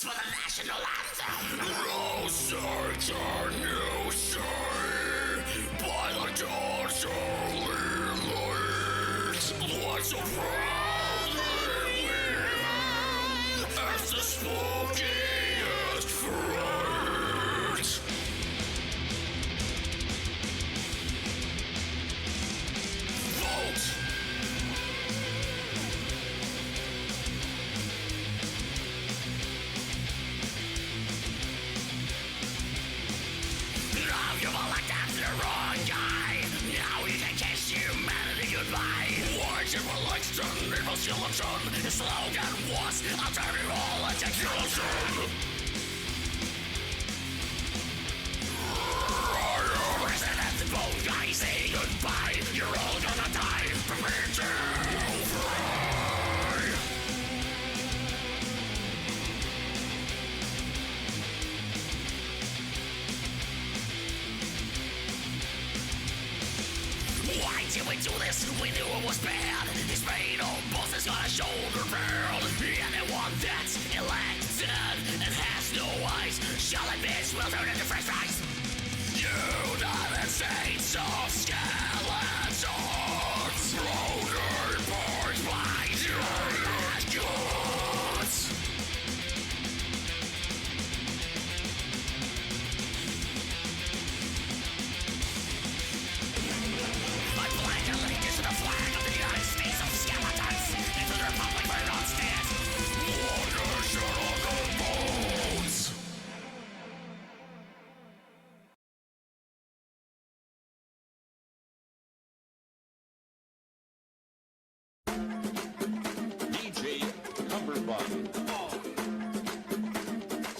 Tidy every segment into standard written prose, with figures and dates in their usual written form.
for the national anthem. No Satan, you say, by the dawn's early light, lights so proudly waving as the smokiest fright. Vote! You've elected the wrong guy. Now you can kiss humanity goodbye. White evil extend evil skeleton. His slogan was, I'll turn it all into skeleton. President, the bold guy, say goodbye. You're all gonna die. Prepare to fly. Why did we do this? We knew it was bad. His pain on both has got a shoulder pad. Anyone that's elected and has no eyes shall admit will turn into french fries. United States of Skeletons, broken parts by giant goods. I pledge allegiance to the flag of the United States of Skeletons and to the republic where it stands. One nation under bones. DJ Cumberbund.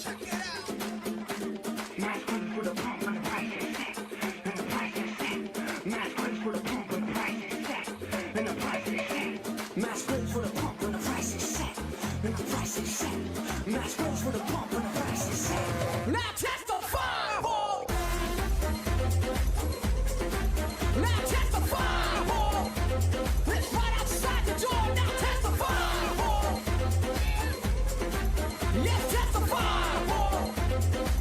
Check it out. Mass quiz for the pump and the price is set. And the price is set. Mass quiz for the pump and the price is set. And the price is set. Mass quiz for the pump and the price is set. And the price is set. Mass quiz for the pump and the price is set. Now test the fireball. Now test the fireball. It's right outside the door. Now test the fireball. Yes, test the fireball.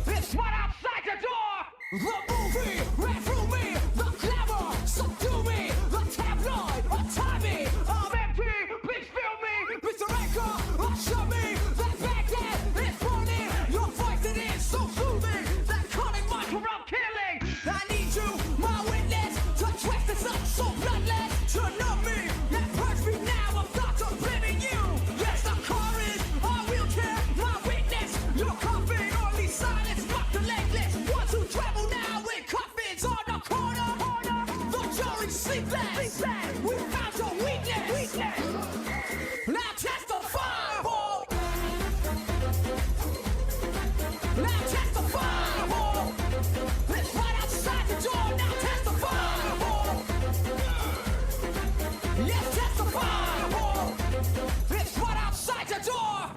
It's right outside the door. The movie ran through me. The glamour subdue me. The tabloid untie me. I'm empty. Please fill me. Mr. Anchor, usher me. That Baghdad is burning. Your voice it is so soothing. That cunning mind corrupt killing. I need you, my witness, to twist this up so bloodless. To know me and purge me now. I'm not to blaming you. Yes, the car is a wheelchair. My witness, your coffin or at least silence. Fuck the legless. Ones who travel now in coffins on the corner. The jury sleepless. We found your weakness. Now test the fireball. Now test the fireball. It's right outside the door. Now test the fireball. Yes, test the fireball. It's right outside the door.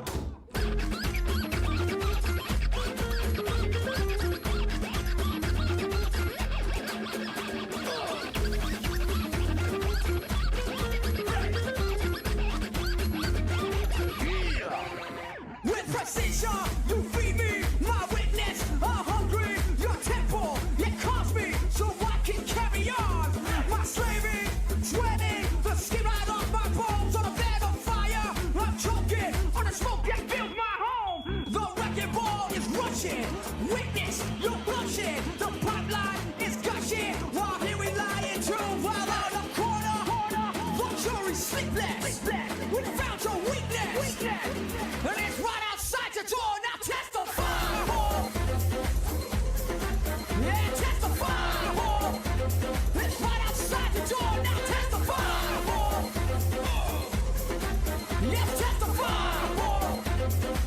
With precision, you feed me, my witness. I'm hungry, your temple, it calls me so I can carry on. My slaving, sweating, the skin right off my bones on a bed of fire. I'm choking on the smoke that fills my home. The wrecking ball is rushing, witness, you're blushing. The pipeline is gushing while here we lying to. While out the corner, the jury's sleepless. We found your weakness. And it's right outside the door. Now test the fireball. Yeah, test the fireball. It's right outside the door. Now test the fireball. Yes, test the fireball.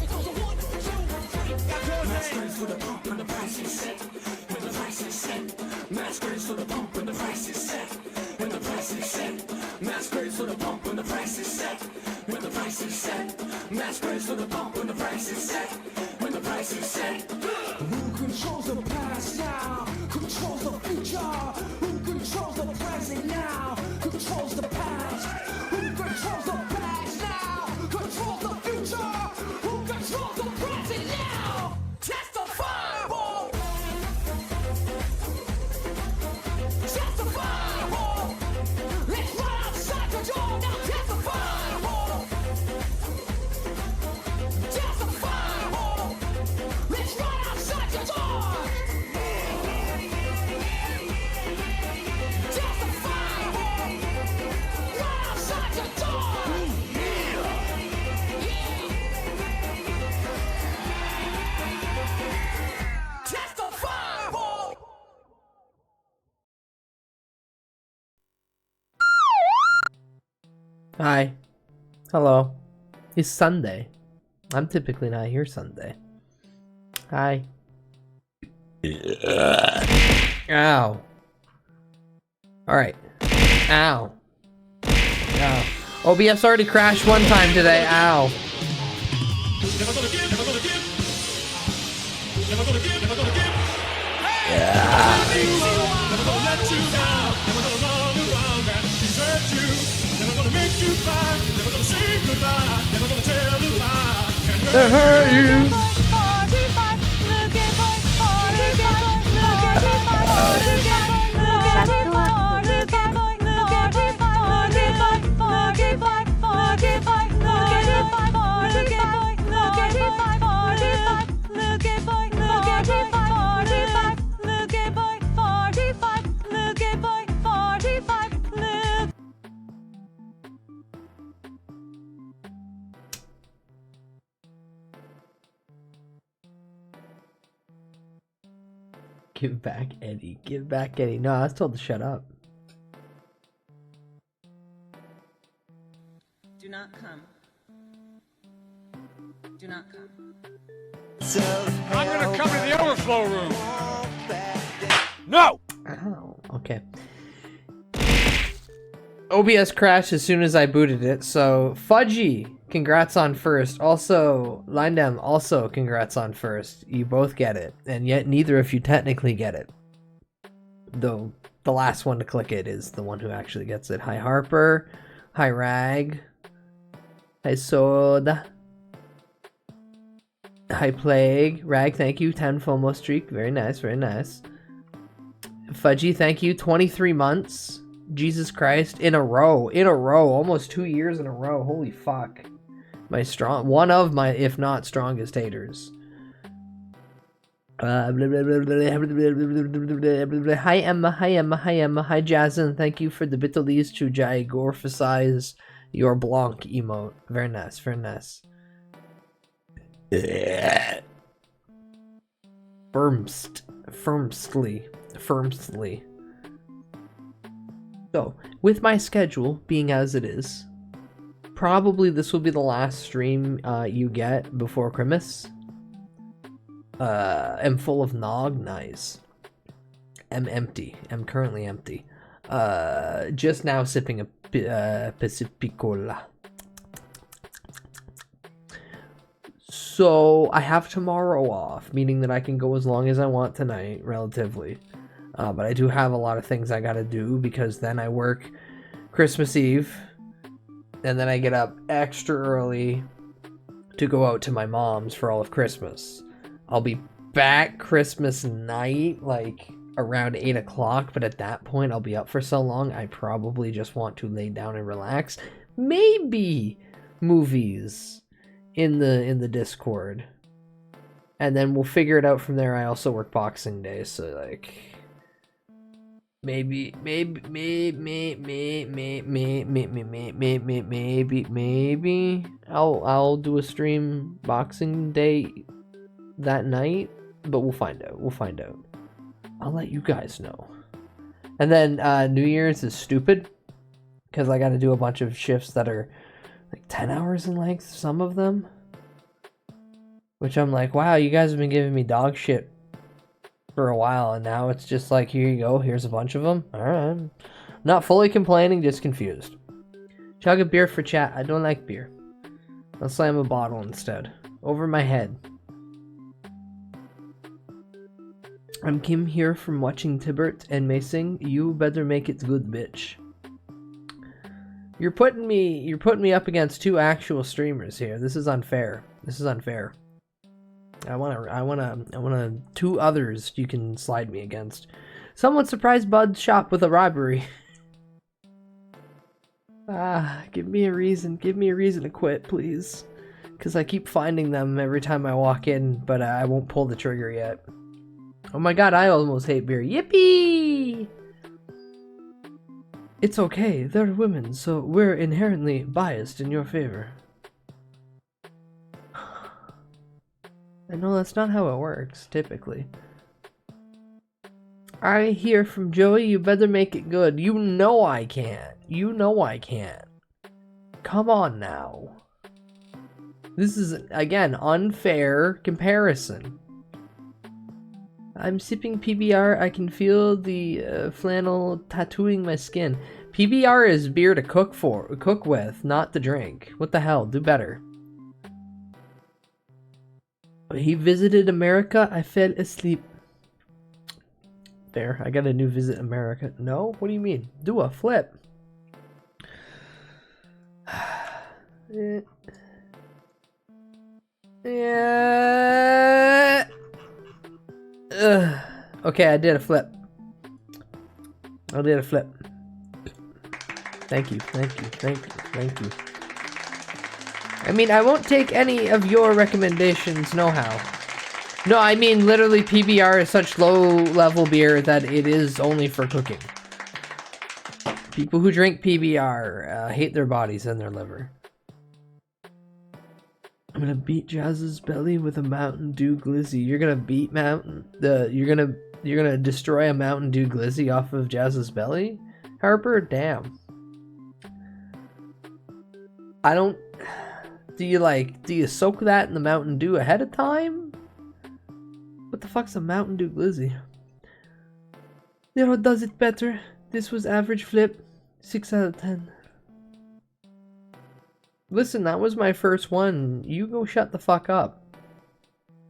It goes a 1, 2, 3. Mass quiz for the pump and the price is set. And the price is set. Mass quiz for the pump and the price is set. And the price is set. Mass quiz for the pump and the price is set. When the price is set. Mass quiz for the pump when the price is set. When the price is set. Who controls the past now? Controls the future. Who controls the present now? Controls the past. Who controls the past now? Controls the future. Who controls the present now? Hi. Hello. It's Sunday. I'm typically not here Sunday. Hi. Ow. Alright. Ow. Ow. OBS already crashed one time today. Ow. Never gonna give, never gonna give. Never gonna give, never gonna give. Never gonna let you down. Never gonna run around and desert you. Never gonna make you cry. Never gonna say goodbye. Never gonna tell a lie. Can't hurt you. Give back Eddie. Give back Eddie. No, I was told to shut up. Do not come. Do not come. I'm gonna come to the overflow room. No! Ow. Okay. OBS crashed as soon as I booted it, so Fudgy, congrats on first. Also, Lindem, also congrats on first. You both get it, and yet neither of you technically get it. Though the last one to click it is the one who actually gets it. Hi Harper. Hi Rag. Hi Soda. Hi Plague. Rag, thank you. 10 FOMO streak. Very nice, very nice. Fudgy, thank you. 23 months. Jesus Christ, in a row, almost 2 years in a row. Holy fuck. One of my, if not strongest haters. Hi Emma, hi Emma, hi Emma, hi Jazen. Thank you for the bitterlies to Jigorphicize your Blanc emote. Very nice, very nice. Firmly. So, with my schedule being as it is, probably this will be the last stream you get before Christmas. I'm full of nog, nice. I'm empty. I'm currently empty. Just now sipping a Pacificola. So, I have tomorrow off, meaning that I can go as long as I want tonight, relatively. But I do have a lot of things I gotta do, because then I work Christmas Eve, and then I get up extra early to go out to my mom's for all of Christmas. I'll be back Christmas night, like around 8 o'clock, but at that point I'll be up for so long, I probably just want to lay down and relax. Maybe movies in the Discord. And then we'll figure it out from there. I also work Boxing Day, so like... Maybe I'll do a stream Boxing Day that night, but we'll find out. I'll let you guys know. And then New Year's is stupid because I got to do a bunch of shifts that are like 10 hours in length, some of them, which I'm like, wow, you guys have been giving me dog shit for a while, and now it's just like, here you go, here's a bunch of them. Alright. Not fully complaining, just confused. Chug a beer for chat. I don't like beer. I'll slam a bottle instead. Over my head. I'm Kim here from watching Tibert and Macing. You better make it good, bitch. You're putting me up against two actual streamers here. This is unfair. I wanna two others you can slide me against. Someone surprised Bud's shop with a robbery. Give me a reason to quit, please. Because I keep finding them every time I walk in, but I won't pull the trigger yet. Oh my god, I almost hate beer. Yippee! It's okay, they're women, so we're inherently biased in your favor. I know that's not how it works, typically. I hear from Joey, you better make it good. You know I can't. Come on now. This is, again, unfair comparison. I'm sipping PBR. I can feel the flannel tattooing my skin. PBR is beer to cook with, not to drink. What the hell? Do better. He visited America. I fell asleep. There, I got a new Visit America. No? What do you mean? Do a flip. Yeah. Okay, I did a flip. I did a flip. Thank you, thank you, thank you, thank you. I mean, I won't take any of your recommendations, no how. No, I mean, literally, PBR is such low-level beer that it is only for cooking. People who drink PBR hate their bodies and their liver. I'm gonna beat Jazz's belly with a Mountain Dew Glizzy. You're gonna beat you're gonna destroy a Mountain Dew Glizzy off of Jazz's belly? Harper? Damn. I don't... Do you soak that in the Mountain Dew ahead of time? What the fuck's a Mountain Dew Glizzy? You know what does it better? This was average flip. 6 out of 10. Listen, that was my first one. You go shut the fuck up.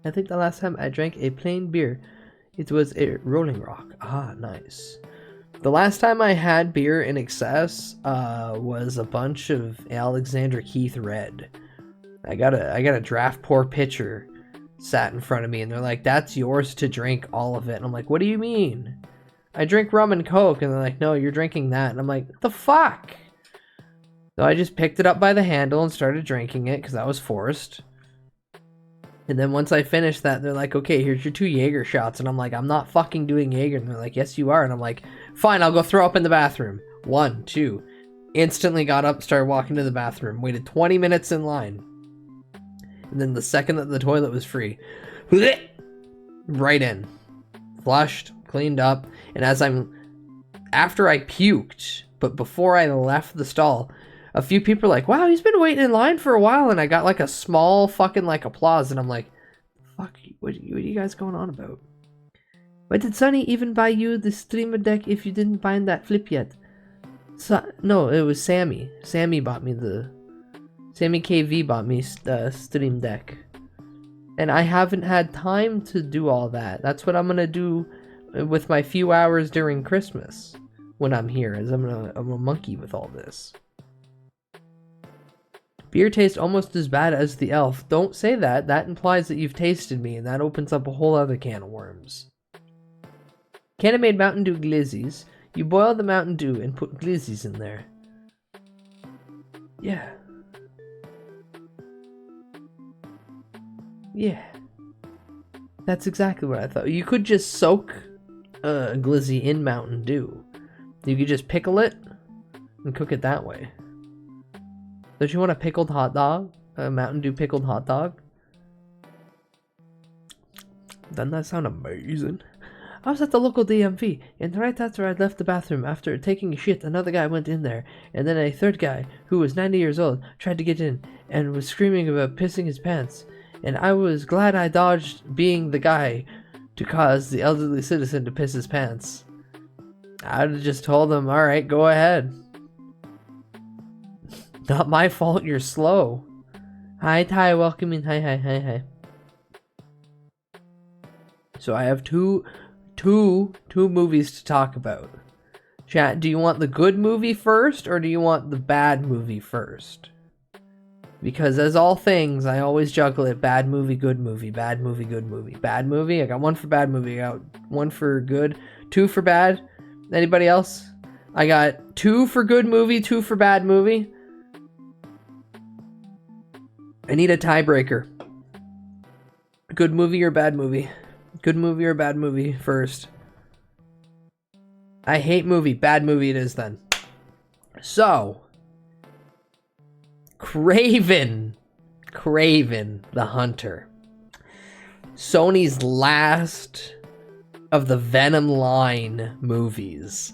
I think the last time I drank a plain beer, it was a Rolling Rock. Ah, nice. The last time I had beer in excess was a bunch of Alexander Keith Red. I got a draft pour pitcher sat in front of me, and they're like, "That's yours to drink, all of it." And I'm like, "What do you mean? I drink rum and Coke." And they're like, "No, you're drinking that." And I'm like, "The fuck?" So I just picked it up by the handle and started drinking it because I was forced. And then once I finished that, they're like, "Okay, here's your 2 Jaeger shots." And I'm like, "I'm not fucking doing Jaeger." And they're like, "Yes, you are." And I'm like, "Fine, I'll go throw up in the bathroom." 1, 2. Instantly got up, started walking to the bathroom. Waited 20 minutes in line. And then the second that the toilet was free, right in. Flushed, cleaned up. And after I puked, but before I left the stall, a few people are like, "Wow, he's been waiting in line for a while." And I got like a small fucking like applause. And I'm like, "Fuck, what are you guys going on about? Why did Sonny even buy you the streamer deck if you didn't find that flip yet?" No, it was Sammy. Sammy KV bought me the Stream Deck. And I haven't had time to do all that. That's what I'm gonna do with my few hours during Christmas when I'm here, is I'm a monkey with all this. Beer tastes almost as bad as the elf. Don't say that. That implies that you've tasted me, and that opens up a whole other can of worms. Canna made Mountain Dew Glizzies. You boil the Mountain Dew and put Glizzies in there. Yeah. Yeah. That's exactly what I thought. You could just soak a Glizzy in Mountain Dew. You could just pickle it and cook it that way. Don't you want a pickled hot dog? A Mountain Dew pickled hot dog? Doesn't that sound amazing? I was at the local DMV, and right after I left the bathroom after taking a shit, another guy went in there, and then a third guy, who was 90 years old, tried to get in, and was screaming about pissing his pants. And I was glad I dodged being the guy to cause the elderly citizen to piss his pants. I'd have just told him, "Alright, go ahead. Not my fault you're slow." Hi, Ty, welcome in. Hi. So I have two movies to talk about. Chat, do you want the good movie first, or do you want the bad movie first? Because as all things, I always juggle it. Bad movie, good movie. Bad movie, good movie. Bad movie, I got 1 for bad movie. I got 1 for good. 2 for bad. Anybody else? I got 2 for good movie, 2 for bad movie. I need a tiebreaker. Good movie or bad movie? Good movie or bad movie first? I hate movie. Bad movie it is then. So... Craven the Hunter. Sony's last of the Venom line movies.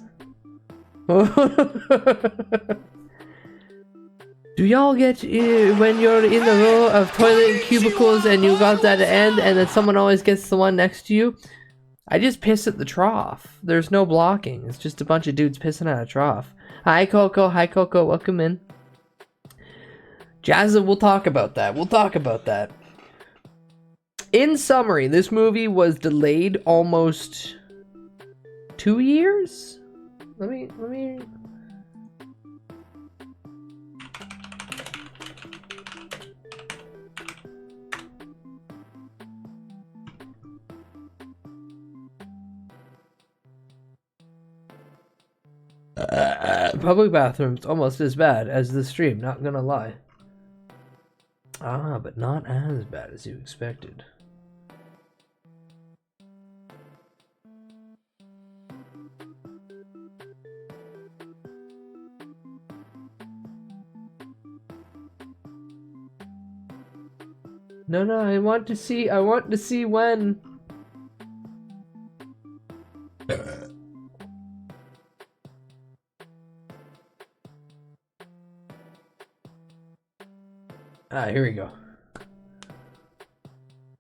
Do y'all get when you're in the row of toilet cubicles and you got that end and then someone always gets the one next to you? I just piss at the trough. There's no blocking. It's just a bunch of dudes pissing at a trough. Hi Coco, welcome in. Jazza, we'll talk about that. In summary, this movie was delayed almost 2 years? Let me public bathrooms almost as bad as the stream, not gonna lie. Ah, but not as bad as you expected. No, I want to see when. Ah, here we go.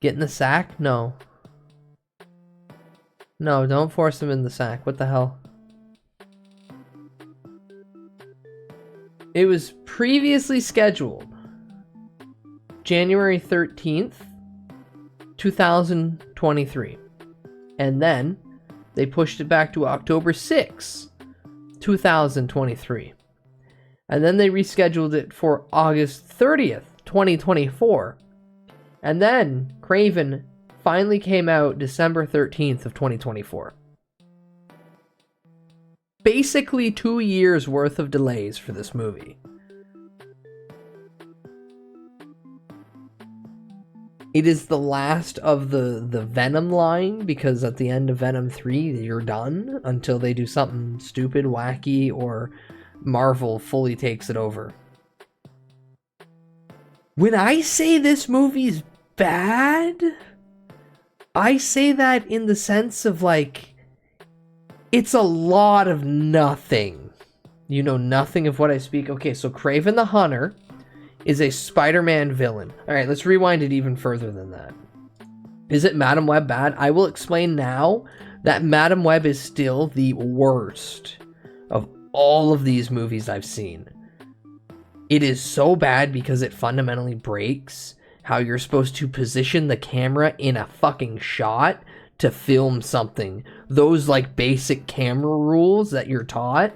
Get in the sack? No. No, don't force him in the sack. What the hell? It was previously scheduled January 13th, 2023. And then they pushed it back to October 6th, 2023. And then they rescheduled it for August 30th, 2024. And then Craven finally came out December 13th of 2024. Basically 2 years worth of delays for this movie. It is the last of the Venom line, because at the end of Venom 3, you're done until they do something stupid, wacky, or Marvel fully takes it over. When I say this movie's bad, I say that in the sense of like, it's a lot of nothing. You know nothing of what I speak. Okay, so Kraven the Hunter is a Spider-Man villain. Alright, let's rewind it even further than that. Is it Madam Web bad? I will explain now that Madam Web is still the worst of all of these movies I've seen. It is so bad because it fundamentally breaks how you're supposed to position the camera in a fucking shot to film something. Those like basic camera rules that you're taught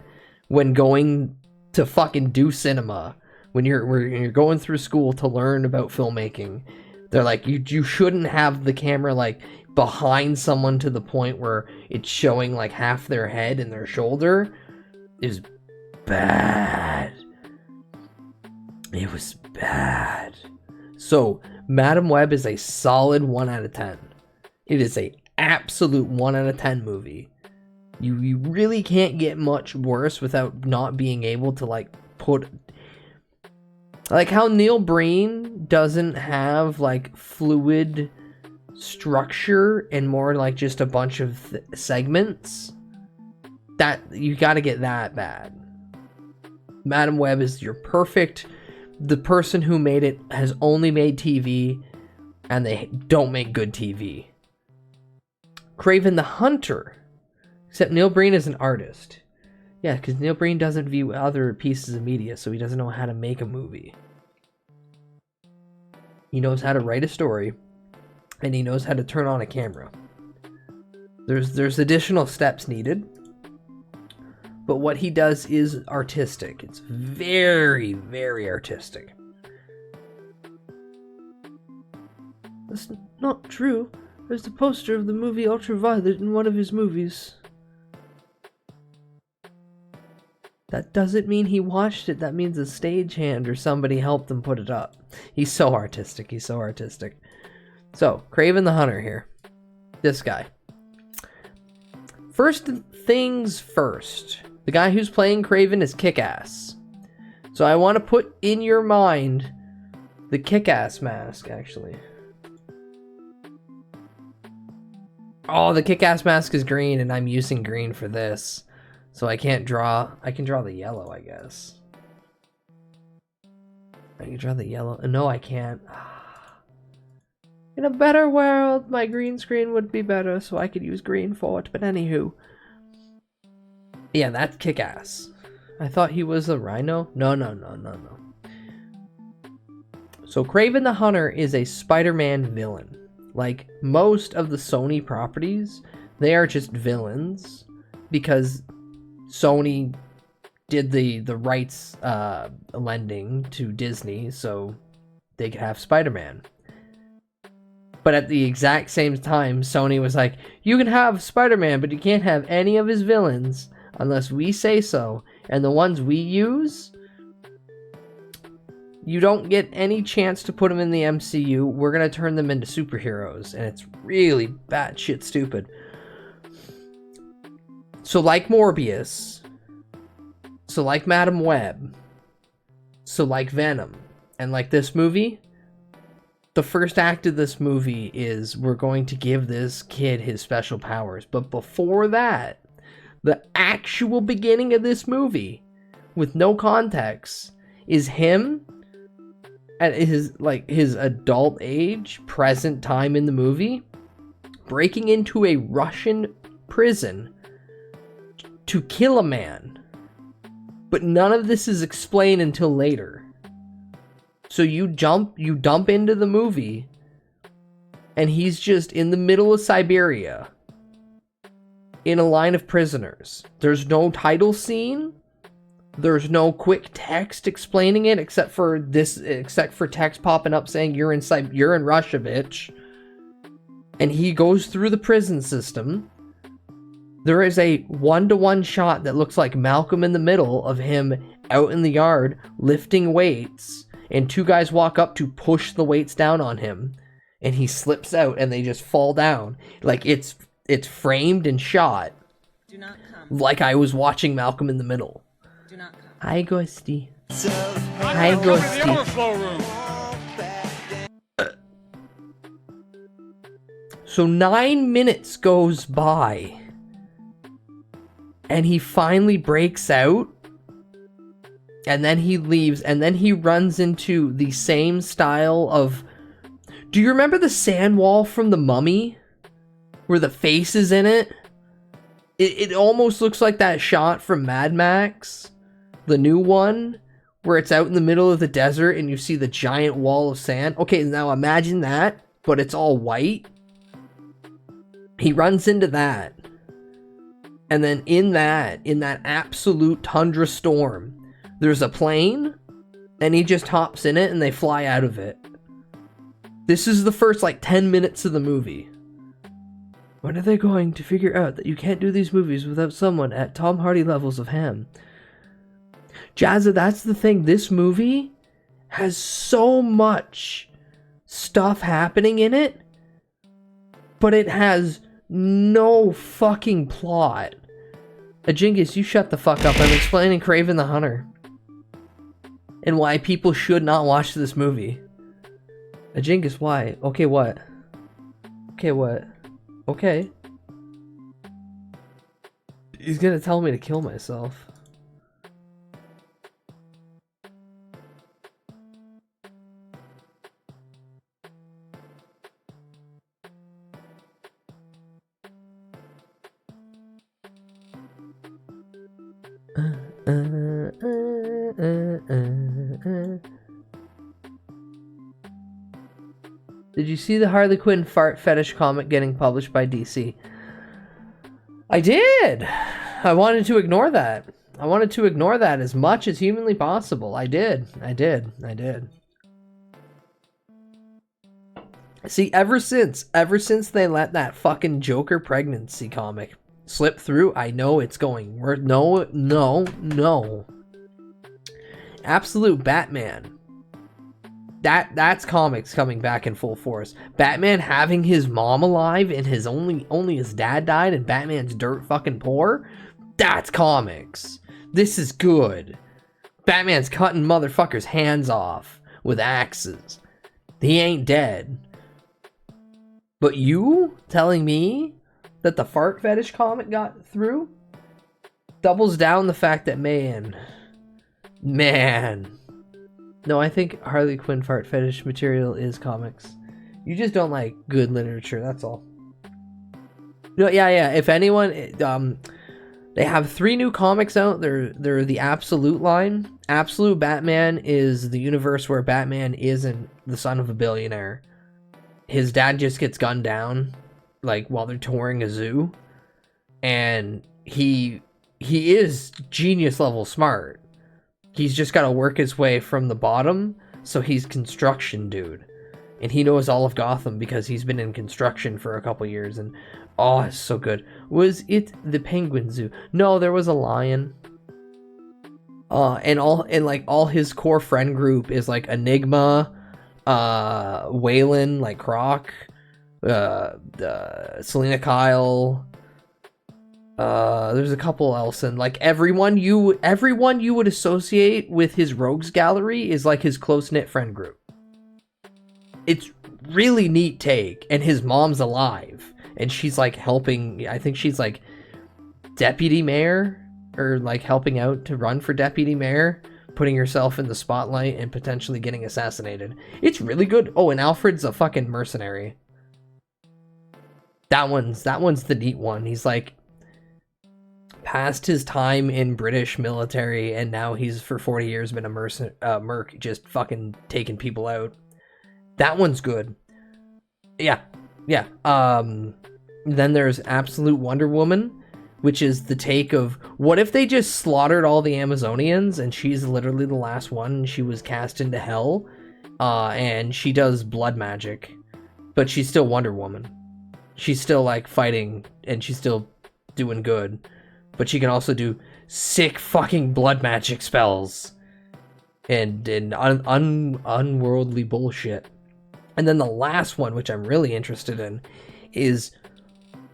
when going to fucking do cinema. When you're going through school to learn about filmmaking, they're like, you shouldn't have the camera like behind someone to the point where it's showing like half their head and their shoulder. It was bad. It was bad. So Madam Web is a solid 1 out of 10. It is a absolute 1 out of 10 movie. You really can't get much worse without not being able to like put. Like how Neil Breen doesn't have like fluid structure and more like just a bunch of segments. That you got to get that bad. Madam Web is your perfect. The person who made it has only made TV, and they don't make good TV. Kraven the Hunter, except Neil Breen is an artist. Yeah, because Neil Breen doesn't view other pieces of media, so he doesn't know how to make a movie. He knows how to write a story, and he knows how to turn on a camera. There's additional steps needed, but what he does is artistic. It's very, very artistic. That's not true. There's the poster of the movie Ultraviolet in one of his movies. That doesn't mean he watched it. That means a stagehand or somebody helped him put it up. He's so artistic. He's so artistic. So, Kraven the Hunter here. This guy. First things first. The guy who's playing Kraven is Kick-Ass. So I want to put in your mind the Kick-Ass mask, actually. Oh, the Kick-Ass mask is green, and I'm using green for this. So I can't draw. I can draw the yellow, I guess. I can draw the yellow. No, I can't. In a better world, my green screen would be better, so I could use green for it. But anywho. Yeah, that's kick-ass. I thought he was a rhino. No. So Kraven the Hunter is a Spider-Man villain. Like most of the Sony properties, they are just villains because Sony did the rights lending to Disney so they could have Spider-Man. But at the exact same time, Sony was like, you can have Spider-Man, but you can't have any of his villains unless we say so. And the ones we use, you don't get any chance to put them in the MCU. We're going to turn them into superheroes. And it's really batshit stupid. So like Morbius, so like Madam Web, so like Venom, and like this movie, the first act of this movie is we're going to give this kid his special powers. But before that, the actual beginning of this movie, with no context, is him at his adult age, present time in the movie, breaking into a Russian prison to kill a man. But none of this is explained until later. So you dump into the movie, and he's just in the middle of Siberia in a line of prisoners. There's no title scene. There's no quick text explaining it except for text popping up saying you're in Russia, bitch. And he goes through the prison system. There is a 1-to-1 shot that looks like Malcolm in the Middle of him out in the yard lifting weights, and two guys walk up to push the weights down on him, and he slips out and they just fall down. Like it's framed and shot. Do not come. Like I was watching Malcolm in the Middle. Do not come. Hi, Ghosty. I'm Hi, gonna come to the Ghosty. overflow room. So 9 minutes goes by, and he finally breaks out, and then he leaves, and then he runs into the same style of... Do you remember the sand wall from The Mummy? Where the face is in it? It almost looks like that shot from Mad Max, the new one, where it's out in the middle of the desert and you see the giant wall of sand. Okay, now imagine that, but it's all white. He runs into that. And then in that absolute tundra storm, there's a plane, and he just hops in it and they fly out of it. This is the first 10 minutes of the movie. When are they going to figure out that you can't do these movies without someone at Tom Hardy levels of ham? Jazza, that's the thing. This movie has so much stuff happening in it, but it has no fucking plot. Ajingus, you shut the fuck up. I'm explaining Kraven the Hunter and why people should not watch this movie. Ajingus, why? Okay, what? Okay, what? Okay. He's gonna tell me to kill myself. Did you see the Harley Quinn fart fetish comic getting published by DC? I did! I wanted to ignore that. I wanted to ignore that as much as humanly possible. I did. See, ever since they let that fucking Joker pregnancy comic slip through, I know it's going. No. Absolute Batman. That's comics coming back in full force. Batman having his mom alive and his only his dad died and Batman's dirt fucking poor. That's comics. This is good. Batman's cutting motherfuckers' hands off with axes. He ain't dead. But you telling me that the fart fetish comic got through doubles down the fact that man, No, I think Harley Quinn fart fetish material is comics. You just don't like good literature, that's all. No, yeah. If anyone, they have 3 new comics out. They're the Absolute line. Absolute Batman is the universe where Batman isn't the son of a billionaire. His dad just gets gunned down, like, while they're touring a zoo. And he is genius level smart. He's just got to work his way from the bottom, so he's construction dude. And he knows all of Gotham because he's been in construction for a couple years. And oh, it's so good. Was it the Penguin Zoo? No, there was a lion. And all his core friend group is like Enigma, Waylon, like Croc, Selena Kyle. There's a couple else, and like everyone you would associate with his rogues gallery is like his close-knit friend group. It's really neat take, and his mom's alive, and she's like helping. I think she's like deputy mayor, or like helping out to run for deputy mayor, putting herself in the spotlight and potentially getting assassinated. It's really good. Oh, and Alfred's a fucking mercenary. That one's the neat one. He's like past his time in British military, and now he's for 40 years been a merc, just fucking taking people out. That one's good. Yeah. Then there's Absolute Wonder Woman, which is the take of what if they just slaughtered all the Amazonians and she's literally the last one and she was cast into hell, and she does blood magic, but she's still Wonder Woman. She's still like fighting and she's still doing good, but she can also do sick fucking blood magic spells and unworldly bullshit. And then the last one, which I'm really interested in, is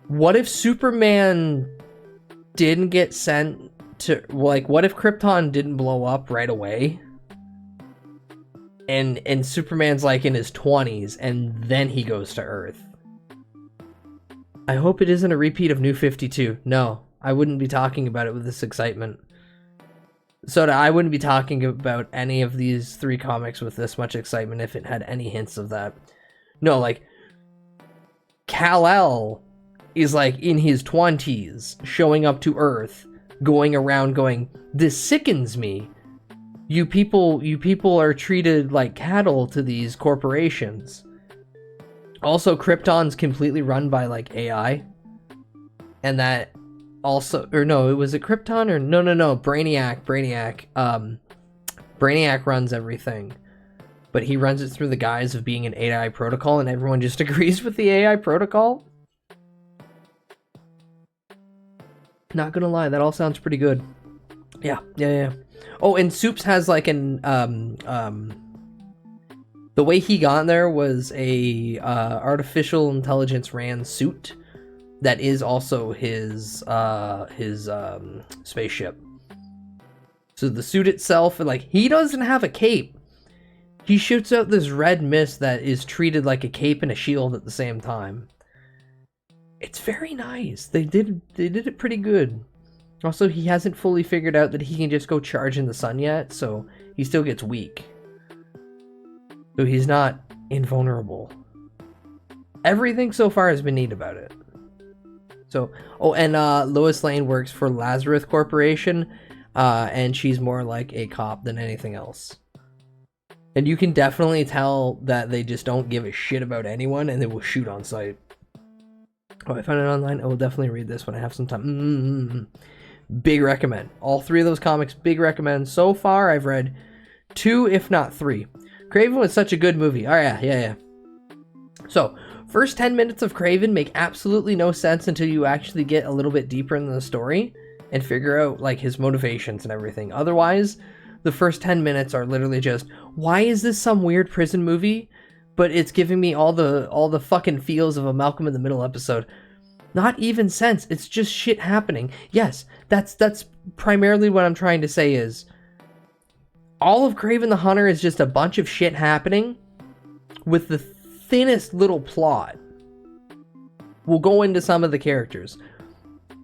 what if Superman didn't get sent to, like, what if Krypton didn't blow up right away? And Superman's like in his 20s and then he goes to Earth. I hope it isn't a repeat of New 52. No, I wouldn't be talking about it with this excitement. So I wouldn't be talking about any of these 3 comics with this much excitement if it had any hints of that. No, like, Kal-El is like in his 20s, showing up to Earth, going around going, this sickens me. You people are treated like cattle to these corporations. Also, Krypton's completely run by like AI. And that also, or no, was it Krypton or no, Brainiac. Brainiac runs everything. But he runs it through the guise of being an AI protocol, and everyone just agrees with the AI protocol. Not gonna lie, that all sounds pretty good. Yeah. Oh, and Soups has like an the way he got there was a artificial intelligence ran suit that is also his spaceship. So the suit itself, like, he doesn't have a cape. He shoots out this red mist that is treated like a cape and a shield at the same time. It's very nice. They did it pretty good. Also, he hasn't fully figured out that he can just go charge in the sun yet, so he still gets weak. So he's not invulnerable. Everything so far has been neat about it. So, oh, and Lois Lane works for Lazarus Corporation, and she's more like a cop than anything else. And you can definitely tell that they just don't give a shit about anyone, and they will shoot on sight. Oh, I found it online. I will definitely read this when I have some time. Big recommend. All 3 of those comics, big recommend. So far, I've read 2, if not 3. Kraven was such a good movie. Oh, yeah. So, first 10 minutes of Kraven make absolutely no sense until you actually get a little bit deeper into the story and figure out, like, his motivations and everything. Otherwise, the first 10 minutes are literally just, why is this some weird prison movie? But it's giving me all the fucking feels of a Malcolm in the Middle episode. Not even sense. It's just shit happening. Yes, that's primarily what I'm trying to say is all of Kraven the Hunter is just a bunch of shit happening with the thinnest little plot. We'll go into some of the characters.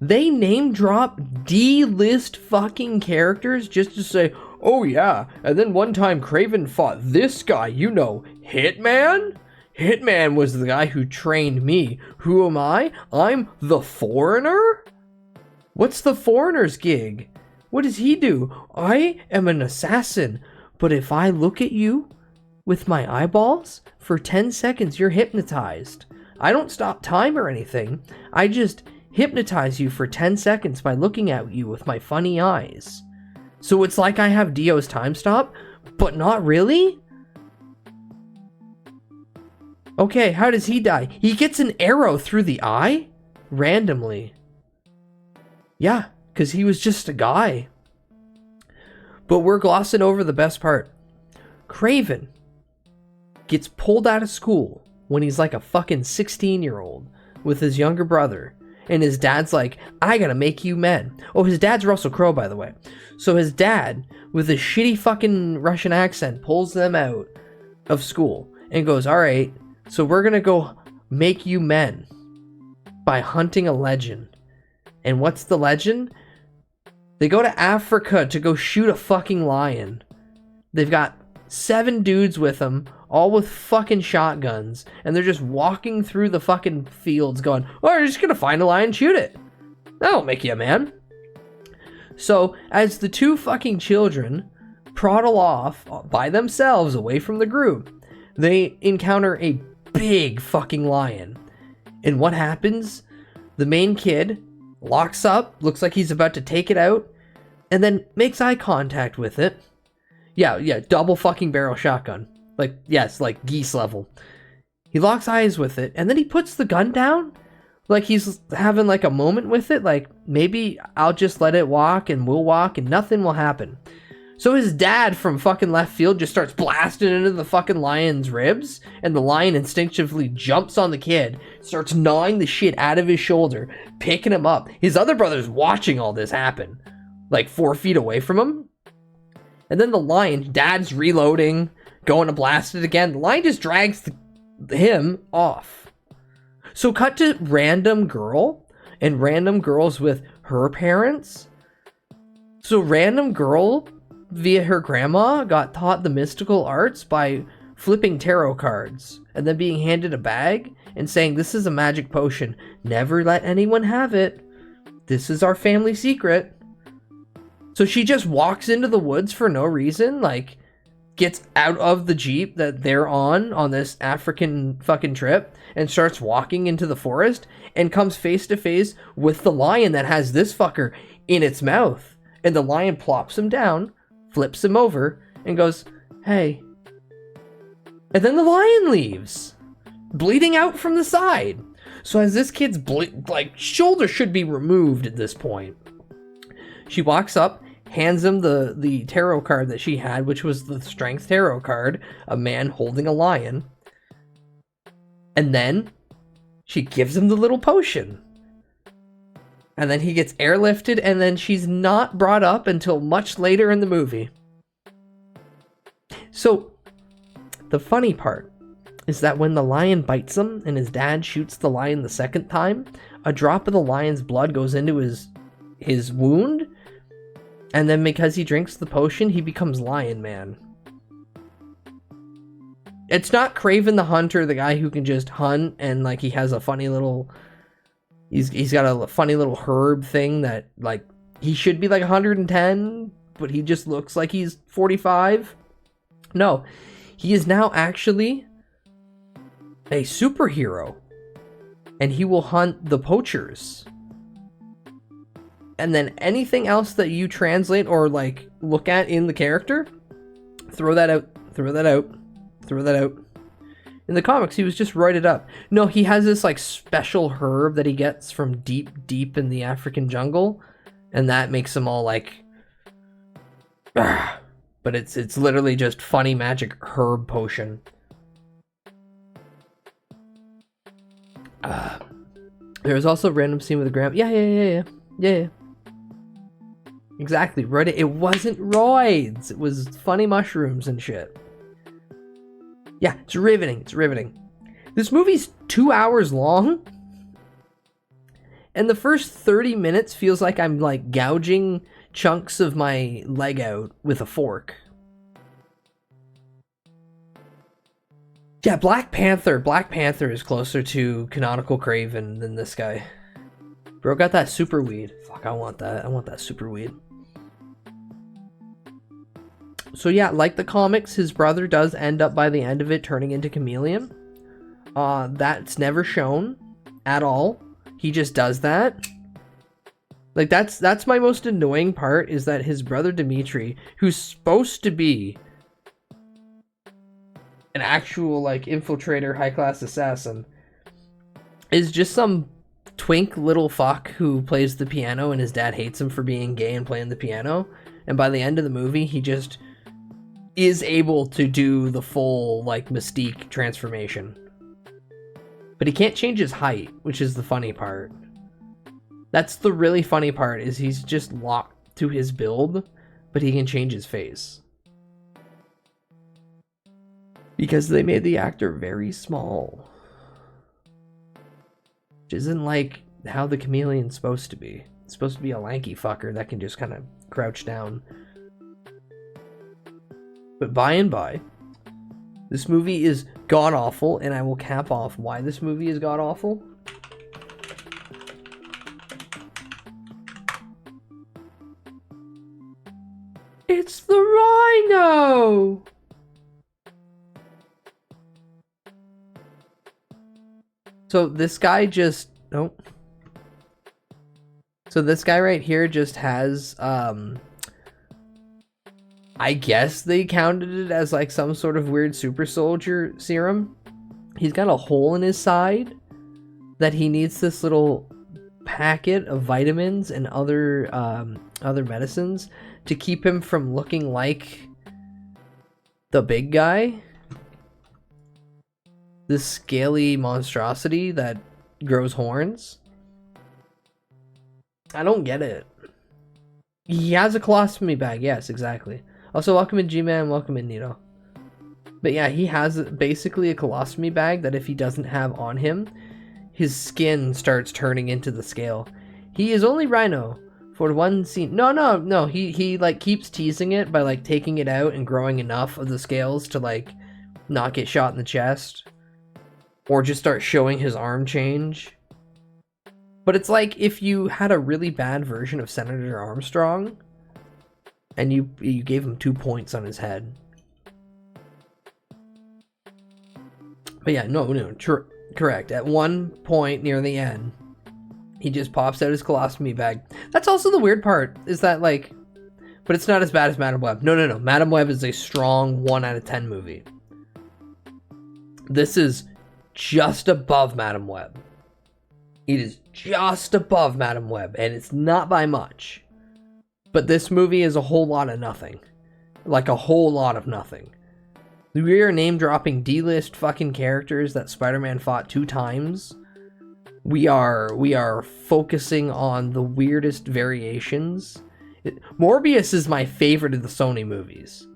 They name drop D-list fucking characters just to say, Oh yeah, and then one time Craven fought this guy, you know, Hitman? Hitman was the guy who trained me. Who am I? I'm the Foreigner? What's the Foreigner's gig? What does he do? I am an assassin, but if I look at you with my eyeballs, for 10 seconds you're hypnotized. I don't stop time or anything. I just hypnotize you for 10 seconds by looking at you with my funny eyes. So it's like I have Dio's time stop, but not really? Okay, how does he die? He gets an arrow through the eye? Randomly. Yeah, because he was just a guy. But we're glossing over the best part. Craven gets pulled out of school when he's like a fucking 16-year-old with his younger brother. And his dad's like, I gotta make you men. Oh, his dad's Russell Crowe, by the way. So his dad, with a shitty fucking Russian accent, pulls them out of school and goes, all right, so we're gonna go make you men by hunting a legend. And what's the legend? They go to Africa to go shoot a fucking lion. They've got 7 dudes with them, all with fucking shotguns, and they're just walking through the fucking fields going, oh, you're just gonna find a lion and shoot it. That'll make you a man. So, as the 2 fucking children prodle off by themselves away from the group, they encounter a big fucking lion. And what happens? The main kid locks up, looks like he's about to take it out, and then makes eye contact with it. Yeah, double fucking barrel shotgun. Like, yes, like geese level. He locks eyes with it, and then he puts the gun down. Like he's having like a moment with it, like maybe I'll just let it walk and we'll walk and nothing will happen. So his dad from fucking left field just starts blasting into the fucking lion's ribs, and the lion instinctively jumps on the kid, starts gnawing the shit out of his shoulder, picking him up. His other brother's watching all this happen, like 4 feet away from him. And then the lion, dad's reloading, going to blast it again. The lion just drags him off. So cut to random girl, and random girls with her parents. So random girl, via her grandma, got taught the mystical arts by flipping tarot cards and then being handed a bag and saying, this is a magic potion. Never let anyone have it. This is our family secret. So she just walks into the woods for no reason, like gets out of the Jeep that they're on this African fucking trip and starts walking into the forest and comes face to face with the lion that has this fucker in its mouth. And the lion plops him down, flips him over, and goes, hey. And then the lion leaves, bleeding out from the side. So as this kid's shoulder should be removed at this point, she walks up, hands him the tarot card that she had, which was the strength tarot card, a man holding a lion. And then she gives him the little potion. And then he gets airlifted, and then she's not brought up until much later in the movie. So, the funny part is that when the lion bites him and his dad shoots the lion the second time, a drop of the lion's blood goes into his wound, and then because he drinks the potion, he becomes Lion Man. It's not Craven the Hunter, the guy who can just hunt and like he has a funny little... He's got a funny little herb thing that, like, he should be like 110, but he just looks like he's 45. No, he is now actually a superhero, and he will hunt the poachers. And then anything else that you translate or, like, look at in the character, throw that out, throw that out, throw that out. In the comics, he was just roided up. No, he has this, like, special herb that he gets from deep, deep in the African jungle. And that makes him all, like... But it's literally just funny magic herb potion. There was also a random scene with a grandma. Yeah. Exactly. It wasn't roids. It was funny mushrooms and shit. Yeah, it's riveting. It's riveting. This movie's 2 hours long. And the first 30 minutes feels like I'm like gouging chunks of my leg out with a fork. Yeah, Black Panther. Black Panther is closer to canonical Craven than this guy. Bro got that super weed. Fuck, I want that. I want that super weed. So yeah, like the comics, his brother does end up by the end of it turning into Chameleon. That's never shown at all. He just does that. Like, that's my most annoying part, is that his brother Dimitri, who's supposed to be an actual, like, infiltrator, high-class assassin, is just some twink little fuck who plays the piano, and his dad hates him for being gay and playing the piano. And by the end of the movie, he just is able to do the full, like, Mystique transformation. But he can't change his height, which is the funny part. That's the really funny part, is he's just locked to his build, but he can change his face. Because they made the actor very small. Which isn't like how the Chameleon's supposed to be. It's supposed to be a lanky fucker that can just kind of crouch down. But by and by, this movie is god-awful, and I will cap off why this movie is god-awful. It's the Rhino! So this guy just... Oh. So this guy right here just has, I guess they counted it as like some sort of weird super soldier serum. He's got a hole in his side that he needs this little packet of vitamins and other medicines to keep him from looking like the big guy. This scaly monstrosity that grows horns. I don't get it. He has a colostomy bag, yes, exactly. Also, welcome in G-Man, welcome in Nito. But yeah, he has basically a colostomy bag that if he doesn't have on him, his skin starts turning into the scale. He is only Rhino for one scene. No, he like keeps teasing it by like taking it out and growing enough of the scales to like not get shot in the chest. Or just start showing his arm change. But it's like if you had a really bad version of Senator Armstrong and you gave him 2 points on his head. But yeah, no, correct. At one point near the end, he just pops out his colostomy bag. That's also the weird part, is that like, but it's not as bad as Madam Web. No. Madam Web is a strong 1 out of 10 movie. This is just above Madam Web. It is just above Madam Web, and it's not by much. But this movie is a whole lot of nothing. Like a whole lot of nothing. We are name-dropping D-list fucking characters that Spider-Man fought 2 times. We are focusing on the weirdest variations. Morbius is my favorite of the Sony movies.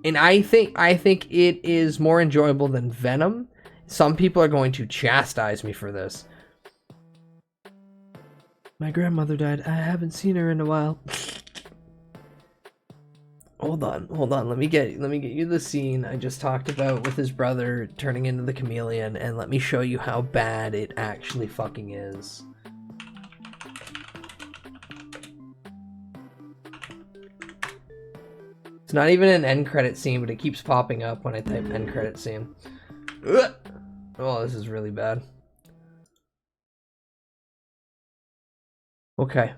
And I think it is more enjoyable than Venom. Some people are going to chastise me for this. My grandmother died. I haven't seen her in a while. Hold on. Let me get you the scene I just talked about with his brother turning into the Chameleon, and let me show you how bad it actually fucking is. It's not even an end credit scene, but it keeps popping up when I type end credit scene. Ugh. Oh, this is really bad. Okay.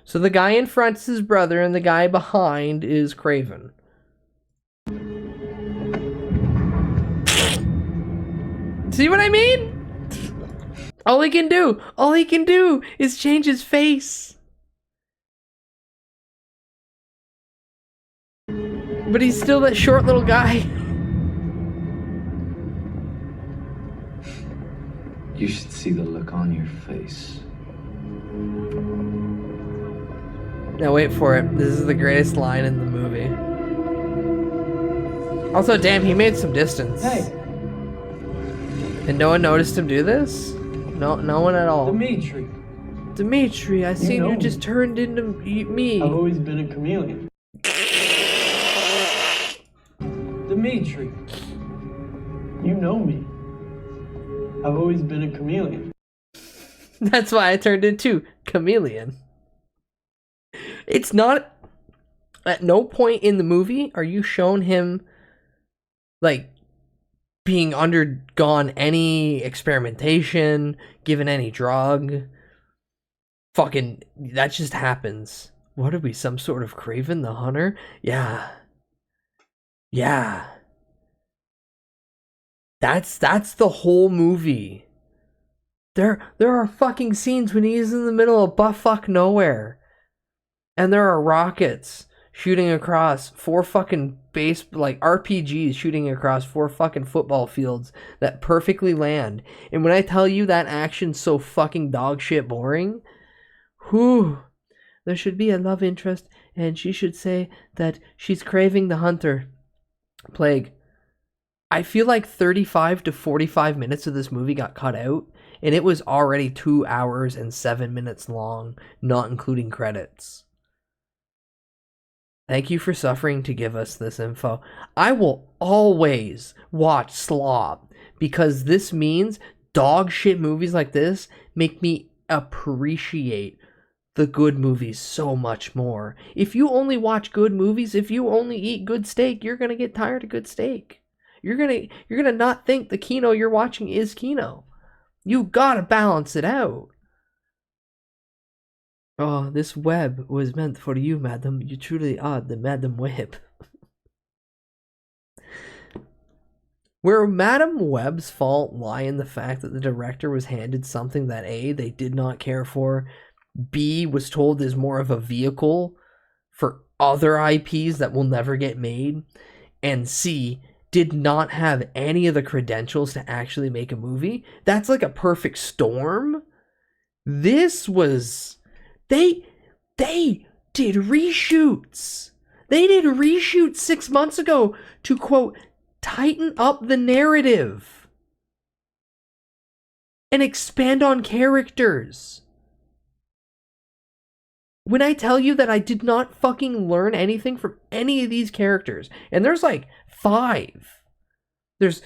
So the guy in front is his brother, and the guy behind is Craven. See what I mean? All he can do is change his face. But he's still that short little guy. You should see the look on your face. Now wait for it. This is the greatest line in the movie. Also, damn, he made some distance. Hey, And no one noticed him do this? No one at all. Dimitri. Dimitri, I seen know you me. just turned into me. I've always been a chameleon. Dimitri. You know me. I've always been a chameleon. That's why I turned into chameleon. It's not... At no point in the movie are you shown him, like, being undergone any experimentation, given any drug. Fucking, that just happens. What are we, some sort of Craven the Hunter? Yeah. Yeah. That's the whole movie. There are fucking scenes when he's in the middle of buttfuck nowhere. And there are rockets shooting across 4 fucking RPGs shooting across 4 fucking football fields that perfectly land. And when I tell you that action's so fucking dog shit boring, whew, there should be a love interest and she should say that she's craving the hunter. Plague. I feel like 35 to 45 minutes of this movie got cut out, and it was already 2 hours and 7 minutes long, not including credits. Thank you for suffering to give us this info. I will always watch Slob, because this means dog shit movies like this make me appreciate the good movies so much more. If you only watch good movies, if you only eat good steak, you're gonna get tired of good steak. You're gonna not think the Kino you're watching is Kino. You gotta balance it out. Oh, this web was meant for you, madam. You truly are the Madam Web. Where Madam Web's fault lie in the fact that the director was handed something that A, they did not care for, B, was told is more of a vehicle for other IPs that will never get made, and C, did not have any of the credentials to actually make a movie. That's like a perfect storm. This was... They did reshoots. They did reshoots 6 months ago to, quote, tighten up the narrative and expand on characters. When I tell you that I did not fucking learn anything from any of these characters, and there's like 5. There's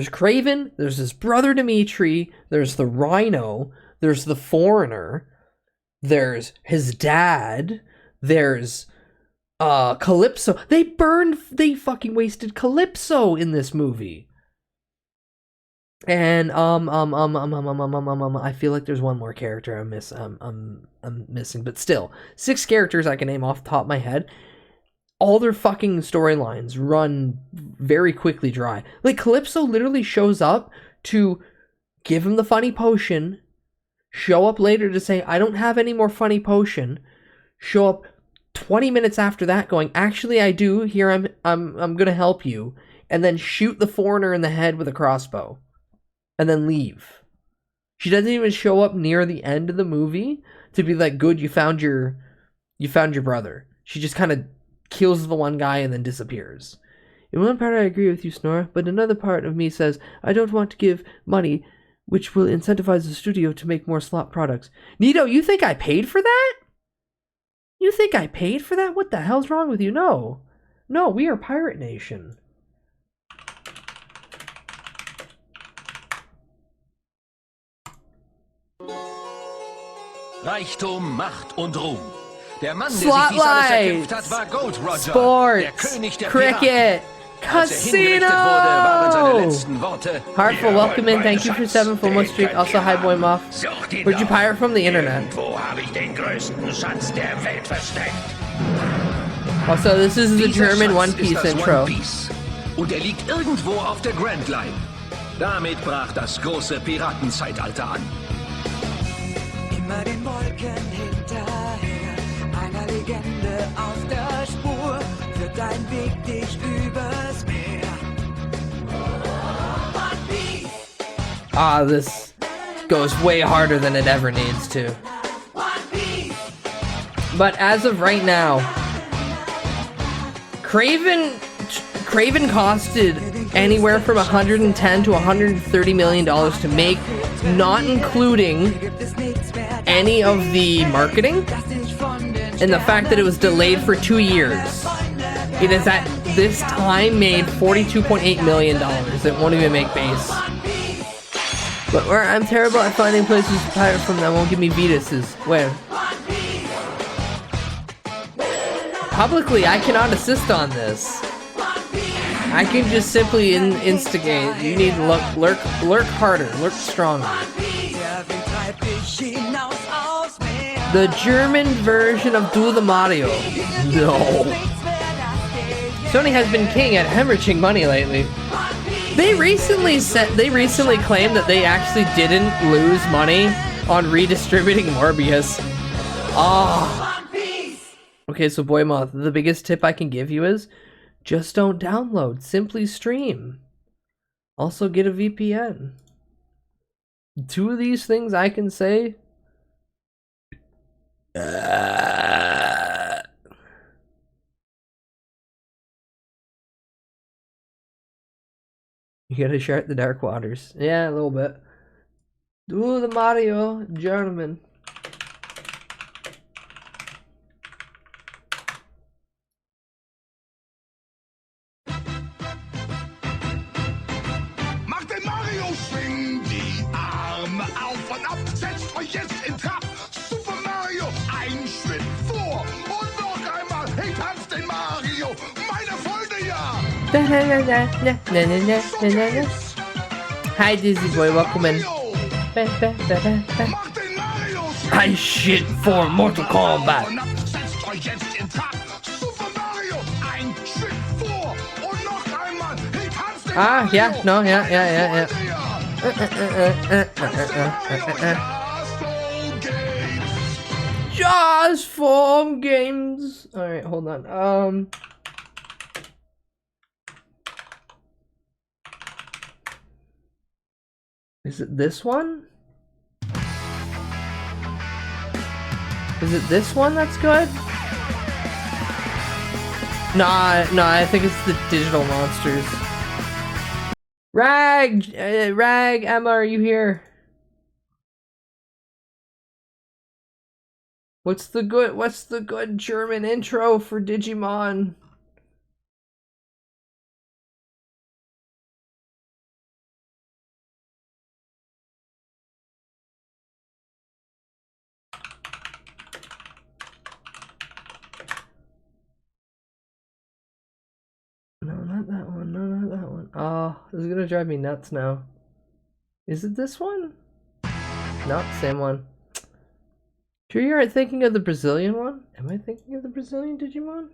Craven, there's his brother Dimitri, there's the Rhino, there's the Foreigner, there's his dad, there's Calypso. They fucking wasted Calypso in this movie. And I feel like there's one more character I'm missing, but still, 6 characters I can name off the top of my head. All their fucking storylines run very quickly dry. Like, Calypso literally shows up to give him the funny potion, show up later to say, I don't have any more funny potion, show up 20 minutes after that going, actually I do, here I'm gonna help you, and then shoot the Foreigner in the head with a crossbow, and then leave. She doesn't even show up near the end of the movie to be like, good, you found your brother. She just kind of kills the one guy and then disappears. In one part I agree with you, Snora, but another part of me says, I don't want to give money which will incentivize the studio to make more slop products. Nito, you think I paid for that? You think I paid for that? What the hell's wrong with you? No. No, we are Pirate Nation. Reichtum, Macht und Ruhm. Der Mann, der sich dies alles erkämpft hat, war Gold Roger, der Sports, König der Cricket, Als er hingerichtet wurde, waren seine Casino! letzten Worte. Heartful welcome in, thank you for 7 for one streak. Also, hi boy Muff. Where'd you pirate from? The internet. Wo habe ich den größten Schatz der Welt versteckt? Also, this is the Dieser German Schatz One ist Piece das intro. One Piece. Und er liegt irgendwo auf der Grand Line. Damit brach das große Piratenzeitalter an. Immer den Wolken hinterher, einer Legende auf der Spur, führt dein Weg dich übers Meer. One Piece, Ah, this goes way harder than it ever needs to. One Piece. But as of right now, Craven Craven costed anywhere from $110 to $130 million to make, not including any of the marketing and the fact that it was delayed for 2 years. It has at this time made $42.8 million. It won't even make base. But where I'm terrible at finding places to pirate from that won't give me Vetus's. Where? Publicly, I cannot assist on this. I can just simply instigate. You need to lurk harder, lurk stronger. The German version of Do the Mario. No. Sony has been king at hemorrhaging money lately. They recently claimed that they actually didn't lose money on redistributing Morbius. Okay, so Boymoth, the biggest tip I can give you is just don't download, simply stream. Also get a VPN. 2 of these things I can say. You gotta chart the dark waters. Yeah, a little bit. Do the Mario, gentlemen. Macht den Mario, schwing die Arme auf und ab, setzt euch jetzt in Trab. Super Mario, ein Schritt vor und noch einmal, hey, tanzt den Mario, meine Freunde, ja! Hi Dizzy Boy, welcome in. I shit for Mortal Kombat. Setzt euch jetzt in Trab. Super Mario, ein Schritt vor und noch einmal, hey, tanzt den Mario. Yeah, no, yeah. Just form games. All right, hold on. Is it this one? Is it this one that's good? No, I think it's the digital monsters. Rag, Emma, are you here? What's the good German intro for Digimon? No, not that one. No, not that one. Oh, this is gonna drive me nuts now. Is it this one? Nope, same one. Sure you aren't thinking of the Brazilian one? Am I thinking of the Brazilian Digimon?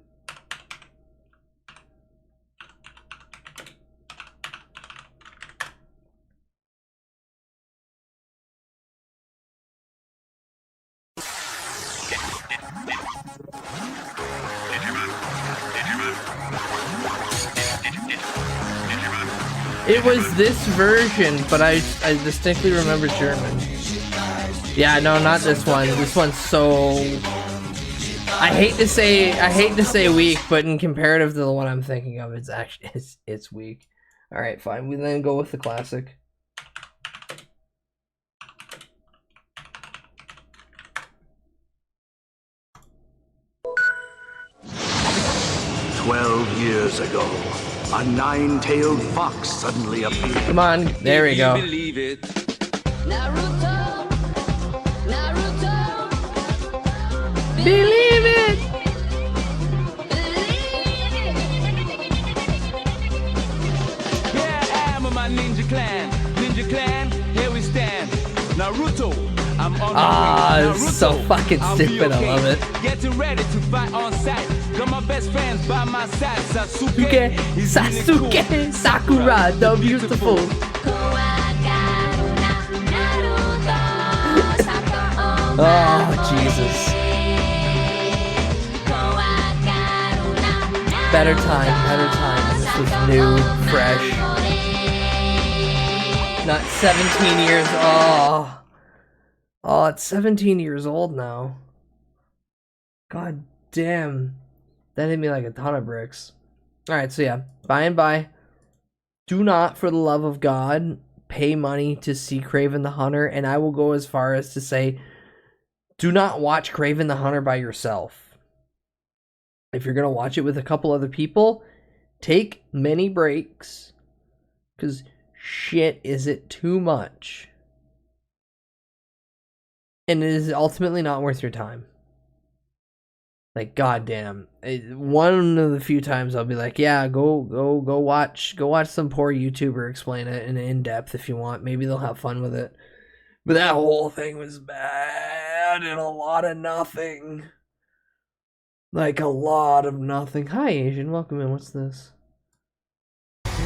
It was this version, but I distinctly remember German. Yeah, no, not this one. This one's so... I hate to say weak, but in comparative to the one I'm thinking of, it's actually it's weak. All right, fine. We then go with the classic. Years ago, a nine-tailed fox suddenly appeared. Come on, there we go. Believe it. Naruto, Believe it. Here I am with my ninja clan, here we stand. Naruto, I'm on my way. It's so fucking stupid. I love it. Getting ready to fight on sight. Got my best friends by my side. Sasuke, Sakura, the beautiful. Oh, Jesus. Better time. This was new, fresh. Not 17 years. Oh, it's 17 years old now. God damn. That hit me like a ton of bricks. Alright, so yeah, by and by, do not, for the love of God, pay money to see Kraven the Hunter, and I will go as far as to say, do not watch Kraven the Hunter by yourself. If you're going to watch it with a couple other people, take many breaks, because shit, is it too much. And it is ultimately not worth your time. Like, goddamn. One of the few times I'll be like, yeah, go watch some poor YouTuber explain it in depth if you want. Maybe they'll have fun with it. But that whole thing was bad and a lot of nothing. Like, a lot of nothing. Hi, Asian. Welcome in. What's this?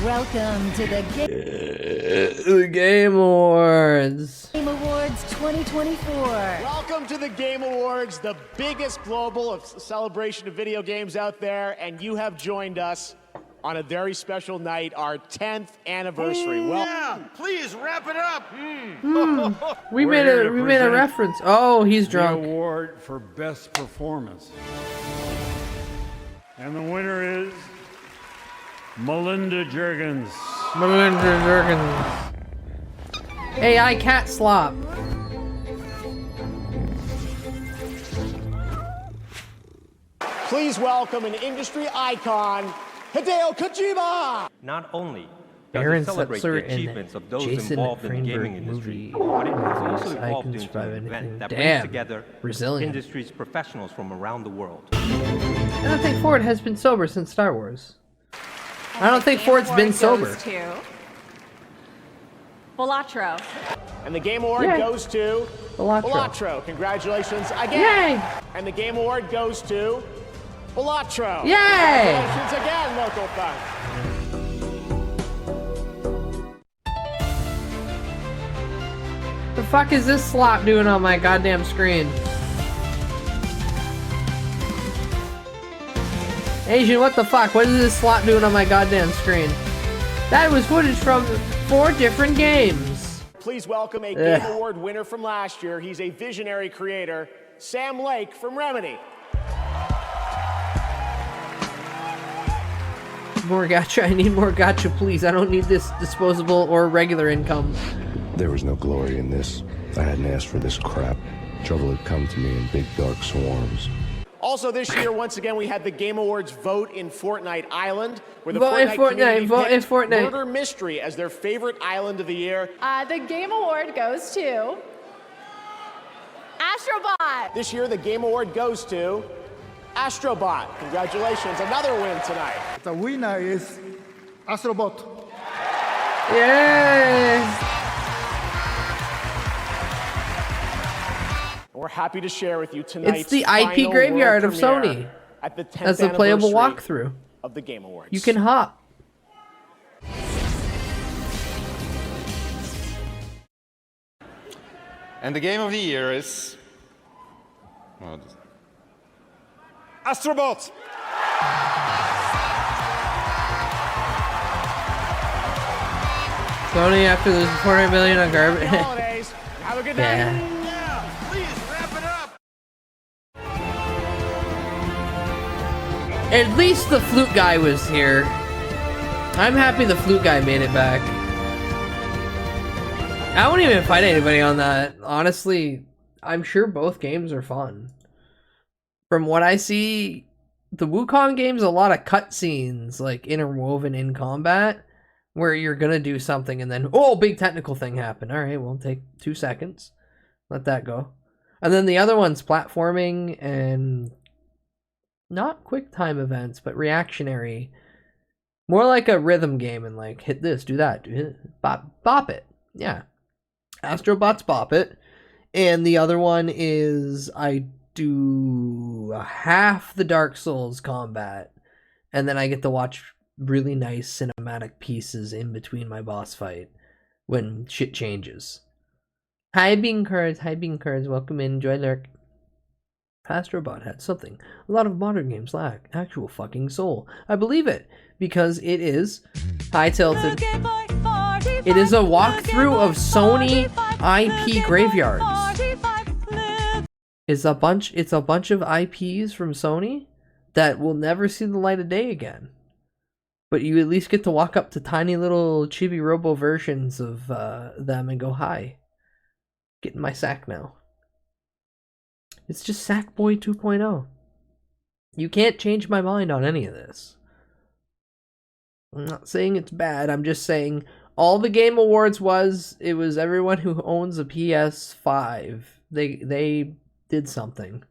Welcome to the Game Awards. Game Awards 2024. Welcome to the Game Awards, the biggest global celebration of video games out there, and you have joined us on a very special night, our 10th anniversary. Yeah, please wrap it up. We made a reference. Oh, he's drunk. The award for best performance, and the winner is Melinda Juergens. AI cat slop. Please welcome an industry icon, Hideo Kojima. Not only does Aaron it celebrate Setzer the achievements of those Jason involved in the gaming Feinberg industry, movie. but it has also I evolved can into survive an anything. event that Damn. brings together Resilient. industry's professionals from around the world. I don't think Ford has been sober since Star Wars. I don't think Ford's been sober. Volatro. And the Game Award Yay. goes to Volatro. Congratulations again. Yay! And the Game Award goes to Volatro. Yay! Congratulations again, Local Fun. The fuck is this slop doing on my goddamn screen? Asian, what the fuck? What is this slop doing on my goddamn screen? That was footage from 4 different games. Please welcome a Game Award winner from last year. He's a visionary creator, Sam Lake from Remedy. More gacha. I need more gacha, please. I don't need this disposable or regular income. There was no glory in this. I hadn't asked for this crap. Trouble had come to me in big dark swarms. Also this year, once again, we had the Game Awards vote in Fortnite Island, where the Vote in Fortnite Fortnite, community vote in picked Fortnite. Murder Mystery as their favorite island of the year. The Game Award goes to Astrobot. This year, the Game Award goes to Astrobot. Congratulations, another win tonight. The winner is Astrobot. Yay! We're happy to share with you tonight's It's the IP final graveyard world of premiere Sony. at the 10th As a playable anniversary walkthrough. of the Game Awards. You can hop. And the game of the year is Astrobot. Sony after losing 400 million on garbage. Holidays. Have a good night. Yeah. At least the flute guy was here. I'm happy the flute guy made it back. I won't even fight anybody on that. Honestly, I'm sure both games are fun. From what I see, the Wukong game's a lot of cutscenes, like interwoven in combat, where you're gonna do something and then, oh, big technical thing happened. Alright, well, take 2 seconds. Let that go. And then the other one's platforming and not quick time events, but reactionary. More like a rhythm game and like, hit this, do that, do it, bop it. Yeah. Astrobot's Bop It. And the other one is I do half the Dark Souls combat. And then I get to watch really nice cinematic pieces in between my boss fight when shit changes. Hi Bean Curds, welcome in, enjoy lurk. Astrobot had something a lot of modern games lack, actual fucking soul. I believe it, because it is high tilted. It is a walkthrough of Sony IP graveyards. It's a bunch of IPs from Sony that will never see the light of day again. But you at least get to walk up to tiny little chibi robo versions of them and go, hi. Get in my sack now. It's just Sackboy 2.0. You can't change my mind on any of this. I'm not saying it's bad. I'm just saying all the Game Awards it was everyone who owns a PS5. They did something.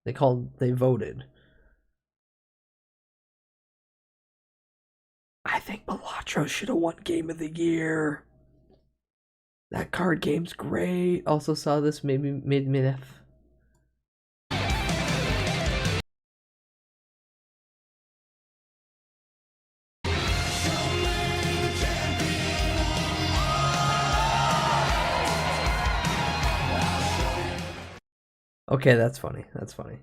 They voted. I think Balatro should have won Game of the Year. That card game's great. Also saw this maybe mid-minute. Okay, that's funny. That's funny.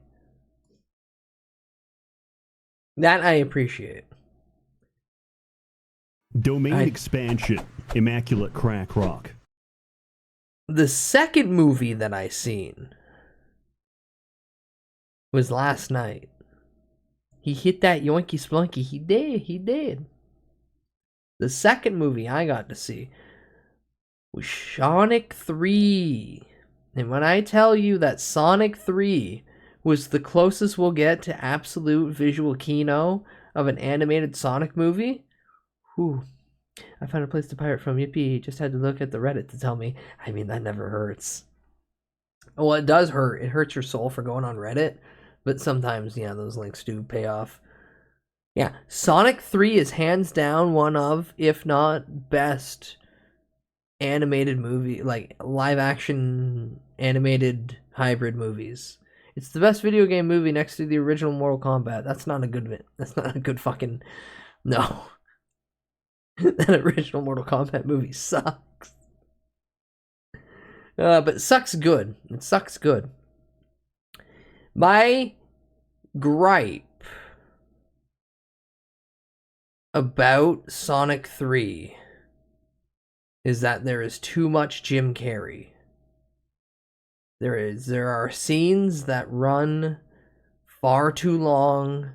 That I appreciate. Domain expansion. Immaculate Crack Rock. The second movie that I seen was last night. He hit that yoinky splunky. He did. The second movie I got to see was Sonic 3. And when I tell you that Sonic 3 was the closest we'll get to absolute visual kino of an animated Sonic movie, whew. I found a place to pirate from. Yippee. Just had to look at the Reddit to tell me. I mean, that never hurts. Well, it does hurt. It hurts your soul for going on Reddit. But sometimes, yeah, those links do pay off. Yeah, Sonic 3 is hands down one of, if not best, animated movie, like live action animated hybrid movies. It's the best video game movie next to the original Mortal Kombat. That's not a good fucking no. That original Mortal Kombat movie sucks. But sucks good. It sucks good. My gripe about Sonic 3 is that there is too much Jim Carrey. There are scenes that run far too long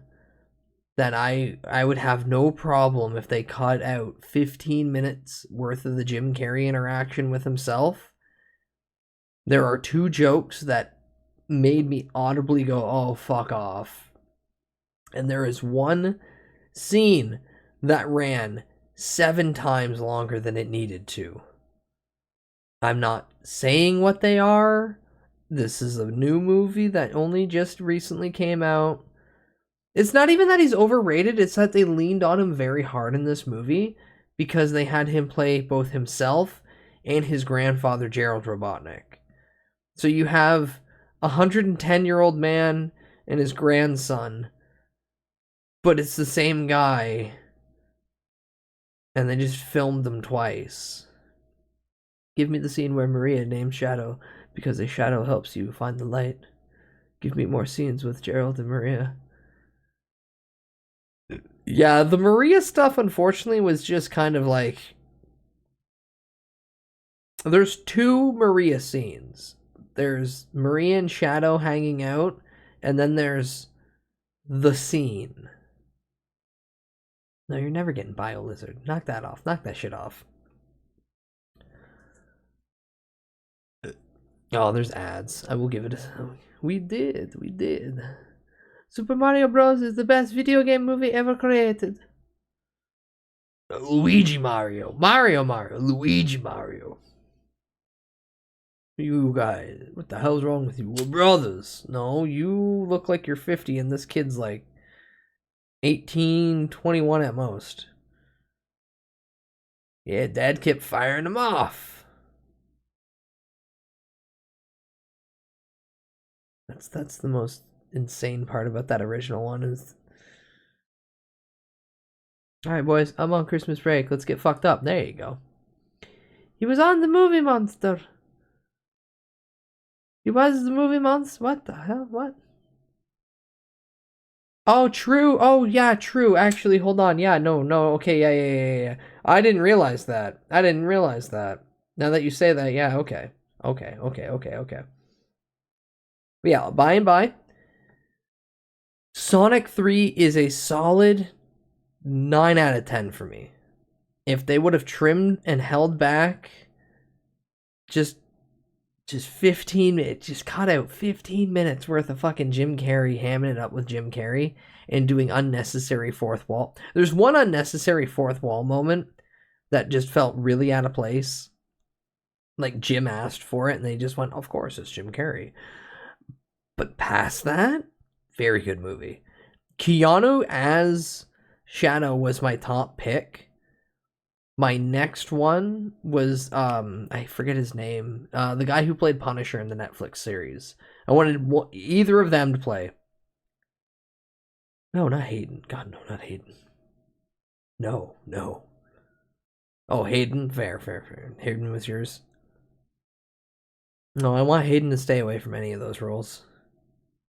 that I would have no problem if they cut out 15 minutes worth of the Jim Carrey interaction with himself. There are two jokes that made me audibly go, oh, fuck off. And there is one scene that ran 7 times longer than it needed to. I'm not saying what they are. This is a new movie that only just recently came out. It's not even that he's overrated, it's that they leaned on him very hard in this movie because they had him play both himself and his grandfather, Gerald Robotnik. So you have a 110-year-old man and his grandson, but it's the same guy, and they just filmed them twice. Give me the scene where Maria named Shadow because a shadow helps you find the light. Give me more scenes with Gerald and Maria. Yeah, the Maria stuff, unfortunately, was just kind of like... There's 2 Maria scenes. There's Maria and Shadow hanging out, and then there's the scene. No, you're never getting BioLizard. Knock that off. Knock that shit off. Oh, there's ads. I will give it a... We did. Super Mario Bros. Is the best video game movie ever created. Luigi Mario. Mario, Luigi Mario. You guys, what the hell's wrong with you? We're brothers. No, you look like you're 50 and this kid's like 18, 21 at most. Yeah, Dad kept firing him off. That's the most insane part about that original one is... Alright, boys, I'm on Christmas break. Let's get fucked up. There you go. He was on the Movie Monster. He was the Movie Monster? What the hell? What? Oh, true. Oh, yeah, true. Actually, hold on. Yeah, no. Okay, yeah. I didn't realize that. Now that you say that, yeah, okay. But yeah, by and by, Sonic 3 is a solid 9 out of 10 for me. If they would have trimmed and held back just 15 minutes, just cut out 15 minutes worth of fucking Jim Carrey hamming it up with Jim Carrey and doing unnecessary fourth wall. There's one unnecessary fourth wall moment that just felt really out of place. Like Jim asked for it and they just went, of course, it's Jim Carrey. But past that, very good movie. Keanu as Shadow was my top pick. My next one was, I forget his name, the guy who played Punisher in the Netflix series. I wanted either of them to play. No, not Hayden. God, no, not Hayden. No. Oh, Hayden? Fair. Hayden was yours. No, I want Hayden to stay away from any of those roles.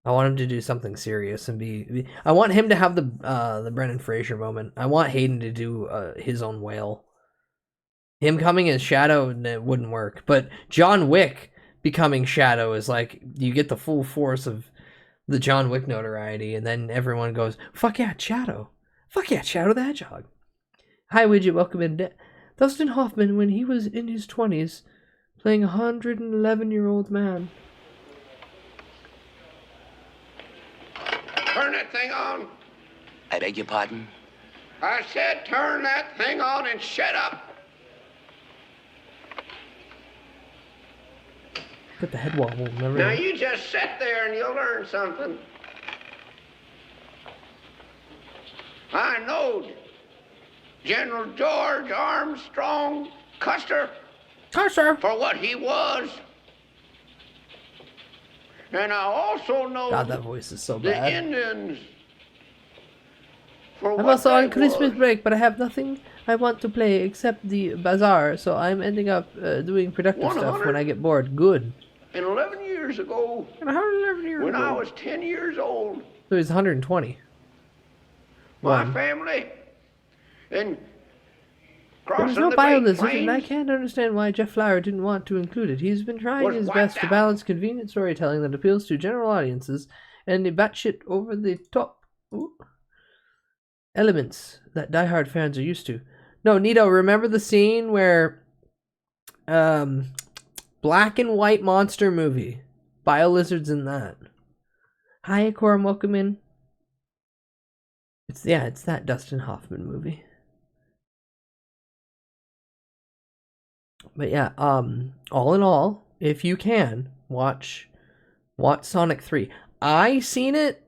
I want him to do something serious and be I want him to have the Brendan Fraser moment. I want Hayden to do his own whale. Him coming as Shadow, it wouldn't work. But John Wick becoming Shadow is like, you get the full force of the John Wick notoriety, and then everyone goes, fuck yeah, Shadow. Fuck yeah, Shadow the Hedgehog. Hi, Widget, welcome in. Dustin Hoffman, when he was in his 20s, playing a 111-year-old man. Turn that thing on. I beg your pardon? I said turn that thing on and shut up. Put the head wobble. Now you just sit there and you'll learn something. I knowed General George Armstrong Custer for what he was. And I also know God, that voice is so the bad. Indians for I'm what also on they Christmas was. break, but I have nothing I want to play except the bazaar, so I'm ending up doing productive stuff when I get bored. Good. And 11 years ago, when I was 10 years old, So he's 120. my One. family and There was crossing no the Great bio-lizard, and I Plains can't understand why Jeff Flower didn't want to include it. He's been trying was his wiped best to out. balance convenient storytelling that appeals to general audiences and the batshit over-the-top elements that diehard fans are used to. No, Nito, remember the scene where black and white monster movie. Bio-lizards in that. Hi, Corum, welcome in. It's that Dustin Hoffman movie. But yeah, all in all, if you can, watch Sonic 3. I seen it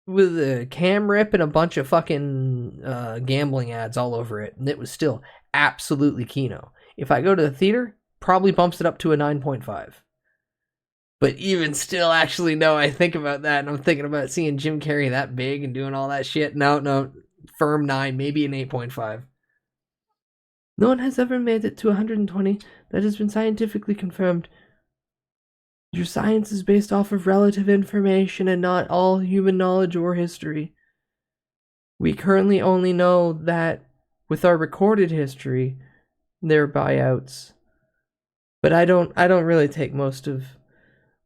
with a cam rip and a bunch of fucking gambling ads all over it, and it was still absolutely Kino. If I go to the theater, probably bumps it up to a 9.5. But even still, actually, no, I think about that, and I'm thinking about seeing Jim Carrey that big and doing all that shit. No, firm 9, maybe an 8.5. No one has ever made it to 120. That has been scientifically confirmed. Your science is based off of relative information and not all human knowledge or history. We currently only know that with our recorded history, there are buyouts. But I don't really take most of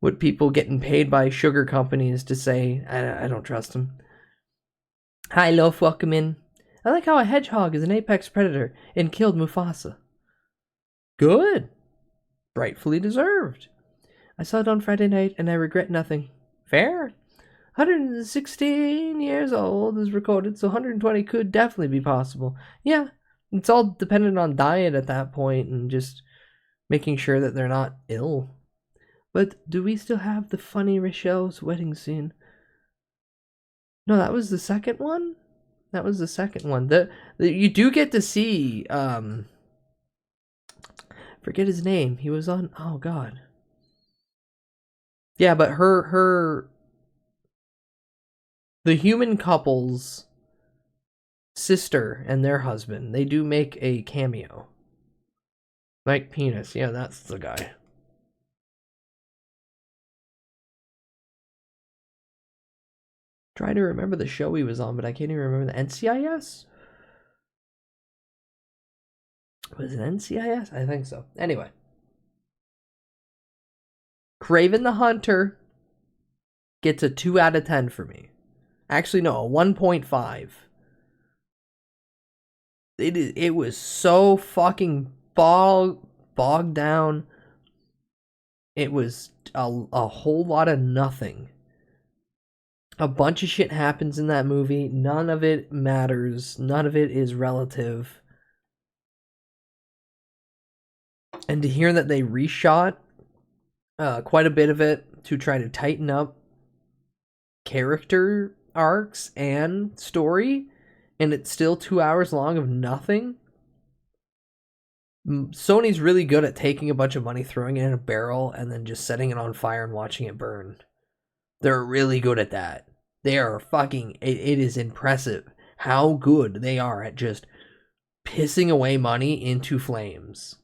what people getting paid by sugar companies to say. I don't trust them. Hi, Loaf, welcome in. I like how a hedgehog is an apex predator and killed Mufasa. Good. Rightfully deserved. I saw it on Friday night and I regret nothing. Fair. 116 years old is recorded, so 120 could definitely be possible. Yeah, it's all dependent on diet at that point and just making sure that they're not ill. But do we still have the funny Rochelle's wedding scene? No, that was the second one? That was the second one. You do get to see, forget his name. He was on, oh god. Yeah, but the human couple's sister and their husband, they do make a cameo. Mike Penis, yeah, that's the guy. Trying to remember the show he was on, but I can't even remember the NCIS? Was it NCIS? I think so. Anyway. Kraven the Hunter gets a 2 out of 10 for me. Actually, no, a 1.5. It was so fucking bogged down. It was a whole lot of nothing. A bunch of shit happens in that movie. None of it matters. None of it is relative. And to hear that they reshot quite a bit of it to try to tighten up character arcs and story, and it's still 2 hours long of nothing. Sony's really good at taking a bunch of money, throwing it in a barrel, and then just setting it on fire and watching it burn. They're really good at that. They are fucking... It is impressive how good they are at just pissing away money into flames.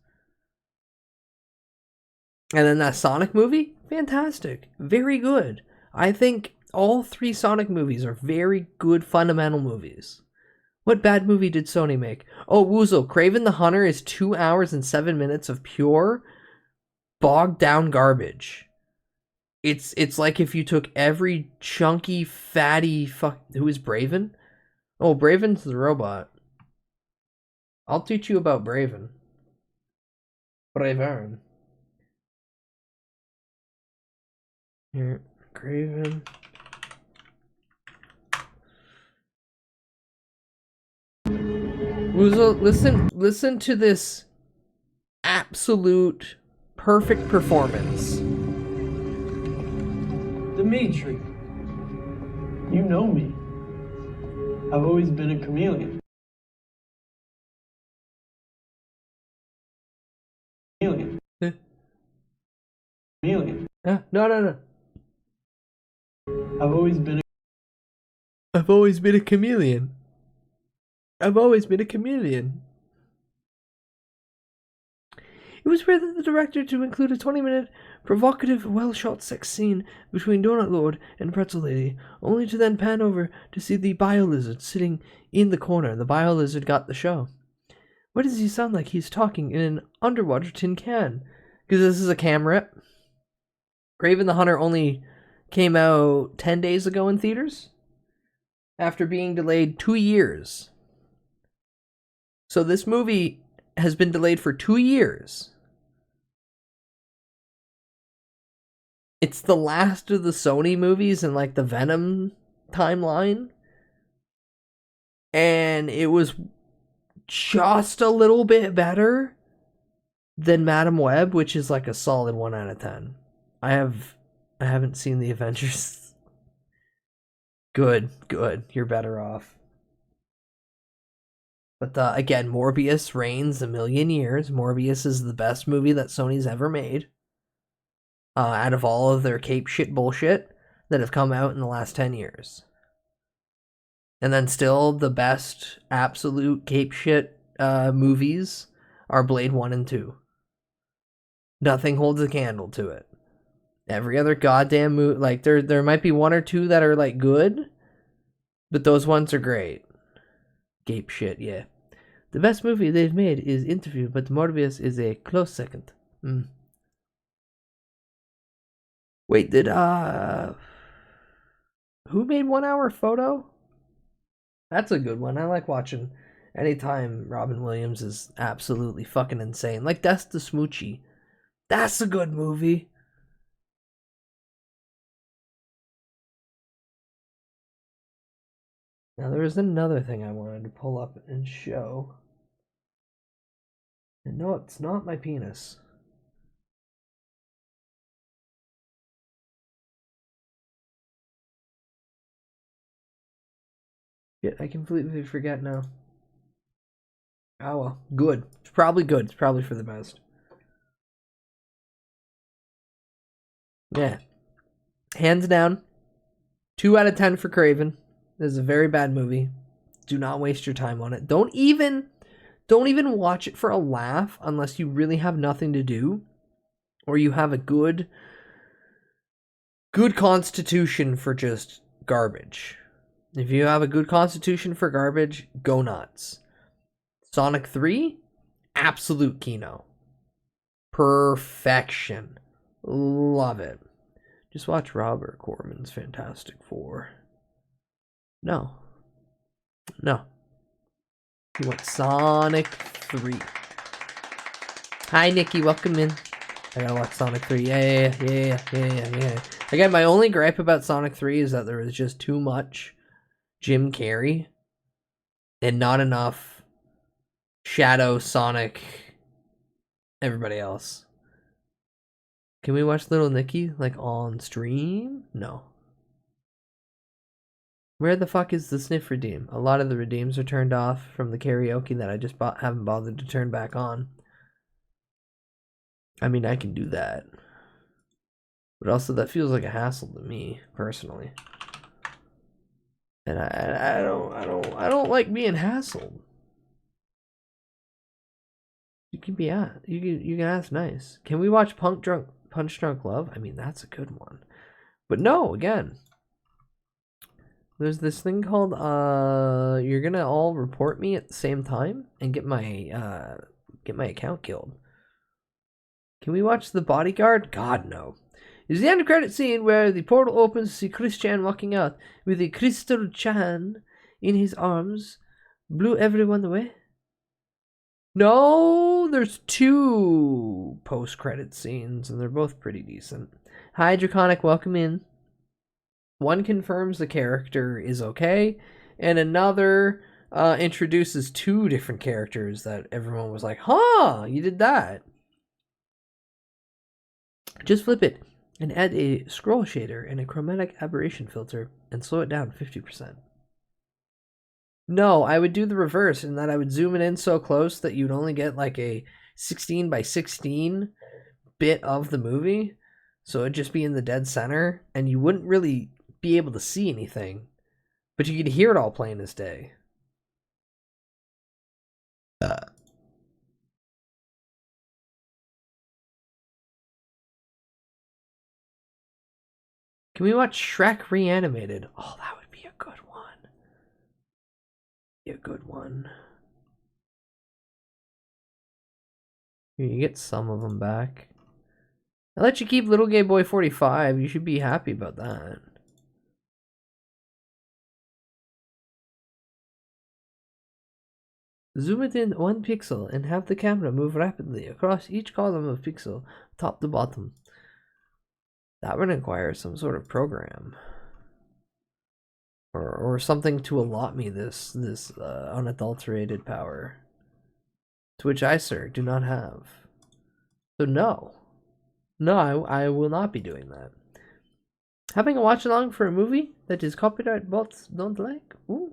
And then that Sonic movie? Fantastic. Very good. I think all 3 Sonic movies are very good fundamental movies. What bad movie did Sony make? Oh, Woozle, Kraven the Hunter is 2 hours and 7 minutes of pure, bogged down garbage. It's like if you took every chunky, fatty Who is Braven? Oh, Braven's the robot. I'll teach you about Braven. Braven. Here, Kraven. Woozle, listen to this absolute perfect performance. Dimitri, you know me. I've always been a chameleon. Chameleon. Chameleon. No. I've always been a chameleon. I've always been a chameleon. It was rare that the director to include a 20-minute, provocative, well-shot sex scene between Donut Lord and Pretzel Lady, only to then pan over to see the bio-lizard sitting in the corner. The bio-lizard got the show. Why does he sound like he's talking in an underwater tin can? Because this is a cam rip. Kraven the Hunter only came out 10 days ago in theaters, after being delayed 2 years. So this movie has been delayed for 2 years. It's the last of the Sony movies in like the Venom timeline. And it was just a little bit better than Madam Web, which is like a solid 1 out of 10. I haven't seen the Avengers. Good. You're better off. But again, Morbius reigns a million years. Morbius is the best movie that Sony's ever made. Out of all of their cape shit bullshit that have come out in the last 10 years. And then still the best absolute cape shit movies are Blade 1 and 2. Nothing holds a candle to it. Every other goddamn movie, like there might be 1 or 2 that are like good, but those ones are great. Cape shit, yeah. The best movie they've made is Interview, but Morbius is a close second. Wait, did who made 1 Hour Photo? That's a good one. I like watching anytime Robin Williams is absolutely fucking insane. Like Death to Smoochie. That's a good movie. Now there was another thing I wanted to pull up and show. And no, it's not my penis. Yeah, I completely forget now. Oh well, good. It's probably good. It's probably for the best. Yeah. Hands down. 2 out of 10 for Kraven. This is a very bad movie. Do not waste your time on it. Don't even watch it for a laugh unless you really have nothing to do. Or you have a good constitution for just garbage. If you have a good constitution for garbage, go nuts. Sonic 3, absolute Kino. Perfection. Love it. Just watch Robert Corman's Fantastic Four. No. You want Sonic 3. Hi, Nikki. Welcome in. I gotta watch Sonic 3. Yeah. Again, my only gripe about Sonic 3 is that there is just too much Jim Carrey and not enough Shadow, Sonic, everybody else. Can we watch Little Nicky, like, on stream? No. Where the fuck is the sniff redeem? A lot of the redeems are turned off from the karaoke that I just haven't bothered to turn back on. I mean, I can do that. But also, that feels like a hassle to me, personally. And I don't like being hassled. You can be you can ask nice. Can we watch Punch Drunk Love? I mean, that's a good one. But no, again. There's this thing called you're gonna all report me at the same time and get my account killed. Can we watch The Bodyguard? God no. Is the end credit scene where the portal opens to see Chris Chan walking out with a Crystal Chan in his arms blew everyone away? No, there's 2 post-credit scenes and they're both pretty decent. Hi Draconic, welcome in. One confirms the character is okay, and another introduces 2 different characters that everyone was like, huh, you did that. Just flip it and add a scroll shader and a chromatic aberration filter and slow it down 50%. No, I would do the reverse in that I would zoom it in so close that you'd only get like a 16 by 16 bit of the movie. So it'd just be in the dead center and you wouldn't really be able to see anything, but you could hear it all plain as day. Can we watch Shrek Reanimated? Oh, that would be a good one. Be a good one. Here, you get some of them back. I let you keep Little Gay Boy 45. You should be happy about that. Zoom it in 1 pixel and have the camera move rapidly across each column of pixel, top to bottom. That would require some sort of program. Or something to allot me this unadulterated power. To which I, sir, do not have. So no. No, I will not be doing that. Having a watch along for a movie that is copyright bots don't like? Ooh.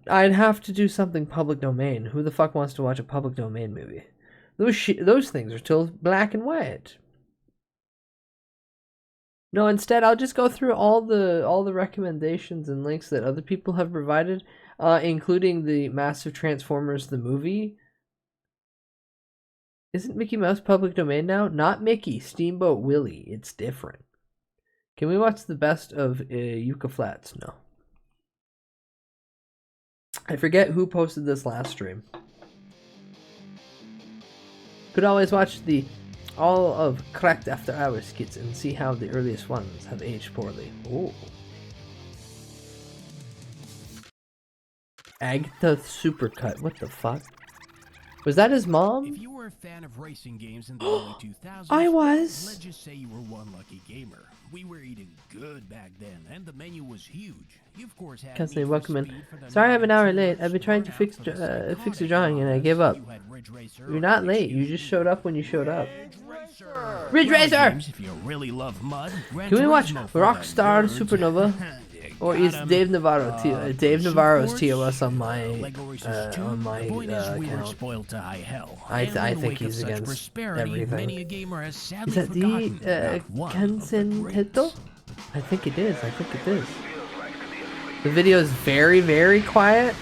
I'd have to do something public domain. Who the fuck wants to watch a public domain movie? Those things are still black and white. No, instead I'll just go through all the recommendations and links that other people have provided, including the Massive Transformers the movie. Isn't Mickey Mouse public domain now? Not Mickey, Steamboat Willie. It's different. Can we watch the best of Yucca Flats? No. I forget who posted this last stream. Could always watch all of Cracked After Hours skits and see how the earliest ones have aged poorly. Oh. Agatha Supercut. What the fuck? Was that his mom? If you were a fan of racing games in the early 2000s, I was. Let's just say you were one lucky gamer. We were eating good back then, and the menu was huge. You of course had Constantly welcome in. Sorry I'm an hour late. I've been trying to fix the drawing and I gave up. You're not late. You just showed up when you showed up. Ridge Racer! If you really love mud, can we watch Rockstar Supernova? Or is Dave Navarro's TOS on my account? Spoiled to high hell. I think he's against everything. Is that the Consentito? I think it is. The video is very, very quiet.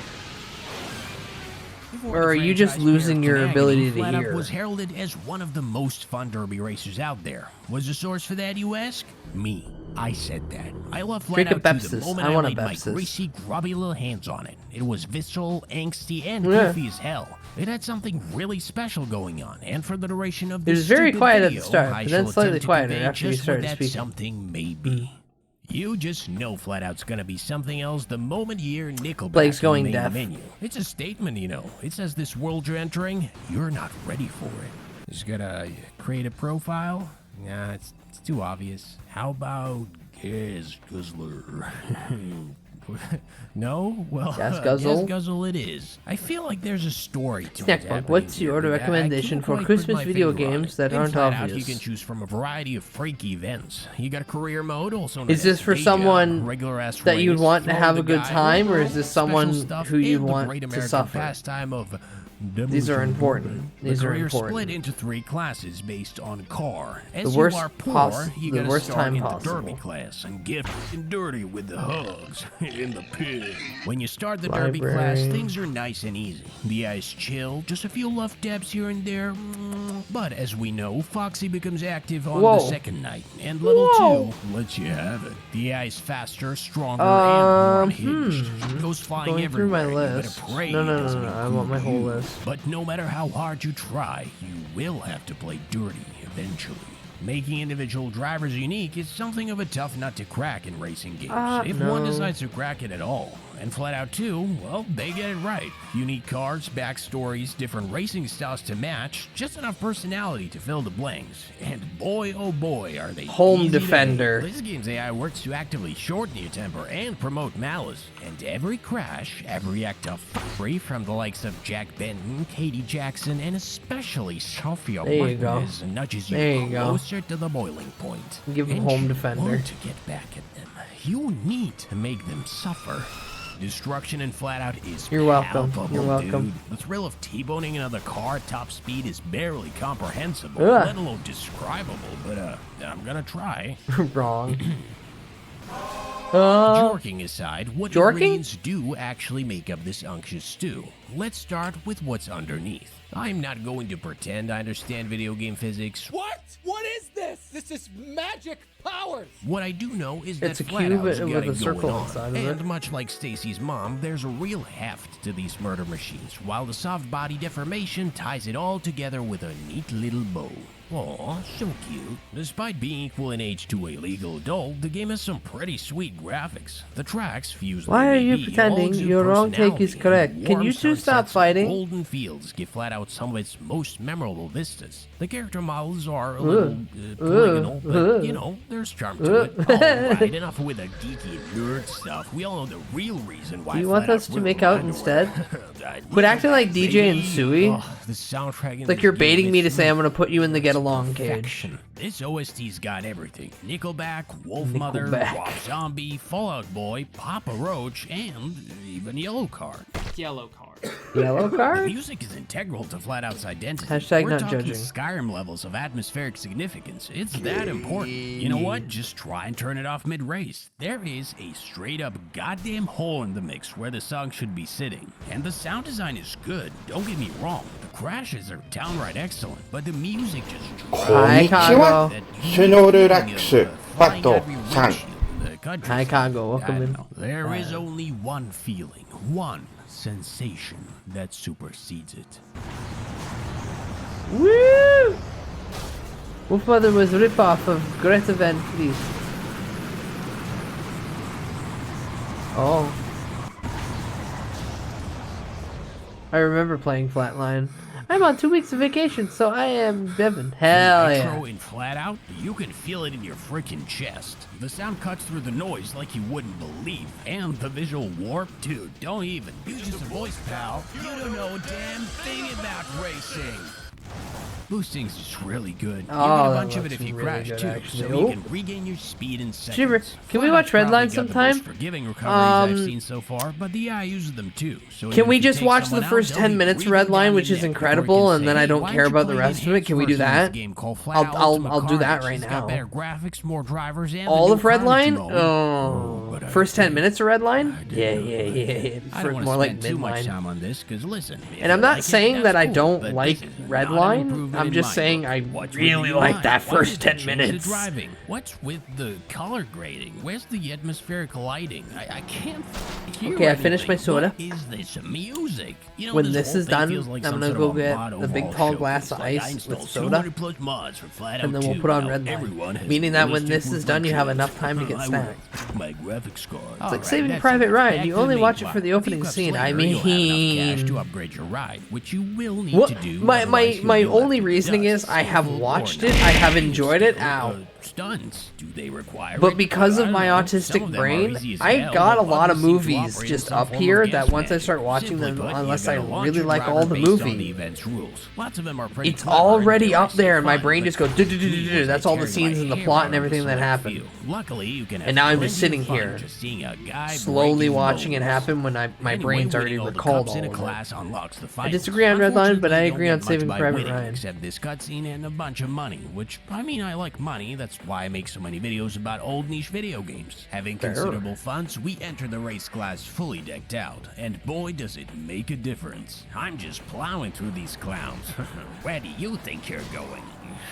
Or are you just losing your ability to hear? Was heralded as one of the most fun derby racers out there. Was the source for that, you ask? Me. I said that. I love Flat Out 2 the moment I laid my greasy, grubby little hands on it. It was visceral, angsty, and goofy as hell. It had something really special going on, and for the duration of this it was very quiet video, at the start, but then slightly quieter after you just started what that speaking. Something may be. You just know Flat Out's gonna be something else the moment you hear Nickelback Blake's going in the main deaf. menu. It's a statement, you know. It says this world you're entering, you're not ready for it. Just gotta create a profile? Nah, it's too obvious. How about Gas Guzzler? No? Well, Gas Guzzle? Gas Guzzle it is. I feel like there's a story to Snackbug, it. what's your recommendation for Christmas video games that aren't Flat Out, obvious? you can choose from a variety of freaky events. You got a career mode, also known Is this as for day someone job, regular-ass that you'd race, want to throw have the a good guy, time, or is special this someone stuff, who you'd and the want great to American suffer? pastime of These are important. These the are career important. split into 3 classes based on car. As The worst you are poor, you the gotta worst start time in possible. the derby class and get f***ing dirty with the hugs in the pit. When you start the derby class, Library. things are nice and easy. The ice chill, just a few love dabs here and there. But as we know, Foxy becomes active on Whoa. the second night, and level Whoa. 2 lets you have it. The ice faster, stronger, and more unhinged. Goes flying Going through everywhere. my You list. better pray No, it no, no, doesn't no, I want my whole include you. list. But no matter how hard you try, you will have to play dirty eventually. Making individual drivers unique is something of a tough nut to crack in racing games. If one no. decides to crack it at all. And Flat Out 2, well, they get it right. Unique cars, backstories, different racing styles to match, just enough personality to fill the blanks. And boy, oh boy, are they Home easy to Defender. hate. This game's AI works to actively shorten your temper and promote malice. And every crash, every act of free from the likes of Jack Benton, Katie Jackson, and especially Sophia There you go. Martinez nudges you There you go. closer to the boiling point. Give him And Home you Defender. want to get back at them. You need to make them suffer. Destruction and Flat Out is You're welcome. palpable, You're welcome. dude. The thrill of T-boning another car at top speed is barely comprehensible, Ugh. let alone describable, but I'm gonna try. Wrong. Jorking aside, what Jorking? ingredients do actually make up this unctuous stew? Let's start with what's underneath. I'm not going to pretend I understand video game physics. What? What is this? This is magic powers. What I do know is It's that a Flat cube Out's with got a it circle going on. inside of And it. much like Stacy's mom, there's a real heft to these murder machines, while the soft body deformation ties it all together with a neat little bow. Aw, so cute. Despite being equal in age to a legal adult, the game has some pretty sweet graphics. The tracks fuse. Why are you pretending your wrong take is correct? Can you two stop fighting? Golden fields give Flat Out some of its most memorable vistas. The character models are a little polygonal, but you know, there's charm to it. Alright, enough with the geeky nerd stuff. We all know the real reason why. Do you want Flat us Out to will make out remind instead? the- Quit acting like DJ and Suey. Oh, the soundtrack in It's like this you're game baiting me to is say I'm gonna put you in the get along cage. perfection. This OST's got everything. Nickelback, Wolfmother, Nickelback. Rob Zombie, Fallout Boy, Papa Roach, and even Yellow Card. Yellow card. Yellow The card? music is integral to Flat Out's identity. Hashtag We're not talking judging. Skyrim levels of atmospheric significance. It's that important. You know what? Just try and turn it off mid-race. There is a straight-up goddamn hole in the mix where the song should be sitting. And the sound design is good, don't get me wrong. The crashes are downright excellent, but the music just Hi, Kago. Hi, Kago. Welcome in. There is only one feeling, one sensation that supersedes it. Woo! Wolfmother was a rip-off of Greta Van Fleet. Oh. I remember playing Flatline. I'm on 2 weeks of vacation, so I am Devin. Hell yeah. Nitro in Flat Out, you can feel it in your freaking chest. The sound cuts through the noise like you wouldn't believe. And the visual warp, dude, don't even. Use just a voice, pal. You don't know a damn thing about racing. Boosting's just really good. You Oh, get a that bunch of it looks if you really crash good, too, actually. so Oh. you can regain your speed in seconds. Shiver, can we Flat watch Out's Redline probably got the sometime? most forgiving recoveries I've seen so far, but the AI uses them too. So Can we just watch the first 10 minutes of Redline, which is incredible, and then I don't care about the rest of it? Can we do that? I'll do that right now. Better graphics, more drivers, and All the of new carnage Redline? mode. Oh. First 10 minutes of Redline? Yeah. I More don't want to like spend too much midline. time on this because listen. And I'm not saying that I don't but like this is not an Redline. improvement it I'm in just my saying book. I What's with really the like UI? that Why first did they 10 change the minutes. driving? What's with the color grading? Where's the atmospheric lighting? I can't hear Okay, I finished my anything. soda. What is this music? You know, When this this whole is thing done, feels like I'm some gonna sort go of a get mod a big overhaul tall showcase. glass of Like, I ice installed with soda, 200 plus mods for Flat and Out then we'll 2. put on Now red everyone line. has Meaning that when realistic this is done, you have reflections. enough time to get I snacked. will. My graphics card. It's like Saving Private Ryan. You only watch it for the opening scene. I mean, to upgrade your ride, which you will need what? to do. My otherwise you'll my be left only in the reasoning dust. is I have Full watched or it. not. I have enjoyed it. Still, Ow. Stunts. Do they require But it? because I of don't my know. Some autistic of them are brain, easy as I hell, got a but lot of others seem to movies operate just in some up form of here gas that once I magic. start watching Simply them, put, you unless I gotta launch really your like driver all the based on the movie, event's rules. Lots of them are pretty it's clever and already they're up there, and my fun, brain but just goes. me, That's I all the tear scenes my and the hair plot out and over everything that select happened. few. Luckily, you can have And now I'm just plenty sitting of fun here, just seeing a guy slowly breaking watching it modes. happen when my Anyway, brain's already winning all the recalled cups all in a of it. class unlocks the I fight. disagree on Red Line, but I Unfortunately, agree you on don't get Saving much by Private winning, Ryan. except this cutscene and a bunch of money, which, I mean, I like money. That's why I make so many videos about old niche video games. Having Fair. considerable funds, we enter the race class fully decked out, and boy does it make a difference. I'm just plowing through these clowns. Where do you think you're going?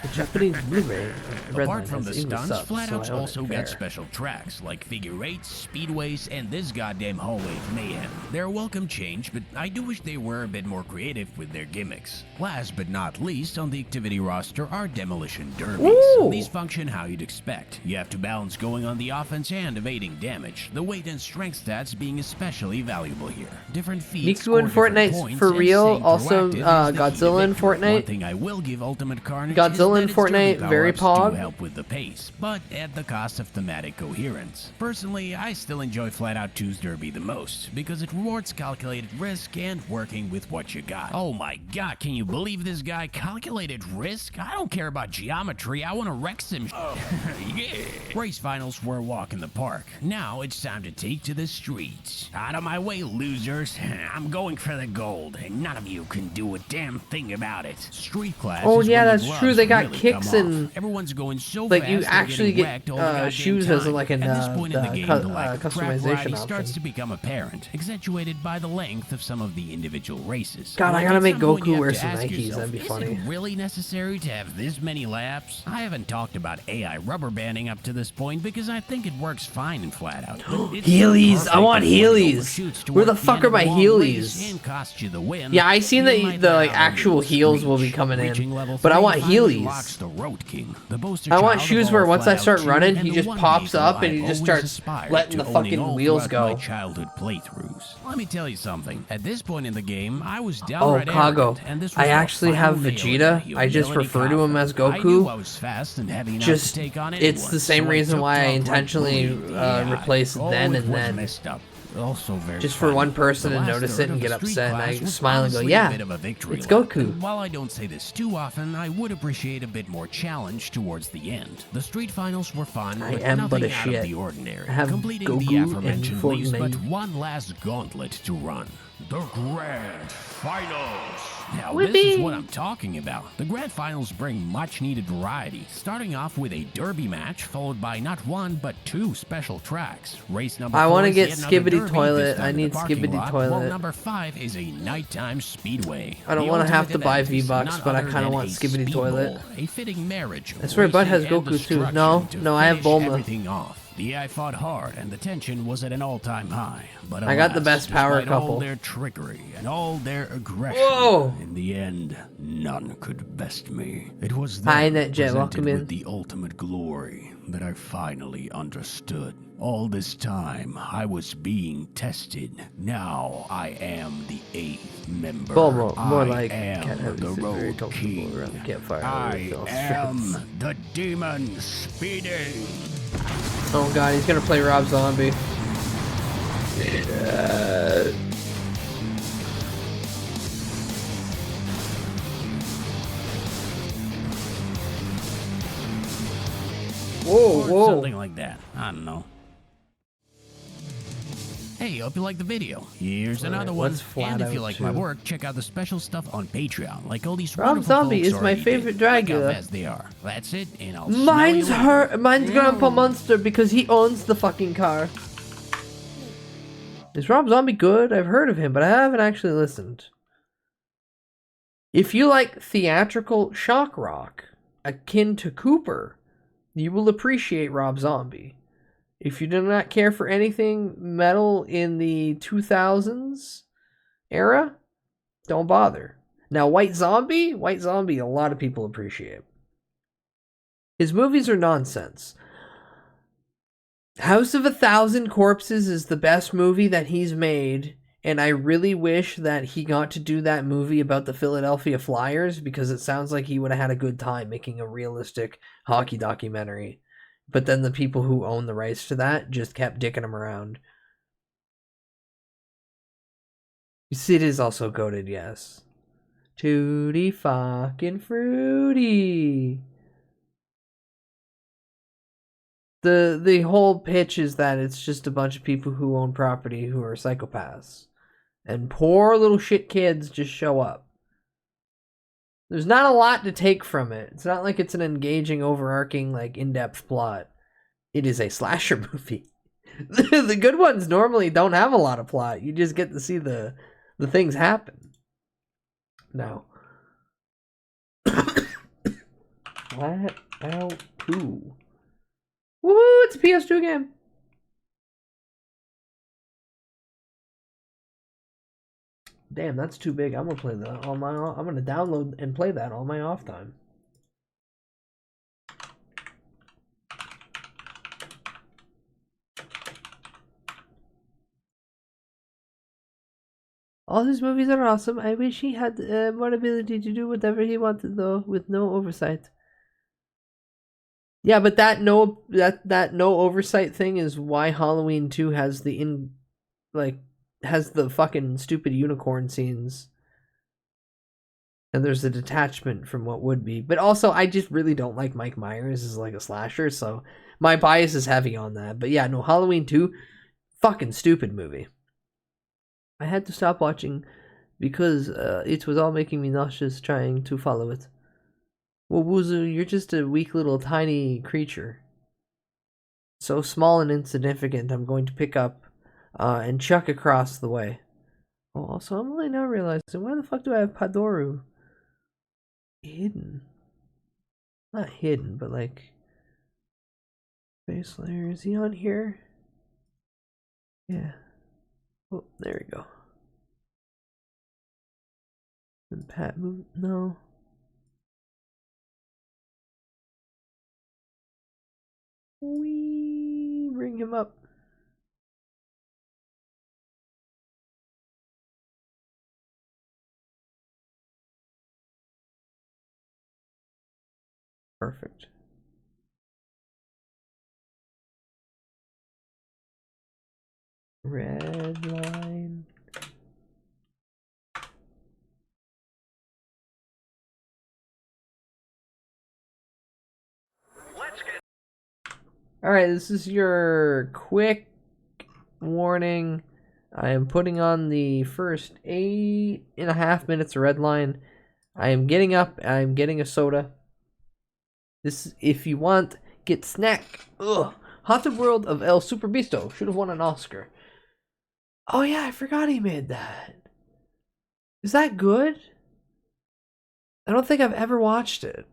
The Japanese Blu-ray. Red Apart Line from has the English stunts, subs, Flat so Out's I own it. also Fair. got special tracks like figure eights, speedways, and this goddamn hallway of mayhem. They're a welcome change, but I do wish they were a bit more creative with their gimmicks. Last but not least, on the activity roster are demolition derbies. Ooh. These function how you'd expect. You have to balance going on the offense and evading damage, the weight and strength stats being especially valuable here. Different feats Niku in score different Fortnite points, for and real. staying Also, proactive is the key to Godzilla in victory. One Fortnite. thing I will give Ultimate Carnage Godzilla is in that its derby Fortnite, very power-ups do pog. help with the pace, but at the cost of thematic coherence. Personally, I still enjoy Flat Out 2's Derby the most, because it rewards calculated risk and working with what you got. Oh my god, can you believe this guy calculated risk? I don't care about geometry, I want to wreck some yeah. Race finals were a walk in the park. Now it's time to take to the streets. Out of my way, losers. I'm going for the gold, and none of you can do a damn thing about it. Street class. Oh is yeah, when the that's gloves true. They got really kicks come off. and Everyone's going so like fast, you they're actually getting get wrecked all the goddamn shoes time. as like an At this point in the game, the lack of track customization variety option. starts to become apparent, accentuated by the length of some of the individual races. God, I Like, gotta at make some point Goku you have wear to some ask Nikes, yourself, that'd be is funny. it really necessary to have this many laps? I haven't talked about AI rubber banding up to this point because I think it works fine in Flat Out. but it's Heelys! perfect I want when it Heelys! overshoots Where toward the fuck end are of a my long race Heelys? and costs you the win. Yeah, I seen You that might the not like have actual reached heels will be reach. coming Reaching in, level but I 3 want finally Heelys. unlocks the Road King, the poster I want child shoes of where all once I Flat Out start 2 running, and he the just one pops vehicle up and he I've just always starts aspired letting to the owning fucking all wheels throughout my go. childhood playthroughs. Let me tell you something. At this point in the game, I was Oh, downright Kago. arrogant, and this was I the actually have final nail in Vegeta. the I just humility refer to him coffin. as I knew I Goku. was fast and heavy enough Just, to take on it's anyone, the same so reason took why I to intentionally bullying the AI. replaced Oh, then it and was then. messed up. Also very Just for funny. one person The to last notice third it and of get the street upset, and I class was smile and go, honestly yeah, a bit of a victory it's lap. Goku. And while I don't say this too often, I would appreciate a bit more challenge towards the end. The street finals were fun, I but am nothing but a out shit. of the ordinary. I have Completing Goku the and aforementioned leaves but Fortnite. one last gauntlet to run. The Grand Finals. Now, this Whippy. is what I'm talking about. The Grand Finals bring much needed variety, starting off with a derby match, followed by not one, but two special tracks. Race number I 4 wanna is get yet another Skibbity derby, Toilet. this time I in the need parking Skibbity lot, while Toilet. number 5 is a nighttime speedway. I don't The want to have ultimate to buy event is V-Bucks, none but I other kind of than want a Skibbity speed Toilet. bowl, a fitting marriage of I swear Bud has racing and Goku too. destruction No, to no, I have finish Bulma. everything off. The AI fought hard, and the tension was at an all-time high. But I got the alas, best power despite all couple. their trickery and all their aggression, Whoa! in the end, none could best me. It was Hi, then, NetJet, presented welcome in. with the ultimate glory, that I finally understood. All this time, I was being tested. Now I am the 8th member. Well, more I like am Cat Heavy the sits very Road comfortable King. around the campfire. I with all am strips. the demon speeding. Oh god, he's gonna play Rob Zombie. Whoa, Or whoa. something like that. I don't know. Hey, hope you liked the video. Here's another one. what's Flat And if you Out like my 2? work, check out the special stuff on Patreon, like all these Rob wonderful Zombie folks is my already favorite did. Look how Dracula. fast they are. That's it, and I'll smell Mine's you later. her. Mine's Grandpa Monster because he owns the fucking car. Is Rob Zombie good? I've heard of him, but I haven't actually listened. If you like theatrical shock rock, akin to Cooper, you will appreciate Rob Zombie. If you do not care for anything metal in the 2000s era, don't bother. Now, White Zombie, a lot of people appreciate. His movies are nonsense. House of a Thousand Corpses is the best movie that he's made, and I really wish that he got to do that movie about the Philadelphia Flyers, because it sounds like he would have had a good time making a realistic hockey documentary. But then the people who own the rights to that just kept dicking him around. Sid is also goated, yes. Tutti fucking fruity. The whole pitch is that it's just a bunch of people who own property who are psychopaths. And poor little shit kids just show up. There's not a lot to take from it. It's not like it's an engaging, overarching, like, in-depth plot. It is a slasher movie. The good ones normally don't have a lot of plot. You just get to see the things happen. Now. Flat Out 2. Woohoo, it's a PS2 game. Damn, that's too big. I'm gonna play that on my. I'm gonna download and play that on my off time. All his movies are awesome. I wish he had more ability to do whatever he wanted, though, with no oversight. Yeah, but that no oversight thing is why Halloween 2 has the has the fucking stupid unicorn scenes. And there's a detachment from what would be. But also, I just really don't like Mike Myers as like a slasher, so my bias is heavy on that. But yeah, no, Halloween 2, fucking stupid movie. I had to stop watching because it was all making me nauseous trying to follow it. Well, Wuzu, you're just a weak little tiny creature. So small and insignificant, I'm going to pick up and chuck across the way. Oh, also, I'm only now realizing, why the fuck do I have Padoru hidden? Not hidden, but like... Base layer, is he on here? Yeah. Oh, there we go. And Pat move? No. We bring him up. Perfect. Red line. Alright, this is your quick warning. I am putting on the first 8.5 minutes of red line. I am getting up. I am getting a soda. This, if you want, get snack. Ugh. Haunted World of El Super Bisto. Should have won an Oscar. Oh yeah, I forgot he made that. Is that good? I don't think I've ever watched it.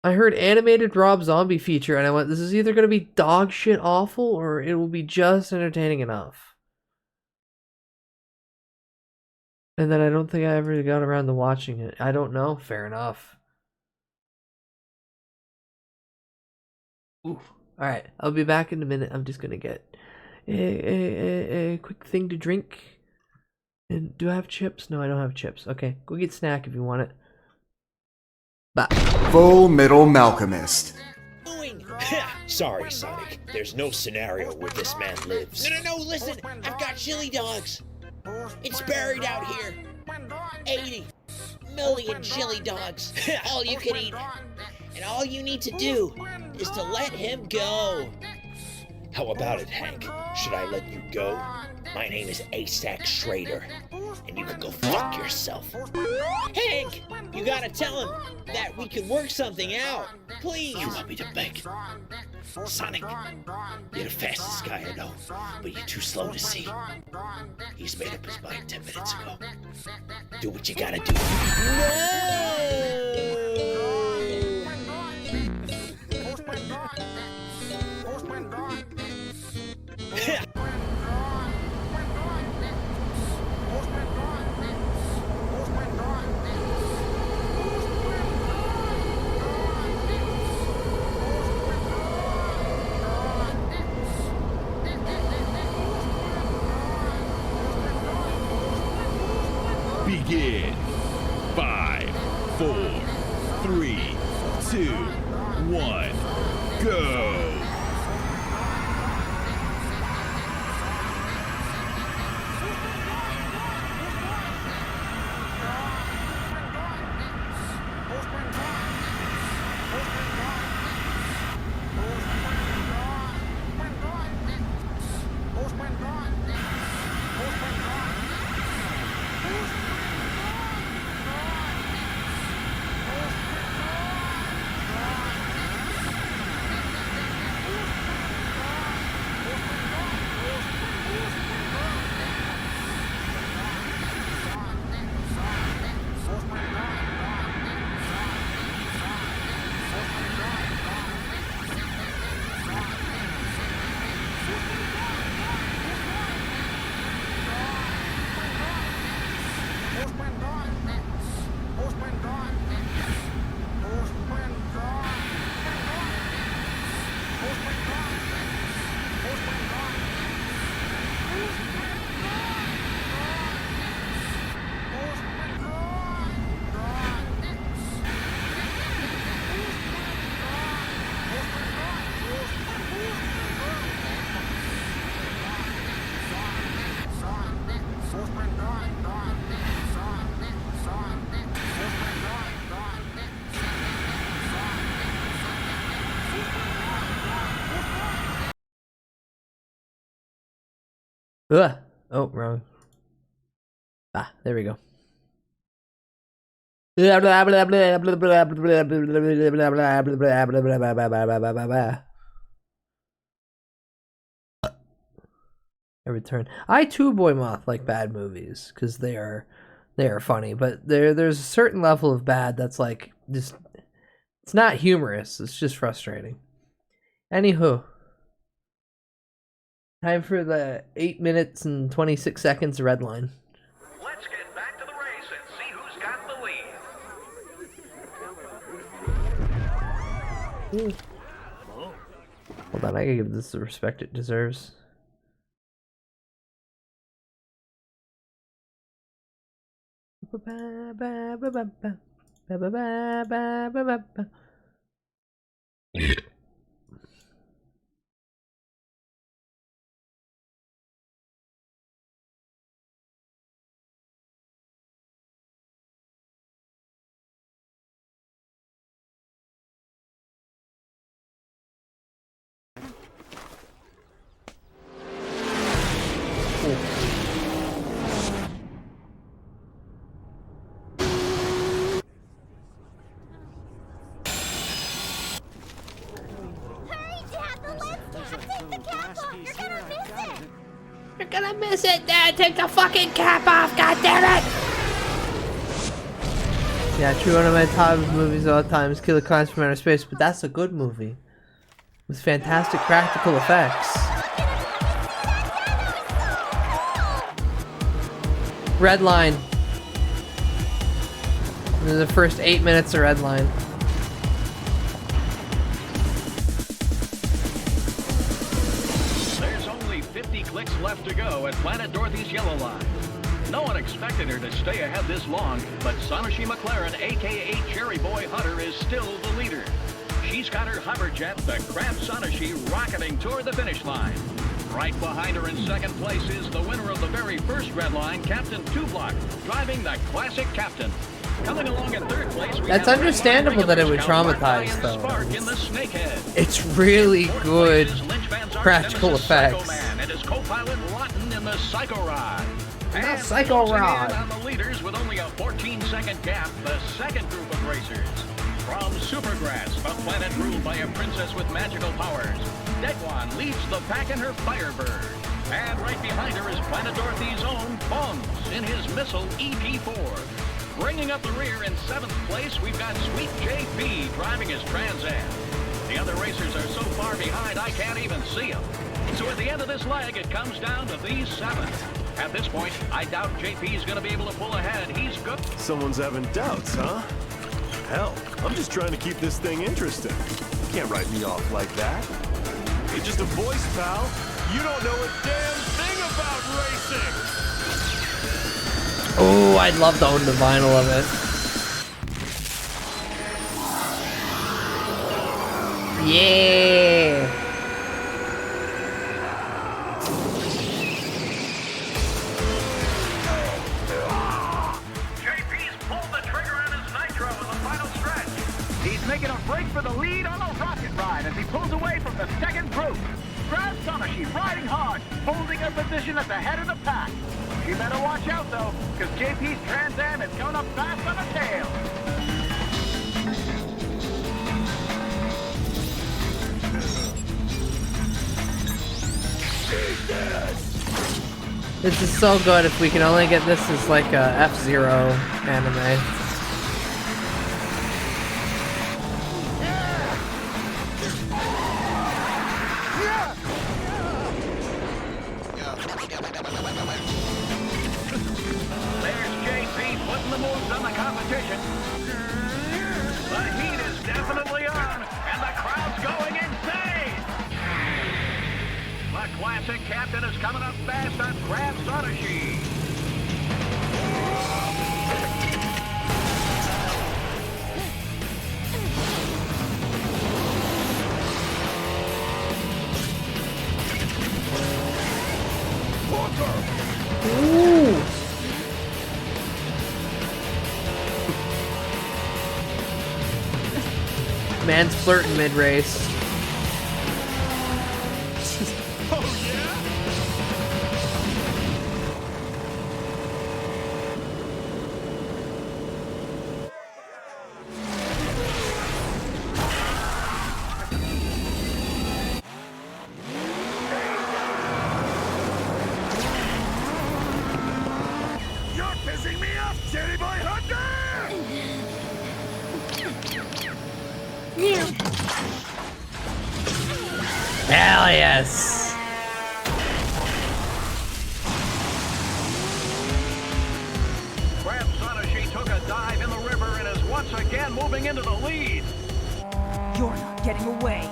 I heard animated Rob Zombie feature and I went, this is either going to be dog shit awful or it will be just entertaining enough. And then I don't think I ever got around to watching it. I don't know. Fair enough. Ooh. Alright, I'll be back in a minute. I'm just going to get a quick thing to drink. And do I have chips? No, I don't have chips. Okay, go get snack if you want it. Bye. Full Metal Malcolmist. Sorry, Sonic. There's no scenario where this man lives. No, listen. I've got chili dogs. It's buried out here. 80 million chili dogs. All you can eat. And all you need to do is to let him go. How about it, Hank? Should I let you go? My name is Asac Schrader. and you can go fuck yourself. Hank, you gotta tell him that we can work something out. Please. You want me to beg? Sonic, you're the fastest guy I know, but you're too slow to see. He's made up his mind 10 minutes ago. Do what you gotta do. Begin. 5, 4, 3, 2, 1, go! Ugh. Oh, wrong. Ah, there we go. I return. I too, Boy Moth, like bad movies because they are funny, but there's a certain level of bad that's like just it's not humorous. It's just frustrating. Anywho, time for the 8 minutes and 26 seconds red line. Let's get back to the race and see who's got the lead. Hold on, I gotta give this the respect it deserves. You're gonna miss it, Dad! Take the fucking cap off, goddammit! Yeah, true, one of my top movies of all time is Killer Clowns from Outer Space, but that's a good movie. With fantastic practical effects. Red line. This is the first 8 minutes of red line. There's only 50 clicks left to go at Planet Dorothy's yellow line. No one expected her to stay ahead this long, but Sonoshi McLaren, aka Cherry Boy Hunter, is still the leader. She's got her hover jet, the Crab Sonoshi, rocketing toward the finish line. Right behind her in second place is the winner of the very first red line, Captain Two Block, driving the classic Captain. Coming along in third place, that's understandable that it would traumatize, though. It's really good practical effects. And his co-pilot Rotten in the Psycho Rod. And Psycho closing in Rod. on the leaders with only a 14-second gap, the second group of racers. From Supergrass, a planet ruled by a princess with magical powers, Degwan leads the pack in her Firebird. And right behind her is Planet Dorothy's own Bones in his missile EP4. Bringing up the rear in 7th place, we've got Sweet JP driving his Trans Am. The other racers are so far behind I can't even see them. So at the end of this leg, it comes down to these 7. At this point, I doubt JP's going to be able to pull ahead. He's good. Someone's having doubts, huh? Hell, I'm just trying to keep this thing interesting. You can't write me off like that. You're just a voice, pal. You don't know a damn thing about racing! Oh, I'd love to own the vinyl of it. Yeah! Making a break for the lead on a rocket ride as he pulls away from the second group. Grab Sanashi riding hard, holding her position at the head of the pack. She better watch out though, because JP's Trans Am is coming up fast on the tail. This is so good. If we can only get this as like a F-Zero anime. Captain is coming up fast on Crab Sanashi. Ooh. Man's flirting mid-race. Hell yes! Crab Sanashi took a dive in the river and is once again moving into the lead. You're not getting away.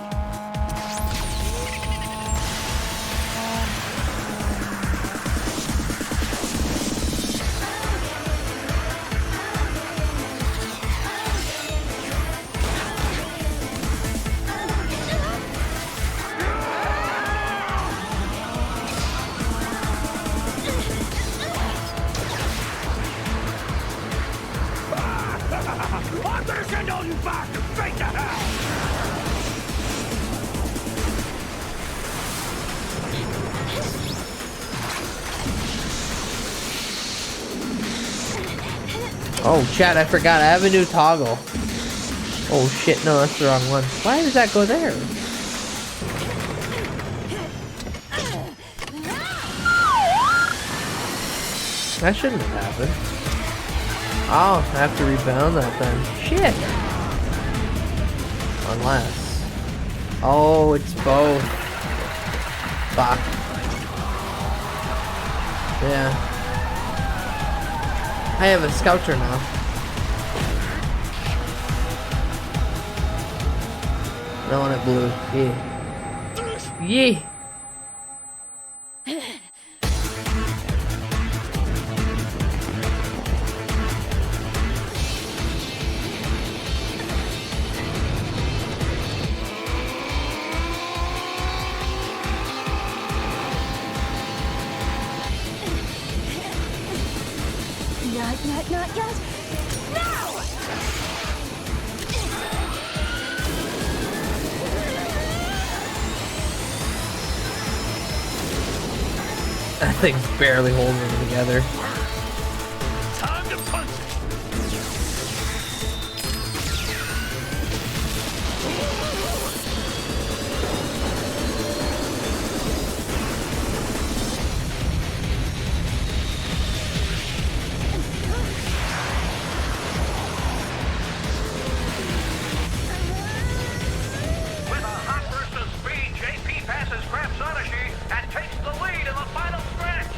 Oh, chat, I forgot. I have a new toggle. Oh, shit. No, that's the wrong one. Why does that go there? That shouldn't have happened. Oh, I have to rebound that then. Shit. Unless. Oh, it's both. Fuck. Yeah. I have a scouter now. I want it blue. Yeah. Yeah. Not yet. No! That thing's barely holding them together. Time to punch it. With a hot burst of speed, JP passes Crab Sanashi and takes the lead in the final stretch.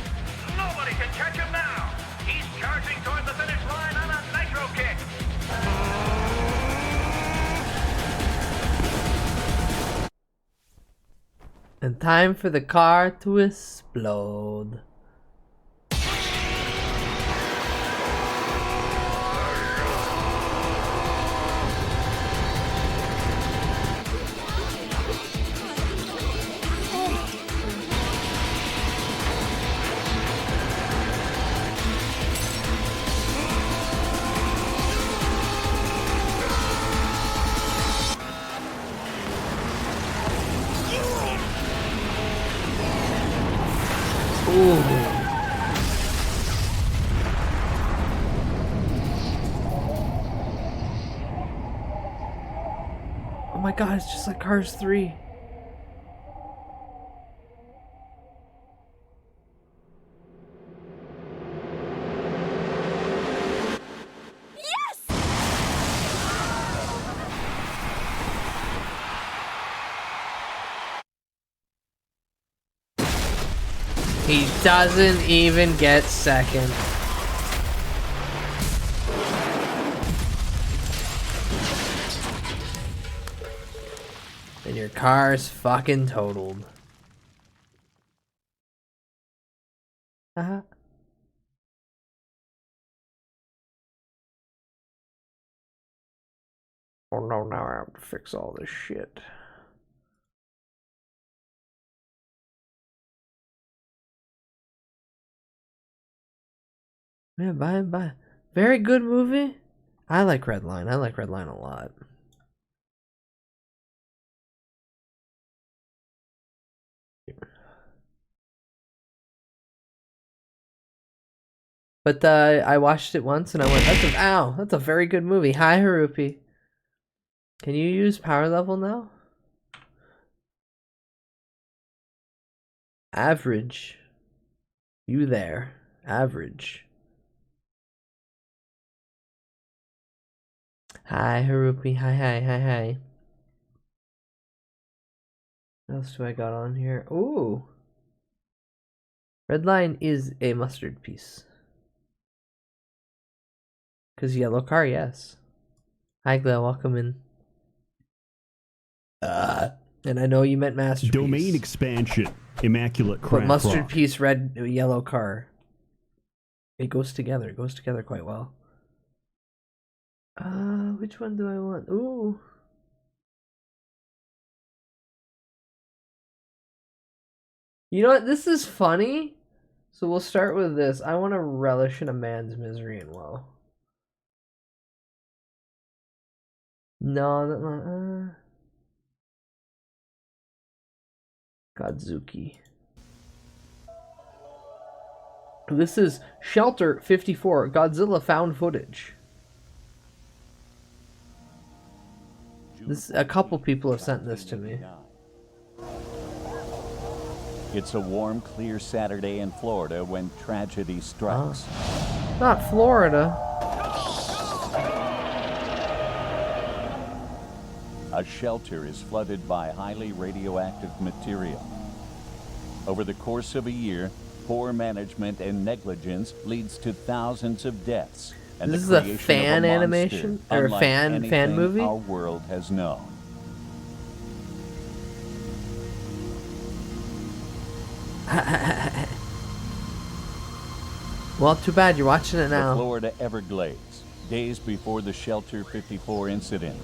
Nobody can catch him now. He's charging toward the finish line on a nitro kick. And time for the car to explode. Ooh. Oh my god, it's just like Cars 3. He doesn't even get second. And your car's fucking totaled. Uh-huh. Oh no, now I have to fix all this shit. Yeah, bye. Very good movie. I like Redline. I like Redline a lot. But I watched it once and I went, that's a very good movie. Hi, Harupi. Can you use power level now? Average. You there. Average. Hi, Harupi. Hi. What else do I got on here? Ooh. Redline is a mustard piece. Because yellow car, yes. Hi, Glenn. Welcome in. And I know you meant masterpiece. Domain expansion. Immaculate crack But mustard rock. piece, red, yellow car. It goes together. It goes together quite well. Which one do I want? Ooh. You know what? This is funny. So we'll start with this. I want to relish in a man's misery and woe. No, Godzuki. This is Shelter 54, Godzilla found footage. A couple people have sent this to me. It's a warm, clear Saturday in Florida when tragedy strikes. Not Florida. A shelter is flooded by highly radioactive material. Over the course of a year, poor management and negligence leads to thousands of deaths. And This is the a creation fan of a animation monster or unlike fan anything movie? our world has known. Well, too bad you're watching it now. The Florida Everglades, days before the Shelter 54 incident.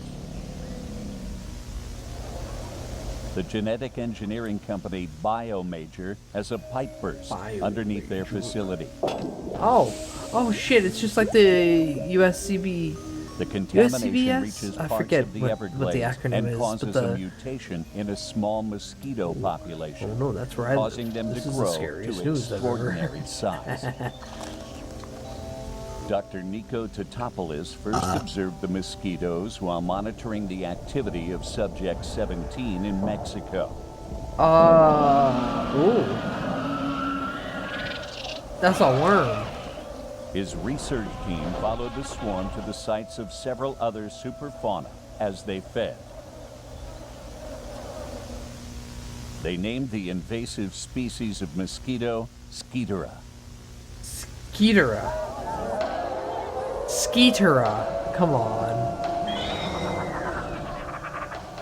The genetic engineering company BioMajor has a pipe burst underneath their facility. Oh shit, it's just like the USCB The contamination USCBS? reaches I parts forget of the what Everglades the acronym and is, causes but a mutation in a small mosquito population, Oh no, that's where I causing live. them This to is the grow scariest to news I've ever extraordinary heard. size. Dr. Nico Totopoulos first observed the mosquitoes while monitoring the activity of Subject 17 in Mexico. Ooh. That's a worm. His research team followed the swarm to the sites of several other superfauna as they fed. They named the invasive species of mosquito Skeetera. Skeetera. Skeetera. Come on.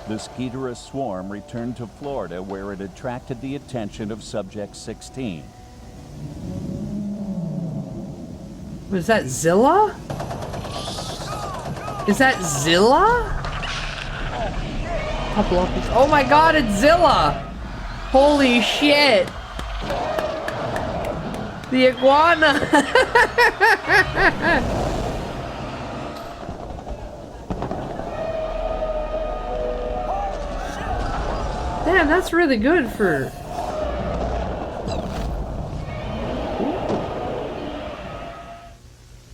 The Skeetera swarm returned to Florida, where it attracted the attention of Subject 16. Was that Zilla? Is that Zilla? Couple of these. Oh my god, it's Zilla! Holy shit! The iguana! Damn, that's really good for...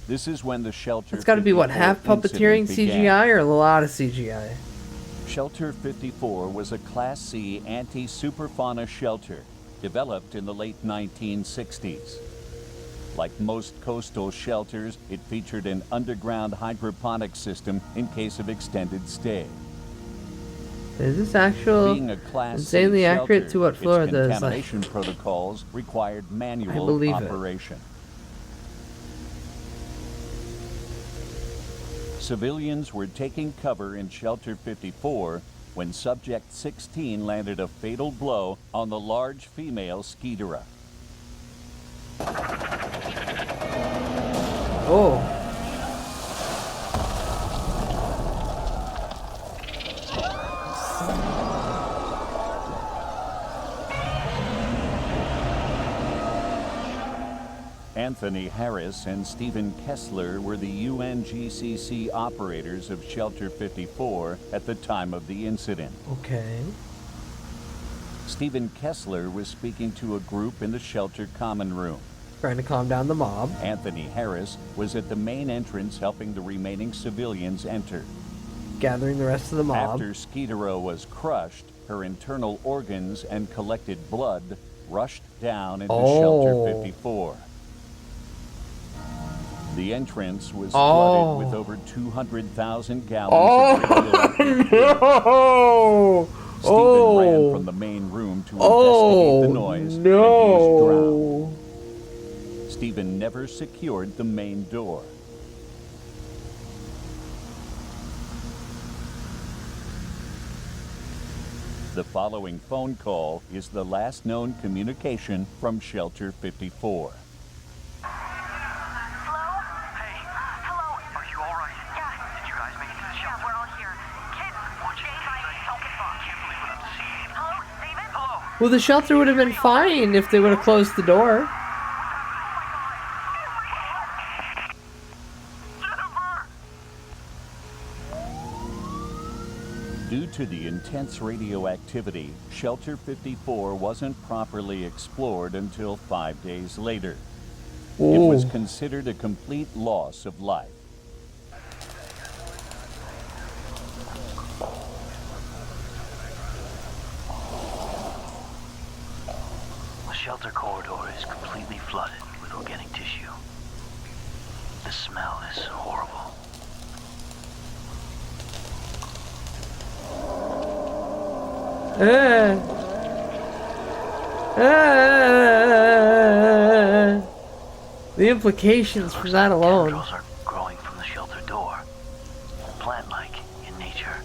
This is when the Shelter It's gotta be what, 54 half puppeteering incident began. CGI or a lot of CGI? Shelter 54 was a Class C anti-superfauna shelter developed in the late 1960s. Like most coastal shelters, it featured an underground hydroponic system in case of extended stay. Is this actual Being a Class insanely C accurate shelter, to what Florida its is like? contamination protocols required I manual believe it. operation. Civilians were taking cover in Shelter 54 when Subject 16 landed a fatal blow on the large female Skeetera. Oh. Anthony Harris and Stephen Kessler were the UNGCC operators of Shelter 54 at the time of the incident. Okay. Stephen Kessler was speaking to a group in the shelter common room. Trying to calm down the mob. Anthony Harris was at the main entrance helping the remaining civilians enter. Gathering the rest of the mob. After Skeetera was crushed, her internal organs and collected blood rushed down into Shelter 54. The entrance was flooded with over 200,000 gallons of radioactive no! Stephen ran from the main room to investigate the noise and used drown. Stephen never secured the main door. The following phone call is the last known communication from Shelter 54. Well, the shelter would have been fine if they would have closed the door. Due to the intense radioactivity, Shelter 54 wasn't properly explored until 5 days later. Ooh. It was considered a complete loss of life. The shelter corridor is completely flooded with organic tissue. The smell is horrible. The implications from that alone. Tendrils are growing from the shelter door, plant-like in nature.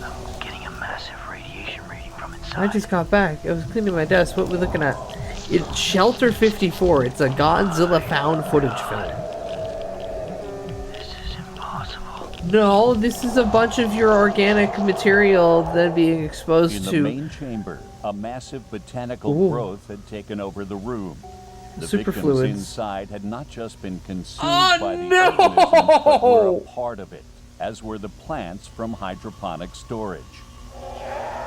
I'm getting a massive radiation reading from inside. I just got back. I was cleaning my desk. What we're looking at? It's Shelter 54. It's a Godzilla found footage film. This is impossible. No, this is a bunch of your organic material then being exposed In the to. main chamber, a massive botanical growth had taken over the room. The Super victims fluids. inside had not just been consumed Oh, by the no! organism, but were a part of it, as were the plants from hydroponic storage.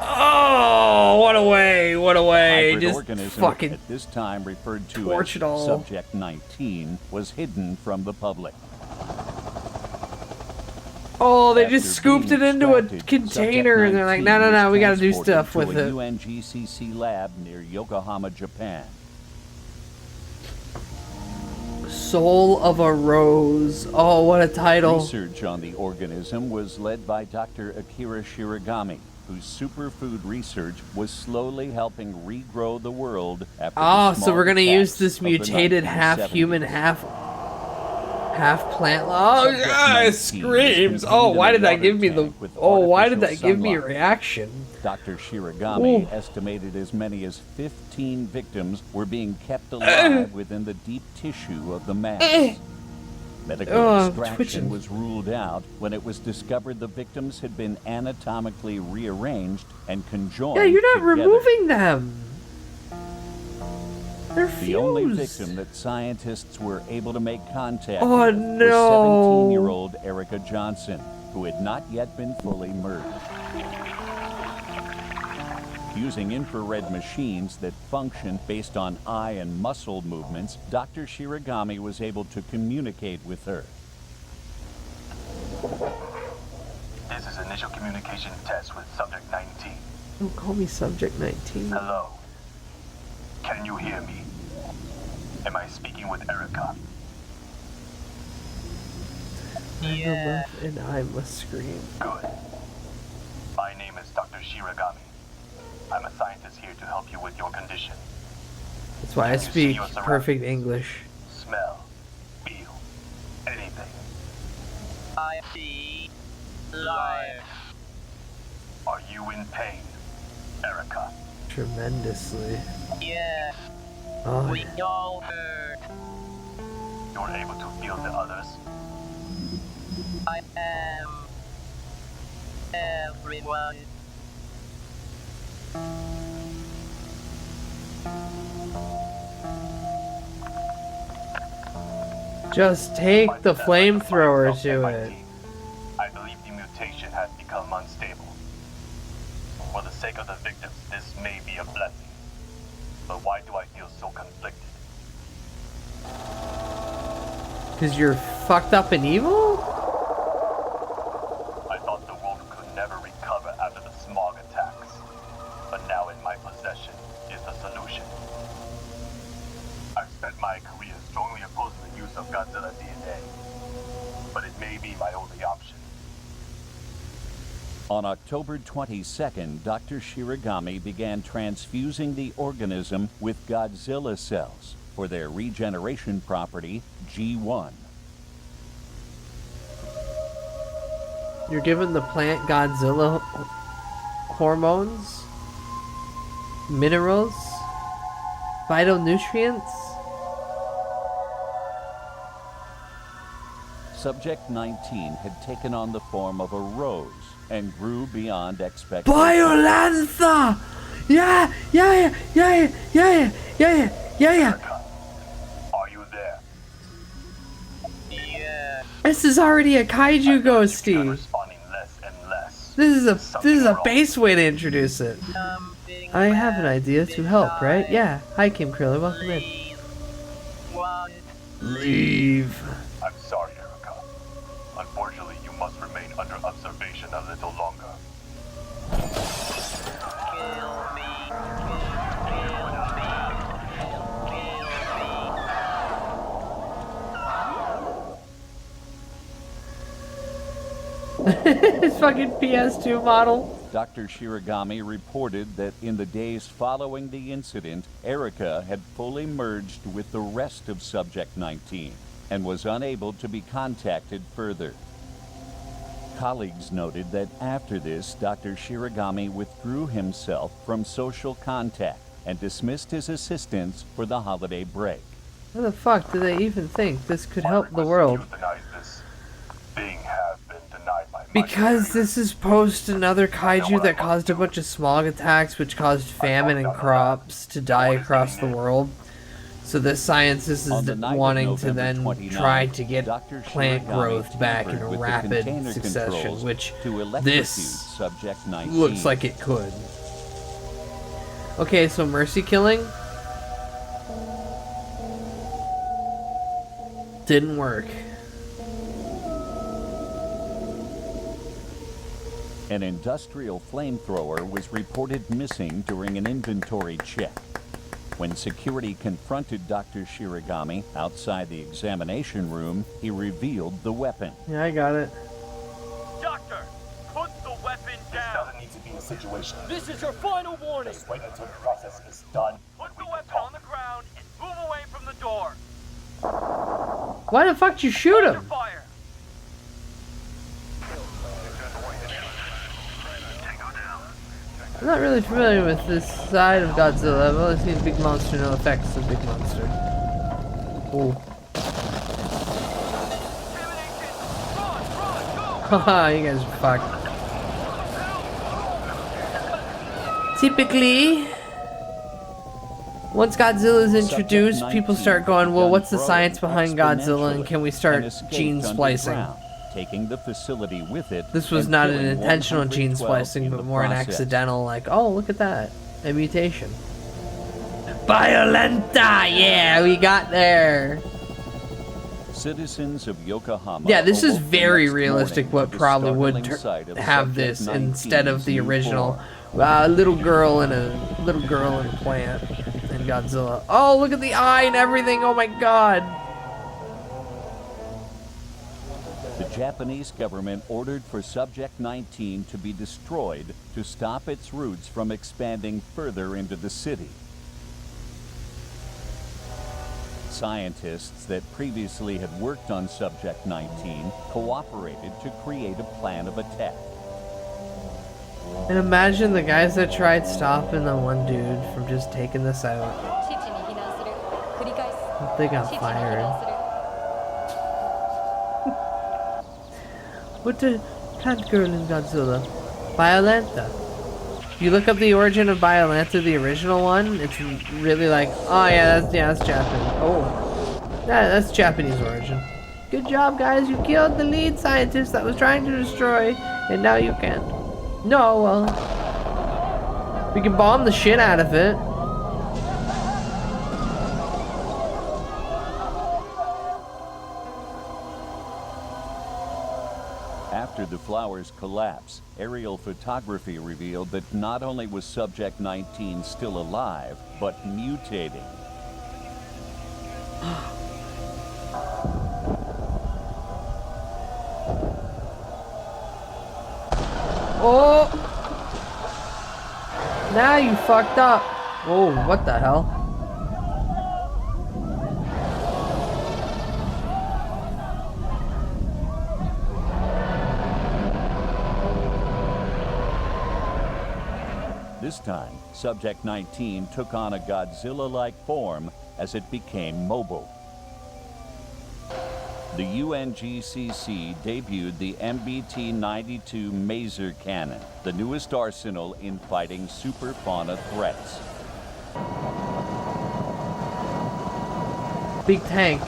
Oh, what a way! What a way! Hybrid Just organism, fucking at this time referred to torch as it all. Subject 19, was hidden from the public. Oh, they After just scooped it being into a extracted, container, and they're like, Subject no, 19 we gotta do was stuff transported with to it. a UNGCC lab near Yokohama, Japan. Soul of a Rose. Oh, what a title. Research on the organism was led by Dr. Akira Shiragami, whose superfood research was slowly helping regrow the world after Oh, the so small we're gonna use attacks this of the mutated 1970s. half-human, half-plant. Oh, Subject God, it 19 screams. was Oh, contained why in a did that water give me the... tank with Oh, why did that artificial give me a sunlight. reaction? Dr. Shiragami Ooh. estimated as many as 15 victims were being kept alive within the deep tissue of the mass. Medical Oh, extraction twitching. was ruled out when it was discovered the victims had been anatomically rearranged and conjoined Yeah, you're not together. removing them. They're The only fused. victim that scientists were able to make contact Oh, with no. was 17-year-old Erica Johnson, who had not yet been fully merged. Using infrared machines that function based on eye and muscle movements, Dr. Shiragami was able to communicate with her. This is initial communication test with subject 19. Don't call me Subject 19. Hello. Can you hear me? Am I speaking with Erica? Yeah. And I must scream. Good. My name is Dr. Shiragami. I'm a scientist here to help you with your condition. That's why I Can you see speak your surroundings? perfect English. Smell, feel, anything. I see life. Are you in pain, Erica? Tremendously. Yes, Oh, we all hurt. You're able to feel the others? I am everyone. just take the flamethrower to it. I believe the mutation has become unstable. For the sake of the victims, this may be a blessing. But why do I feel so conflicted? Because you're fucked up and evil? I thought the world could never recover after the smog attacks. But now in my possession is the solution. I've spent my career strongly opposing the use of Godzilla DNA. But it may be my only option. On October 22nd, Dr. Shiragami began transfusing the organism with Godzilla cells for their regeneration property, G1. You're giving the plant Godzilla hormones, minerals, phytonutrients. Subject 19 had taken on the form of a rose and grew beyond expectation. Biolantha! Yeah! Are you there? Yeah. This is already a kaiju ghosty. Responding less and less. This is a base way to introduce it. I have an idea to help, right? Yeah. Hi, Kim Kriller. Welcome in. Leave. I'm sorry, Erica. Unfortunately, you must remain under observation a little longer. His fucking PS2 model. Dr. Shiragami reported that in the days following the incident, Erica had fully merged with the rest of Subject 19 and was unable to be contacted further. Colleagues noted that after this, Dr. Shiragami withdrew himself from social contact and dismissed his assistants for the holiday break. How the fuck do they even think this could help the world? Because this is post another kaiju that caused a bunch of smog attacks, which caused famine and crops to die across the world. So this scientist is wanting to then try to get plant growth back in a rapid succession, which this looks like it could. Okay, so mercy killing didn't work. An industrial flamethrower was reported missing during an inventory check. When security confronted Dr. Shiragami outside the examination room, he revealed the weapon. Yeah, I got it. Doctor, put the weapon down. This doesn't need to be a situation. This is your final warning. Just wait until the process is done. Put the weapon on the ground and move away from the door. Why the fuck did you shoot him? Fire. I'm not really familiar with this side of Godzilla. I've only seen Big Monster, no effects of Big Monster. Oh. Haha, you guys are fucked. Typically, once Godzilla is introduced, people start going, well, what's the science behind Godzilla, and can we start gene splicing? Taking the facility with it. This was not an intentional gene splicing, but more an accidental, like, oh, look at that. A mutation. Violenta! Yeah, we got there. Citizens of Yokohama. Yeah, this is very realistic, what probably would have this instead of the original little girl and a plant and Godzilla. Oh, look at the eye and everything. Oh my god. The Japanese government ordered for Subject 19 to be destroyed to stop its roots from expanding further into the city. Scientists that previously had worked on Subject 19 cooperated to create a plan of attack. And imagine the guys that tried stopping the one dude from just taking this out. They got fired. What the cat girl in Godzilla? Violenta. If you look up the origin of Violenta, the original one, it's really like, oh yeah, that's Japanese. Oh, that's Japanese origin. Good job, guys. You killed the lead scientist that was trying to destroy, and now you can't. No, well, we can bomb the shit out of it. After the flower's collapse, aerial photography revealed that not only was Subject 19 still alive, but mutating. Oh! Now you fucked up. Oh, what the hell? This time, Subject 19 took on a Godzilla-like form as it became mobile. The UNGCC debuted the MBT-92 Maser Cannon, the newest arsenal in fighting super fauna threats. Big tank.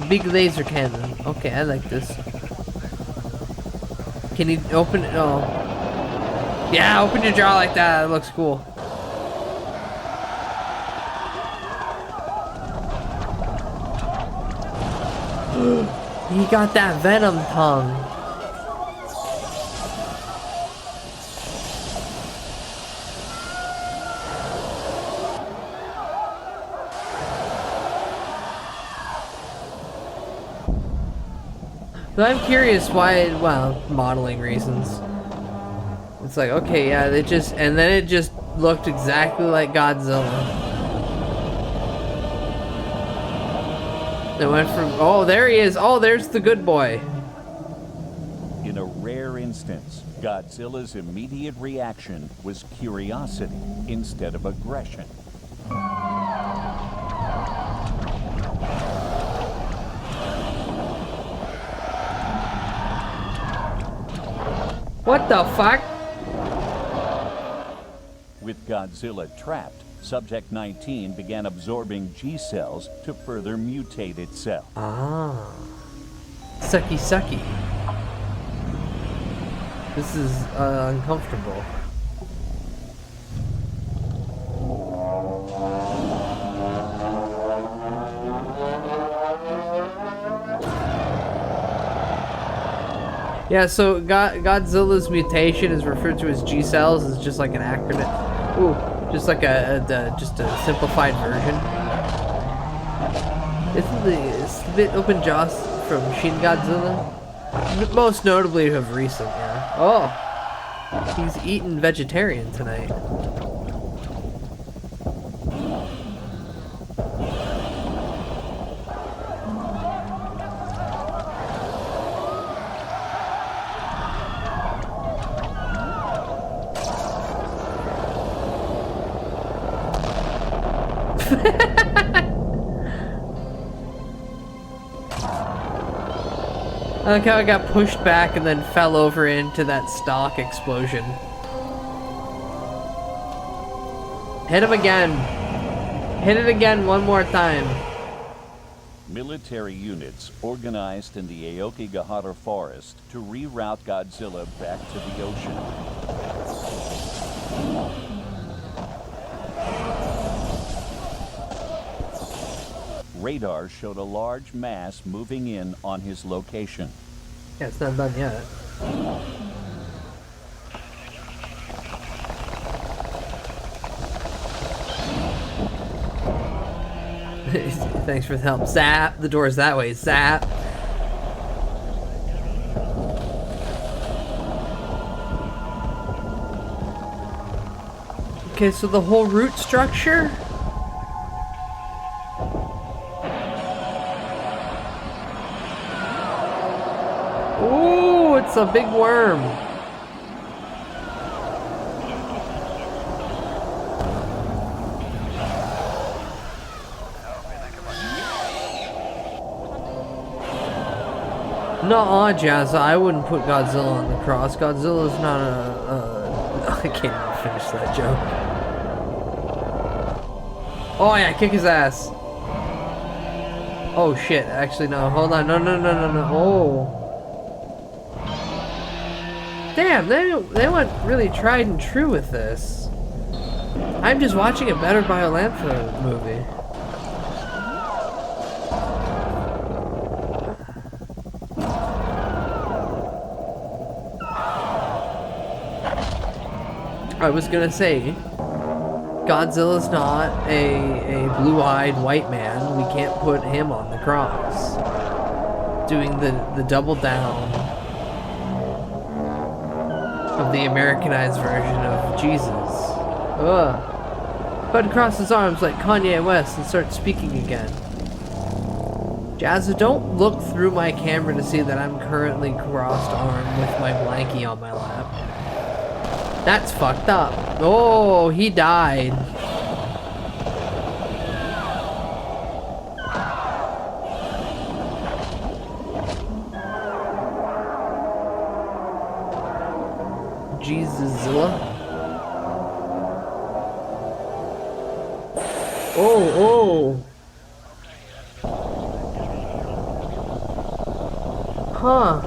Big laser cannon. Okay, I like this. Can you open it? Oh. Yeah, open your jaw like that. It looks cool. He got that venom tongue. So I'm curious why, well, modeling reasons. It's like, okay, yeah, they just, and then it just looked exactly like Godzilla. It went from, oh, there he is. Oh, there's the good boy. In a rare instance, Godzilla's immediate reaction was curiosity instead of aggression. What the fuck? With Godzilla trapped, Subject 19 began absorbing G cells to further mutate itself. Ah. Sucky sucky. This is uncomfortable. Yeah, so Godzilla's mutation is referred to as G cells. It's just like an acronym. Ooh, just like just a simplified version. Isn't the bit open jaws from Shin Godzilla? Most notably of recent, yeah. Oh, he's eating vegetarian tonight. I like how I got pushed back and then fell over into that stock explosion. Hit him again. Hit it again one more time. Military units organized in the Aokigahara forest to reroute Godzilla back to the ocean. Radar showed a large mass moving in on his location. Yeah, it's not done yet. Thanks for the help. Zap! The door's that way. Zap! Okay, so the whole root structure? Ooh, it's a big worm. Nuh-uh, Jazza, I wouldn't put Godzilla on the cross. Godzilla's not I can't even finish that joke. Oh yeah, kick his ass. Oh shit, actually no, hold on, no. Oh. Damn, they went really tried and true with this. I'm just watching a better Biolantha movie. I was gonna say, Godzilla's not a blue-eyed white man. We can't put him on the cross. Doing the double down of the Americanized version of Jesus. Ugh. Bud crosses his arms like Kanye West and starts speaking again. Jazza, don't look through my camera to see that I'm currently crossed-armed with my blankie on my lap. That's fucked up. Oh, he died. Jesus-zilla. Oh. Huh.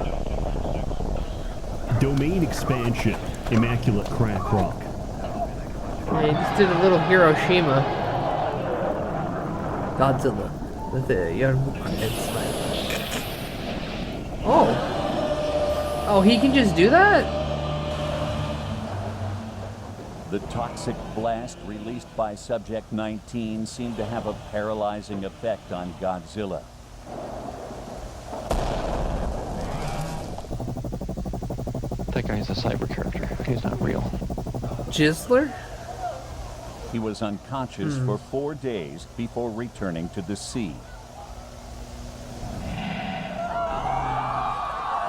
Domain expansion. Immaculate crack rock. Yeah, he just did a little Hiroshima. Godzilla. With a young and smile. Oh. Oh, he can just do that? The toxic blast released by Subject 19 seemed to have a paralyzing effect on Godzilla. That guy's a cyber character. He's not real. Jizzler? He was unconscious for 4 days before returning to the sea.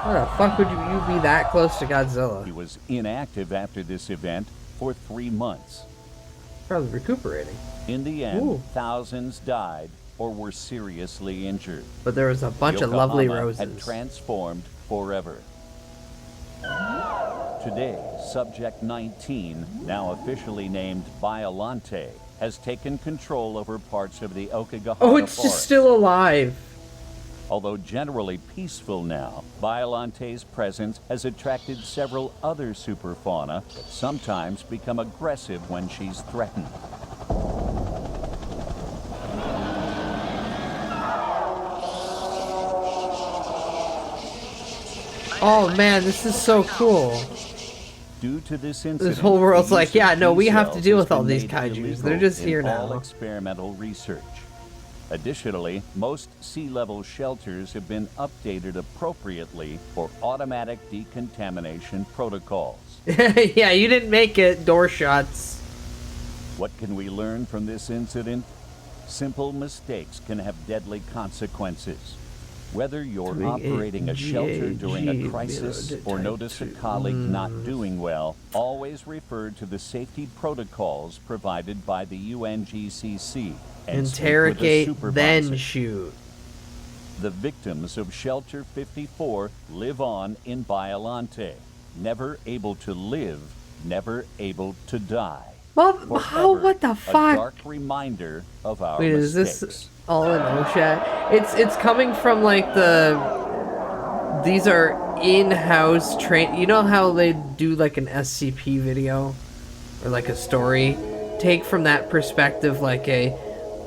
How the fuck would you be that close to Godzilla? He was inactive after this event for 3 months. Probably recuperating. In the end, Ooh. thousands died or were seriously injured. But there was a bunch of lovely roses. Had transformed forever. Today, Subject 19, now officially named Biolante, has taken control over parts of the Okigahara Oh, it's forest. just still alive. Although generally peaceful now, Biolante's presence has attracted several other superfauna that sometimes become aggressive when she's threatened. Oh man, this is so cool. Due to this incident, This whole world's the like, use yeah, of no, we have to T-cells deal has with all been these made kaijus. illegal They're just in here all now. experimental research. Additionally, most sea level shelters have been updated appropriately for automatic decontamination protocols. Yeah, you didn't make it. Door shuts. What can we learn from this incident? Simple mistakes can have deadly consequences. Whether you're Doing operating a shelter during a GAG crisis or notice a colleague not doing well, always refer to the safety protocols provided by the UNGCC. And Interrogate, speak with a then supervisor. shoot. The victims of Shelter 54 live on in Biollante, never able to live, never able to die. Well, how? What the A fuck? dark reminder of our Wait, is mistakes. this all in OSHA? It's coming from like the. These are in-house train. You know how they do like an SCP video or like a story? Take from that perspective, like a.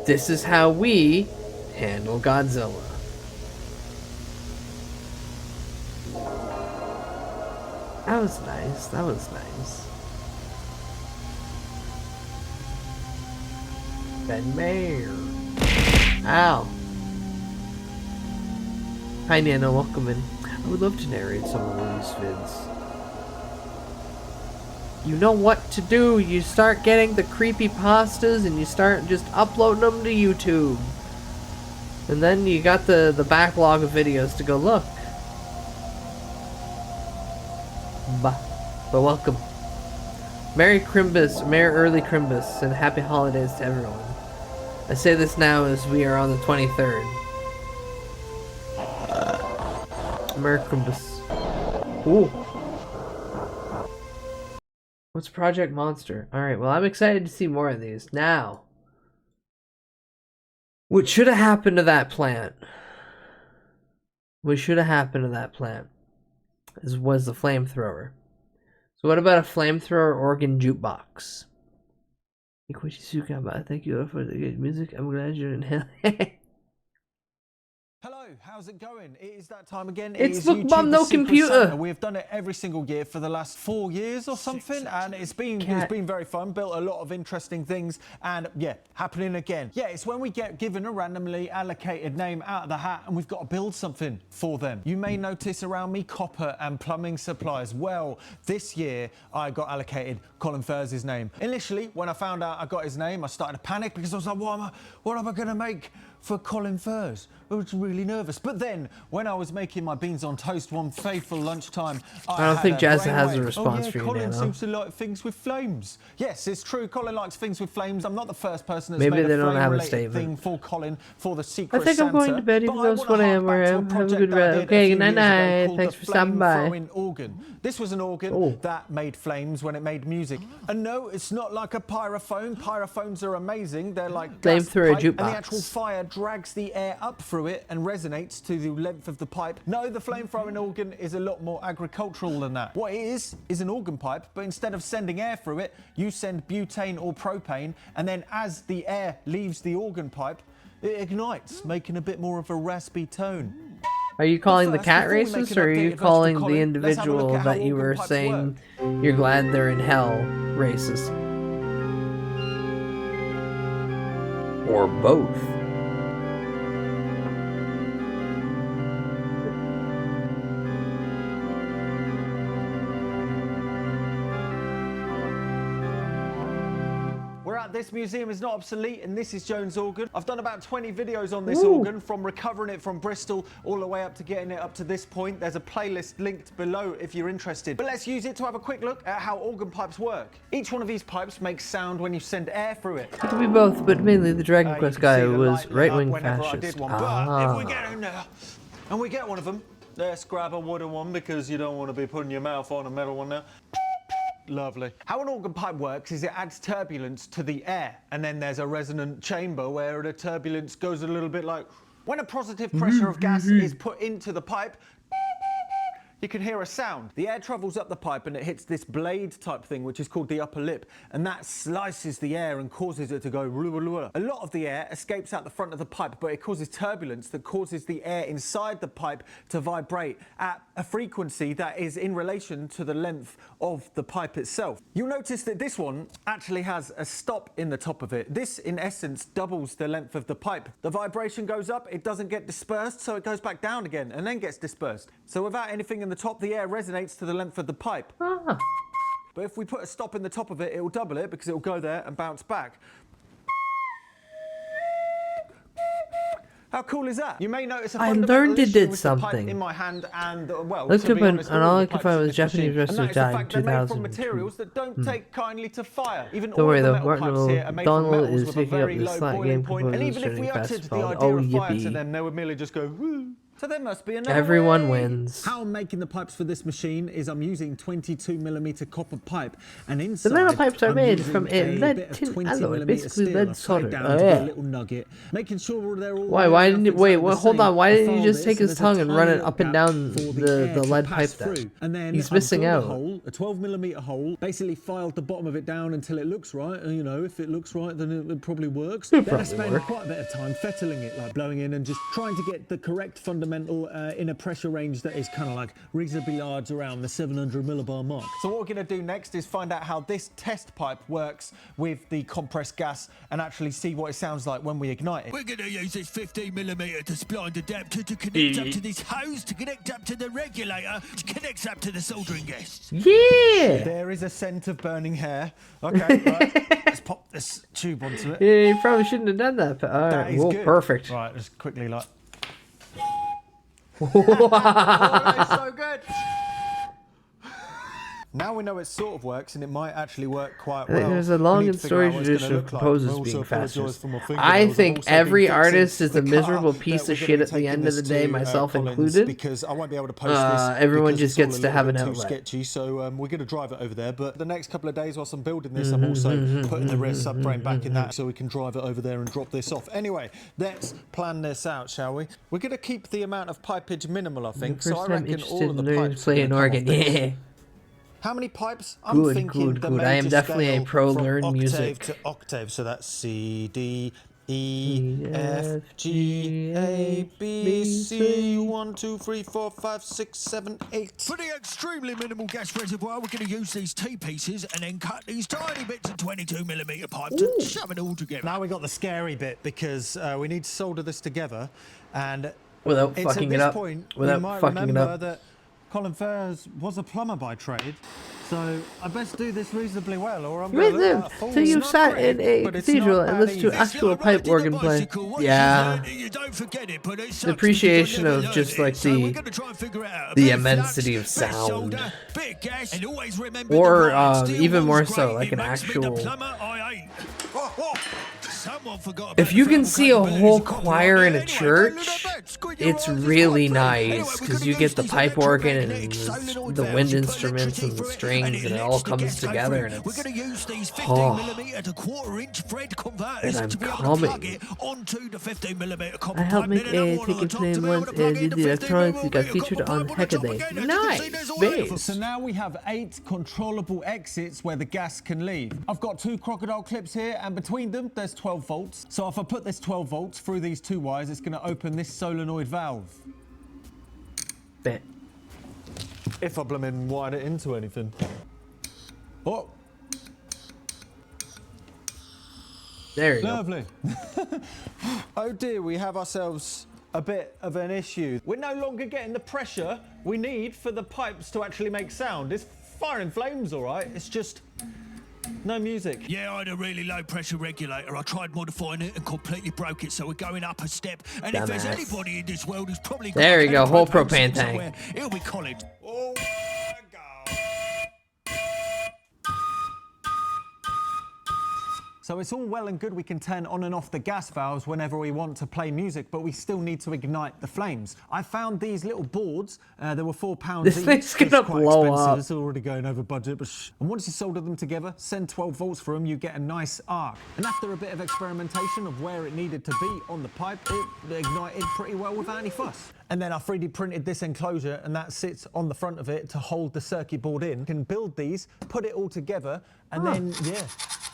This is how we handle Godzilla. That was nice. That was nice. Ben Mayer. Ow. Hi Nana, welcome in. I would love to narrate some of these vids. You know what to do. You start getting the creepy pastas and you start just uploading them to YouTube. And then you got the backlog of videos to go look. But welcome. Merry Crimbus, Merry Early Crimbus, and happy holidays to everyone. I say this now as we are on the 23rd. Merry Crimbus. Ooh. What's Project Monster? Alright, well I'm excited to see more of these. Now, what should have happened to that plant? What should have happened to that plant was the flamethrower. So what about a flamethrower organ jukebox? Thank you for the good music. I'm glad you're in hell. Hello, how's it going? It is that time again. It's It is Book Bomb, YouTube, no the Secret computer. Santa. We've done it every single year for the last 4 years or something, and it's been very fun. Built a lot of interesting things, and yeah, happening again. Yeah, it's when we get given a randomly allocated name out of the hat, and we've got to build something for them. You may notice around me copper and plumbing supplies. Well, this year I got allocated Colin Furze's name. Initially, when I found out I got his name, I started to panic because I was like, what am I going to make for Colin Furze? I was really nervous. But then, when I was making my beans on toast one fateful lunchtime, I don't think Jazza has a response for you, Colin Nano. seems to like things with flames. Yes, it's true. Colin likes things with flames. I'm not the first person that's Maybe made they a don't have a flame-related statement. thing for Colin for the Secret I think I'm Santa. going to bed even But though it's wanna 1 a.m. hark where I back to a am. Have a project good that I rest. did a Okay, few good years ago night. called Thanks the for stopping by. flame-throwing organ. This was an organ that made flames when it made music. And no, it's not like a pyrophone. Pyrophones are amazing. They're like gas Flamethrower pipe, and jukebox. the actual fire drags the air up through it and resonates to the length of the pipe. No, the flame-throwing organ is a lot more agricultural than that. What it is an organ pipe, but instead of sending air through it, you send butane or propane, and then as the air leaves the organ pipe, it ignites, making a bit more of a raspy tone. Are you calling the first, cat before we make racist, an or are you updated version calling of the Colin, let's have a look individual at how that you organ were pipes saying work. you're glad they're in hell racist? Or both? We're at This Museum Is Not Obsolete, and this is Jones' organ. I've done about 20 videos on this Ooh. organ, from recovering it from Bristol all the way up to getting it up to this point. There's a playlist linked below if you're interested. But let's use it to have a quick look at how organ pipes work. Each one of these pipes makes sound when you send air through it. It could be both, but mainly the Dragon You Quest can guy see the was light lit up right-wing whenever I fascist. did one. But if we get in there and we get one of them, let's grab a wooden one because you don't want to be putting your mouth on a metal one now. Lovely. How an organ pipe works is it adds turbulence to the air, and then there's a resonant chamber where the turbulence goes a little bit like... When a positive pressure of gas is put into the pipe, you can hear a sound. The air travels up the pipe and it hits this blade type thing, which is called the upper lip, and that slices the air and causes it to go a lot of the air escapes out the front of the pipe, but it causes turbulence that causes the air inside the pipe to vibrate at a frequency that is in relation to the length of the pipe itself. You'll notice that this one actually has a stop in the top of it. This, in essence, doubles the length of the pipe. The vibration goes up, it doesn't get dispersed, so it goes back down again and then gets dispersed. So without anything in the top, the air resonates to the length of the pipe. But if we put a stop in the top of it, it will double it because it will go there and bounce back. How cool is that? You may notice a I learned it did pipe something. in my hand and well, Looked to up be an honest, all all I the could pipes find in was this Japanese machine. And wrestlers that is the died in fact they're made from 2002. materials that don't take kindly to fire. Even Don't all worry of the though, metal pipes Martin here are made from Donald metals is with a picking up very the low slot boiling game point. And composers even if we turning uttered fast the called idea Oh of fire to Yippee. them, they would merely just go woo. So there must be another Everyone way. wins. How I'm making the pipes for this machine is I'm using 22mm copper pipe, and inside The metal pipes are I'm made using from a bit lead of tin 20mm alloy, basically steel. lead I've solder. tied down Oh to get yeah. a little nugget, making sure they're all Why? Why didn't you wait? Well, hold on. Why didn't you just take his tongue and run it up and down the lead pipe then? And then He's missing I've out. drilled a hole, a 12mm hole, basically filed the bottom of it down until it looks right. And you know, if it looks right, then it probably works. Then I spend quite a bit of time fettling it, like blowing in and just trying to get the correct fundamental in a pressure range that is kind of like reasonably large, around the 700 millibar mark. So what we're going to do next is find out how this test pipe works with the compressed gas and actually see what it sounds like when we ignite it. We're going to use this 15mm to spline adapter to connect up to this hose, to connect up to the regulator, which connects up to the soldering guest. Yeah! There is a scent of burning hair. Okay, right. Let's pop this tube onto it. Yeah, you probably shouldn't have done that. But, all That right, is whoa, good. perfect. Right, just quickly like... Wow. Oh, it's so good. Now we know it sort of works, and it might actually work quite well. There's a long and storied tradition of composers being fastest. I think every artist is a miserable piece of shit at the end of the day, myself included. Because I won't be able to post this. Everyone just gets to have an outlet. Too sketchy, so we're going to drive it over there. But the next couple of days, whilst I'm building this, I'm also putting the rear subframe back in that, so we can drive it over there and drop this off. Anyway, let's plan this out, shall we? We're going to keep the amount of pipage minimal, I think. So I reckon all of the pipes play an organ. Yeah. How many pipes? I'm thinking the I am major definitely a scale pro from learn octave music. to octave, so that's C, D, E, F, G, A, B, C, 1, 2, 3, 4, 5, 6, 7, 8. For the extremely minimal gas reservoir, we're going to use these T-pieces and then cut these tiny bits of 22mm pipe to shove it all together. Now we got the scary bit, because we need to solder this together, and without it's fucking at it this up. point Without we might fucking it remember up. that Colin Fairs was a plumber by trade, so I best do this reasonably well, or I'm going to look like a fool. So you've It's sat not in great, a but it's cathedral not and bad listened to either. actual pipe organ play. Yeah. The appreciation of just like the immensity of sound. Or even more so, like an actual... If you can see a whole choir in a church, it's really nice because you get the pipe organ and the wind instruments and the strings, and it all comes together, and it's and I'm coming. I helped make a ticket name once did the electronics that got featured on Heckaday. Nice, bass. So now we have 8 controllable exits where the gas can leave. I've got 2 crocodile clips here, and between them there's 12 volts. So if I put this 12 volts through these 2 wires, it's going to open this solenoid valve. Bet. If I blooming wired it into anything. Oh. There you Lovely. Oh dear, we have ourselves a bit of an issue. We're no longer getting the pressure we need for the pipes to actually make sound. It's firing flames, all right. It's just no music. Yeah, I had a really low pressure regulator. I tried modifying it and completely broke it, so we're going up a step. And if there's anybody in this world who's probably got there you go, whole propane tank. Somewhere, it'll be Colin. Oh my God. So it's all well and good we can turn on and off the gas valves whenever we want to play music, but we still need to ignite the flames. I found these little boards. They were £4 This each. thing's gonna It's quite blow expensive. up. It's already going over budget, but and once you solder them together, send 12 volts for them, you get a nice arc. And after a bit of experimentation of where it needed to be on the pipe, it ignited pretty well without any fuss. And then I 3D printed this enclosure, and that sits on the front of it to hold the circuit board in. You can build these, put it all together, and then, yeah,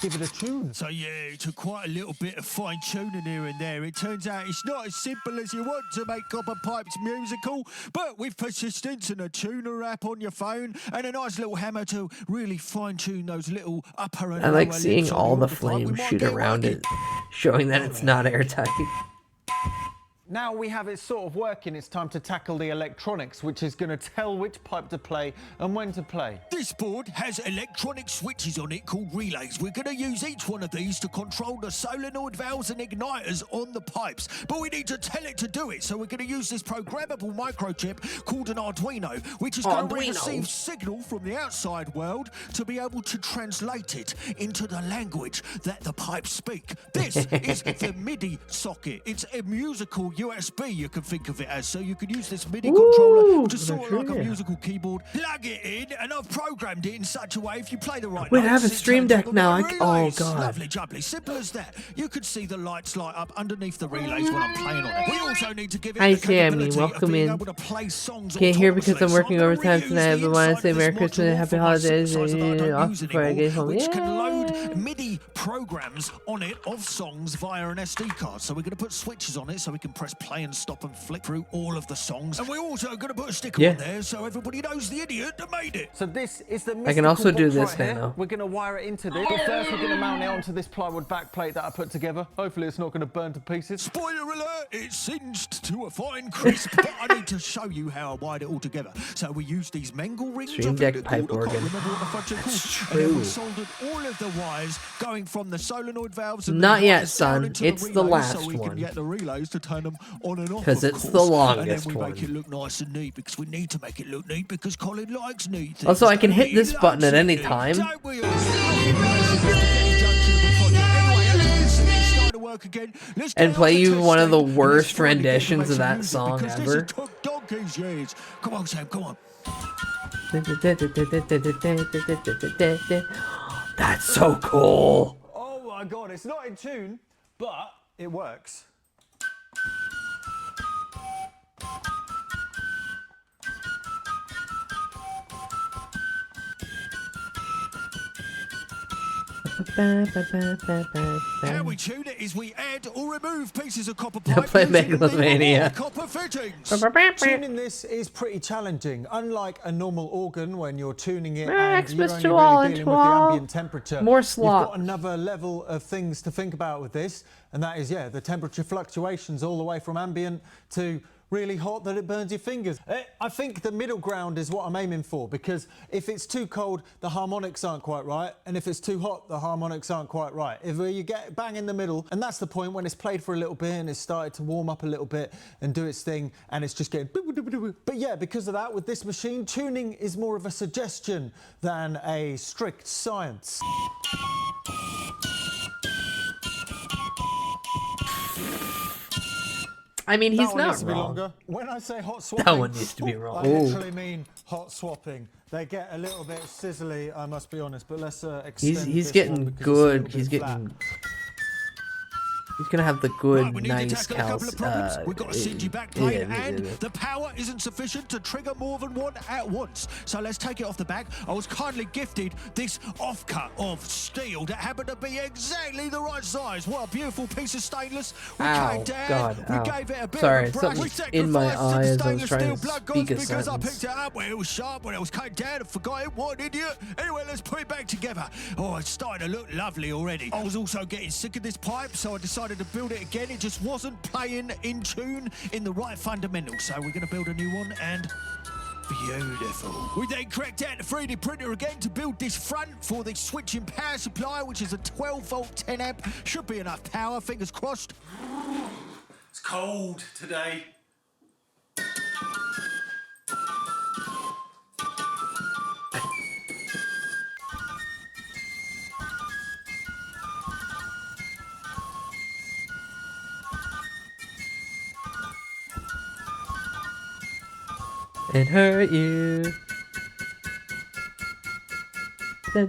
give it a tune. So yeah, it took quite a little bit of fine tuning here and there. It turns out it's not as simple as you want to make copper pipes musical, but with persistence and a tuner app on your phone and a nice little hammer to really fine tune those little upper and I like lower seeing lips on all the pipe, flames we might shoot get around working. it, showing that it's not airtight. Now we have it sort of working, it's time to tackle the electronics, which is going to tell which pipe to play and when to play. This board has electronic switches on it called relays. We're going to use each one of these to control the solenoid valves and igniters on the pipes. But we need to tell it to do it, so we're going to use this programmable microchip called an Arduino, which is going to receive signal from the outside world to be able to translate it into the language that the pipes speak. This is the MIDI socket. It's a musical USB, you can think of it as, so you can use this MIDI controller, which is sort of like a musical keyboard, plug it in, and I've programmed it in such a way if you play the right Wait, I notes, have a it Stream turns Deck up now. on my Oh, relays. God. Lovely jubbly, simple as that. You could see the lights light up underneath the relays when I'm playing on it. We also need to give it Hi, the Sammy. capability Welcome of being in. able to play songs Can't hear because I'm autonomously. working So I'm overtime gonna tonight, reuse but the want to inside say of Merry this Christmas and module Happy for my Holidays synthesizer that I don't off use before I anymore, get home. which can Yay. load MIDI programs on it of songs via an SD card. So we're going to put switches on it so we can press play and stop and flick through all of the songs. And we're also going to put a sticker on there so everybody knows the idiot that made it. So this is the I can also do mystical this box right now. here. We're going to wire it into this. But first we're going to mount it onto this plywood backplate that I put together. Hopefully it's not going to burn to pieces. Spoiler alert, it's singed to a fine crisp, but I need to show you how I wired it all together. So we used these Mengel rings. Stream Deck pipe organ. And then we soldered all of the wires going from the solenoid valves and Not the yet, wires down son. into It's the relays last so we one. can get the relays to turn them on and off. 'Cause of it's the course. longest and then we one. make it look nice and neat because we need to make it look neat because Colin likes neat things. Also, I can hit He this button loves at any it. time. Don't we all? And play you one of the worst renditions of that song ever. Took donkeys years. Come on, Sam, come on. That's so cool. Oh my god, it's not in tune, but it works. How we tune it is we add or remove pieces of copper pipe Play using the Megalomania. copper fittings. Tuning this is pretty challenging. Unlike a normal organ when you're tuning it Xmas and you're to only all really and dealing to with the all. ambient temperature, More you've slop. got another level of things to think about with this, and that is, yeah, the temperature fluctuations all the way from ambient to really hot that it burns your fingers. I think the middle ground is what I'm aiming for, because if it's too cold, the harmonics aren't quite right, and if it's too hot, the harmonics aren't quite right. If you get bang in the middle, and that's the point when it's played for a little bit and it's started to warm up a little bit and do its thing, and it's just getting... But yeah, because of that, with this machine, tuning is more of a suggestion than a strict science. I mean, he's That one not needs to be wrong. longer. When I say hot swapping, That one needs to be wrong. I literally mean hot swapping. They get a little bit sizzly, I must be honest, but let's extend He's this getting one because it's a good. little He's bit getting. flat. He's gonna have the good, We need nice to tackle a couple of problems. We've got a CG backplate and yeah. the power isn't sufficient to trigger more than one at once. So let's take it off the back. I was kindly gifted this offcut of steel that happened to be exactly the right size. What a beautiful piece of stainless. We Ow, came down, God, we ow. gave it a bit Sorry, of a brush. We something's in my sacrificed eye the as I was stainless trying steel to blood speak a because I sentence. picked it up when it was sharp, when it was came down and forgot it. What an idiot. Anyway, let's put it back together. Oh, it's starting to look lovely already. I was also getting sick of this pipe, so I decided to build it again. It just wasn't playing in tune in the right fundamentals. So we're going to build a new one, and beautiful. We then cracked out the 3D printer again to build this front for the switching power supply, which is a 12-volt 10 amp. Should be enough power, fingers crossed. It's cold today. and hurt you. The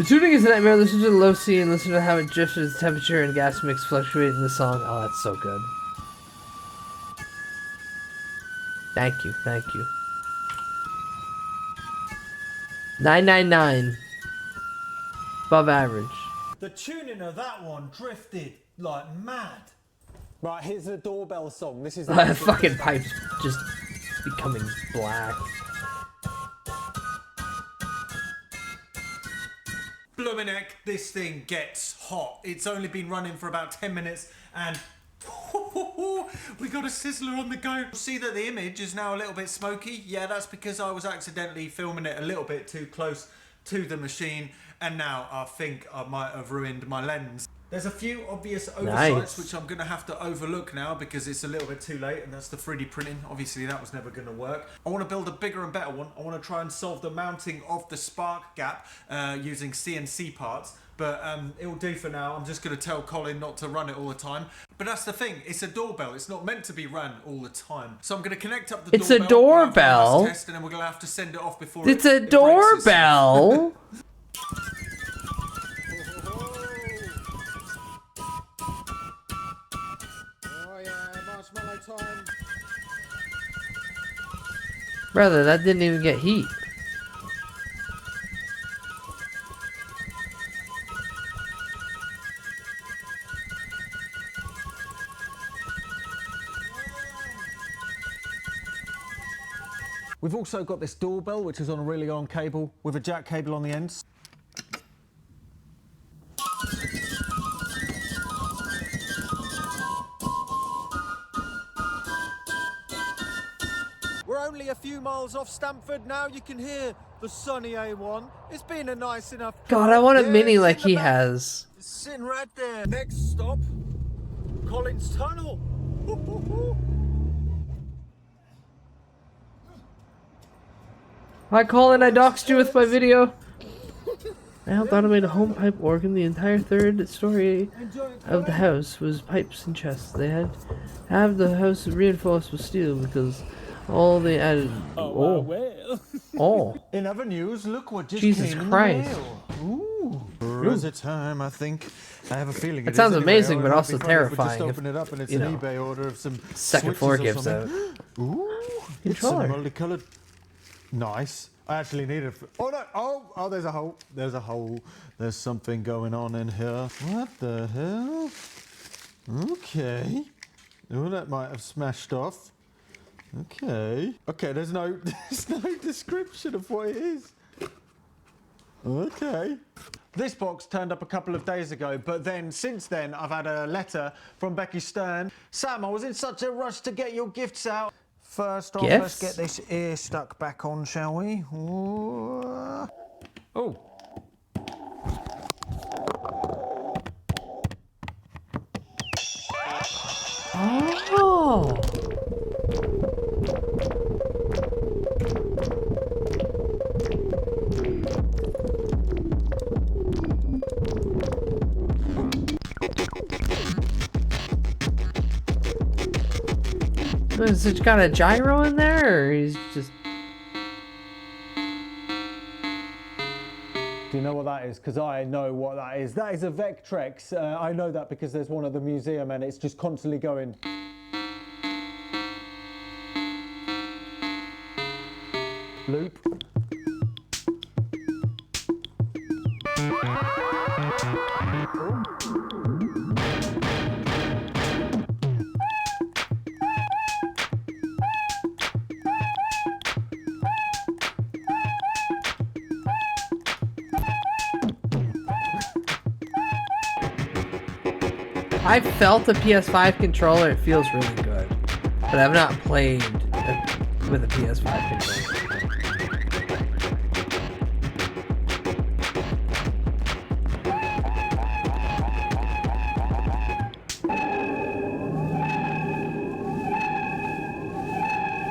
tuning is a nightmare. Listen to the low C and listen to how it drifts as temperature and gas mix fluctuate in the song. Oh, that's so good. Thank you, thank you. 999. Above average. The tuning of that one drifted like mad. Right, here's the doorbell song. This is the Fucking pipes just becoming black. Blooming heck, this thing gets hot. It's only been running for about 10 minutes and we got a sizzler on the go. See that the image is now a little bit smoky? Yeah, that's because I was accidentally filming it a little bit too close to the machine and now I think I might have ruined my lens. There's a few obvious oversights which I'm going to have to overlook now because it's a little bit too late, and that's the 3D printing. Obviously that was never going to work. I want to build a bigger and better one. I want to try and solve the mounting of the spark gap using CNC parts, but it'll do for now. I'm just going to tell Colin not to run it all the time. But that's the thing, it's a doorbell. It's not meant to be run all the time. So I'm going to connect up the doorbell. It's a doorbell? Test, and then we're going to have to send it off before it's a doorbell? Brother, that didn't even get heat. We've also got this doorbell, which is on a really long cable with a jack cable on the ends. We're only a few miles off Stamford now. You can hear the sunny A1. It's been a nice enough... God, I want a mini like he has. It's sitting right there. Next stop, Collins Tunnel. Hi Colin, I doxed you with my video. I helped automate a home pipe organ. The entire third story of the house was pipes and chests. They had to have the house reinforced with steel because all they added... In other news, look what just Jesus came Christ. in the mail. Ooh. Is it time, I think. I have a feeling It sounds amazing, but It'd also be funny if we terrifying just if, open it up and it's you an know, eBay order of some second floor switches or gives something. Ooh, it's Controller. a multicolored. Nice. I actually need it. Oh no! Oh, there's a hole. There's a hole. There's something going on in here. What the hell? Okay. Oh, that might have smashed off. Okay. Okay. There's no description of what it is. Okay. This box turned up a couple of days ago, but then since then I've had a letter from Becky Stern. Sam, I was in such a rush to get your gifts out. First off, let's get this ear stuck back on, shall we? Ooh. Oh. Oh. Has it got a gyro in there, or he's just... Do you know what that is? Because I know what that is. That is a Vectrex. I know that because there's one at the museum and it's just constantly going. Loop. I felt the PS5 controller, it feels really good. But I've not played with a PS5 controller.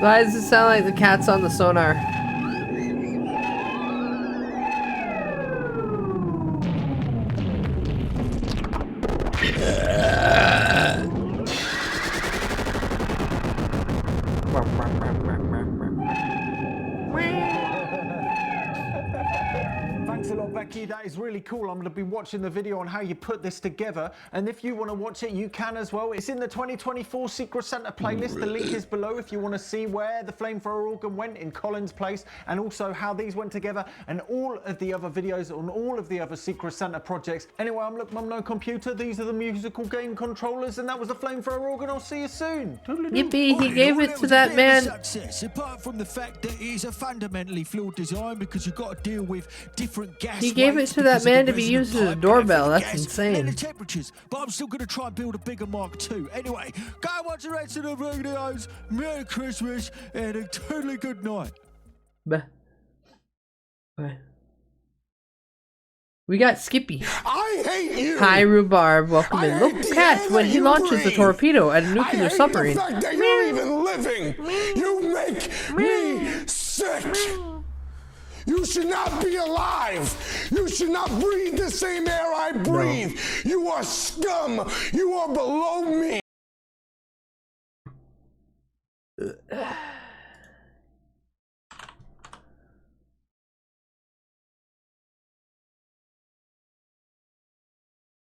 Why does it sound like the cat's on the sonar? really cool. I'm going to be watching the video on how you put this together, and if you want to watch it, you can as well. It's in the 2024 Secret Santa playlist. The link is below if you want to see where the flamethrower organ went in Colin's place, and also how these went together, and all of the other videos on all of the other Secret Santa projects. Anyway, I'm Look Mum No Computer. These are the musical game controllers, and that was the flamethrower organ. I'll see you soon. Yippee, he gave it to that man. Success, apart from the fact that it is a fundamentally flawed design because you've got to deal with different gas. He gave it to that man to be used as a doorbell. That's insane. The temperatures, but I'm still going to try and build a bigger Mark II. Anyway, go watch the rest of the videos. Merry Christmas and a totally good night. Bye. We got Skippy. I hate you. Hi, Rhubarb. Welcome in. Look, Cat, when he launches the torpedo at a nuclear submarine. The fact that you're even living. You make me sick. You should not be alive. You should not breathe the same air I breathe. No. You are scum. You are below me.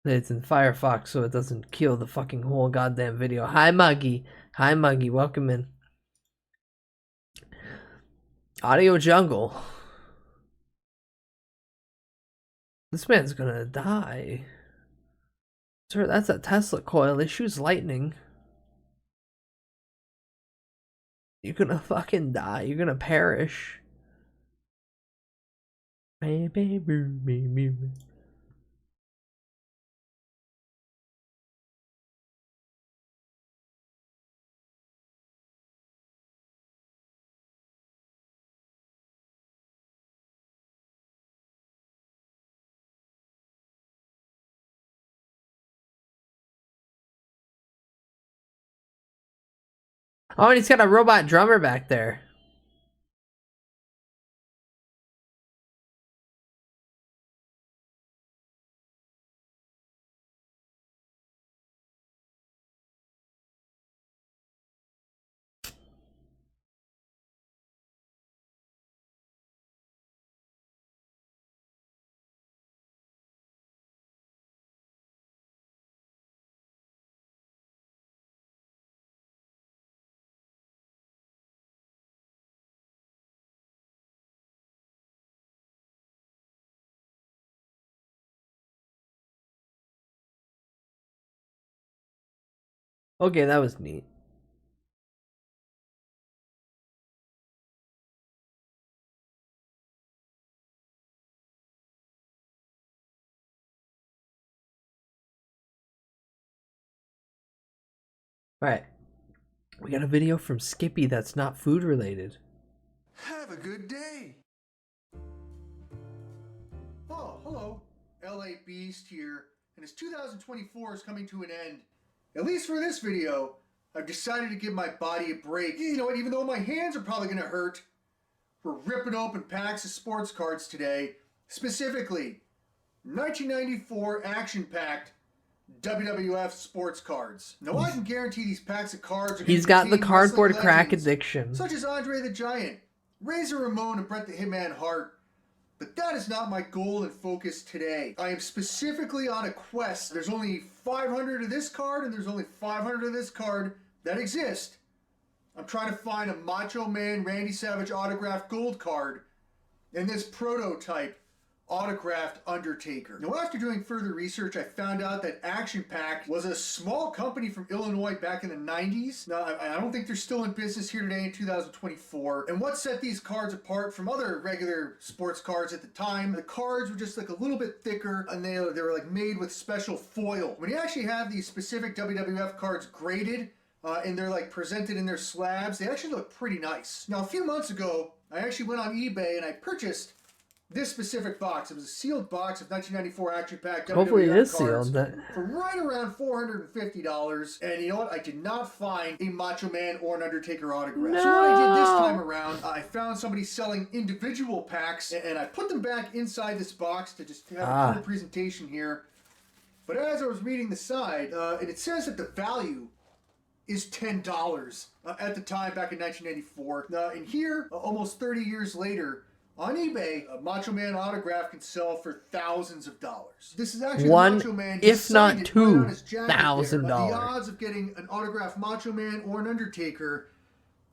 It's in Firefox, so it doesn't kill the fucking whole goddamn video. Hi, Muggy. Hi, Muggy. Welcome in. Audio Jungle. This man's gonna die. Sir, that's a Tesla coil. It shoots lightning. You're gonna fucking die. You're gonna perish. Baby. Oh, and he's got a robot drummer back there. Okay, that was neat. Alright. We got a video from Skippy that's not food related. Have a good day. Oh, hello. LA Beast here. And as 2024 is coming to an end, at least for this video, I've decided to give my body a break. You know what, even though my hands are probably going to hurt, we're ripping open packs of sports cards today. Specifically, 1994 action-packed WWF sports cards. Now I can guarantee these packs of cards are He's got the cardboard crack addiction. Such as Andre the Giant, Razor Ramon, and Bret the Hitman Hart. But that is not my goal and focus today. I am specifically on a quest. There's only 500 of this card, and there's only 500 of this card that exist. I'm trying to find a Macho Man Randy Savage autographed gold card and this prototype autographed Undertaker. Now, after doing further research, I found out that Action Pack was a small company from Illinois back in the 90s. Now, I don't think they're still in business here today in 2024. And what set these cards apart from other regular sports cards at the time, the cards were just like a little bit thicker, and they were like made with special foil. When you actually have these specific WWF cards graded, and they're like presented in their slabs, they actually look pretty nice. Now, a few months ago, I actually went on eBay and I purchased this specific box. It was a sealed box of 1994 Action Pack. Hopefully it is cards sealed. For right around $450. And you know what? I did not find a Macho Man or an Undertaker autograph. No. So what I did this time around, I found somebody selling individual packs, and I put them back inside this box to just have a full presentation here. But as I was reading the side, and it says that the value is $10 at the time back in 1994. And here, almost 30 years later, On eBay, a Macho Man autograph can sell for thousands of dollars. This is actually One, the Macho Man. if not signed it right on his jacket there. $2,000. The odds of getting an autographed Macho Man or an Undertaker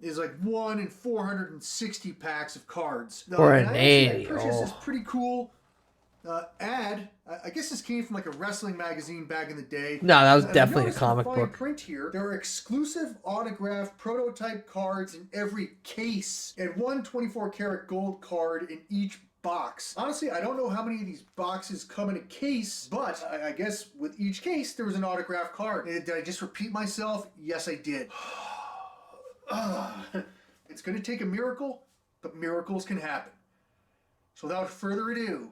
is like 1 in 460 packs of cards. Or and an I 80. purchased this pretty cool ad. I guess this came from like a wrestling magazine back in the day. No, that was And definitely a I noticed comic in fine book. print here, there are exclusive autographed prototype cards in every case, and one 24-karat gold card in each box. Honestly, I don't know how many of these boxes come in a case, but I guess with each case there was an autographed card. Did I just repeat myself? Yes, I did. It's going to take a miracle, but miracles can happen. So without further ado,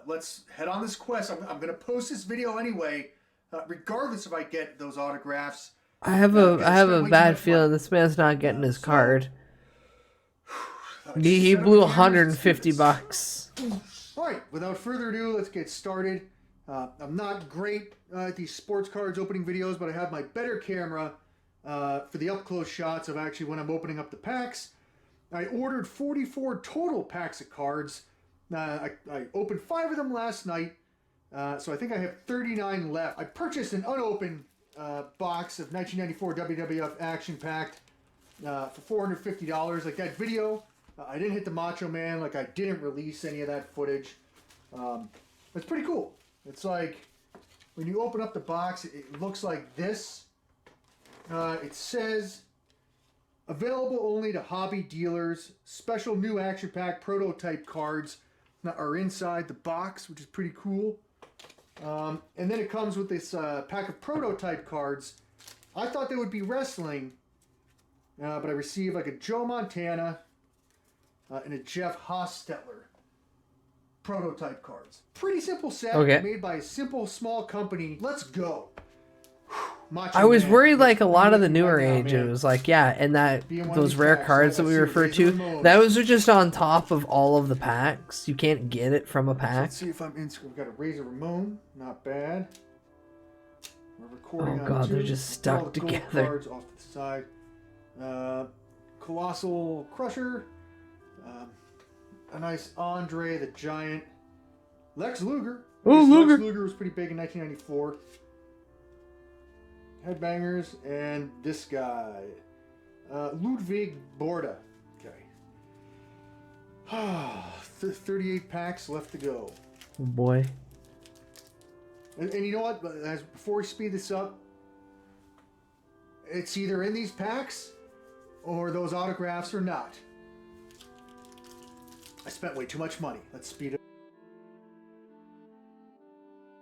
let's head on this quest. I'm going to post this video anyway, regardless if I get those autographs. I have a bad feeling this man's not getting his card. He blew 150 bucks. All right, without further ado, let's get started. I'm not great at these sports cards opening videos, but I have my better camera for the up-close shots of actually when I'm opening up the packs. I ordered 44 total packs of cards. I opened 5 of them last night, so I think I have 39 left. I purchased an unopened box of 1994 WWF Action Pack for $450. Like that video, I didn't hit the Macho Man, like I didn't release any of that footage. It's pretty cool. It's like, when you open up the box, it looks like this. It says, available only to hobby dealers, special new Action Pack prototype cards are inside the box, which is pretty cool. And then it comes with this pack of prototype cards. I thought they would be wrestling, but I received like a Joe Montana and a Jeff Hostetler prototype cards. Pretty simple set, made by a simple small company. Let's go. I was worried like a lot of the newer age, it was like, yeah, and that those rare cards that we refer to, those are just on top of all of the packs. You can't get it from a pack. Let's see if I'm in. We've got a Razor Ramon, not bad. We're recording oh god, on they're just stuck together. Cards off to the side. Colossal Crusher, a nice Andre the Giant, Lex Luger. Oh, Luger. Lex Luger was pretty big in 1994. Headbangers, and this guy, Ludwig Borda. Okay. 38 packs left to go. Oh boy. And you know what? Before we speed this up, it's either in these packs or those autographs or not. I spent way too much money. Let's speed it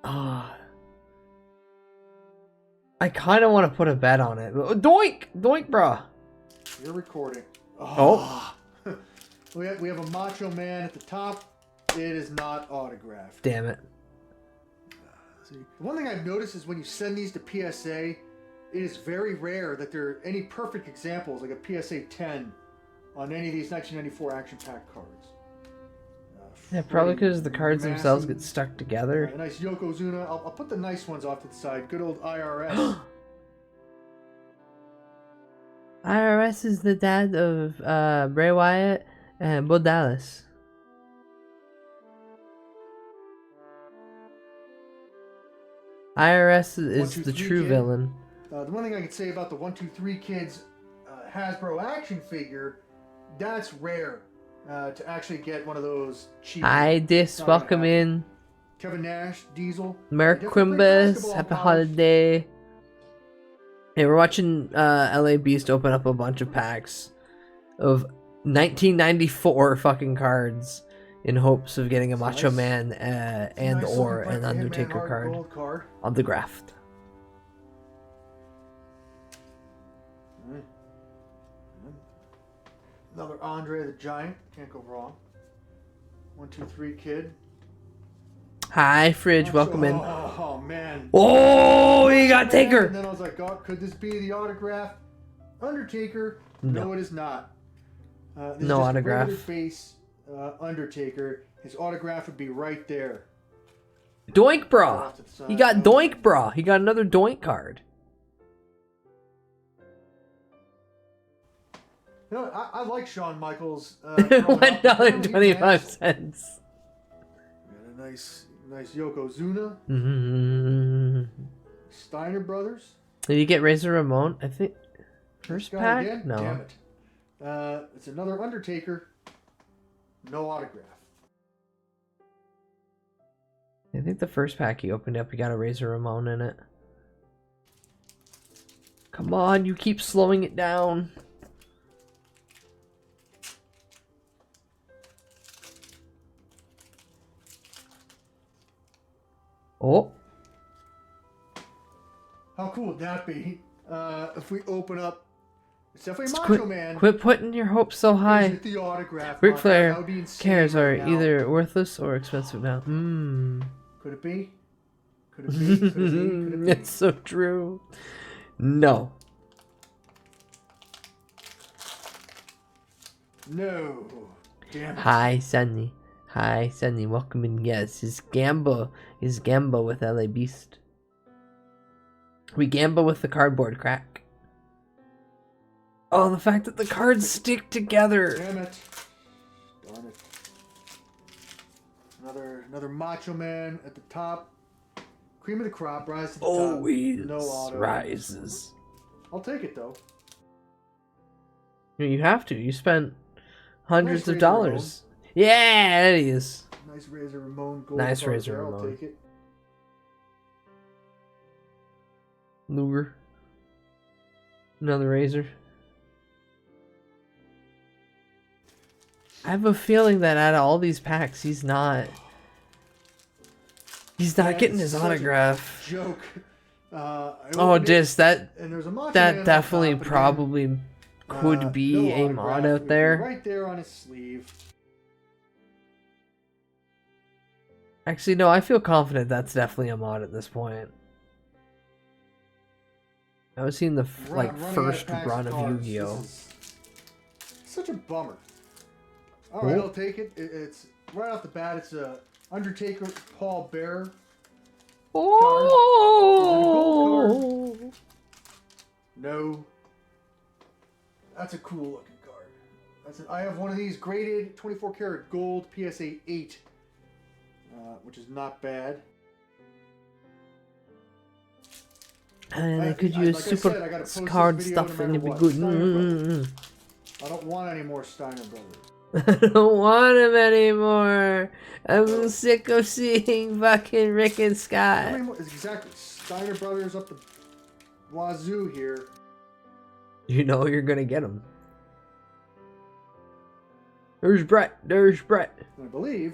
up. I kind of want to put a bet on it. Doink! Doink, brah! You're recording. Oh. We have a Macho Man at the top. It is not autographed. Damn it. See, one thing I've noticed is when you send these to PSA, it is very rare that there are any perfect examples, like a PSA 10, on any of these 1994 Action Pack cards. Yeah, probably because the cards themselves get stuck together. A nice Yokozuna. I'll put the nice ones off to the side. Good old IRS. IRS is the dad of Bray Wyatt and Bo Dallas. IRS is the true villain. The one thing I could say about the 1-2-3 Kids Hasbro action figure, that's rare. To actually get one of those cheap. Hi, this, welcome in. Kevin Nash, Diesel. Merc Quimbus, happy holiday. Hey, we're watching LA Beast open up a bunch of packs of 1994 fucking cards in hopes of getting a Macho Man and or an Undertaker card on the graft. Another Andre the Giant. Can't go wrong. 1-2-3 Kid. Hi, Fridge. Welcome in. Oh, man. Oh, you got Taker. And then I was like, oh, could this be the autograph? Undertaker? No, it is not. This no is autograph. Face Undertaker. His autograph would be right there. Doink Bra. He got Doink Bra. He got another Doink card. You know, I like Shawn Michaels. $1.25. Got a nice Yokozuna. Steiner Brothers. Did you get Razor Ramon? I think first pack. Again? No. Damn it. It's another Undertaker. No autograph. I think the first pack you opened up, you got a Razor Ramon in it. Come on, you keep slowing it down. Oh. How cool would that be? If we open up, it's definitely Macho Man. Quit putting your hopes so high. With the autograph. Ric That Flair would be insane cares are right now. either worthless or expensive now. Could it be? Could it be? Could it be? Could it be? It's so true. No. No. Damn it. Hi, Sunny. Hi, Sunny. Welcome in. Yes, it's Gambo. It's Gambo with LA Beast. We gamble with the cardboard crack. Oh, the fact that the cards stick together. Damn it. Darn it. Another Macho Man at the top. Cream of the crop, rise to the Always top. No auto. rises. I'll take it though. You have to. You spent hundreds Nice of Razor dollars. Yeah, it is. Nice Razor Ramon gold. Nice card Razor there, I'll Ramon. take it. Luger. Another Razor. I have a feeling that out of all these packs, he's not getting his Such a autograph. Joke. Oh, Dis, that and there's a Macho Man that on definitely top again. probably could be no a autograph. mod It would out be there. Right there on his sleeve. Actually, no, I feel confident that's definitely a mod at this point. I was seeing the Running out of first packs run of cards. Yu-Gi-Oh. This is Such a bummer. All right, Oh. I'll take it. It's right off the bat. It's a Undertaker Paul Bearer. Oh. Card. No. That's a cool looking card. I have one of these graded 24 karat gold PSA 8, which is not bad. And I could use like I super said, I gotta post this card video stuff no and it'd be matter good. what. Steiner Brothers. I don't want any more Steiner Brothers. I don't want him anymore. I'm sick of seeing fucking Rick and How Scott. many more? Exactly. Steiner Brothers up the wazoo here. You know you're gonna get him. There's Brett. There's Brett. I believe.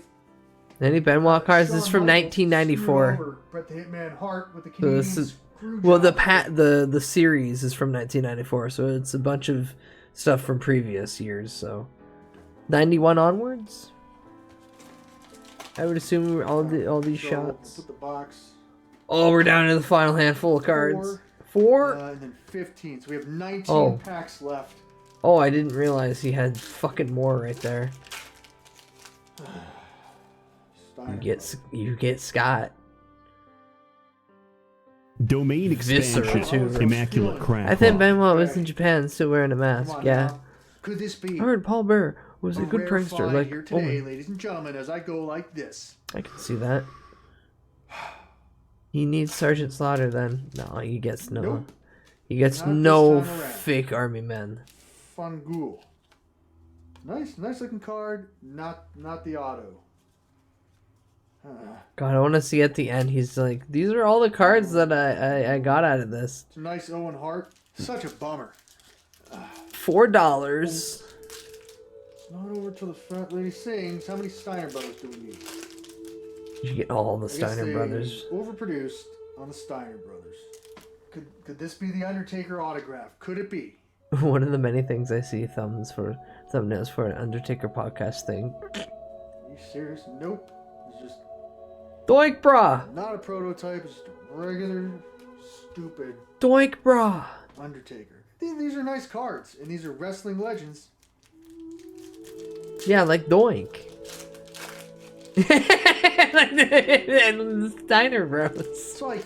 Any Benoit cards? This is Shawn from Michaels 1994. screwed over Bret the Hitman Hart with the So Canadian this is screw well, job. the series is from 1994, so it's a bunch of stuff from previous years. So 91 onwards, I would assume all these So, shots. Put the box. Oh, we're down to the final handful of cards. Four. And then 15. So we have 19 Oh. packs left. Oh, I didn't realize he had fucking more right there. You get Scott. Domain Viscera, expansion. too. Immaculate crack. I think rock. Benoit was in Japan still wearing a mask. Come on Yeah. now. Could this be I heard Paul Bear was a good rare prankster. find Like, here oh, today, ladies and gentlemen, as I go like this. I can see that. He needs Sergeant Slaughter then. No, he gets no. Nope. He gets Not this no time around. fake army men. Fungul. Nice looking card. Not the auto. God, I want to see at the end. He's like, these are all the cards that I got out of this. It's a nice Owen Hart. Such a bummer. $4. Not over to the front. Lady sings. How many Steiner Brothers do we need? You get all the I guess Steiner they brothers. Overproduced on the Steiner Brothers. Could this be the Undertaker autograph? Could it be? One of the many things I see thumbnails for an Undertaker podcast thing. Are you serious? Nope. It's just Doink brah. not a prototype. It's just a regular, stupid Doink brah. Undertaker. These are nice cards, and these are wrestling legends. Yeah, like Doink. And the Steiner Bros. It's like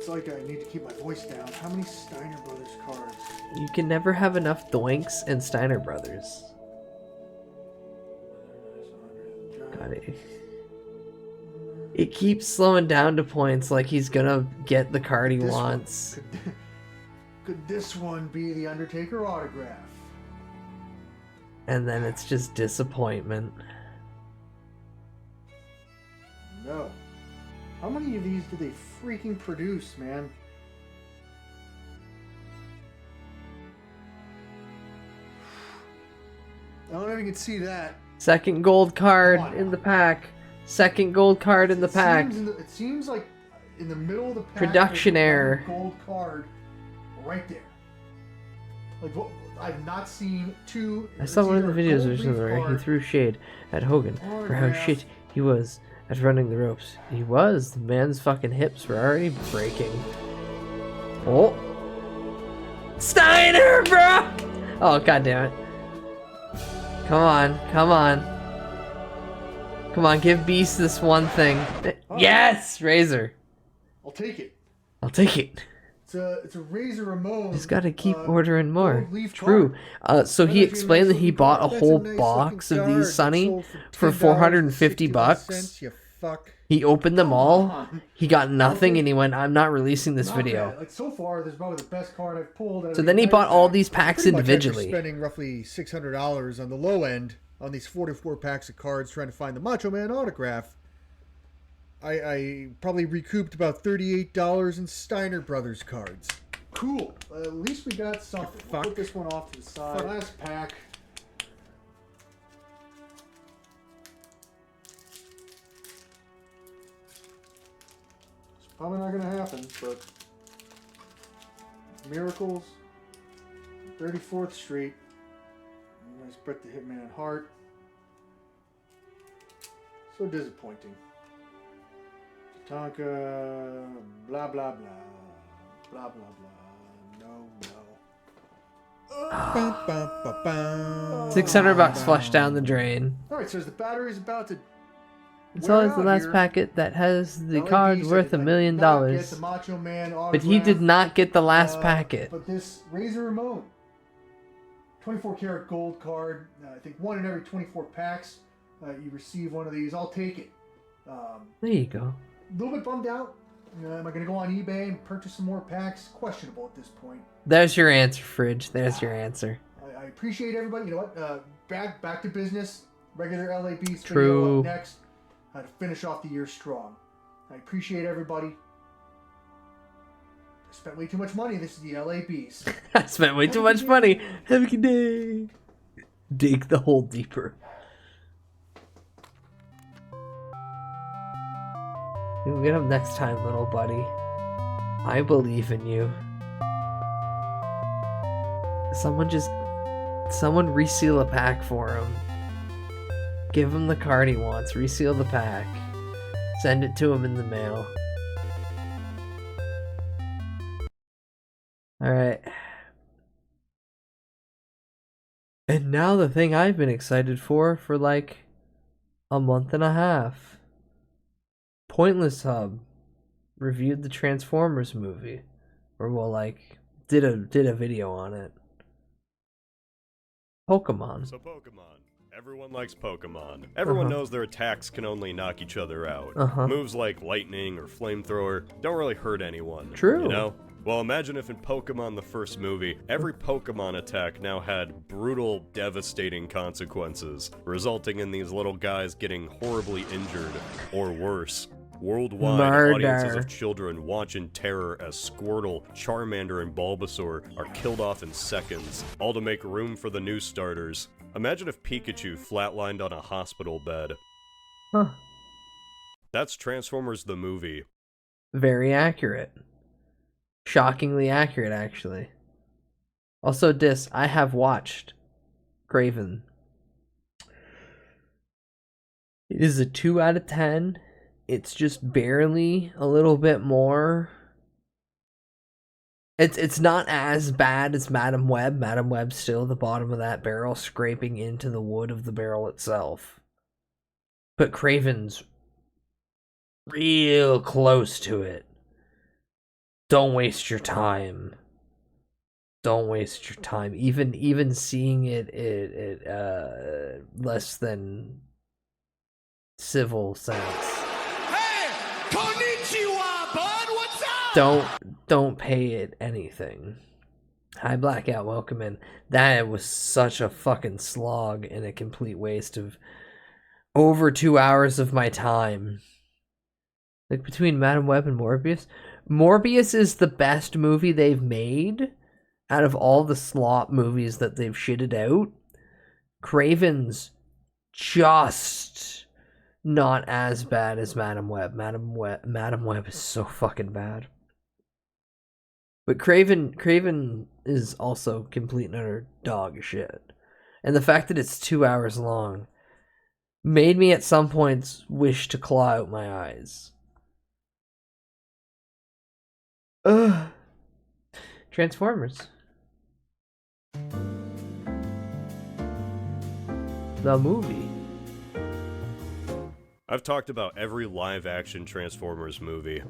Looks like I need to keep my voice down. How many Steiner Brothers cards? You can never have enough Doinks and Steiner Brothers. God, it keeps slowing down to points like he's gonna get the card he wants. Could this one be the Undertaker autograph? And then it's just disappointment. No. How many of these did they freaking produce, man? I don't know if you can see that. Second gold card in the pack. Second gold card in the pack. It seems like in the middle of the pack. Production error. Gold card right there. Like what? I've not seen two. I saw one of the videos recently where he threw shade at Hogan for how shit he was at running the ropes. He was. The man's fucking hips were already breaking. Oh. Steiner, bro! Oh, god damn it. Come on, come on. Come on, give Beast this one thing. Yes! Razor. I'll take it. I'll take it. It's a Razor Ramon. Just gotta keep ordering more. True. So he explained that he bought a whole box of these, Sonny, for 450 bucks. You fuck. He opened them all. He got nothing, and he went, "I'm not releasing this video." Like so far, this is probably the best card I've pulled. So then he bought all these packs Pretty much after individually. spending roughly $600 on the low end on these 44 packs of cards trying to find the Macho Man autograph. I probably recouped about $38 in Steiner Brothers cards. Cool. At least we got something. We'll put this one off to the side. Last pack. It's probably not going to happen, but Miracles, 34th Street. Nice Bret the Hitman Hart. So disappointing. Tatanka, blah blah blah, blah blah blah. No. 600 bucks flushed down the drain. All right, so as the battery's about to. It's always the last packet that has the card worth $1 million. But he did not get the last packet. But this Razor Ramon, 24 karat gold card. I think one in every 24 packs, you receive one of these. I'll take it. There you go. A little bit bummed out. Am I going to go on eBay and purchase some more packs? Questionable at this point. There's your answer, Fridge. There's your answer. I appreciate everybody. You know what? Back to business. Regular LA Beats True. video up next. To finish off the year strong. I appreciate everybody. I spent way too much money. This is the LA Beast. I spent way too much money. Have a good day. Dig the hole deeper. You'll get him next time, little buddy. I believe in you. Someone reseal a pack for him. Give him the card he wants. Reseal the pack. Send it to him in the mail. Alright. And now the thing I've been excited for like a month and a half. Pointless Hub reviewed the Transformers movie. Or well, like, did a video on it. Pokemon. So Pokemon. Everyone likes Pokemon. Everyone knows their attacks can only knock each other out. Moves like lightning or flamethrower don't really hurt anyone. True. You know? Well, imagine if in Pokemon the first movie, every Pokemon attack now had brutal, devastating consequences, resulting in these little guys getting horribly injured, or worse. Worldwide, audiences of children watch in terror as Squirtle, Charmander, and Bulbasaur are killed off in seconds, all to make room for the new starters. Imagine if Pikachu flatlined on a hospital bed. Huh. That's Transformers the movie. Very accurate. Shockingly accurate, actually. Also, I have watched Craven. It is a 2 out of 10. It's just barely a little bit more. It's not as bad as Madam Web. Madam Web's still the bottom of that barrel, scraping into the wood of the barrel itself. But Craven's real close to it. don't waste your time. Don't waste your time. Even seeing it less than civil sense. Hey, konnichiwa, bud. What's up? Don't pay it anything. Hi Blackout, welcome in. That was such a fucking slog and a complete waste of over 2 hours of my time. Like between Madam Web and Morbius. Morbius is the best movie they've made out of all the slop movies that they've shitted out. Craven's just not as bad as Madam Web. Madam Web is so fucking bad. But Craven is also complete and utter dog shit. And the fact that it's 2 hours long made me at some points wish to claw out my eyes. Ugh. Transformers. The movie. I've talked about every live-action Transformers movie.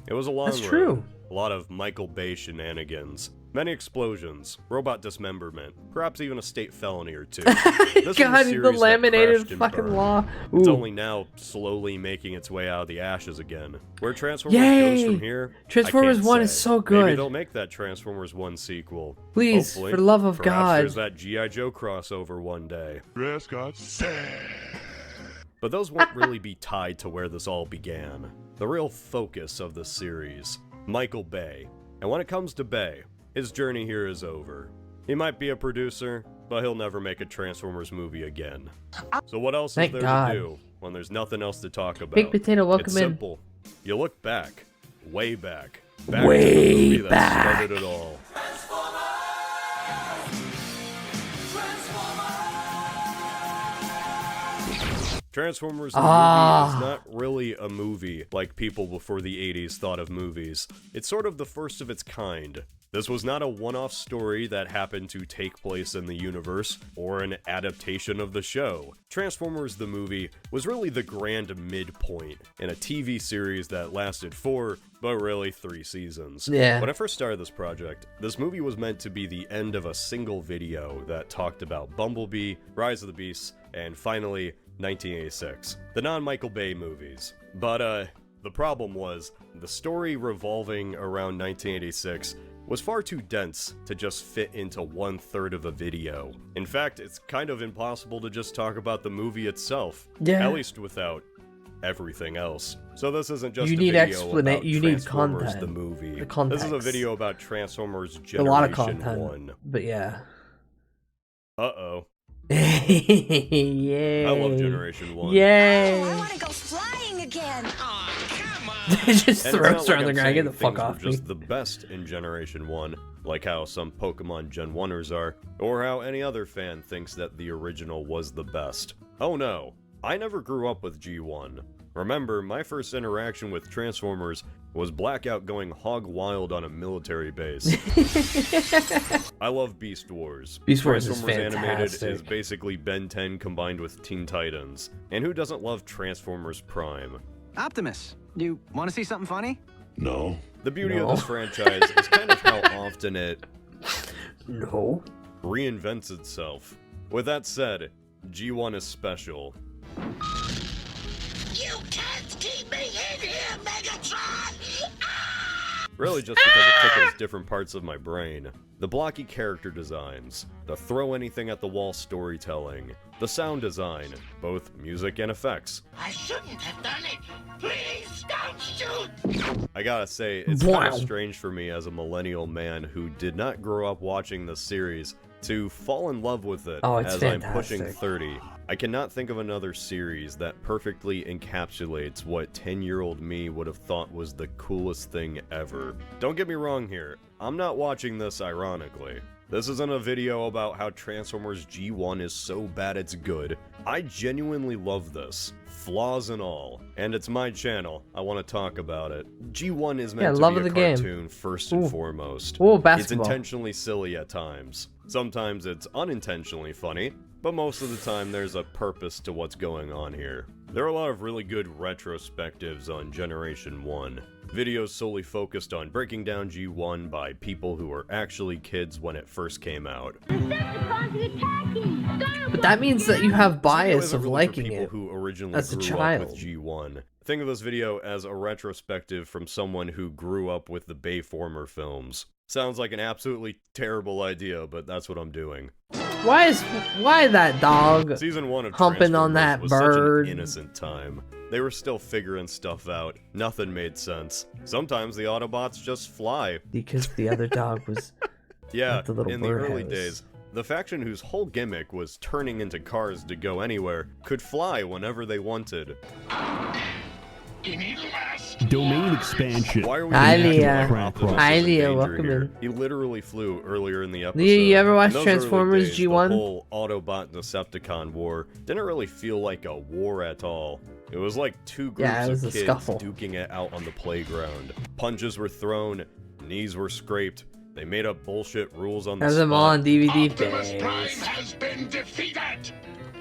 It was a long That's road. true. A lot of Michael Bay shenanigans. Many explosions, robot dismemberment, perhaps even a state felony or two. This God, was a the series that laminated crashed and fucking burned. law. It's Ooh. only now slowly making its way out of the ashes again. Where Transformers Yay! goes from here, Transformers I can't 1 say. is so Maybe good. they'll make that Transformers 1 sequel. Please, Hopefully. for the love of Perhaps God. there's that G.I. Joe crossover one day. But those won't really be tied to where this all began. The real focus of the series, Michael Bay. And when it comes to Bay, his journey here is over. He might be a producer, but he'll never make a Transformers movie again. So what else Thank is there God. to do when there's nothing else to talk about? Big Potato, welcome it's in. simple. You look back, way back. Back Way to the movie back. that started it all. Transformers the movie is not really a movie like people before the 80s thought of movies. It's sort of the first of its kind. This was not a one-off story that happened to take place in the universe, or an adaptation of the show. Transformers the movie was really the grand midpoint in a TV series that lasted 4, but really 3 seasons. Yeah. When I first started this project, this movie was meant to be the end of a single video that talked about Bumblebee, Rise of the Beasts, and finally, 1986. The non-Michael Bay movies. But, the problem was, the story revolving around 1986 was far too dense to just fit into 1/3 of a video. In fact, it's kind of impossible to just talk about the movie itself. Yeah. At least without everything else. So this isn't just You a need video about you need Transformers content. the movie. The context. This is a video about Transformers A Generation lot of content. 1. But yeah. Uh-oh. Yay. I love Generation 1. Yay. I want to go flying again. Just And throws it's her not on the like I'm ground. Get saying the fuck things were off me. just the best in Generation 1, like how some Pokemon Gen 1ers are, or how any other fan thinks that the original was the best. Oh no, I never grew up with G1. Remember, my first interaction with Transformers was Blackout going hog wild on a military base. I love Beast Wars. Beast Wars is Transformers Animated fantastic. is basically Ben 10 combined with Teen Titans. And who doesn't love Transformers Prime? Optimus, you want to see something funny? No. The beauty of this franchise is kind of how often it reinvents itself. With that said, G1 is special. You can't keep me in here, Megatron! Really just because it tickles different parts of my brain. The blocky character designs, the throw anything at the wall storytelling, the sound design, both music and effects. I shouldn't have done it! Please don't shoot! I gotta say, it's kind Wow. of strange for me as a millennial man who did not grow up watching this series to fall in love with it Oh, it's as I'm pushing fantastic. 30. I cannot think of another series that perfectly encapsulates what 10-year-old me would have thought was the coolest thing ever. Don't get me wrong here, I'm not watching this ironically. This isn't a video about how Transformers G1 is so bad it's good. I genuinely love this, flaws and all, and it's my channel. I want to talk about it. G1 is meant love to of be a the game. cartoon first and Ooh. foremost. Ooh, It's basketball. intentionally silly at times. Sometimes it's unintentionally funny, but most of the time there's a purpose to what's going on here. There are a lot of really good retrospectives on Generation 1. Videos solely focused on breaking down G1 by people who were actually kids when it first came out. But that means that you have bias of liking it who originally as a grew child. up with G1. Think of this video as a retrospective from someone who grew up with the Bayformer films. Sounds like an absolutely terrible idea, but that's what I'm doing. Why that dog Season 1 of humping on that was bird? Such an innocent time. They were still figuring stuff out. Nothing made sense. Sometimes the Autobots just fly. Because the other dog was Yeah, at the little in the bird early house. days, the faction whose whole gimmick was turning into cars to go anywhere could fly whenever they wanted. Domain expansion. Why are we Hi, acting Leah. like Optimus Hi, is in Leah. danger Welcome here? in. He literally flew earlier in the episode. Leah, you ever watch In those early Transformers days, G1? The whole Autobot-Decepticon war didn't really feel like a war at all. It was like two groups Yeah, it was of a kids scuffle. duking it out on the playground. Punches were thrown, knees were scraped. They made up bullshit rules on the Have them all spot. on DVD. Optimus Prime has been defeated!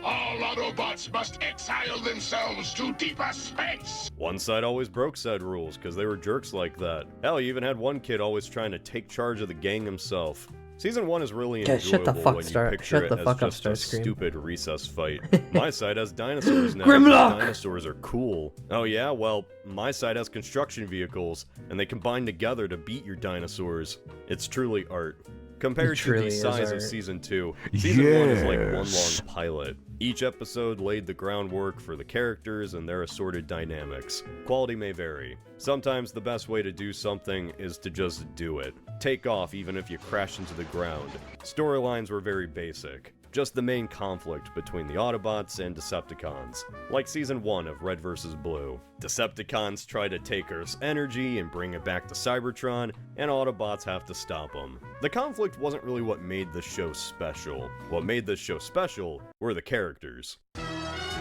All Autobots must exile themselves to deeper space! One side always broke said rules, because they were jerks like that. Hell, you even had one kid always trying to take charge of the gang himself. Season 1 is really Okay, enjoyable shut the fuck when you Star- picture shut it the as fuck up, just a Starscream. stupid recess fight. My side has dinosaurs now. Grimlock! Dinosaurs are cool. Oh yeah? Well, my side has construction vehicles, and they combine together to beat your dinosaurs. It's truly art. Compared to truly the is size of art. Season 2, Season 1 is like one Yes. long pilot. Each episode laid the groundwork for the characters and their assorted dynamics. Quality may vary. Sometimes the best way to do something is to just do it. Take off even if you crash into the ground. Storylines were very basic. Just the main conflict between the Autobots and Decepticons, like Season 1 of Red vs. Blue. Decepticons try to take Earth's energy and bring it back to Cybertron, and Autobots have to stop them. The conflict wasn't really what made the show special. What made this show special were the characters.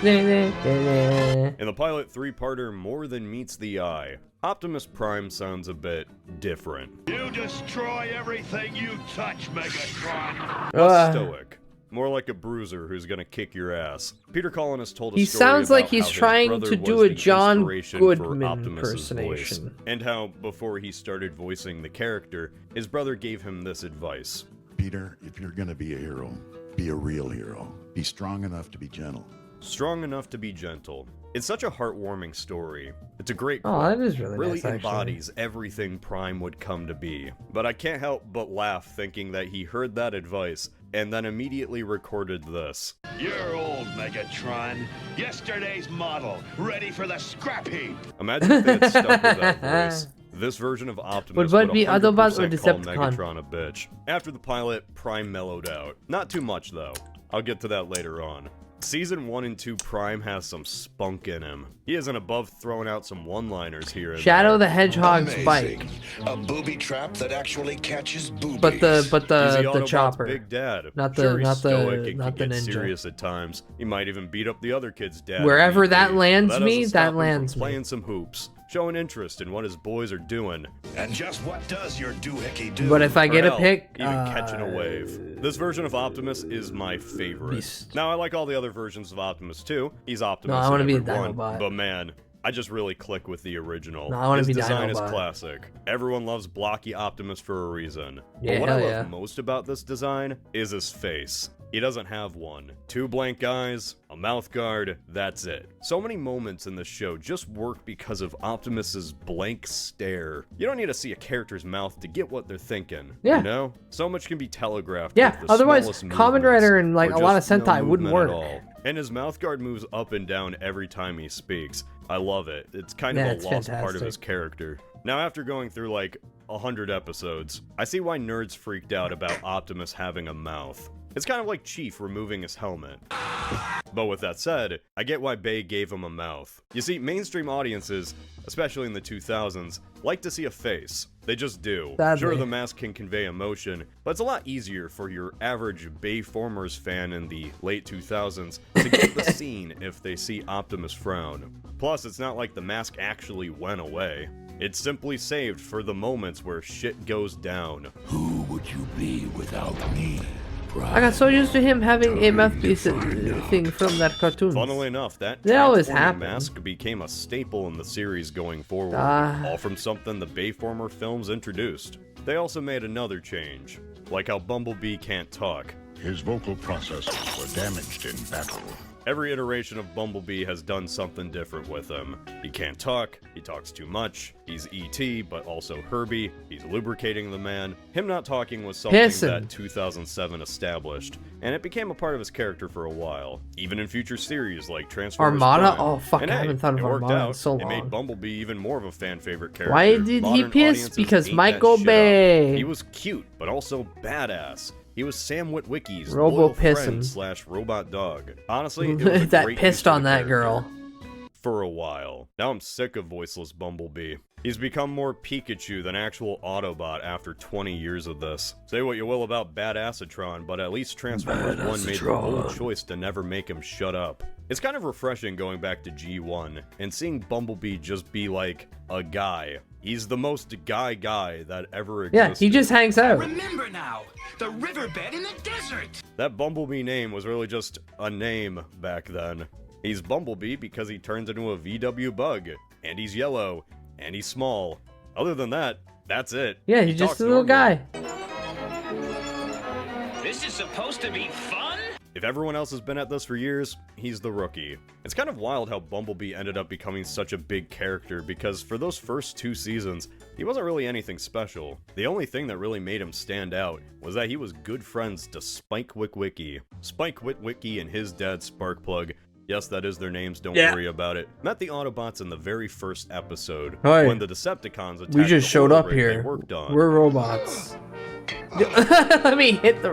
In the pilot three-parter More Than Meets the Eye, Optimus Prime sounds a bit different. You destroy everything you touch, Megatron! Less stoic. More like a bruiser who's gonna kick your ass. Peter Collinus told a He story sounds like about he's how his trying brother to do was a the John inspiration for Goodman Optimus's voice, impersonation. and how, before he started voicing the character, his brother gave him this advice. Peter, if you're gonna be a hero, be a real hero. Be strong enough to be gentle. Strong enough to be gentle. It's such a heartwarming story. It's a great Oh, quote. that is really nice, actually. embodies everything Prime would come to be. But I can't help but laugh thinking that he heard that advice and then immediately recorded this. You're old, Megatron. Yesterday's model, ready for the scrap heap. Imagine if they had stuck with that voice. This version of Optimus Would would be Autobot or 100% call Decepticon? Megatron a bitch. After the pilot, Prime mellowed out. Not too much, though. I'll get to that later on. Season 1 and 2 Prime has some spunk in him. He isn't above throwing out some one-liners here and Shadow there. the Hedgehog's bike. A booby trap that actually catches boobies. But the He's the Autobot's chopper. big dad. Not the Sure, he's not stoic the and not the can get ninja. serious at times. He might even beat up the other kid's dad. Wherever if need that be. lands That me, doesn't that stop him from lands me. playing some hoops, showing interest in what his boys are doing. And just what does your doohickey do? But if I Or get a hell, pick, even catching a wave. This version of Optimus is my favorite. Now I like all the other versions of Optimus too. He's Optimus. No, I wanna in be a every one, Dinobot. But man, I just really click with the original. No, I wanna His be design is Dinobot. classic. Everyone loves blocky Optimus for a reason. Yeah, but what I hell love yeah. most about this design is his face. He doesn't have one. 2 blank eyes, a mouth guard, that's it. So many moments in this show just work because of Optimus's blank stare. You don't need to see a character's mouth to get what they're thinking. Yeah. You know? So much can be telegraphed. Yeah, with the otherwise smallest Kamen movements, Rider and like or a lot of just no Sentai wouldn't movement work. at all. And his mouth guard moves up and down every time he speaks. I love it. It's kind of Yeah, a it's lost part of fantastic. his character. Now, after going through like 100 episodes, I see why nerds freaked out about Optimus having a mouth. It's kind of like Chief removing his helmet. But with that said, I get why Bay gave him a mouth. You see, mainstream audiences, especially in the 2000s, like to see a face. They just do. Sadly. Sure, the mask can convey emotion, but it's a lot easier for your average Bayformers fan in the late 2000s to get the scene if they see Optimus frown. Plus, it's not like the mask actually went away. It's simply saved for the moments where shit goes down. Who would you be without me? I got so used to him having a mouthpiece thing from that cartoon. Funnily enough, that always transforming happen. mask became a staple in the series going forward, all from something the Bayformer films introduced. They also made another change, like how Bumblebee can't talk. His vocal processes were damaged in battle. Every iteration of Bumblebee has done something different with him. He can't talk, he talks too much, he's E.T., but also Herbie, he's lubricating the man. Him not talking was something that 2007 established, and it became a part of his character for a while, even in future series like Transformers Armada? Prime. Oh fuck, And I hey, haven't thought of it worked Armada in out. so It made long. Bumblebee even more of a fan favorite character. Why did he Modern piss? audiences Because ate Michael that shit Bay. up. He was cute, but also badass. He was Sam Witwicky's Robo loyal pissin'. friend / robot dog. Honestly, it was a That great pissed use of on the that character. girl. For a while. Now I'm sick of voiceless Bumblebee. He's become more Pikachu than actual Autobot after 20 years of this. Say what you will about Bad Acidtron, but at least Transformers 1 made the bold choice to never make him shut up. It's kind of refreshing going back to G1 and seeing Bumblebee just be like a guy. He's the most guy that ever existed. Yeah, he just hangs out. Remember now, the riverbed in the desert. That Bumblebee name was really just a name back then. He's Bumblebee because he turns into a VW bug, and he's yellow, and he's small. Other than that, that's it. Yeah, He he's just talks a little normally. guy. This is supposed to be fun? If everyone else has been at this for years, he's the rookie. It's kind of wild how Bumblebee ended up becoming such a big character because for those first 2 seasons, he wasn't really anything special. The only thing that really made him stand out was that he was good friends to Spike Witwicky. Spike Witwicky and his dad Sparkplug, yes, that is their names, don't worry about it, met the Autobots in the very first episode Hey, when the Decepticons attacked We just the showed oil up rig they here. worked on. We're robots. Let me hit the...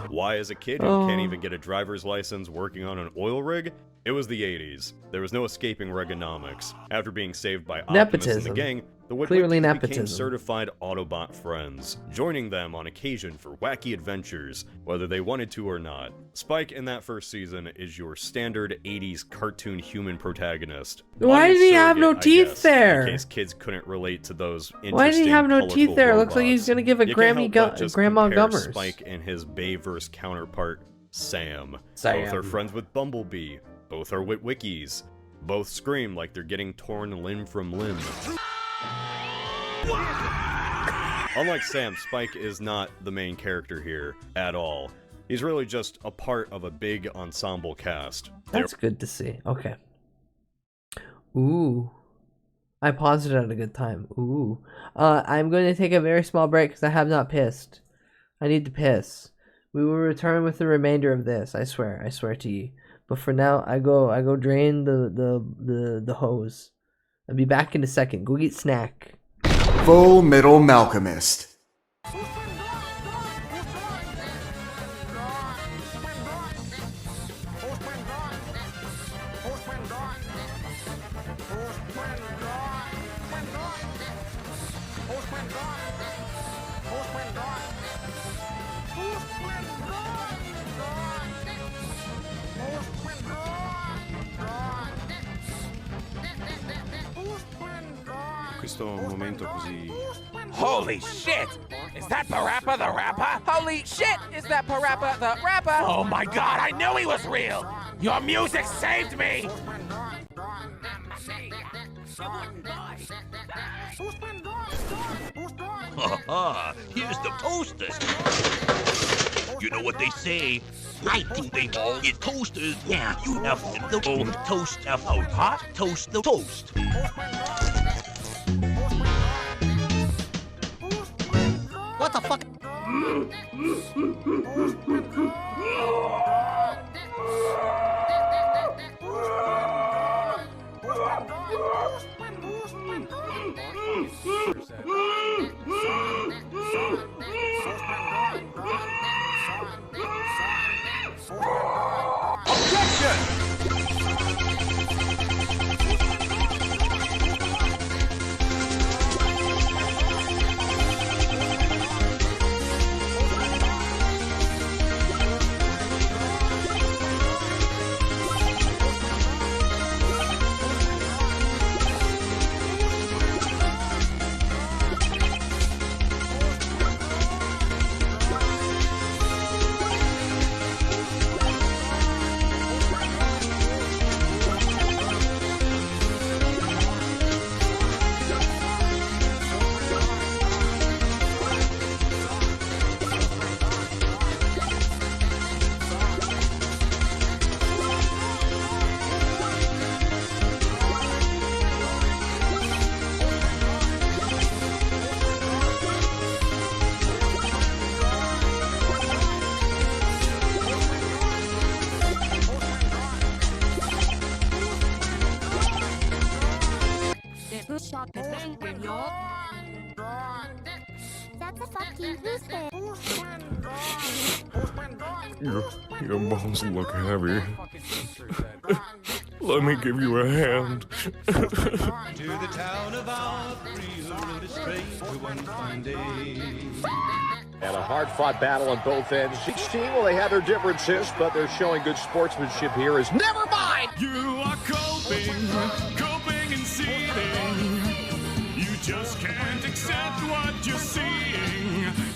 Why, as a kid who can't even get a driver's license working on an oil rig? It was the 80s. There was no escaping Reaganomics. After being saved by Optimus and Nepotism. the gang, the Clearly Witwickies nepotism. became certified Autobot friends, joining them on occasion for wacky adventures, whether they wanted to or not. Spike in that first season is your standard 80s cartoon human protagonist. Why did he have no Surrogate, I teeth guess, there? In case kids couldn't relate to those interesting, Why did he have no colorful teeth there? It looks like he's robots. gonna give a You can't help but just Grandma compare Gummers. Spike and his Bayverse counterpart, Sam. Sam. Both are friends with Bumblebee. Both are Witwickies. Both scream like they're getting torn limb from limb. Unlike Sam, Spike is not the main character here at all. He's really just a part of a big ensemble cast. That's good to see. Okay. Ooh. I paused it at a good time. Ooh. I'm going to take a very small break because I have not pissed. I need to piss. We will return with the remainder of this. I swear to you. But for now, I go drain the hose. I'll be back in a second. Go get snack. Full Metal Malcolmist. Questo momento così. Holy shit! Is that Parappa the Rapper? Holy shit! Is that Parappa the Rapper? Oh my god, I knew he was real! Your music saved me! Haha, here's the toasters. You know what they say? I think they all get toasters. Yeah, you have to toast out. Huh? Toast the toast. What the fuck? Your balls look heavy. Let me give you a hand. To the town of Opry, who rode a straight to one fine day. And a hard-fought battle on both ends. Each team, well, they have their differences, but they're showing good sportsmanship here. Is never mind. You are coping and seething. You just can't accept what you're seeing.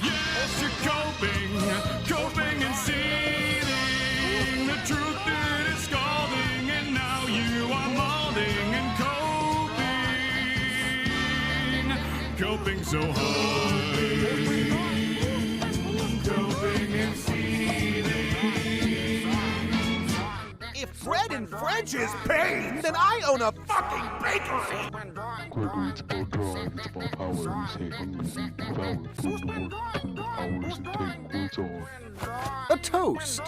Yes, you're coping and seething. The truth it is scalding, and now you are molding and coping so hard. If bread and French is pain, then I own a fucking bakery. Gregory, it's about drive, it's about power. We say hungry, eat, devour, go to work, turn the hours and take words on. A toast.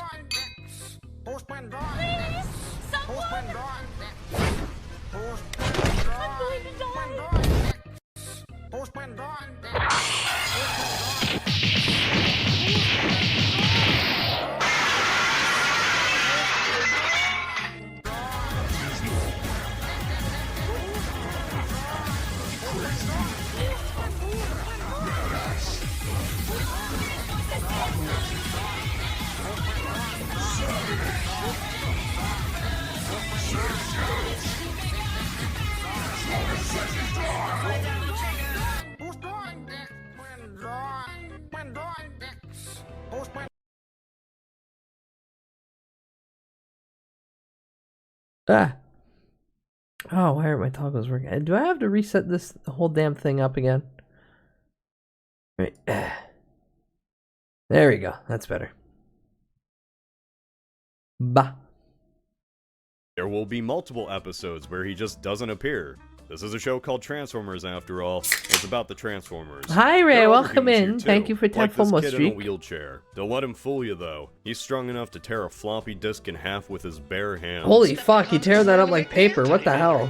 Ah. Oh, why aren't my toggles working? Do I have to reset this whole damn thing up again? Right. There we go. That's better. Bah. There will be multiple episodes where he just doesn't appear. This is a show called Transformers, after all. It's about the Transformers. Hi, Ray. There are Welcome other humans in. here, too, Thank you for 10 like this FOMO kid in a streak. wheelchair. Don't let him fool you, though. He's strong enough to tear a floppy disk in half with his bare hands. Holy fuck, you tear that up like paper. What the hell?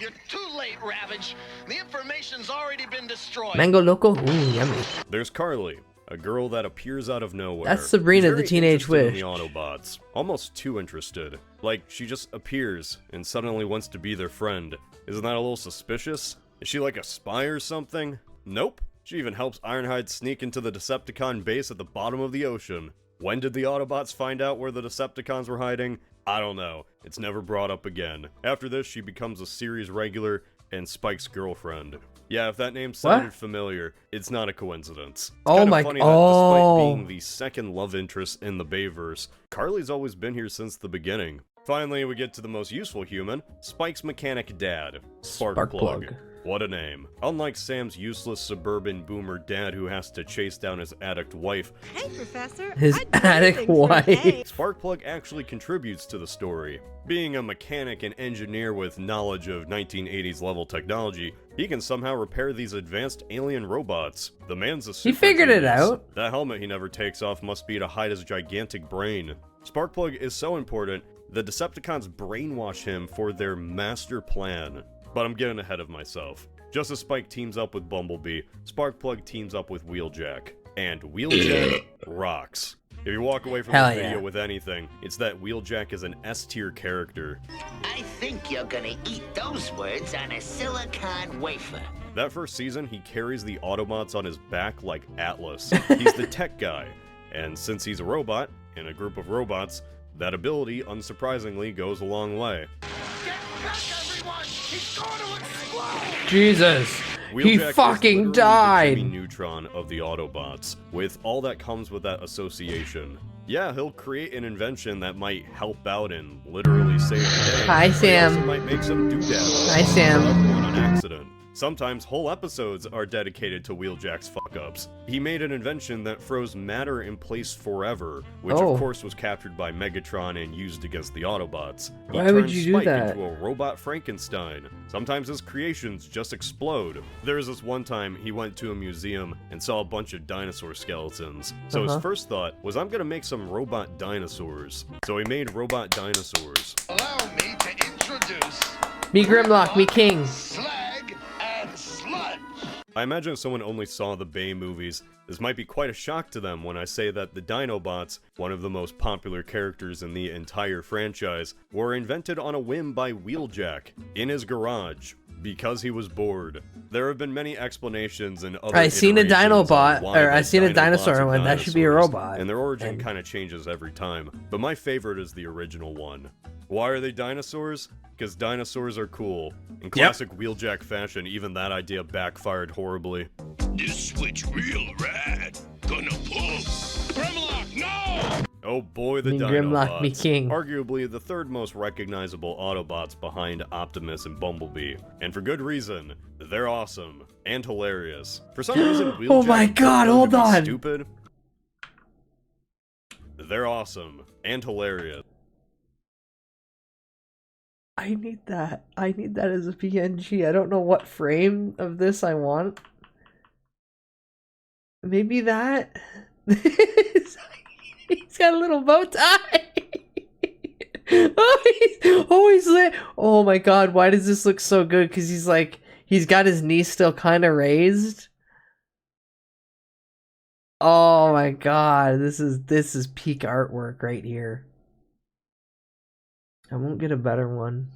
You're too late, Ravage. The information's already been destroyed. Mango Loco? Ooh, yummy. There's Carly, a girl that appears out of nowhere. That's Sabrina, She's the very Teenage interested Witch. in the Autobots. Almost too interested. Like, she just appears and suddenly wants to be their friend. Isn't that a little suspicious? Is she like a spy or something? Nope. She even helps Ironhide sneak into the Decepticon base at the bottom of the ocean. When did the Autobots find out where the Decepticons were hiding? I don't know. It's never brought up again. After this, she becomes a series regular and Spike's girlfriend. Yeah, if that name sounded familiar, it's not a coincidence. It's Oh my- funny that oh. despite being the second love interest in the Bayverse, Carly's always been here since the beginning. Finally, we get to the most useful human, Spike's mechanic dad, Sparkplug. What a name. Unlike Sam's useless suburban boomer dad who has to chase down his addict wife, Hey, Professor. His addict wife. Sparkplug actually contributes to the story. Being a mechanic and engineer with knowledge of 1980s level technology, he can somehow repair these advanced alien robots. The man's a super figured it genius. out. That helmet he never takes off must be to hide his gigantic brain. Sparkplug is so important, the Decepticons brainwash him for their master plan. But I'm getting ahead of myself. Just as Spike teams up with Bumblebee, Sparkplug teams up with Wheeljack. And Wheeljack rocks. If you walk away from Hell this video yeah. with anything, it's that Wheeljack is an S-tier character. I think you're gonna eat those words on a silicon wafer. That first season, he carries the Autobots on his back like Atlas. He's the tech guy. And since he's a robot, in a group of robots, that ability, unsurprisingly, goes a long way. Jesus. He Wheeljack is fucking literally died. the Jimmy Neutron of the Autobots, with all that comes with that association. Yeah, he'll create an invention that might help out and literally save the day. Hi, but he Sam. also might make some doodads. Hi, Sam. Kill everyone on accident. Sometimes whole episodes are dedicated to Wheeljack's fuck-ups. He made an invention that froze matter in place forever, which Oh. of course was captured by Megatron and used against the Autobots. He Why would turned you do Spike that? into a robot Frankenstein. Sometimes his creations just explode. There was this one time he went to a museum and saw a bunch of dinosaur skeletons. So his first thought was, I'm gonna make some robot dinosaurs. So he made robot dinosaurs. Allow me to introduce Me Grimlock, me King. Slag and Sludge. I imagine if someone only saw the Bay movies, this might be quite a shock to them when I say that the Dinobots, one of the most popular characters in the entire franchise, were invented on a whim by Wheeljack, in his garage, because he was bored. There have been many explanations and other I seen a Dinobot, or I seen a dinosaur, and went, that should be a dinosaurs, robot. And their origin kind of changes every time, but my favorite is the original one. Why are they dinosaurs? Because dinosaurs are cool. In classic Wheeljack fashion, even that idea backfired horribly. This switch real rad. Gonna pull. Grimlock, no! Oh boy, the Grimlock, me Dinobots. king. Arguably the third most recognizable Autobots behind Optimus and Bumblebee. And for good reason. They're awesome. And hilarious. For some reason, Wheeljack Oh my god, hold on! Stupid. They're awesome. And hilarious. I need that. I need that as a PNG. I don't know what frame of this I want. Maybe that? He's got a little bow tie. He's lit. Oh my god, why does this look so good? Because he's like, he's got his knee still kind of raised. Oh my god, this is peak artwork right here. I won't get a better one.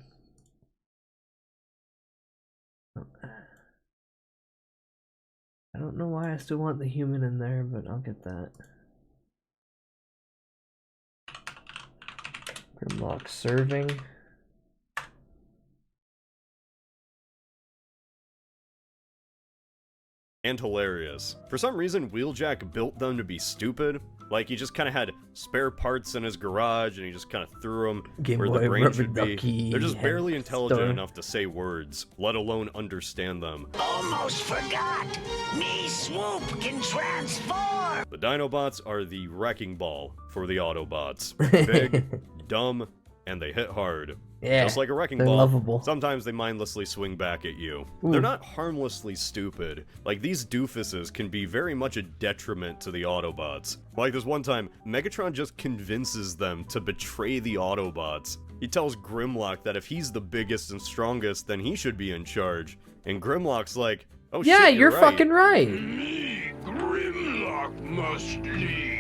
I don't know why I still want the human in there, but I'll get that. Grimlock serving. And hilarious. For some reason, Wheeljack built them to be stupid. Like, he just kind of had spare parts in his garage, and he just kind of threw them where the brain should be. They're just barely intelligent enough to say words, let alone understand them. Almost forgot. Me swoop can transform. The Dinobots are the wrecking ball for the Autobots. Big, dumb, and they hit hard. Yeah, just like a wrecking they're ball. lovable. Sometimes they mindlessly swing back at you. Ooh. They're not harmlessly stupid. Like, these doofuses can be very much a detriment to the Autobots. Like this one time, Megatron just convinces them to betray the Autobots. He tells Grimlock that if he's the biggest and strongest, then he should be in charge. And Grimlock's like, oh yeah, shit, you're right. fucking right. Grimlock must lead.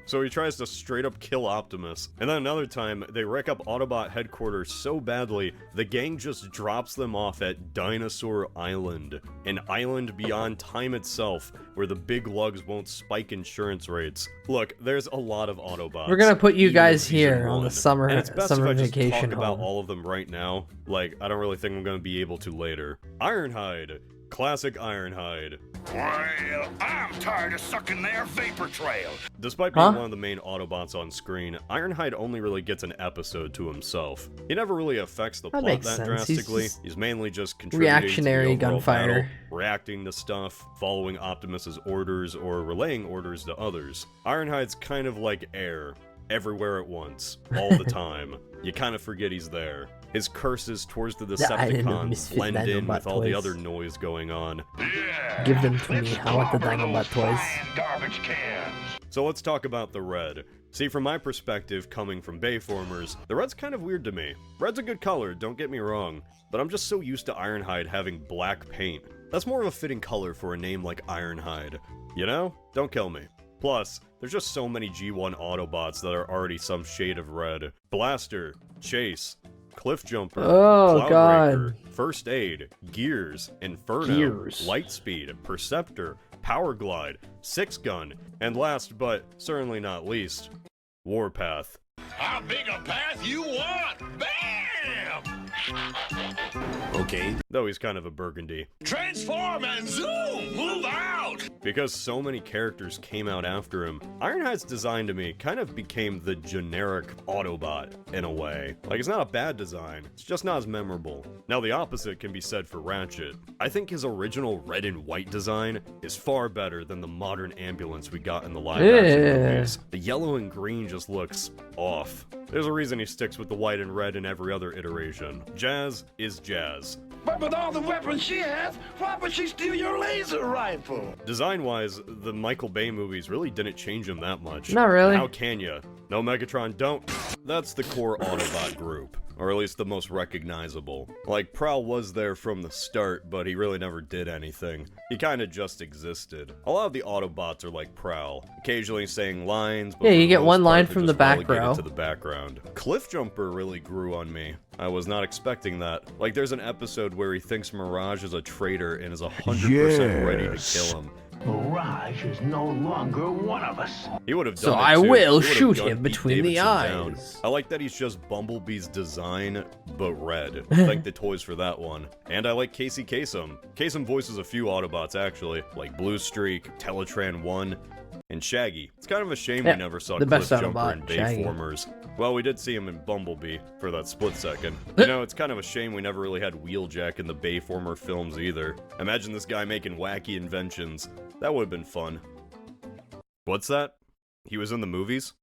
So he tries to straight up kill Optimus. And then another time, they wreck up Autobot headquarters so badly, the gang just drops them off at Dinosaur Island. An island beyond time itself, where the big lugs won't spike insurance rates. Look, there's a lot of Autobots. We're gonna put you even guys in Season here on the 1. summer And it's best summer if I just vacation talk about home. all of them right now. Like, I don't really think I'm gonna be able to later. Ironhide. Classic Ironhide. Well, I'm tired of sucking their vapor trail. Despite being one of the main Autobots on screen, Ironhide only really gets an episode to himself. He never really affects the That plot makes that sense. drastically. He's mainly just contributing reactionary to the overall gunfighter. battle, reacting to stuff, following Optimus's orders, or relaying orders to others. Ironhide's kind of like air. Everywhere at once, all the time. You kind of forget he's there. His curses towards the Decepticons blend in with all the other noise going on. Give them to me. I want the Dinobot toys. Garbage cans. So let's talk about the red. See, from my perspective, coming from Bayformers, the red's kind of weird to me. Red's a good color, don't get me wrong, but I'm just so used to Ironhide having black paint. That's more of a fitting color for a name like Ironhide. You know? Don't kill me. Plus, there's just so many G1 Autobots that are already some shade of red. Blaster, Chase, Cliffjumper, Oh, Cloudbreaker, God. First Aid, Gears, Inferno, Gears. Lightspeed, Perceptor, Power Glide, Six Gun, and last but certainly not least, Warpath. How big a path you want? Bam! Okay. Though he's kind of a burgundy. Transform and zoom! Move out! Because so many characters came out after him, Ironhide's design to me kind of became the generic Autobot, in a way. Like, it's not a bad design, it's just not as memorable. Now, the opposite can be said for Ratchet. I think his original red and white design is far better than the modern ambulance we got in the live-action movies. The yellow and green just looks off. There's a reason he sticks with the white and red in every other iteration. Jazz is jazz. But with all the weapons she has, why would she steal your laser rifle? Design-wise, the Michael Bay movies really didn't change him that much. Not really. How can ya? No, Megatron, don't. That's the core Autobot group. or at least the most recognizable. Like, Prowl was there from the start, but he really never did anything. He kinda just existed. A lot of the Autobots are like Prowl, occasionally saying lines, but yeah, for you the get most one line part, from they're the just back relegated row. to the background. Cliffjumper really grew on me. I was not expecting that. Like, there's an episode where he thinks Mirage is a traitor and is 100% ready to kill him. Mirage is no longer one of us. He would have done So it I too. will He would've shoot gunned him Pete between the Davidson down. eyes. I like that he's just Bumblebee's design, but red. Thank the toys for that one. And I like Casey Kasem. Kasem voices a few Autobots, actually, like Blue Streak, Teletran 1, and Shaggy. It's kind of a shame we never saw the best Cliffjumper Autobot, and Shaggy. Bayformers. Well, we did see him in Bumblebee for that split second. You know, it's kind of a shame we never really had Wheeljack in the Bayformer films either. Imagine this guy making wacky inventions. That would have been fun. What's that? He was in the movies?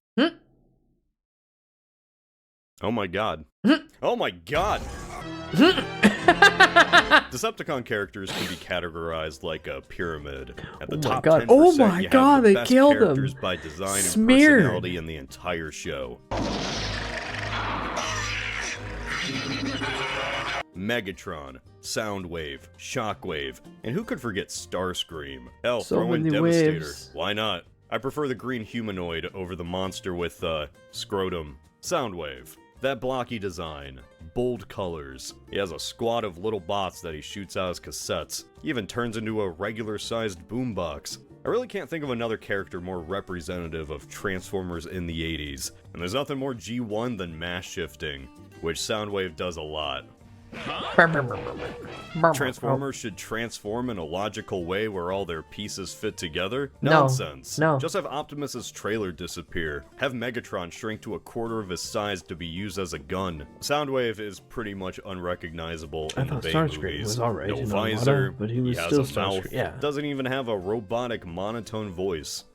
Oh my god. Oh my god! Decepticon characters can be categorized like a pyramid. At the top 10%, Oh my you god, have the they best killed him. characters by design Smeared. and personality in the entire show. Megatron, Soundwave, Shockwave, and who could forget Starscream? Hell, So throw in many Devastator. waves. Why not? I prefer the green humanoid over the monster with, scrotum. Soundwave. That blocky design. Bold colors. He has a squad of little bots that he shoots out as cassettes. He even turns into a regular-sized boombox. I really can't think of another character more representative of Transformers in the 80s. And there's nothing more G1 than mass shifting, which Soundwave does a lot. Transformers should transform in a logical way where all their pieces fit together? No. Nonsense. No. Just have Optimus's trailer disappear. Have Megatron shrink to a quarter of his size to be used as a gun. Soundwave is pretty much unrecognizable in the Bay Starscream movies. was alright No in visor, Armada, but he was has still a mouth, Starscream, yeah. doesn't even have a robotic monotone voice.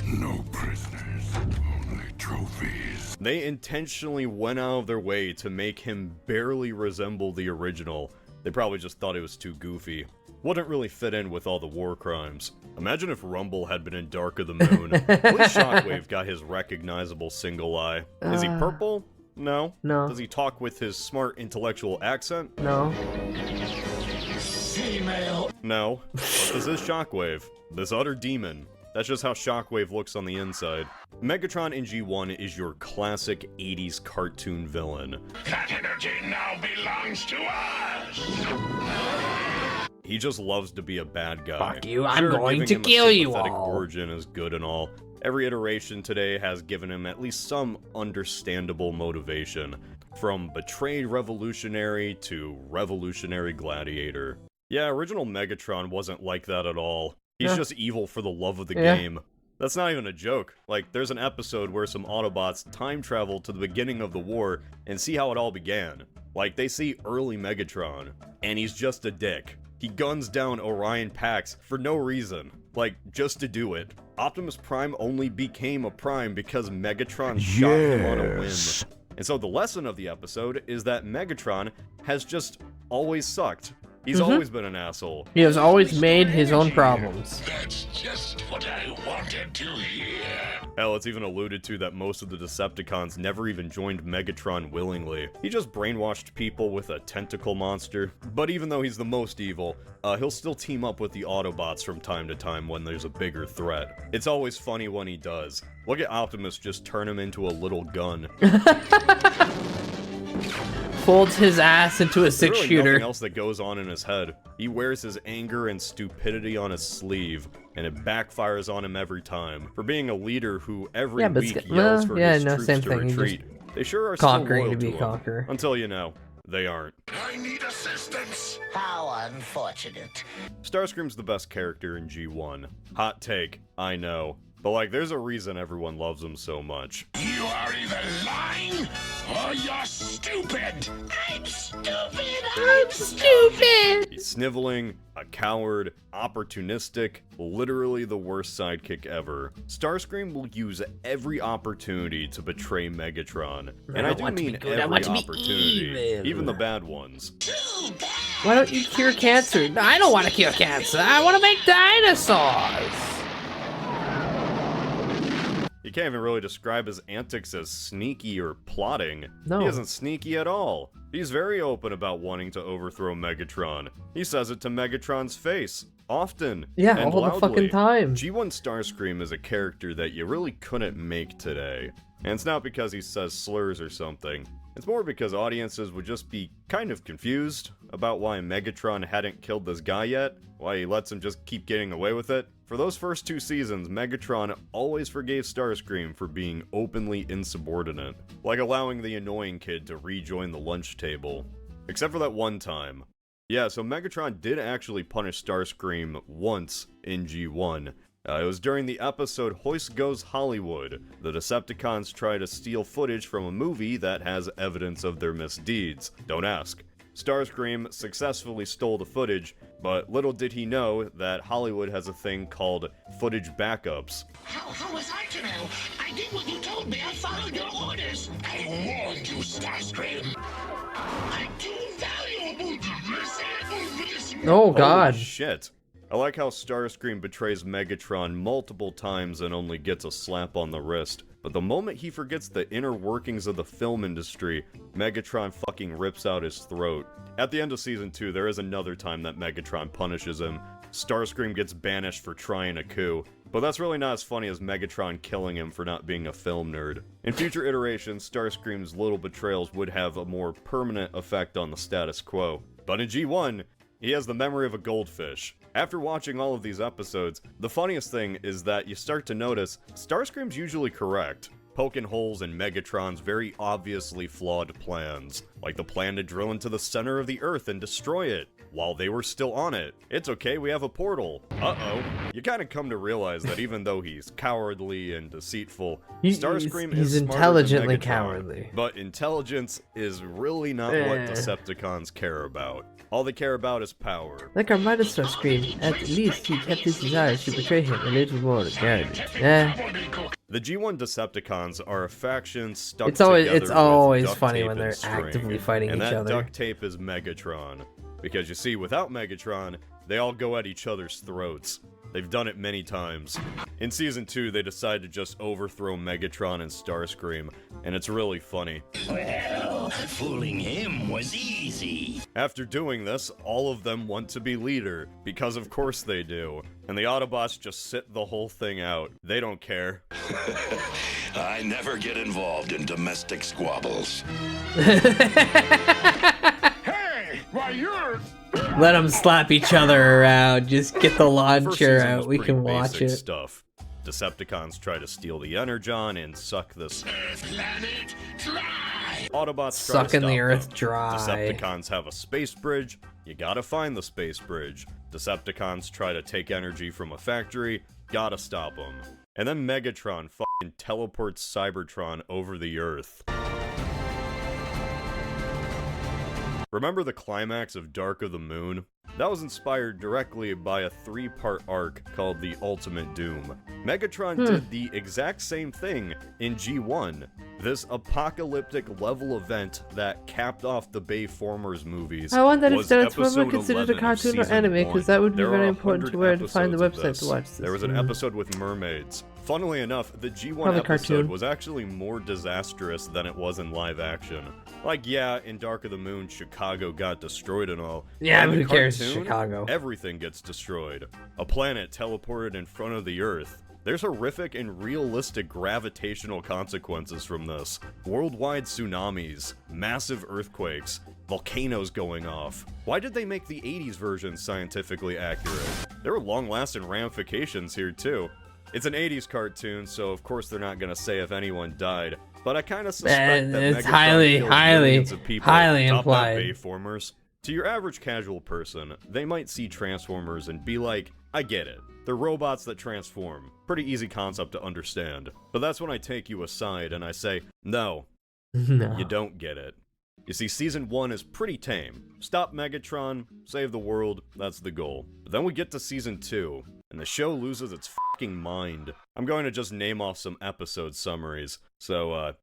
No prisoners, only trophies. They intentionally went out of their way to make him barely resemble the original. They probably just thought it was too goofy. Wouldn't really fit in with all the war crimes. Imagine if Rumble had been in Dark of the Moon. At least Shockwave got his recognizable single eye. Is he purple? No. No. Does he talk with his smart intellectual accent? No. Female. No. But this is Shockwave. This utter demon. That's just how Shockwave looks on the inside. Megatron in G1 is your classic 80s cartoon villain. That energy now belongs to us. He just loves to be a bad guy. Fuck you, I'm Sure, going giving to him a kill you sympathetic all. origin is good and all. Every iteration today has given him at least some understandable motivation. From betrayed revolutionary to revolutionary gladiator. Yeah, original Megatron wasn't like that at all. He's Yeah. just evil for the love of the Yeah. game. That's not even a joke. Like, there's an episode where some Autobots time travel to the beginning of the war and see how it all began. Like, they see early Megatron, and he's just a dick. He guns down Orion Pax for no reason. Like, just to do it. Optimus Prime only became a Prime because Megatron shot him on a whim. And so the lesson of the episode is that Megatron has just always sucked. He's always been an asshole. He has always made his own problems. That's just what I wanted to hear. Hell, it's even alluded to that most of the Decepticons never even joined Megatron willingly. He just brainwashed people with a tentacle monster. But even though he's the most evil, he'll still team up with the Autobots from time to time when there's a bigger threat. It's always funny when he does. Look at Optimus just turn him into a little gun. Folds his ass into a There's really six-shooter. nothing else that goes on in his head. He wears his anger and stupidity on his sleeve, and it backfires on him every time. For being a leader who every Yeah, but week it's- yells well, for yeah, his no, troops same to thing. He just retreat. They sure are conquering still to loyal be to him. conquer. Until, you know, they aren't. I need assistance. How unfortunate. Starscream's the best character in G1. Hot take, I know. But like, there's a reason everyone loves him so much. You are either lying or you're stupid. I'm stupid. I'm stupid. He's sniveling, a coward, opportunistic, literally the worst sidekick ever. Starscream will use every opportunity to betray Megatron. And I do mean every opportunity, even the bad ones. Why don't you cure cancer? No, I don't want to cure cancer. I want to make dinosaurs. You can't even really describe his antics as sneaky or plotting. No. He isn't sneaky at all. He's very open about wanting to overthrow Megatron. He says it to Megatron's face. Often. Yeah, and all loudly. the fucking time. G1 Starscream is a character that you really couldn't make today. And it's not because he says slurs or something. It's more because audiences would just be kind of confused about why Megatron hadn't killed this guy yet, why he lets him just keep getting away with it. For those first 2 seasons, Megatron always forgave Starscream for being openly insubordinate, like allowing the annoying kid to rejoin the lunch table. Except for that one time. Yeah, so Megatron did actually punish Starscream once in G1. It was during the episode Hoist Goes Hollywood. The Decepticons try to steal footage from a movie that has evidence of their misdeeds. Don't ask. Starscream successfully stole the footage, but little did he know that Hollywood has a thing called footage backups. How was I to know? I did what you told me. I followed your orders. I warned you, Starscream. I'm too valuable to miss it. Oh, God. Holy shit. I like how Starscream betrays Megatron multiple times and only gets a slap on the wrist. But the moment he forgets the inner workings of the film industry, Megatron fucking rips out his throat. At the end of Season 2, there is another time that Megatron punishes him. Starscream gets banished for trying a coup. But that's really not as funny as Megatron killing him for not being a film nerd. In future iterations, Starscream's little betrayals would have a more permanent effect on the status quo. But in G1, he has the memory of a goldfish. After watching all of these episodes, the funniest thing is that you start to notice Starscream's usually correct, poking holes in Megatron's very obviously flawed plans, like the plan to drill into the center of the Earth and destroy it, while they were still on it. It's okay, we have a portal. Uh-oh. You kind of come to realize that even though he's cowardly and deceitful, Starscream he's is smarter intelligently than Megatron. cowardly. But intelligence is really not what Decepticons care about. All they care about is power. Like our mighty Starscream, at least he kept his desire to betray him a little more guarded. The G1 Decepticons are a faction stuck It's always together it's with always duct funny tape when they're and string, actively fighting and each that other. duct tape is Megatron. Because you see, without Megatron, they all go at each other's throats. They've done it many times. In Season 2, they decide to just overthrow Megatron and Starscream, and it's really funny. Well, fooling him was easy. After doing this, all of them want to be leader, because of course they do. And the Autobots just sit the whole thing out. They don't care. I never get involved in domestic squabbles. Hey, why you're... Let them slap each other around. Just get the launcher First out. We can watch basic it. Stuff. Decepticons try to steal the Energon and suck this. Planet dry. Autobots try to Sucking the stop Earth them. dry. Decepticons have a space bridge. You gotta find the space bridge. Decepticons try to take energy from a factory. Gotta stop them. And then Megatron fucking teleports Cybertron over the Earth. Remember the climax of Dark of the Moon? That was inspired directly by a 3-part arc called The Ultimate Doom. Megatron did the exact same thing in G1. This apocalyptic level event that capped off the Bayformers movies. I wonder if was that's ever episode considered a 11 of cartoon or season anime, 1. because that would be There very are important to 100 where to find the episodes of website to this. watch this. There was an episode with mermaids. Funnily enough, the G1 Probably episode cartoon. was actually more disastrous than it was in live action. Like, yeah, in Dark of the Moon, Chicago got destroyed and all. Yeah, but in who the cares, cartoon, Chicago. Everything gets destroyed. A planet teleported in front of the Earth. There's horrific and realistic gravitational consequences from this. Worldwide tsunamis, massive earthquakes, volcanoes going off. Why did they make the 80s version scientifically accurate? There were long-lasting ramifications here too. It's an 80s cartoon, so of course they're not gonna say if anyone died. But I kind of suspect that it's Megatron highly, killed highly, millions of people. highly Top that implied. Bayformers. To your average casual person, they might see Transformers and be like, I get it. They're robots that transform. Pretty easy concept to understand. But that's when I take you aside and I say, no, No. you don't get it. You see, Season 1 is pretty tame. Stop Megatron, save the world, that's the goal. But then we get to Season 2, and the show loses its fucking mind. I'm going to just name off some episode summaries. So,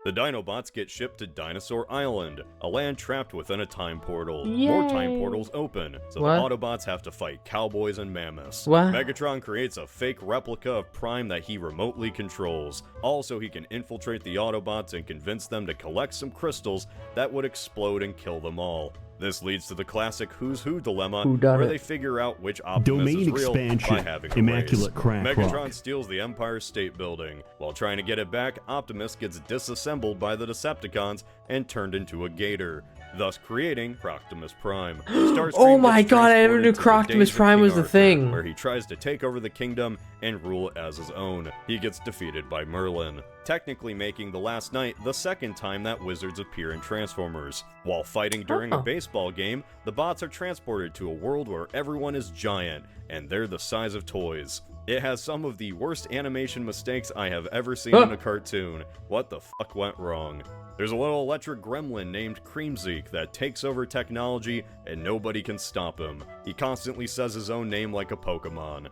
The Dinobots get shipped to Dinosaur Island, a land trapped within a time portal. Yay. More time portals open, so What? the Autobots have to fight cowboys and mammoths. What? Megatron creates a fake replica of Prime that he remotely controls. Also, he can infiltrate the Autobots and convince them to collect some crystals that would explode and kill them all. This leads to the classic Who's Who dilemma, where they figure out which Optimus Domain is real expansion. by having a Immaculate race. crack Megatron rock. steals the Empire State Building. While trying to get it back, Optimus gets disassembled by the Decepticons and turned into a gator, thus creating Croctimus Prime. Starscream Oh my gets god, I never knew transported to the Croctimus days of Prime King was the Arthur, thing. where he tries to take over the kingdom and rule it as his own. He gets defeated by Merlin, technically making the last night the second time that wizards appear in Transformers. While fighting during a baseball game, the bots are transported to a world where everyone is giant, and they're the size of toys. It has some of the worst animation mistakes I have ever seen in a cartoon. What the fuck went wrong? There's a little electric gremlin named Creamzeek that takes over technology and nobody can stop him. He constantly says his own name like a Pokemon.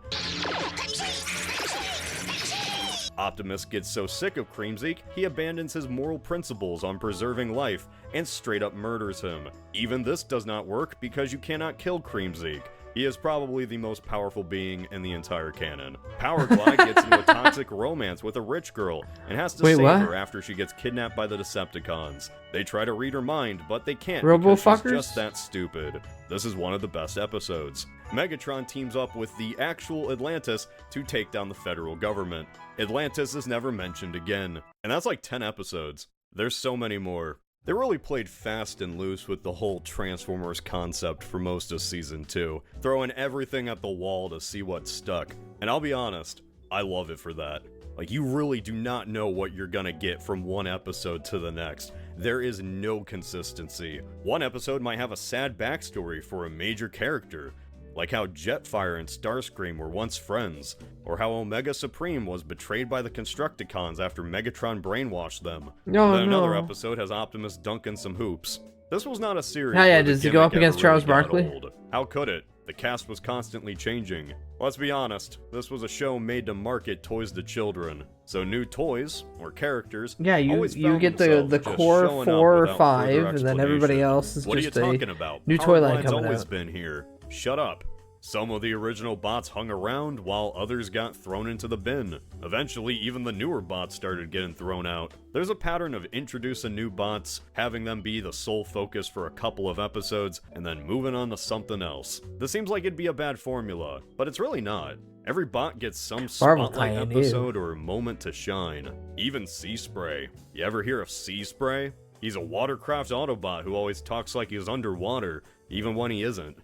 Optimus gets so sick of Creamzeek, he abandons his moral principles on preserving life and straight up murders him. Even this does not work because you cannot kill Creamzeek. He is probably the most powerful being in the entire canon. Powerglide gets into a toxic romance with a rich girl and has to save her after she gets kidnapped by the Decepticons. They try to read her mind, but they can't because she's just that stupid. This is one of the best episodes. Megatron teams up with the actual Atlantis to take down the federal government. Atlantis is never mentioned again. And that's like 10 episodes. There's so many more. They really played fast and loose with the whole Transformers concept for most of Season 2, throwing everything at the wall to see what stuck. And I'll be honest, I love it for that. Like, you really do not know what you're gonna get from one episode to the next. There is no consistency. One episode might have a sad backstory for a major character, like how Jetfire and Starscream were once friends, or how Omega Supreme was betrayed by the Constructicons after Megatron brainwashed them. No, then another no. episode has Optimus dunking some hoops. This was not a series. Oh, yeah, where the does he go up gimmick against ever really Charles got Barkley? old. How could it? The cast was constantly changing. Let's be honest, this was a show made to market toys to children. So new toys, or characters, Yeah, you always found get the themselves just core showing up 4 or without 5, further and then everybody explanation. else is What just are you a talking about? new toy line Powerglide's coming always out. been here. Shut up. Some of the original bots hung around, while others got thrown into the bin. Eventually, even the newer bots started getting thrown out. There's a pattern of introducing new bots, having them be the sole focus for a couple of episodes, and then moving on to something else. This seems like it'd be a bad formula, but it's really not. Every bot gets some Marvel spotlight tie-in, episode or moment to shine. Even Sea Spray. You ever hear of Sea Spray? He's a watercraft Autobot who always talks like he's underwater, even when he isn't.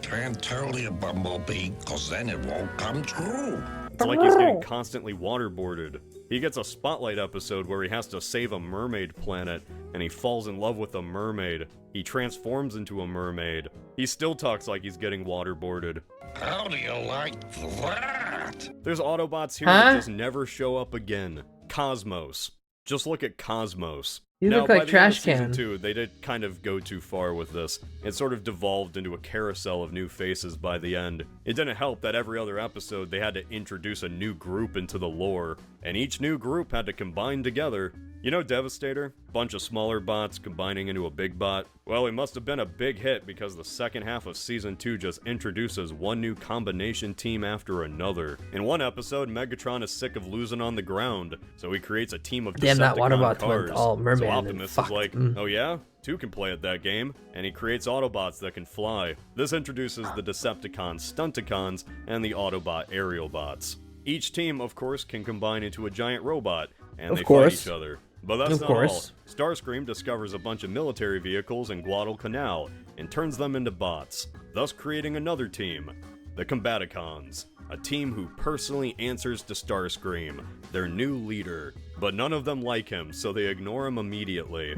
Can't tell you, Bumblebee, cause then it won't come true. It's like he's getting constantly waterboarded. He gets a spotlight episode where he has to save a mermaid planet, and he falls in love with a mermaid. He transforms into a mermaid. He still talks like he's getting waterboarded. How do you like that? There's Autobots here that just never show up again. Cosmos. Just look at Cosmos. You Now, look by like the end trash of season can. 2, they did kind of go too far with this. It sort of devolved into a carousel of new faces by the end. It didn't help that every other episode they had to introduce a new group into the lore, and each new group had to combine together. You know Devastator? Bunch of smaller bots combining into a big bot? Well, it must have been a big hit because the second half of Season 2 just introduces one new combination team after another. In one episode, Megatron is sick of losing on the ground, so he creates a team of Damn, that Decepticon Autobots cars. went all merman So and Optimus is fucked. like, oh yeah? 2 can play at that game, and he creates Autobots that can fly. This introduces the Decepticons, Stunticons, and the Autobot aerial bots. Each team, of course, can combine into a giant robot, and Of they course. fight each other. But that's Of not course. all. Starscream discovers a bunch of military vehicles in Guadalcanal and turns them into bots, thus creating another team, the Combaticons, a team who personally answers to Starscream, their new leader. But none of them like him, so they ignore him immediately.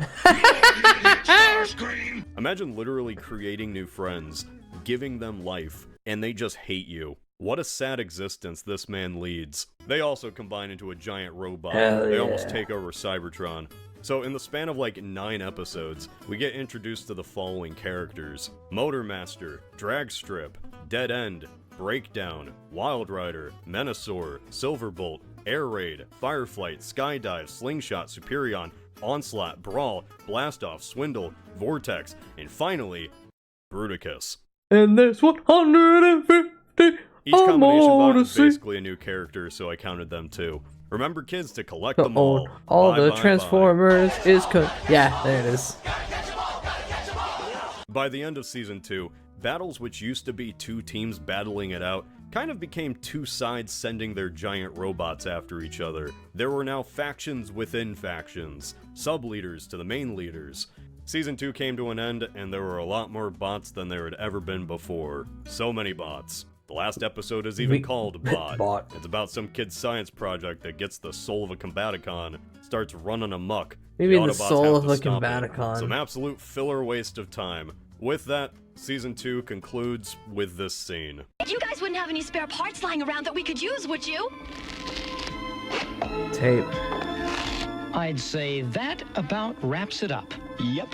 Imagine literally creating new friends, giving them life, and they just hate you. What a sad existence this man leads. They also combine into a giant robot. Hell They yeah. almost take over Cybertron. So in the span of like 9 episodes, we get introduced to the following characters: Motormaster, Dragstrip, Dead End, Breakdown, Wild Rider, Menasor, Silverbolt, Air Raid, Fireflight, Skydive, Slingshot, Superion, Onslaught, Brawl, Blastoff, Swindle, Vortex, and finally, Bruticus. And there's 150 Each combination more bot to is see. basically a new character, so I counted them too. Remember, kids, to collect them all. All Bye, the bye, Transformers is yeah, there it is. By the end of Season 2, battles which used to be two teams battling it out kind of became two sides sending their giant robots after each other. There were now factions within factions, sub-leaders to the main leaders. Season 2 came to an end, and there were a lot more bots than there had ever been before. So many bots. The last episode is even called Bot. It's about some kid's science project that gets the soul of a Combaticon, starts running amok. Maybe the Autobots soul have of to a stop it. Combaticon. Some absolute filler waste of time. With that, Season 2 concludes with this scene. You guys wouldn't have any spare parts lying around that we could use, would you? Tape. I'd say that about wraps it up. Yep.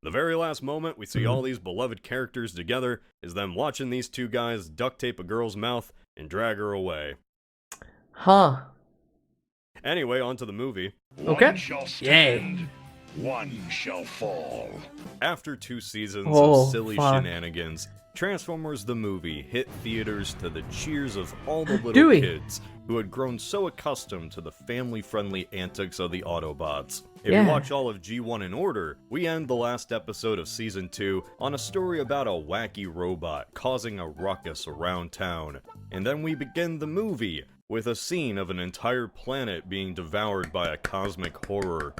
The very last moment we see all these beloved characters together is them watching these two guys duct tape a girl's mouth and drag her away. Huh. Anyway, on to the movie. Okay. One shall stand, one shall fall. After 2 seasons Oh, of silly fuck. shenanigans, Transformers the movie hit theaters to the cheers of all the little Dewey. kids who had grown so accustomed to the family-friendly antics of the Autobots. If Yeah. you watch all of G1 in order, we end the last episode of Season 2 on a story about a wacky robot causing a ruckus around town. And then we begin the movie with a scene of an entire planet being devoured by a cosmic horror.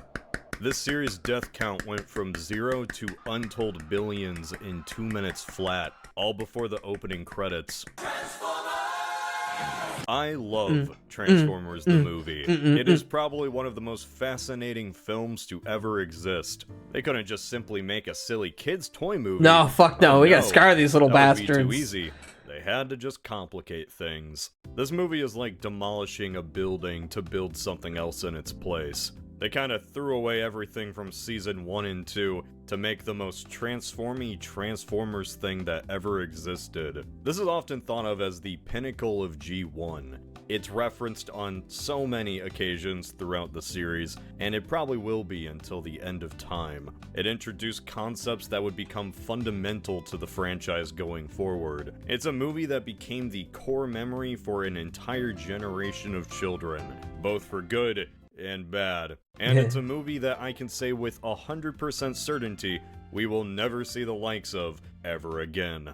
This series' death count went from 0 to untold billions in 2 minutes flat, all before the opening credits. I love Transformers the movie. It is probably one of the most fascinating films to ever exist. They couldn't just simply make a silly kids' toy movie. No, fuck no. We gotta scar these little That would be bastards. too easy. They had to just complicate things. This movie is like demolishing a building to build something else in its place. They kind of threw away everything from Season 1 and 2 to make the most transformy Transformers thing that ever existed. This is often thought of as the pinnacle of G1. It's referenced on so many occasions throughout the series, and it probably will be until the end of time. It introduced concepts that would become fundamental to the franchise going forward. It's a movie that became the core memory for an entire generation of children, both for good and bad. And it's a movie that I can say with 100% certainty we will never see the likes of ever again.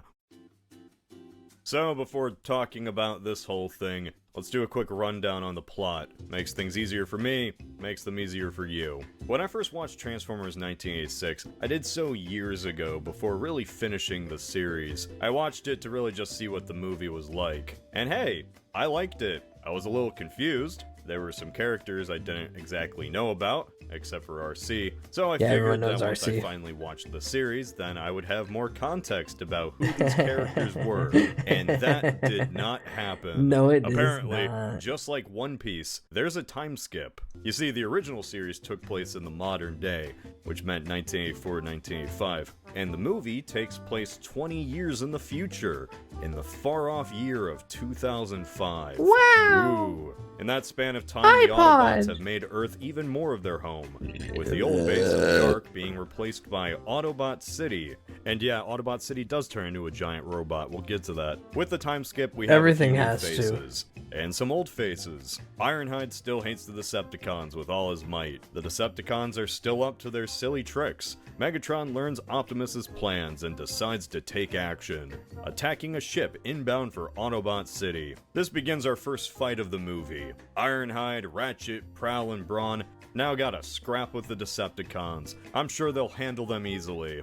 So before talking about this whole thing, let's do a quick rundown on the plot. Makes things easier for me, makes them easier for you. When I first watched Transformers 1986, I did so years ago before really finishing the series. I watched it to really just see what the movie was like. And hey, I liked it. I was a little confused. There were some characters I didn't exactly know about, except for RC, so I figured that once I finally watched the series, then I would have more context about who these characters were, and that did not happen. No, it does Apparently, not. just like One Piece, there's a time skip. You see, the original series took place in the modern day, which meant 1984-1985, and the movie takes place 20 years in the future, in the far-off year of 2005. Wow! Ooh. In that span of time, the Autobots have made Earth even more of their home, with the old base of New York being replaced by Autobot City. And yeah, Autobot City does turn into a giant robot, we'll get to that. With the time skip, we have Everything a few new has to. faces. And some old faces. Ironhide still hates the Decepticons with all his might. The Decepticons are still up to their silly tricks. Megatron learns Optimus's plans and decides to take action, attacking a ship inbound for Autobot City. This begins our first fight of the movie. Ironhide, Ratchet, Prowl, and Brawn now got a scrap with the Decepticons. I'm sure they'll handle them easily.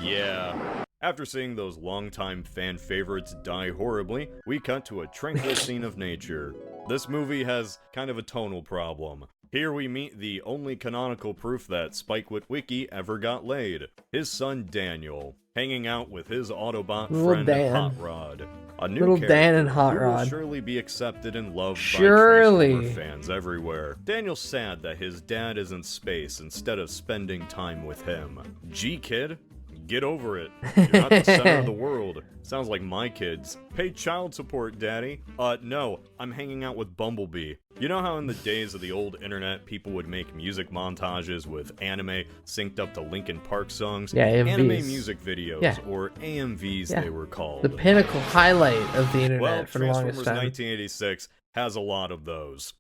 Yeah. After seeing those longtime fan favorites die horribly, we cut to a tranquil scene of nature. This movie has kind of a tonal problem. Here we meet the only canonical proof that Spike Witwicky ever got laid. His son Daniel, hanging out with his Autobot Little friend Dan. Hot Rod. A new Little character Dan and Hot who Rod. will surely be accepted and loved Surely. by Transformer fans everywhere. Daniel's sad that his dad is in space instead of spending time with him. Gee, kid, get over it. You're not the center of the world. Sounds like my kids. Pay child support, daddy. No, I'm hanging out with Bumblebee. You know how in the days of the old internet, people would make music montages with anime synced up to Linkin Park songs? Yeah, AMVs. Anime music videos, Yeah. or AMVs Yeah. they were called. The pinnacle highlight of the internet Well, for the longest Transformers time. 1986 has a lot of those.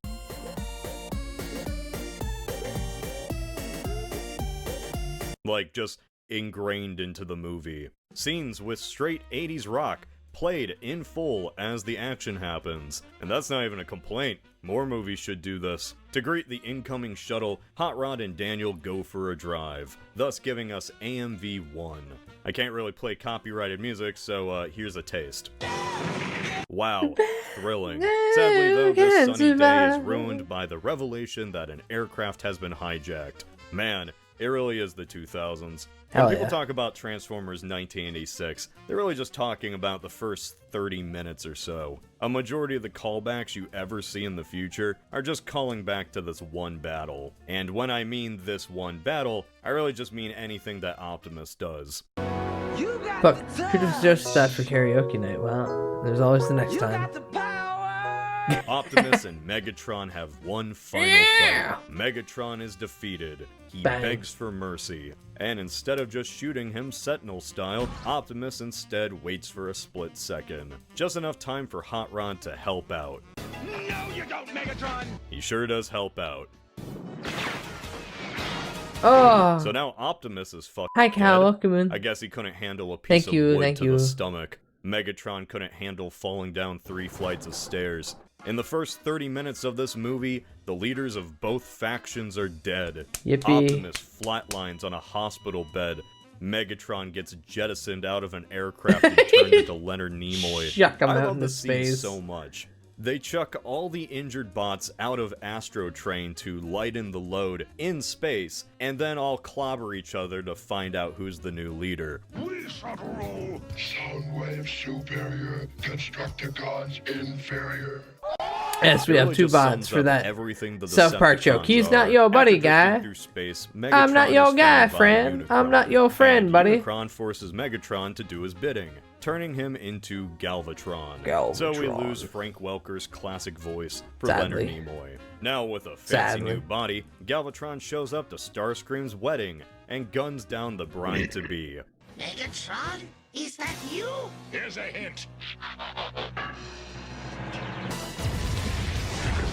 Like, just ingrained into the movie. Scenes with straight 80s rock played in full as the action happens. And that's not even a complaint. More movies should do this. To greet the incoming shuttle, Hot Rod and Daniel go for a drive, thus giving us AMV1. I can't really play copyrighted music, so here's a taste. Wow, thrilling. Sadly though, this sunny day is ruined by the revelation that an aircraft has been hijacked. Man, it really is the 2000s. When Hell people yeah. talk about Transformers 1986, they're really just talking about the first 30 minutes or so. A majority of the callbacks you ever see in the future are just calling back to this one battle. And when I mean this one battle, I really just mean anything that Optimus does. Fuck, could have just that for karaoke night. Well, there's always the next time. Optimus and Megatron have one final fight. Megatron is defeated. He Bang. begs for mercy. And instead of just shooting him Sentinel style, Optimus instead waits for a split second. Just enough time for Hot Rod to help out. No, you don't, Megatron! He sure does help out. Oh. So now Optimus is fucked. Hi, Cal. dead. Welcome in. I guess he couldn't handle a piece Thank of you, wood thank to you. the stomach. Megatron couldn't handle falling down 3 flights of stairs. In the first 30 minutes of this movie, the leaders of both factions are dead. Yippee. Optimus flatlines on a hospital bed. Megatron gets jettisoned out of an aircraft and turned into Leonard Nimoy. Chuck him I out love into this scene space. so much. They chuck all the injured bots out of Astro Train to lighten the load in space, and then all clobber each other to find out who's the new leader. Police on a roll. Soundwave superior. Constructicons inferior. Yes, we have Really 2 just bots sums for up that everything the self-part Decepticons joke. He's are. not your buddy, After drifting guy. through space, I'm Megatron not your is guy, found by friend. I'm Unicron, not your friend, and buddy. Unicron forces Megatron to do his bidding, turning him into Galvatron. So we Galvatron. lose Frank Welker's classic voice for Sadly. Leonard Nimoy. Now with a fancy Sadly. new body, Galvatron shows up to Starscream's wedding and guns down the bride-to-be. Megatron? Is that you? Here's a hint.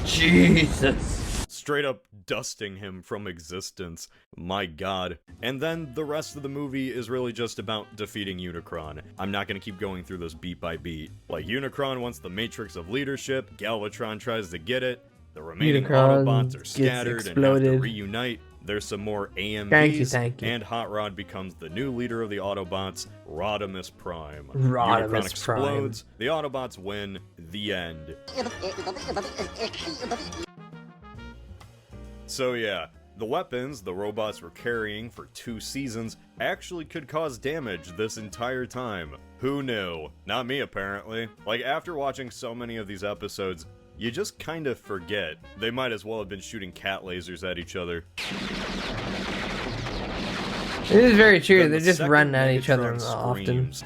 Jesus. Straight up dusting him from existence. My god. And then the rest of the movie is really just about defeating Unicron. I'm not gonna keep going through this beat by beat. Like, Unicron wants the Matrix of Leadership, Galvatron tries to get it, the remaining Unicron Autobots are gets scattered and have to exploded. reunite. There's some more AMVs, Thank you. and Hot Rod becomes the new leader of the Autobots, Rodimus Prime. Rodimus Unicron explodes, the Autobots win, the end. So yeah, the weapons the robots were carrying for 2 seasons actually could cause damage this entire time. Who knew? Not me, apparently. Like, after watching so many of these episodes, you just kind of forget. They might as well have been shooting cat lasers at each other. It is very true. Then They're the just second running at each other Megatron often. screams,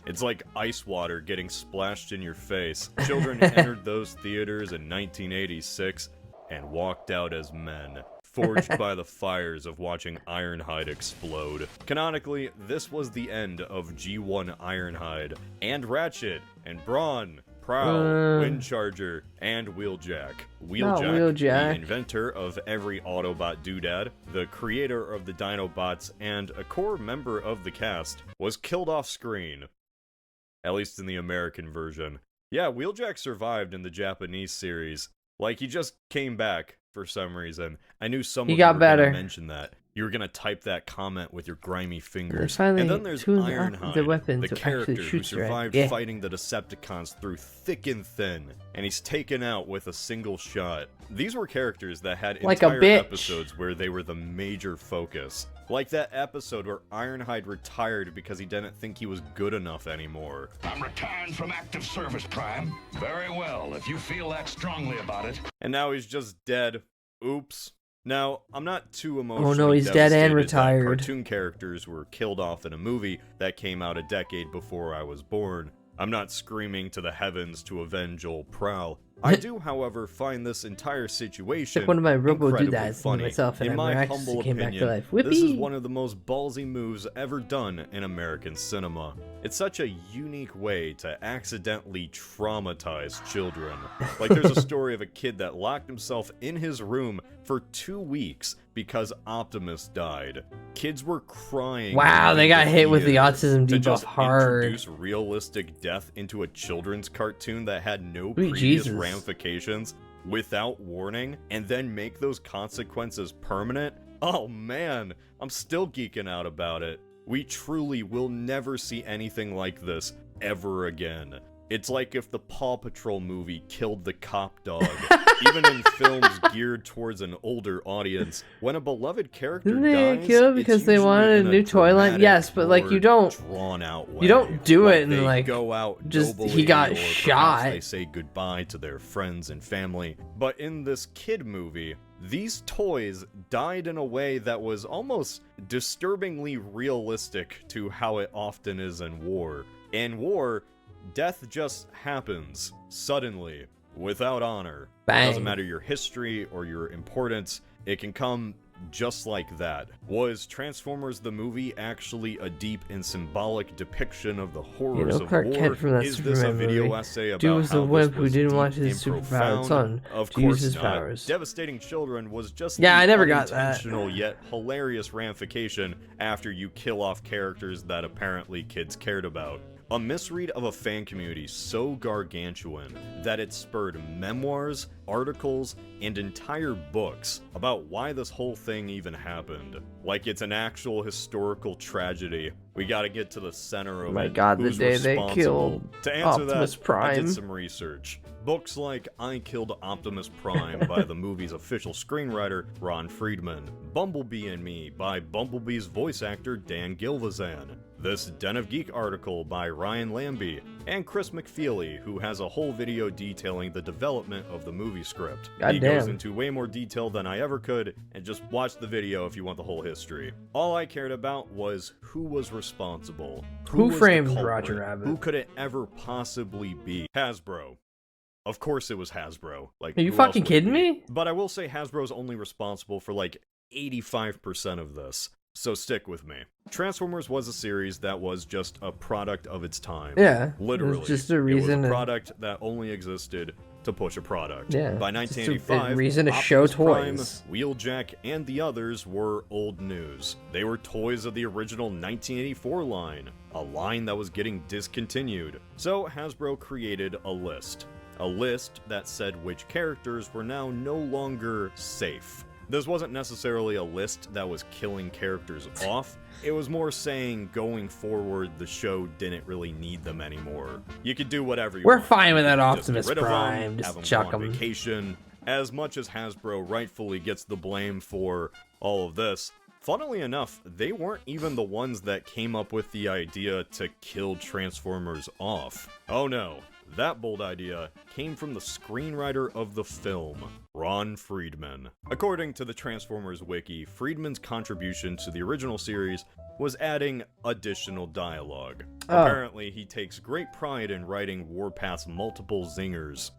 it's like ice water getting splashed in your face. Children entered those theaters in 1986 and walked out as men, forged by the fires of watching Ironhide explode. Canonically, this was the end of G1 Ironhide, and Ratchet, and Brawn, Prowl, Windcharger, and Wheeljack. Wheeljack, the inventor of every Autobot doodad, the creator of the Dinobots, and a core member of the cast, was killed off screen. At least in the American version. Yeah, Wheeljack survived in the Japanese series. Like, he just came back for some reason. I knew someone got were gonna better. mention that. You were gonna type that comment with your grimy They fingers. finally And then there's tuned Ironhide, the weapon the to character actually who shoot straight. survived Yeah. fighting the Decepticons through thick and thin, and he's taken out with a single shot. These were characters that had Like a entire bitch. episodes where they were the major focus. Like that episode where Ironhide retired because he didn't think he was good enough anymore. I'm retiring from active service, Prime. Very well, if you feel that strongly about it. And now he's just dead. Oops. Now, I'm not too emotionally Oh no, he's dead and devastated that retired. Cartoon characters were killed off in a movie that came out a decade before I was born. I'm not screaming to the heavens to avenge old Prowl. I do, however, find this entire situation Like one of my incredibly robo-doodads funny. myself, and in I my miraculously humble came back to opinion, life. this is Whippy! one of the most ballsy moves ever done in American cinema. It's such a unique way to accidentally traumatize children. Like there's a story of a kid that locked himself in his room for 2 weeks because Optimus died. Kids were crying. Wow, they got hit with the autism to debuff just hard. introduce realistic death into a children's cartoon that had no Sweet previous Jesus. ramifications without warning, and then make those consequences permanent. Oh man, I'm still geeking out about it. We truly will never see anything like this ever again. It's like if the Paw Patrol movie killed the cop dog. Even in films geared towards an older audience, when a beloved character Didn't they dies, get killed it's because they usually wanted in a new toy line? dramatic Yes, but like or you don't drawn-out way. you don't do it they and like go out just nobly, he got or perhaps shot. They say goodbye to their friends and family. But in this kid movie, these toys died in a way that was almost disturbingly realistic to how it often is in war. In war, death just happens, suddenly, without honor. Bang. It doesn't matter your history or your importance, it can come just like that. Was Transformers the movie actually a deep and symbolic depiction of the horrors of Clark war? Kent from that Is this a Superman video movie. essay about Dude was how the this wimp who was didn't deep want his and superpowered profound? son Of to use course his not. powers. Devastating Children was just Yeah, the I never got that. unintentional yet hilarious ramification after you kill off characters that apparently kids cared about. A misread of a fan community so gargantuan that it spurred memoirs, articles, and entire books about why this whole thing even happened. Like it's an actual historical tragedy. We gotta get to the center of Oh my it. God, the Who's day they responsible? killed To answer Optimus that, I Prime. did some research. Books like I Killed Optimus Prime by the movie's official screenwriter, Ron Friedman. Bumblebee and Me by Bumblebee's voice actor, Dan Gilvezan. This Den of Geek article by Ryan Lambie, and Chris McFeely, who has a whole video detailing the development of the movie script. He goes Goddamn. into way more detail than I ever could, and just watch the video if you want the whole history. All I cared about was who was responsible. Who was the framed culprit? Roger Rabbit? Who could it ever possibly be? Hasbro. Of course it was Hasbro. Like, Are you who else fucking would it kidding be? me? But I will say Hasbro's only responsible for like 85% of this. So stick with me. Transformers was a series that was just a product of its time. Yeah, it was Literally. just a reason It was to- a product that only existed to push a product. Yeah, By just a 1985, reason to show Optimus Prime, toys. Wheeljack, and the others were old news. They were toys of the original 1984 line, a line that was getting discontinued. So Hasbro created a list. A list that said which characters were now no longer safe. This wasn't necessarily a list that was killing characters off. It was more saying going forward the show didn't really need them anymore. You could do whatever you We're want. fine with that Just Optimus get rid of Prime. them, Just have them chuck go on 'em. vacation. As much as Hasbro rightfully gets the blame for all of this, funnily enough, they weren't even the ones that came up with the idea to kill Transformers off. Oh no. That bold idea came from the screenwriter of the film, Ron Friedman. According to the Transformers wiki, Friedman's contribution to the original series was adding additional dialogue. Oh. Apparently, he takes great pride in writing Warpath's multiple zingers.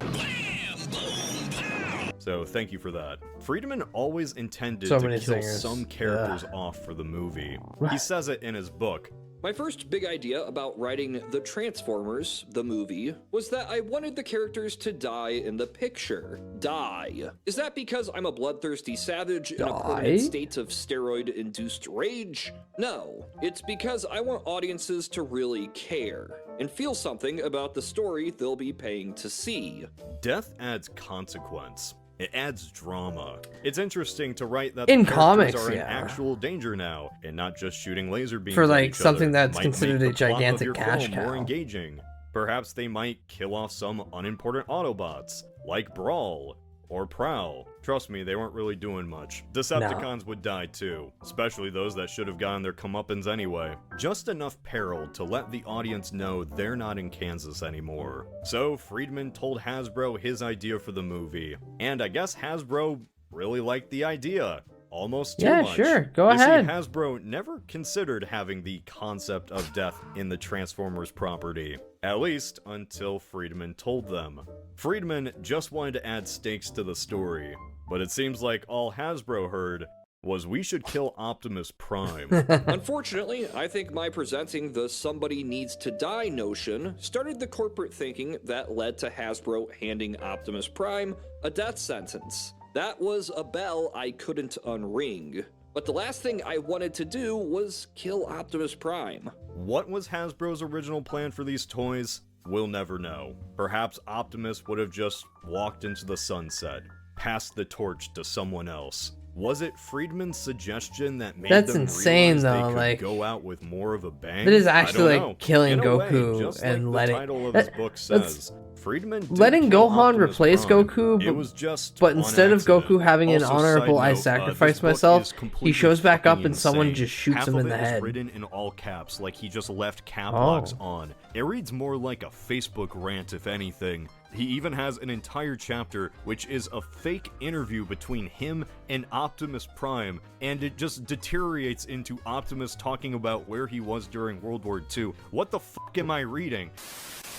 So thank you for that. Friedman always intended So to many kill zingers. some characters off for the movie. He says it in his book. My first big idea about writing The Transformers, the movie, was that I wanted the characters to die in the picture. Die. Is that because I'm a bloodthirsty savage in a permanent Die? state of steroid-induced rage? No. It's because I want audiences to really care and feel something about the story they'll be paying to see. Death adds consequence. It adds drama. It's interesting to write that In the characters comics, are in yeah. actual danger now, and not just shooting laser beams For, at like, each something other. that's Might considered make a the plot of gigantic your cash film more cow. engaging. Perhaps they might kill off some unimportant Autobots, like Brawl or Prowl. Trust me, they weren't really doing much. Decepticons would die too, especially those that should have gotten their comeuppance anyway. Just enough peril to let the audience know they're not in Kansas anymore. So Friedman told Hasbro his idea for the movie, and I guess Hasbro really liked the idea. Almost too much. Yeah, sure. Go You see, ahead. Hasbro never considered having the concept of death in the Transformers property. At least, until Friedman told them. Friedman just wanted to add stakes to the story, but it seems like all Hasbro heard was we should kill Optimus Prime. Unfortunately, I think my presenting the somebody needs to die notion started the corporate thinking that led to Hasbro handing Optimus Prime a death sentence. That was a bell I couldn't unring. But the last thing I wanted to do was kill Optimus Prime. What was Hasbro's original plan for these toys? We'll never know. Perhaps Optimus would have just walked into the sunset, passed the torch to someone else. Was it Friedman's suggestion that made That's them insane, realize though, they could like, go out with more of a bang? that is I actually don't like know. killing In a way, Goku just and like letting the title of his book says, Friedman did letting kill Gohan Optimus replace Prime. Goku, It was just but on instead accident. of Goku having an Also, honorable side I note, sacrifice this book myself, is he completely shows back up fucking and someone insane. just shoots Half him of in the it is head. written in all caps, like he just left cap Oh. locks on. It reads more like a Facebook rant, if anything. He even has an entire chapter which is a fake interview between him and Optimus Prime, and it just deteriorates into Optimus talking about where he was during World War II. What the fuck am I reading?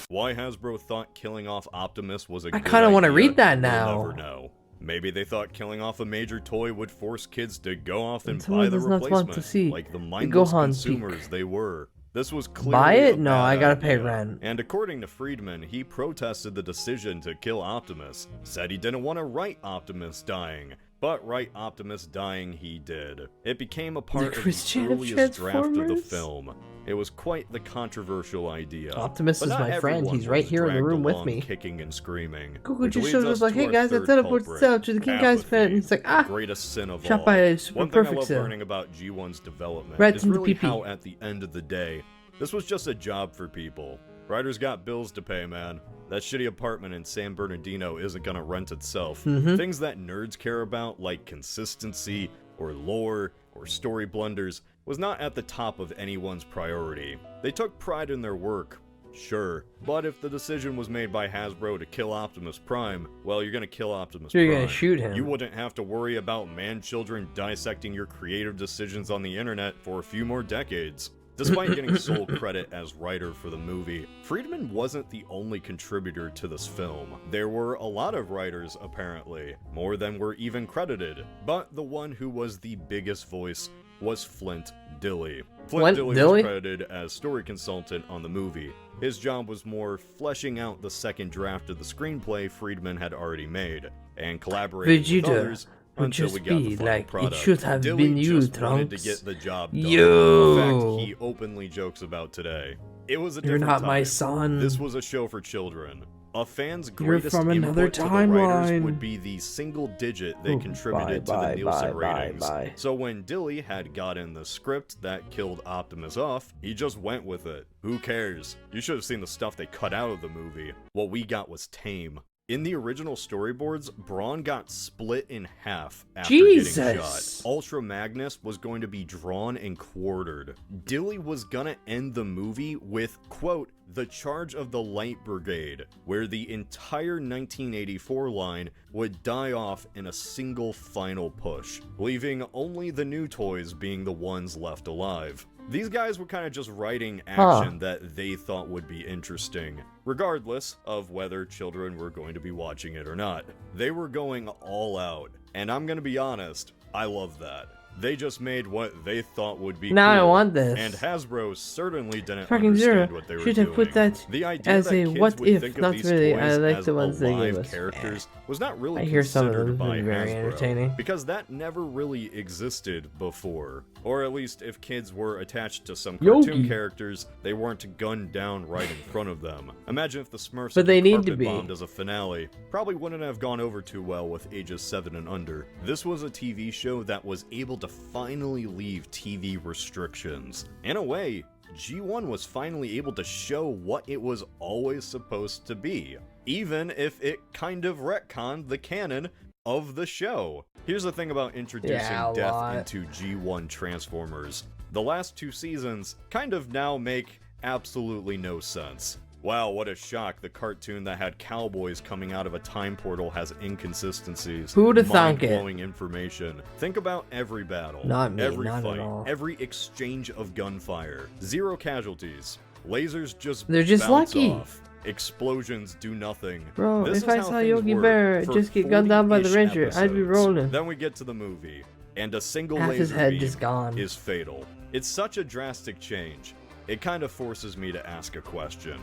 Why Hasbro thought killing off Optimus was a good idea, kinda wanna read that we'll now. never know. Maybe they thought killing off a major toy would force kids to go off and Someone buy the does not replacement, want to see like the the mindless Gohan consumers peak. they were. This was clearly Buy it? a No, bad I gotta pay idea. rent. And according to Friedman, he protested the decision to kill Optimus, said he didn't want to write Optimus dying, but write Optimus dying he did. It became a part of Christian the of earliest draft of the Transformers? film. It was quite the controversial idea. Optimus but is not my friend. everyone He's right was here in the dragged room with along me. kicking and screaming. Goku which just leads shows us up like, to hey our guys, I third teleported culprit, out to the King Guy's pen. And he's like, the greatest sin of shot all. by a super One thing I perfect love cell. learning about G1's development Right is in the really pee-pee. how, at the end of the day, this was just a job for people. Writers got bills to pay, man. That shitty apartment in San Bernardino isn't gonna rent itself. Mhm. Things that nerds care about, like consistency, or lore, or story blunders, was not at the top of anyone's priority. They took pride in their work, sure, but if the decision was made by Hasbro to kill Optimus Prime, well, you're gonna kill Optimus You're Prime. gonna shoot him. You wouldn't have to worry about man-children dissecting your creative decisions on the internet for a few more decades. Despite getting sole credit as writer for the movie, Friedman wasn't the only contributor to this film. There were a lot of writers, apparently, more than were even credited, but the one who was the biggest voice was Flint Dille. Flint Dille Dille? was credited as story consultant on the movie. His job was more fleshing out the second draft of the screenplay Friedman had already made, and collaborating with Vegeta others would until just we got the be final like, product. it should have Dille been you, just wanted to Trunks. get the job done. Yo. In fact, he openly jokes about today. It was a You're different not my time. son. This was a show for children. A fan's You're greatest from another input to the writers timeline. would be the single digit they Ooh, contributed bye, to the Nielsen bye, ratings. bye. So when Dille had gotten the script that killed Optimus off, he just went with it. Who cares? You should have seen the stuff they cut out of the movie. What we got was tame. In the original storyboards, Brawn got split in half after getting shot. Jesus. Ultra Magnus was going to be drawn and quartered. Dille was gonna end the movie with, quote, the charge of the Light Brigade, where the entire 1984 line would die off in a single final push, leaving only the new toys being the ones left alive. These guys were kind of just writing action that they thought would be interesting, regardless of whether children were going to be watching it or not. They were going all out, and I'm gonna be honest, I love that. They just made what they thought would be Now cool, I want this. and Hasbro certainly didn't Fucking understand Zero what they were should doing. have put that The idea as that a kids what would if, think not of these really. toys I like as the ones they alive gave us. characters was not really I hear some of considered them by very Hasbro, entertaining. because that never really existed before. Or at least if kids were attached to some Yogi. cartoon characters, they weren't gunned down right in front of them. Imagine if the Smurfs But they had need carpet to be. bombed as a finale. Probably wouldn't have gone over too well with ages 7 and under. This was a TV show that was able to finally leave TV restrictions. In a way, G1 was finally able to show what it was always supposed to be, even if it kind of retconned the canon of the show. Here's the thing about introducing death into G1 Transformers. The last 2 seasons kind of now make absolutely no sense. Wow, what a shock. The cartoon that had cowboys coming out of a time portal has inconsistencies. Who would've thunk it? Mind-blowing information. Think about every battle. Not me, every not at fight. all. Every exchange of gunfire. 0 casualties. Lasers just They're just bounce lucky. off. Explosions do nothing. Bro, This if is I how saw things Yogi were Bear for just get gunned down by the 40-ish Ranger, I'd be episodes. rolling. Then we get to the movie, and a single Half laser his head beam just gone. is fatal. It's such a drastic change. It kind of forces me to ask a question.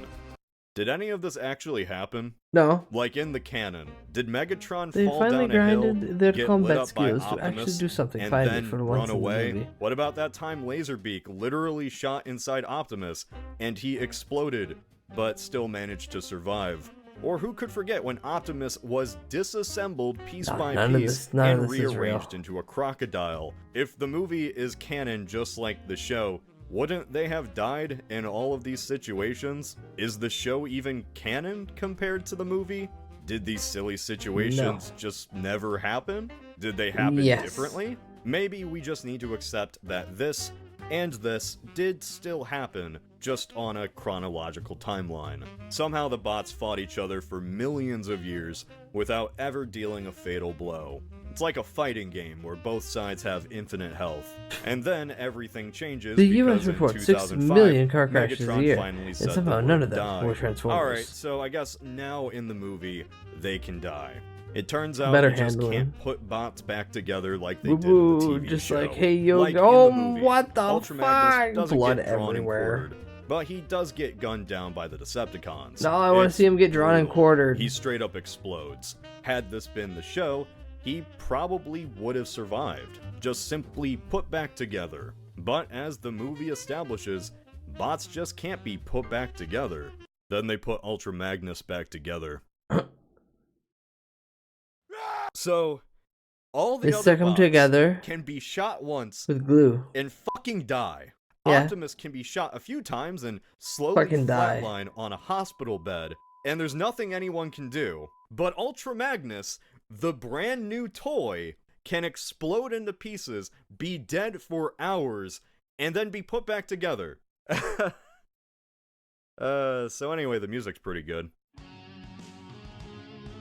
Did any of this actually happen? No. Like in the canon, did Megatron They fall finally down a hill, grinded their get combat lit up by skills to actually Optimus, do something and finally then for once run in the away? movie. What about that time Laserbeak literally shot inside Optimus and he exploded, but still managed to survive? Or who could forget when Optimus was disassembled piece by piece none of and this is real. rearranged into a crocodile? If the movie is canon just like the show, wouldn't they have died in all of these situations? Is the show even canon compared to the movie? Did these silly situations just never happen? Did they happen Yes. differently? Maybe we just need to accept that this and this did still happen, just on a chronological timeline. Somehow the bots fought each other for millions of years without ever dealing a fatal blow. It's like a fighting game where both sides have infinite health. And then everything changes The because US in reports 6 2005, million car crashes a Megatron year, finally and said somehow the none word of them die. were Transformers. Alright, so I guess now in the movie, they can die. It turns out Better you just handling. can't put bots back together like they Woo did in the woo, TV just show. like, hey, yo, Like in oh, the movie, what the Ultra fuck? Magnus doesn't Blood get drawn and everywhere. quartered, but he does get gunned down by the Decepticons. No, I want to It's see him get drawn and brutal. quartered. He straight up explodes. Had this been the show, he probably would have survived, just simply put back together. But as the movie establishes, bots just can't be put back together. Then they put Ultra Magnus back together. So, all the They other stuck 'em bots together can be shot once with glue. and fucking die. Yeah. Optimus can be shot a few times and slowly Fucking die. flatline on a hospital bed, and there's nothing anyone can do. But Ultra Magnus, the brand new toy, can explode into pieces, be dead for hours, and then be put back together. So anyway, the music's pretty good.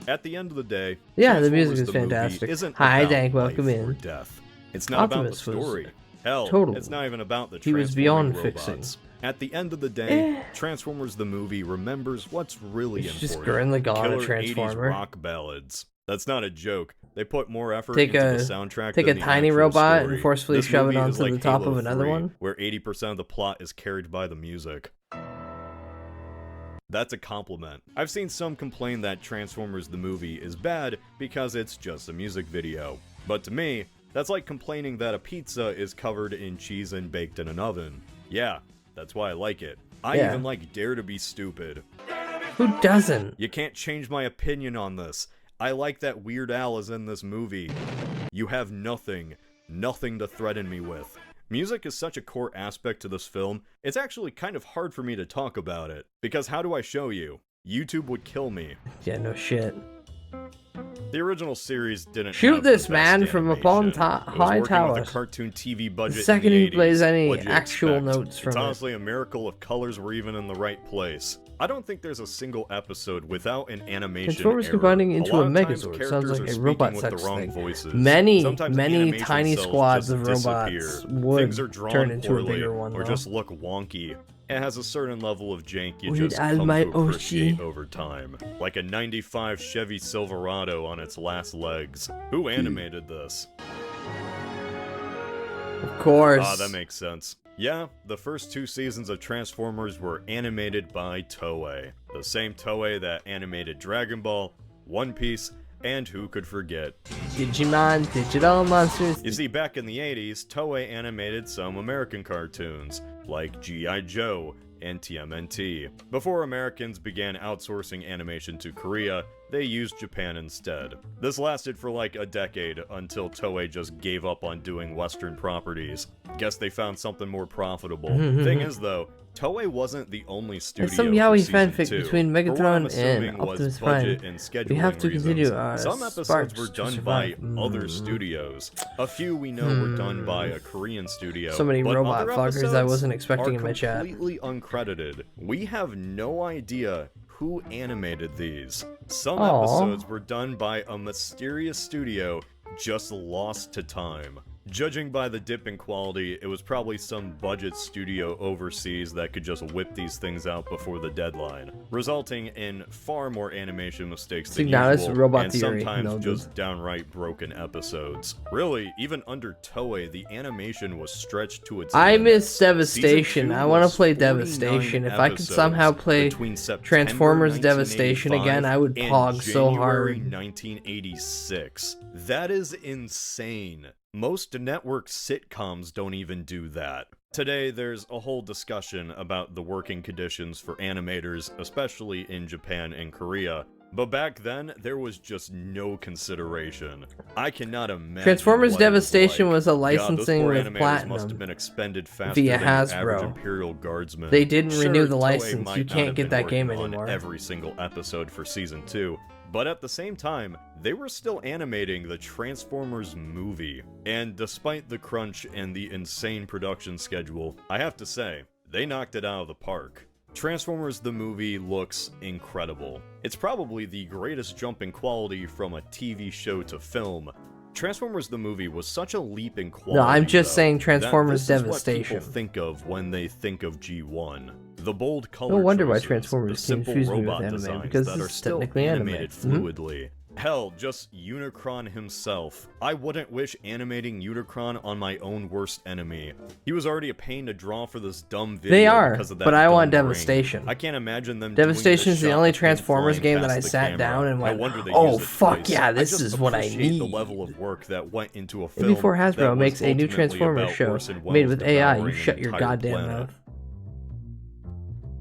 At the end of the day, Yeah, the Transformers music is the movie fantastic. isn't Hi, about Dank, welcome life or in. death. It's not Optimus about the was story. Hell, total. it's not even about the He was transforming beyond robots. fixing. At the end of the day, Transformers the movie remembers what's really It's just important. Gurren Lagann, a Killer 80s Transformer. rock ballads. That's not a joke. They put more effort Take into a- the soundtrack take than a the tiny actual robot story. and forcefully This shove it movie is onto like the top of Halo another 3, one. where 80% of the plot is carried by the music. That's a compliment. I've seen some complain that Transformers the movie is bad because it's just a music video. But to me, that's like complaining that a pizza is covered in cheese and baked in an oven. Yeah, that's why I like it. I Yeah. even like Dare to Be Stupid. Who doesn't? You can't change my opinion on this. I like that Weird Al is in this movie. You have nothing to threaten me with. Music is such a core aspect to this film, it's actually kind of hard for me to talk about it. Because how do I show you? YouTube would kill me. Yeah, no shit. The original series didn't Shoot have this the man best from upon animation. It was high working towers. with a cartoon TV budget The second in the he plays 80s. any What'd you actual expect? notes from It's it. honestly a miracle if colors were even in the right place. I don't think there's a single episode without an animation Transformers error. combining into lot a of times Megazord characters sounds are like a speaking robot with sex the wrong thing. voices. Many Sometimes the tiny animation cells squads just of robots disappear. would Things are drawn turn into poorly, a bigger one, or though. just look wonky. It has a certain level of jank you With just all come my to appreciate Oshi. over time. Like a 95 Chevy Silverado on its last legs. Who animated this? Of course. Ah, that makes sense. Yeah, the first 2 seasons of Transformers were animated by Toei. The same Toei that animated Dragon Ball, One Piece, and who could forget Digimon, Digital Monsters. You see, back in the 80s, Toei animated some American cartoons, like G.I. Joe and TMNT. Before Americans began outsourcing animation to Korea, they used Japan instead. This lasted for like a decade until Toei just gave up on doing Western properties. Guess they found something more profitable. Thing is though, Toei wasn't the only studio. There's some yaoi for fanfic season 2. between For what I'm Megatron assuming and was Optimus budget Prime. and scheduling We have to reasons. continue. Some episodes Sparks were to done survive. by other studios. A few we know were done by a Korean studio. So many but robot other fuckers I episodes wasn't expecting are in my chat. completely uncredited. We have no idea who animated these. Some Aw. episodes were done by a mysterious studio just lost to time. Judging by the dip in quality, it was probably some budget studio overseas that could just whip these things out before the deadline, resulting in far more animation mistakes than Signatus usual, Robot and Theory. sometimes No, just downright broken episodes. Really, even under Toei, the animation was stretched to its I limits. miss Devastation. Season 2 I want was to play 49 Devastation. If I could episodes somehow play between September Transformers Devastation 1985 again, I would and pog so January hard. 1986. That is insane. Most network sitcoms don't even do that. Today, there's a whole discussion about the working conditions for animators, especially in Japan and Korea. But back then, there was just no consideration. I cannot imagine Transformers what it Devastation like. was a God, those licensing poor with animators Platinum must have been expended faster via than your average Hasbro. Imperial Guardsman. They didn't Sure, renew the Toei license. might You not can't have get been that game working on anymore. every single episode for season 2. But at the same time, they were still animating the Transformers movie. And despite the crunch and the insane production schedule, I have to say, they knocked it out of the park. Transformers the movie looks incredible. It's probably the greatest jump in quality from a TV show to film. Transformers the movie was such a leap in quality. No, I'm just though, saying that Transformers this is Devastation. what people think of when they think of G1. The bold color No wonder why choices, Transformers the simple confuse me with robot anime, designs because that this are is still technically anime. animated fluidly. Hell, just Unicron himself. I wouldn't wish animating Unicron on my own worst enemy. He was already a pain to draw for this dumb video. They are, because of that but I want dumb ring. Devastation. I can't imagine them. Devastation is the only Transformers Transformers game that I sat down and went, "Oh fuck yeah, this is what I need." The level of work that went into a Maybe film before Hasbro that was makes a new ultimately Transformers about show Orson made Welles with AI, you devouring shut an your entire goddamn planet. mouth.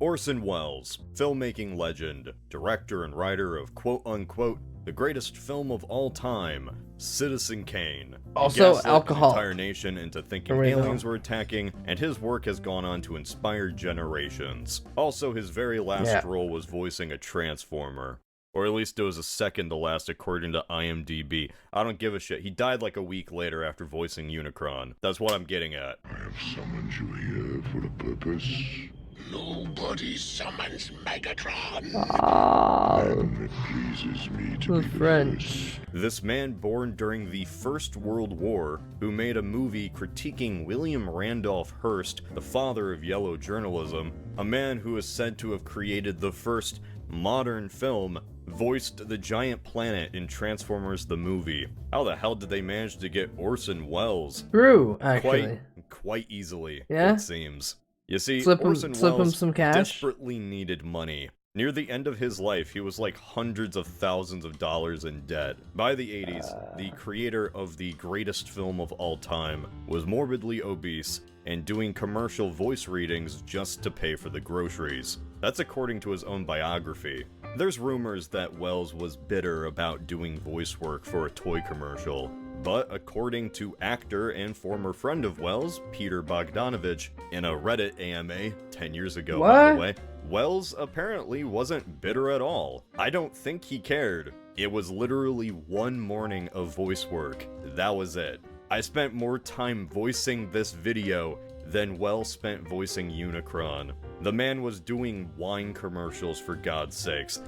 Orson Welles, filmmaking legend, director and writer of quote-unquote the greatest film of all time, Citizen Kane. Also Gaslit alcoholic. the entire nation into thinking There we go. aliens were attacking, and his work has gone on to inspire generations. Also, his very last role was voicing a Transformer. Or at least it was a second to last according to IMDb. I don't give a shit. He died like a week later after voicing Unicron. That's what I'm getting at. I have summoned you here for a purpose. Nobody summons Megatron. And it pleases me to be the first. This man born during the First World War, who made a movie critiquing William Randolph Hearst, the father of yellow journalism, a man who is said to have created the first modern film, voiced the giant planet in Transformers the movie. How the hell did they manage to get Orson Welles? True, actually. Quite easily, Yeah? it seems. You see, Slip him Orson some cash? desperately needed money. Near the end of his life, he was like hundreds of thousands of dollars in debt. By the 80s, the creator of the greatest film of all time was morbidly obese and doing commercial voice readings just to pay for the groceries. That's according to his own biography. There's rumors that Welles was bitter about doing voice work for a toy commercial. But according to actor and former friend of Welles, Peter Bogdanovich, in a Reddit AMA 10 years ago, by the way, Welles apparently wasn't bitter at all. I don't think he cared. It was literally one morning of voice work. That was it. I spent more time voicing this video than Welles spent voicing Unicron. The man was doing wine commercials, for God's sakes.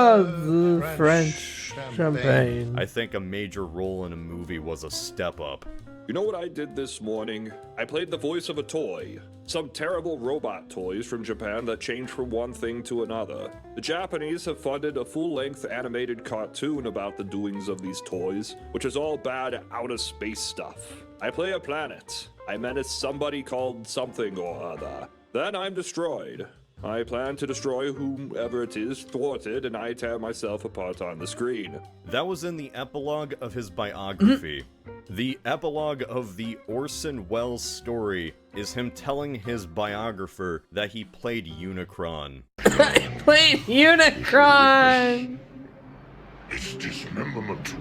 The French champagne. I think a major role in a movie was a step up. You know what I did this morning? I played the voice of a toy. Some terrible robot toys from Japan that change from one thing to another. The Japanese have funded a full-length animated cartoon about the doings of these toys, which is all bad outer space stuff. I play a planet. I menace somebody called something or other. Then I'm destroyed. I plan to destroy whomever it is thwarted, and I tear myself apart on the screen. That was in the epilogue of his biography. The epilogue of the Orson Welles story is him telling his biographer that he played Unicron. Played Unicron! It's dismemberment.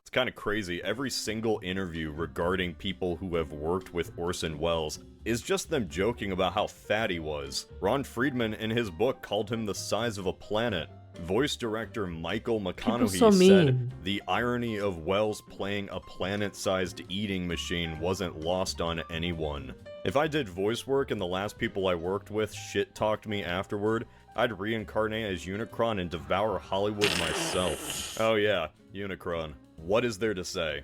It's kind of crazy. Every single interview regarding people who have worked with Orson Welles is just them joking about how fat he was. Ron Friedman in his book called him the size of a planet. Voice director Michael McConaughey said the irony of Welles playing a planet-sized eating machine wasn't lost on anyone. If I did voice work and the last people I worked with shit-talked me afterward, I'd reincarnate as Unicron and devour Hollywood myself. Oh yeah, Unicron. What is there to say?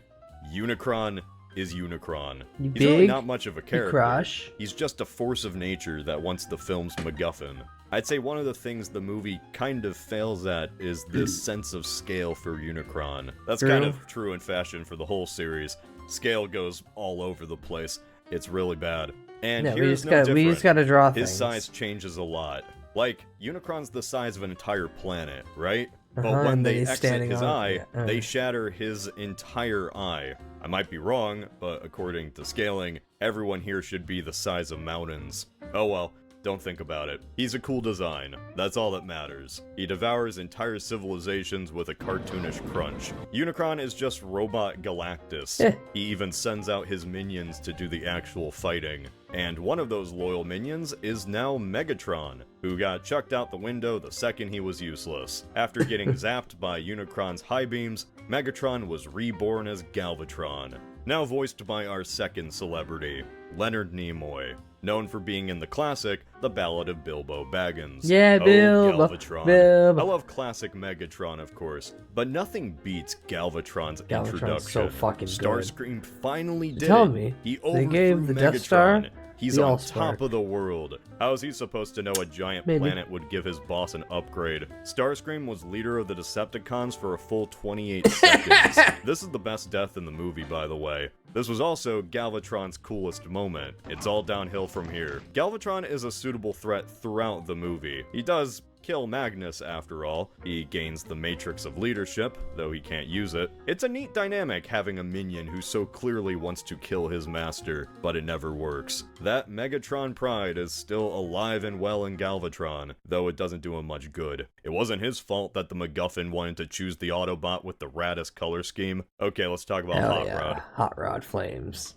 Unicron is Unicron. He's really not much of a character. Crush. He's just a force of nature that wants the film's MacGuffin. I'd say one of the things the movie kind of fails at is this sense of scale for Unicron. That's kind of true in fashion for the whole series. Scale goes all over the place. It's really bad. And yeah, here's no different. We just gotta draw His things. size changes a lot. Like, Unicron's the size of an entire planet, right? But when they exit his eye, they shatter his entire eye. I might be wrong, but according to scaling, everyone here should be the size of mountains. Oh well, don't think about it. He's a cool design. That's all that matters. He devours entire civilizations with a cartoonish crunch. Unicron is just Robot Galactus. He even sends out his minions to do the actual fighting. And one of those loyal minions is now Megatron, who got chucked out the window the second he was useless. After getting zapped by Unicron's high beams, Megatron was reborn as Galvatron. Now voiced by our second celebrity, Leonard Nimoy. Known for being in the classic, The Ballad of Bilbo Baggins. Yeah, Bilbo. Galvatron. I love classic Megatron, of course, but nothing beats Galvatron's introduction. So fucking good. Starscream finally did Tell it. me, He they gave overthrew the Megatron. Death Star He's the on All-Star. top of the world. How is he supposed to know a giant planet would give his boss an upgrade? Starscream was leader of the Decepticons for a full 28 seconds. This is the best death in the movie, by the way. This was also Galvatron's coolest moment. It's all downhill from here. Galvatron is a suitable threat throughout the movie. He does kill Magnus, after all. He gains the Matrix of Leadership, though he can't use it. It's a neat dynamic having a minion who so clearly wants to kill his master, but it never works. That Megatron pride is still alive and well in Galvatron, though it doesn't do him much good. It wasn't his fault that the MacGuffin wanted to choose the Autobot with the raddest color scheme. Okay, let's talk about Hell Hot yeah. Rod. Hot Rod flames.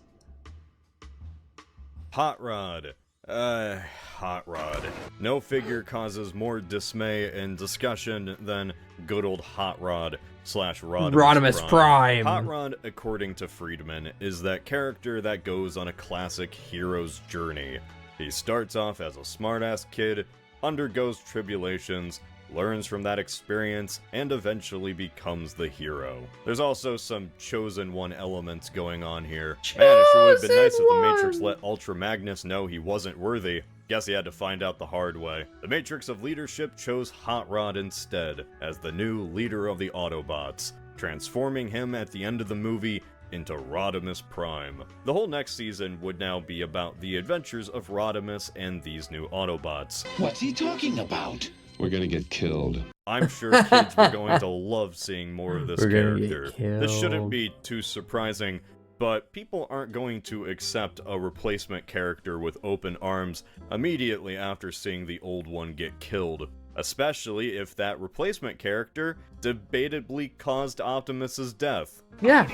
Hot Rod. Hot Rod. No figure causes more dismay and discussion than good old Hot Rod / Rodimus Prime. Hot Rod, according to Friedman, is that character that goes on a classic hero's journey. He starts off as a smartass kid, undergoes tribulations, learns from that experience, and eventually becomes the hero. There's also some Chosen One elements going on here. Man, it sure would have been nice if the Matrix let Ultra Magnus know he wasn't worthy. Guess he had to find out the hard way. The Matrix of Leadership chose Hot Rod instead, as the new leader of the Autobots, transforming him at the end of the movie into Rodimus Prime. The whole next season would now be about the adventures of Rodimus and these new Autobots. What's he talking about? We're gonna get killed. I'm sure kids were going to love seeing more of this character. This shouldn't be too surprising, but people aren't going to accept a replacement character with open arms immediately after seeing the old one get killed. Especially if that replacement character debatably caused Optimus's death. Yeah.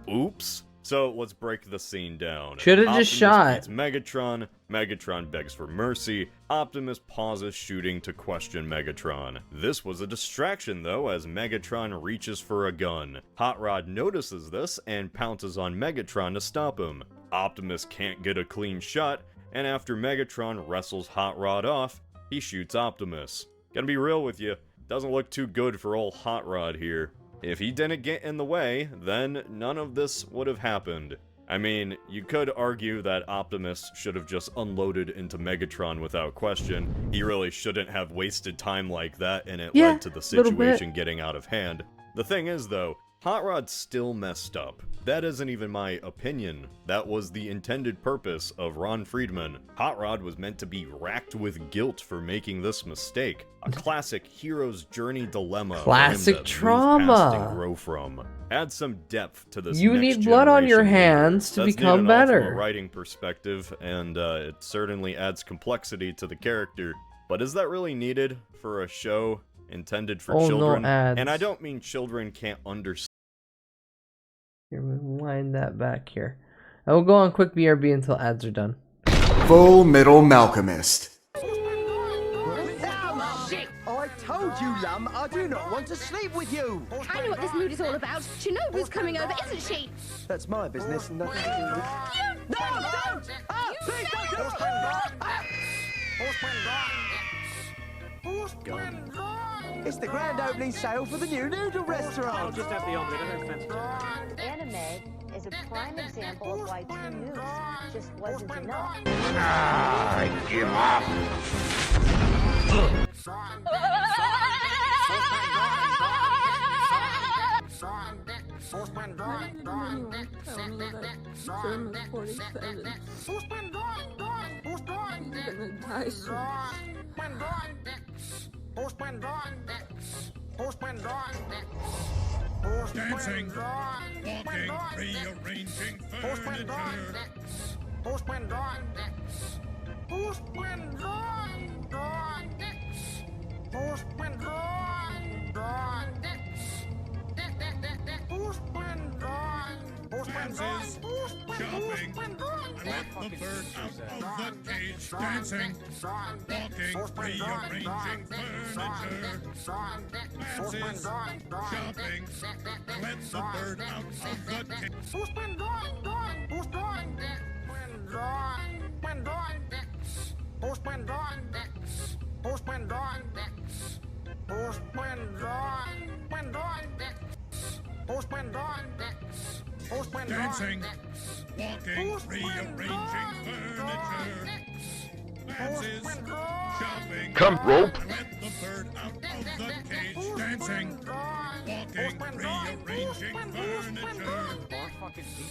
Oops. So let's break the scene down. Should've just shot. Beats Megatron. Megatron begs for mercy. Optimus pauses shooting to question Megatron. This was a distraction though, as Megatron reaches for a gun. Hot Rod notices this and pounces on Megatron to stop him. Optimus can't get a clean shot, and after Megatron wrestles Hot Rod off, he shoots Optimus. Gonna be real with you, doesn't look too good for old Hot Rod here. If he didn't get in the way, then none of this would have happened. I mean, you could argue that Optimus should have just unloaded into Megatron without question. He really shouldn't have wasted time like that, and it led to the situation getting out of hand. The thing is, though, Hot Rod still messed up. That isn't even my opinion. That was the intended purpose of Ron Friedman. Hot Rod was meant to be racked with guilt for making this mistake. A classic hero's journey dilemma. Classic for him to trauma. move past and grow from. Add some depth to this. You need blood on your hands to become better. From a writing perspective, and it certainly adds complexity to the character. But is that really needed for a show intended for children? No ads. And I don't mean children can't understand. Here, wind that back here. I will go on quick BRB until ads are done. Full Metal Malcolmist. I told you, Lum, I do not want to sleep with you. I know what this mood is all about. Shinobu's coming over, isn't she? That's my business and nothing to do with... No, don't! Ah, please don't do it! It's the grand opening sale for the new noodle restaurant. I'll just have the omelet, I don't fancy it. Anime is a prime example of why 2 moves just wasn't enough. I give up. Dancing, walking, rearranging furniture. Dances, shopping, let the bird out of the cage. Dancing, walking, rearranging furniture. Dances, shopping, let the bird out of the cage. Dancing, walking, rearranging furniture. Dances, shopping, come rope. Let the bird out of the cage. Dancing, walking, rearranging furniture.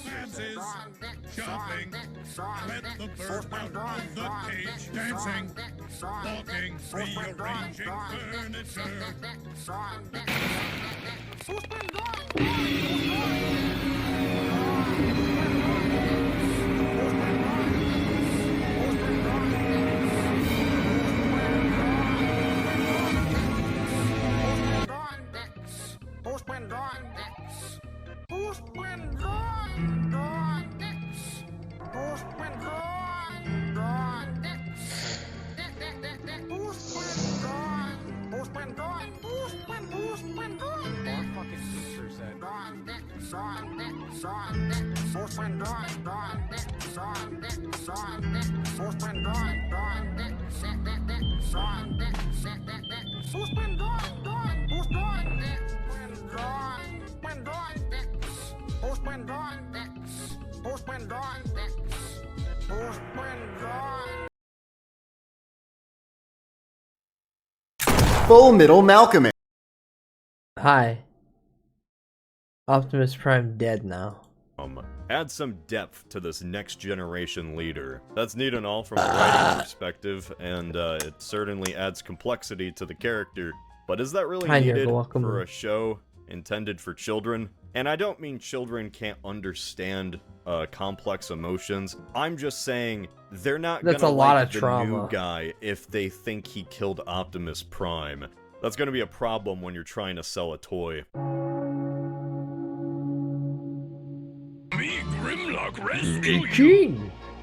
Dances, shopping, let the bird out of the cage. Dancing, walking, rearranging furniture. Full Metal Malcolmist. Hi. Optimus Prime dead now. Add some depth to this next generation leader. That's neat and all from a writing perspective, and it certainly adds complexity to the character. But is that really needed for a show intended for children? And I don't mean children can't understand complex emotions. I'm just saying they're not gonna like the new guy if they think he killed Optimus Prime. That's gonna be a problem when you're trying to sell a toy.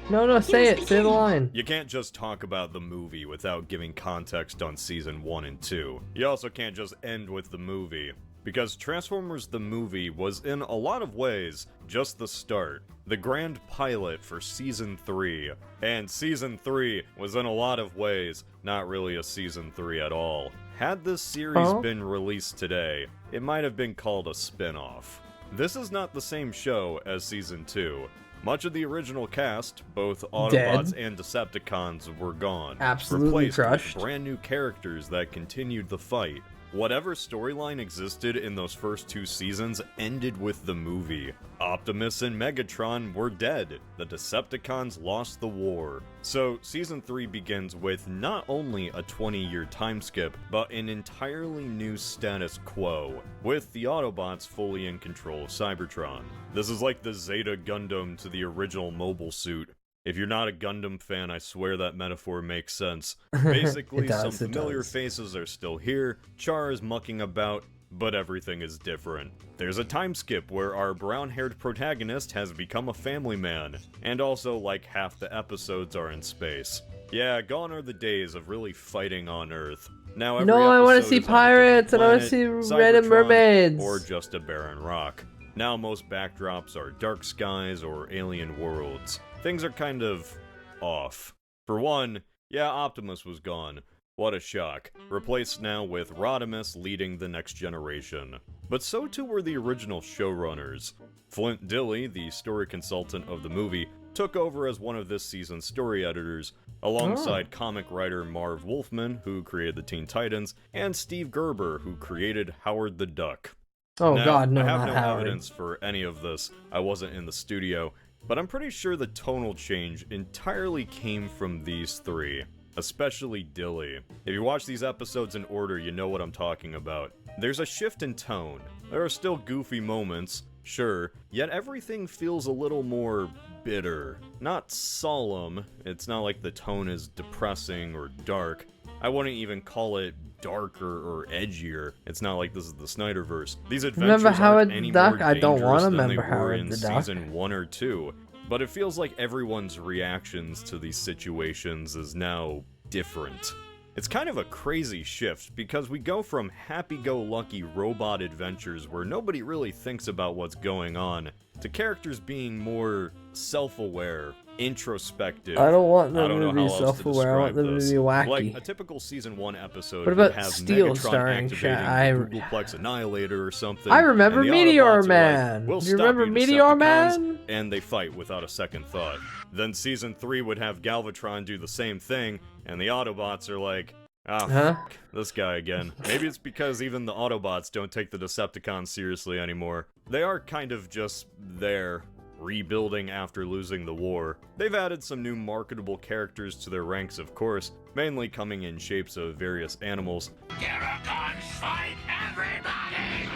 No, say it. Say the line. You can't just talk about the movie without giving context on season 1 and 2. You also can't just end with the movie, because Transformers the movie was in a lot of ways just the start, the grand pilot for Season 3, and Season 3 was in a lot of ways not really a Season 3 at all. Had this series been released today, it might have been called a spin-off. This is not the same show as Season 2. Much of the original cast, both Autobots and Decepticons, were gone. Absolutely replaced crushed. with brand new characters that continued the fight. Whatever storyline existed in those first 2 seasons ended with the movie. Optimus and Megatron were dead. The Decepticons lost the war. So, Season 3 begins with not only a 20-year time skip, but an entirely new status quo, with the Autobots fully in control of Cybertron. This is like the Zeta Gundam to the original mobile suit. If you're not a Gundam fan, I swear that metaphor makes sense. Basically, some familiar faces are still here, Char is mucking about, but everything is different. There's a time skip where our brown-haired protagonist has become a family man, and also like half the episodes are in space. Yeah, gone are the days of really fighting on Earth. Now every I want to episode see is on a pirates, and I want to different see planet, red Cybertron, mermaids. or just a barren rock. Now most backdrops are dark skies or alien worlds. Things are kind of off. For one, yeah, Optimus was gone. What a shock. Replaced now with Rodimus leading the next generation. But so too were the original showrunners. Flint Dille, the story consultant of the movie, took over as one of this season's story editors, alongside comic writer Marv Wolfman, who created the Teen Titans, and Steve Gerber, who created Howard the Duck. Oh now, God, no, I have not no Howard. evidence for any of this. I wasn't in the studio, but I'm pretty sure the tonal change entirely came from these 3, especially Dille. If you watch these episodes in order, you know what I'm talking about. There's a shift in tone. There are still goofy moments, sure, yet everything feels a little more bitter. Not solemn, it's not like the tone is depressing or dark. I wouldn't even call it darker or edgier. It's not like this is the Snyderverse. These adventures Remember Howard aren't any the Duck? more I don't dangerous wanna than they remember were Howard in the Duck. Season 1 or 2. But it feels like everyone's reactions to these situations is now different. It's kind of a crazy shift, because we go from happy-go-lucky robot adventures where nobody really thinks about what's going on, to characters being more self-aware, introspective. I don't want I them don't know to be how else to self-aware. I want describe them to this. be wacky. Like a typical Season 1 episode What would about have Steel Megatron starring activating the Googleplex Annihilator or something. I remember and the Meteor Autobots are like, Man. "We'll Do you stop remember you, Meteor Decepticons," Man? and they fight without a second thought. Then Season 3 would have Galvatron do the same thing, and the Autobots are like, fuck, this guy again. Maybe it's because even the Autobots don't take the Decepticons seriously anymore. They are kind of just there, rebuilding after losing the war. They've added some new marketable characters to their ranks, of course, mainly coming in shapes of various animals. Garagons fight everybody!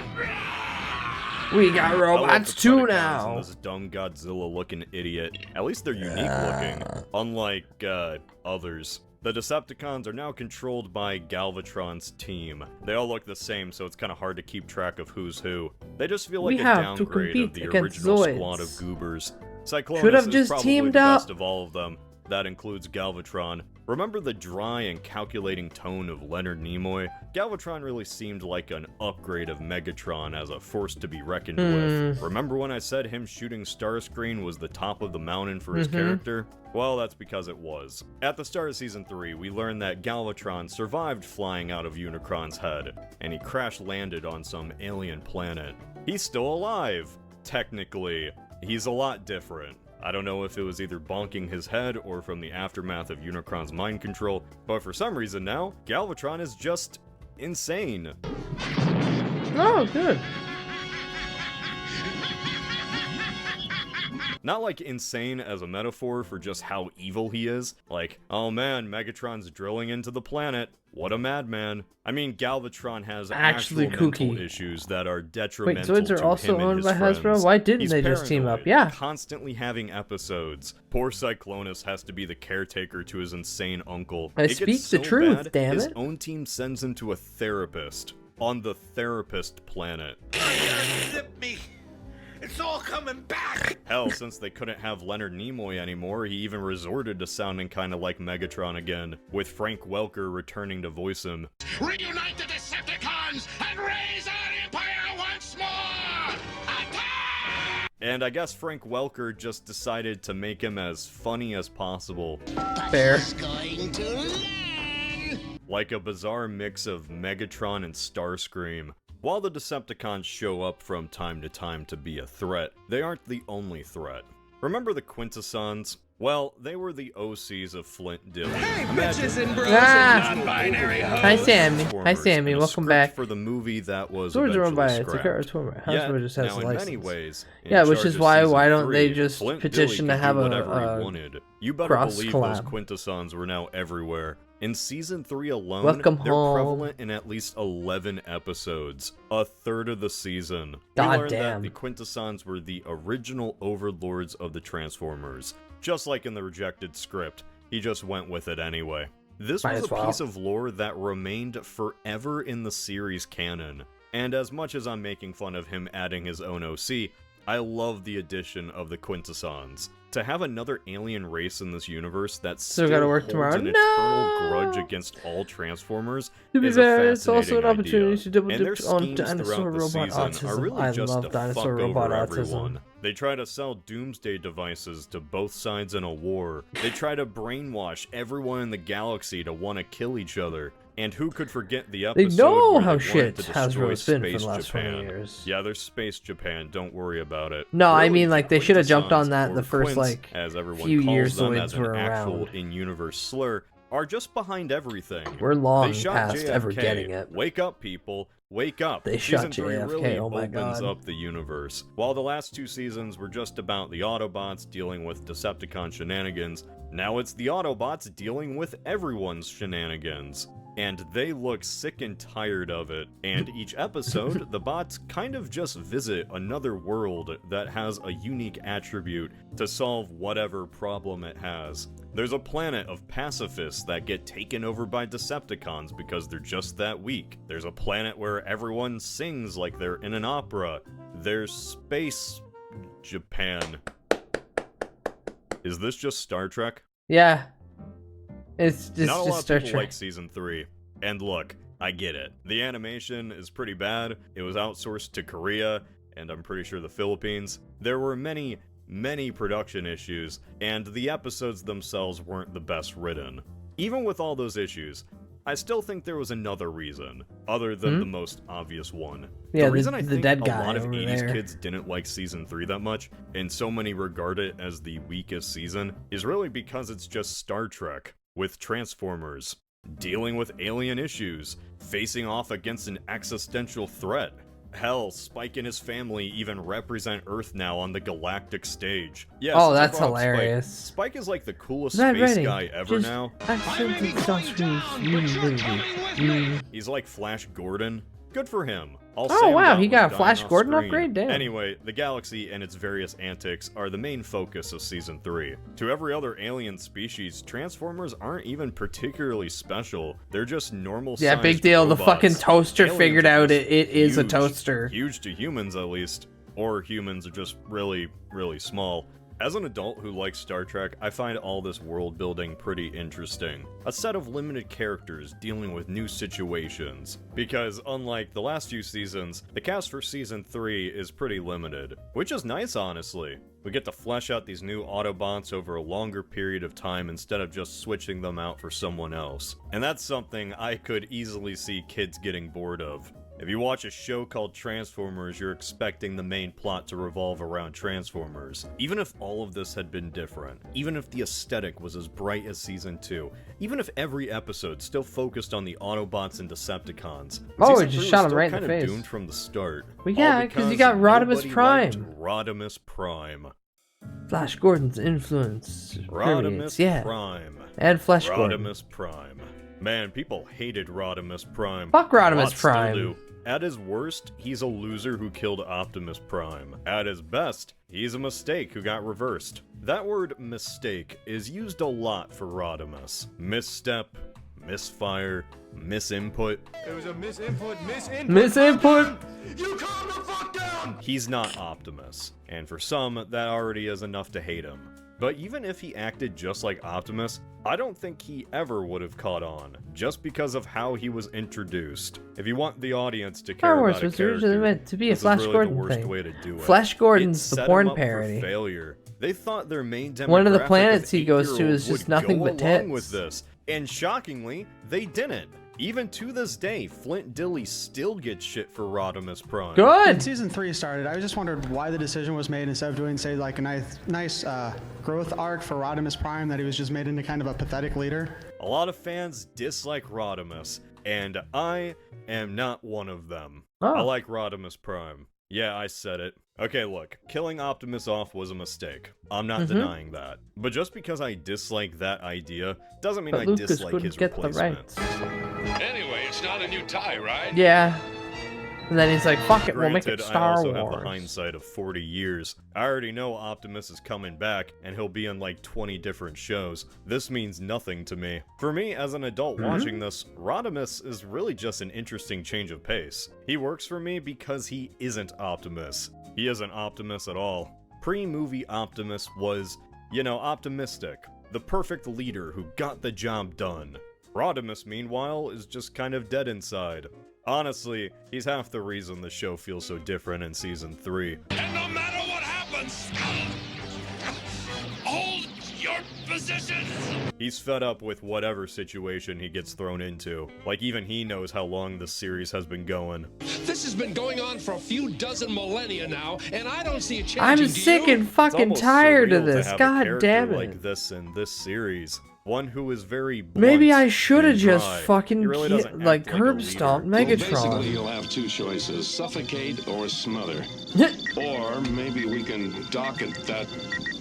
We got I love robots the too Predacons now. and this dumb Godzilla-looking idiot. At least they're unique-looking, unlike, others. The Decepticons are now controlled by Galvatron's team. They all look the same, so it's kind of hard to keep track of who's who. They just feel like We a have to downgrade of compete the against original Zoids. squad of goobers. Cyclonus Should have is just probably teamed the up. best of all of them. That includes Galvatron. Remember the dry and calculating tone of Leonard Nimoy? Galvatron really seemed like an upgrade of Megatron as a force to be reckoned with. Remember when I said him shooting Starscream was the top of the mountain for his character? Well, that's because it was. At the start of Season 3, we learned that Galvatron survived flying out of Unicron's head, and he crash-landed on some alien planet. He's still alive, technically. He's a lot different. I don't know if it was either bonking his head or from the aftermath of Unicron's mind control, but for some reason now, Galvatron is just insane. Oh, good. Not like insane as a metaphor for just how evil he is. Like, oh man, Megatron's drilling into the planet. What a madman. I mean, Galvatron has Actually actual mental kooky. issues that are detrimental Zoids are to also him and owned his by friends. Hasbro? Why didn't He's they just team up? paranoid, Yeah. constantly having episodes. Poor Cyclonus has to be the caretaker to his insane uncle. I It speak gets the so truth, bad, damn his it. own team sends him to a therapist on the therapist planet. Zip me! It's all coming back! Hell, since they couldn't have Leonard Nimoy anymore, he even resorted to sounding kinda like Megatron again, with Frank Welker returning to voice him. Reunite the Decepticons and raise our empire And I guess Frank Welker just decided to make him as funny as possible. Fair. Like a bizarre mix of Megatron and Starscream. While the Decepticons show up from time to time to be a threat, they aren't the only threat. Remember the Quintessons? Well, they were the OCs of Flint Dillon. Hey, bitches and bros Ah! and non-binary hoes. Hi, Sammy. Hi, Sammy. And a Welcome script back. for the movie that was Swords are run by eventually it's a scrapped. cartoon. Yet, Hasbro just has now a in license. many ways, in Yeah, which charge is of why season don't they 3, just Flint petition Dillon to have could a do whatever he wanted. You better cross believe those collab. Quintessons were now everywhere. In season 3 alone, Welcome they're home. prevalent in at least 11 episodes, a third of the season. God we learned damn. that the Quintessons were the original overlords of the Transformers. Just like in the rejected script, he just went with it anyway. This Might was as a well. piece of lore that remained forever in the series canon. And as much as I'm making fun of him adding his own OC, I love the addition of the Quintessons. To have another alien race in this universe that Still still gotta work holds tomorrow. an No! eternal grudge against all Transformers To be is a fair, it's also an fascinating opportunity idea. to double And their dip on schemes dinosaur throughout the robot season autism. are really I just love to dinosaur fuck robot over autism. everyone. They try to sell doomsday devices to both sides in a war. They try to brainwash everyone in the galaxy to want to kill each other. And who could forget the They episode know where how they shit wanted to destroy Hasbro's been for Space the last 20 Japan? years. Yeah, there's Space Japan, don't worry about it. No, I Really, mean, like, they should have jumped on Quintessons, that or the first, Quints, like, as everyone few calls years the them Wids as an were actual around. in-universe slur, are just behind everything. We're long They shot past JFK. ever getting it. Wake up, people. Wake up. They Season shot 3 JFK, really oh my opens God. up the universe. While the last 2 seasons were just about the Autobots dealing with Decepticon shenanigans, now it's the Autobots dealing with everyone's shenanigans. And they look sick and tired of it. And each episode, the bots kind of just visit another world that has a unique attribute to solve whatever problem it has. There's a planet of pacifists that get taken over by Decepticons because they're just that weak. There's a planet where everyone sings like they're in an opera. There's Space Japan. Is this just Star Trek? Yeah. It's Not a lot just of Star people Trek. like season 3. And look, I get it. The animation is pretty bad. It was outsourced to Korea, and I'm pretty sure the Philippines. There were many production issues, and the episodes themselves weren't the best written. Even with all those issues, I still think there was another reason, other than the most obvious one. Yeah, the reason I the think dead a guy lot of over 80s there. kids didn't like season 3 that much, and so many regard it as the weakest season, is really because it's just Star Trek, with Transformers, dealing with alien issues, facing off against an existential threat. Hell, Spike and his family even represent Earth now on the galactic stage. Yes, Oh, since I that's brought up hilarious. Spike is like the coolest Red space Redding, guy ever just now. accidentally Starscream. He's like Flash Gordon. Good for him. All Oh, Sam wow, he was got a dying Flash off Gordon screen. upgrade? Damn. Anyway, the galaxy and its various antics are the main focus of Season 3. To every other alien species, Transformers aren't even particularly special. They're just normal Yeah, big sized deal. The robots. fucking toaster Aliens figured are out just it is a huge. toaster. Huge to humans, at least. Or humans are just really, really small. As an adult who likes Star Trek, I find all this world building pretty interesting. A set of limited characters dealing with new situations. Because unlike the last few seasons, the cast for Season 3 is pretty limited. Which is nice, honestly. We get to flesh out these new Autobots over a longer period of time instead of just switching them out for someone else. And that's something I could easily see kids getting bored of. If you watch a show called Transformers, you're expecting the main plot to revolve around Transformers. Even if all of this had been different, even if the aesthetic was as bright as Season 2, even if every episode still focused on the Autobots and Decepticons, Oh, Season it just 3 was shot him still right in the kinda face. doomed from the start. Well, All yeah, 'cause you got Rodimus nobody Prime. liked Rodimus Prime. Flash Gordon's influence. Rodimus permeates, yeah. Prime. And Flash Gordon. Rodimus Prime. Man, people hated Rodimus Prime. Fuck Rodimus Lots still Prime. do. At his worst, he's a loser who killed Optimus Prime. At his best, he's a mistake who got reversed. That word mistake is used a lot for Rodimus. Misstep, misfire, misinput. It was a misinput. Misinput! You calm the fuck down! He's not Optimus, and for some, that already is enough to hate him. But even if he acted just like Optimus, I don't think he ever would have caught on, just because of how he was introduced. If you want the audience to care about a was character, originally meant to be a this Flash is really Gordon the worst thing. way to do it. Flash Gordon's It the set porn him up parody. For failure. They thought their main demographic One of the of planets he goes to 8-year-olds is just would nothing go but along tits. with this, and shockingly, they didn't. Even to this day, Flint Dille still gets shit for Rodimus Prime. When season 3 started, I just wondered why the decision was made instead of doing, say, like a nice growth arc for Rodimus Prime, that he was just made into kind of a pathetic leader. A lot of fans dislike Rodimus, and I am not one of them. Oh. I like Rodimus Prime. Yeah, I said it. Okay, look, killing Optimus off was a mistake. I'm not denying that. But just because I dislike that idea, doesn't mean But I Lucas dislike couldn't his get the replacement. Anyway, it's not a new tie, right? Yeah. And then he's like, fuck it, we'll make it Granted, Star I also Wars. have the hindsight of 40 years. I already know Optimus is coming back, and he'll be in like 20 different shows. This means nothing to me. For me, as an adult watching this, Rodimus is really just an interesting change of pace. He works for me because he isn't Optimus. He isn't Optimus at all. Pre-movie Optimus was, you know, optimistic. The perfect leader who got the job done. Rodimus, meanwhile, is just kind of dead inside. Honestly, he's half the reason the show feels so different in Season 3. And no matter what happens, hold your positions! He's fed up with whatever situation he gets thrown into. Like, even he knows how long this series has been going. This has been going on for a few dozen millennia now, and I don't see it changing. I'm sick and It's fucking almost tired of surreal to this. have a God character damn it. like this in this series. One who is very blunt Maybe I should have and just dry. fucking He really doesn't like act a curb leader. stomped Well, Megatron. basically, you'll have two choices: suffocate or smother. Or maybe we can dock at that,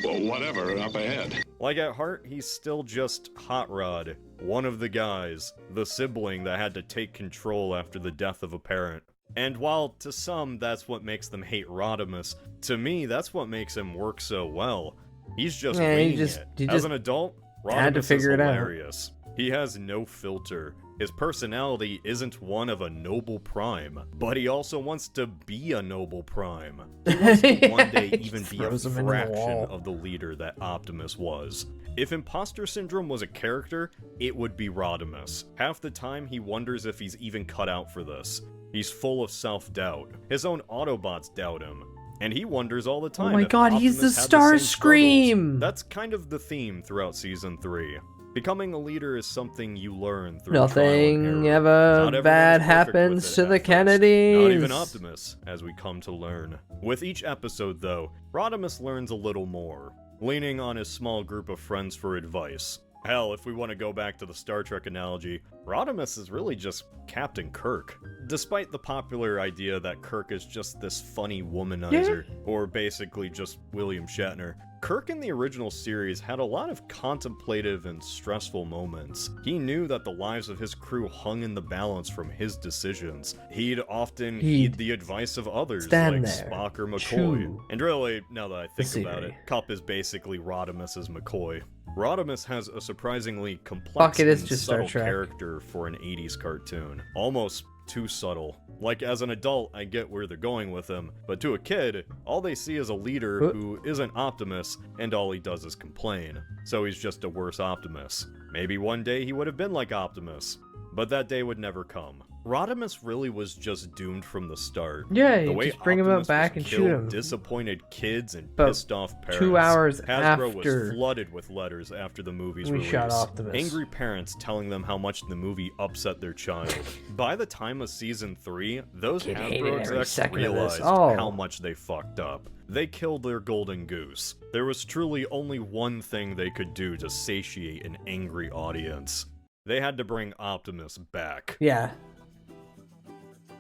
well, whatever, up ahead. Like, at heart, he's still just Hot Rod, one of the guys, the sibling that had to take control after the death of a parent. And while to some that's what makes them hate Rodimus, to me that's what makes him work so well. He's just Yeah, winging he it. just As an adult, had to Rodimus figure is it out. hilarious. He has no filter. His personality isn't one of a noble prime, but he also wants to be a noble prime. He wants to one day even be a throws him in the fraction wall. of the leader that Optimus was. If Imposter Syndrome was a character, it would be Rodimus. Half the time, he wonders if he's even cut out for this. He's full of self-doubt. His own Autobots doubt him. And he wonders all the time. my if God, he's Optimus the had Star same Scream! struggles. That's kind of the theme throughout Season 3. Becoming a leader is something you learn through trial and Nothing error. ever Not everyone bad is perfect with happens it to at the first. Kennedys. Not even Optimus, as we come to learn. With each episode, though, Rodimus learns a little more, leaning on his small group of friends for advice. Hell, if we want to go back to the Star Trek analogy, Rodimus is really just Captain Kirk. Despite the popular idea that Kirk is just this funny womanizer, or basically just William Shatner, Kirk in the original series had a lot of contemplative and stressful moments. He knew that the lives of his crew hung in the balance from his decisions. He'd often heed the advice of others stand like there, Spock or McCoy. chew And really, now that I think about Siri. it, Cup is basically Rodimus's McCoy. Rodimus has a surprisingly complex Fuck, it is and just Star subtle Trek. character for an 80s cartoon. Almost too subtle. Like, as an adult, I get where they're going with him, but to a kid, all they see is a leader who isn't Optimus, and all he does is complain. So he's just a worse Optimus. Maybe one day he would have been like Optimus, but that day would never come. Rodimus really was just doomed from the start. Yeah, the you way just bring him up Optimus back was and shoot killed him. disappointed kids and About pissed off parents. 2 hours Hasbro after was flooded with letters after the movie's we release. shot Optimus. Angry parents telling them how much the movie upset their child. By the time of Season 3, those Kid hated Hasbro every execs second of this. realized Oh. how much they fucked up. They killed their golden goose. There was truly only one thing they could do to satiate an angry audience. They had to bring Optimus back. Yeah.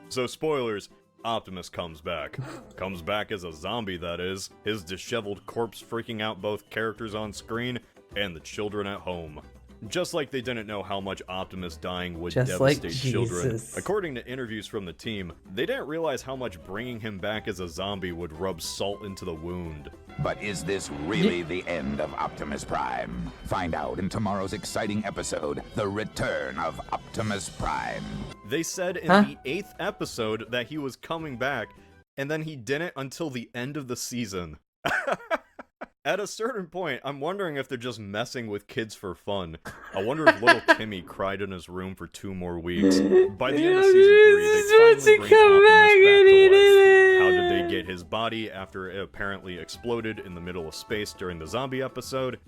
So spoilers, Optimus comes back. Comes back as a zombie, that is. His disheveled corpse freaking out both characters on screen and the children at home. Just like they didn't know how much Optimus dying would Just like devastate children. Jesus. According to interviews from the team, they didn't realize how much bringing him back as a zombie would rub salt into the wound. But is this really the end of Optimus Prime? Find out in tomorrow's exciting episode, The Return of Optimus Prime. They said in the 8th episode that he was coming back, and then he didn't until the end of the season. At a certain point, I'm wondering if they're just messing with kids for fun. I wonder if little Timmy cried in his room for 2 more weeks. By the end of season 3, they finally bring Optimus back to life. How did they get his body after it apparently exploded in the middle of space during the zombie episode?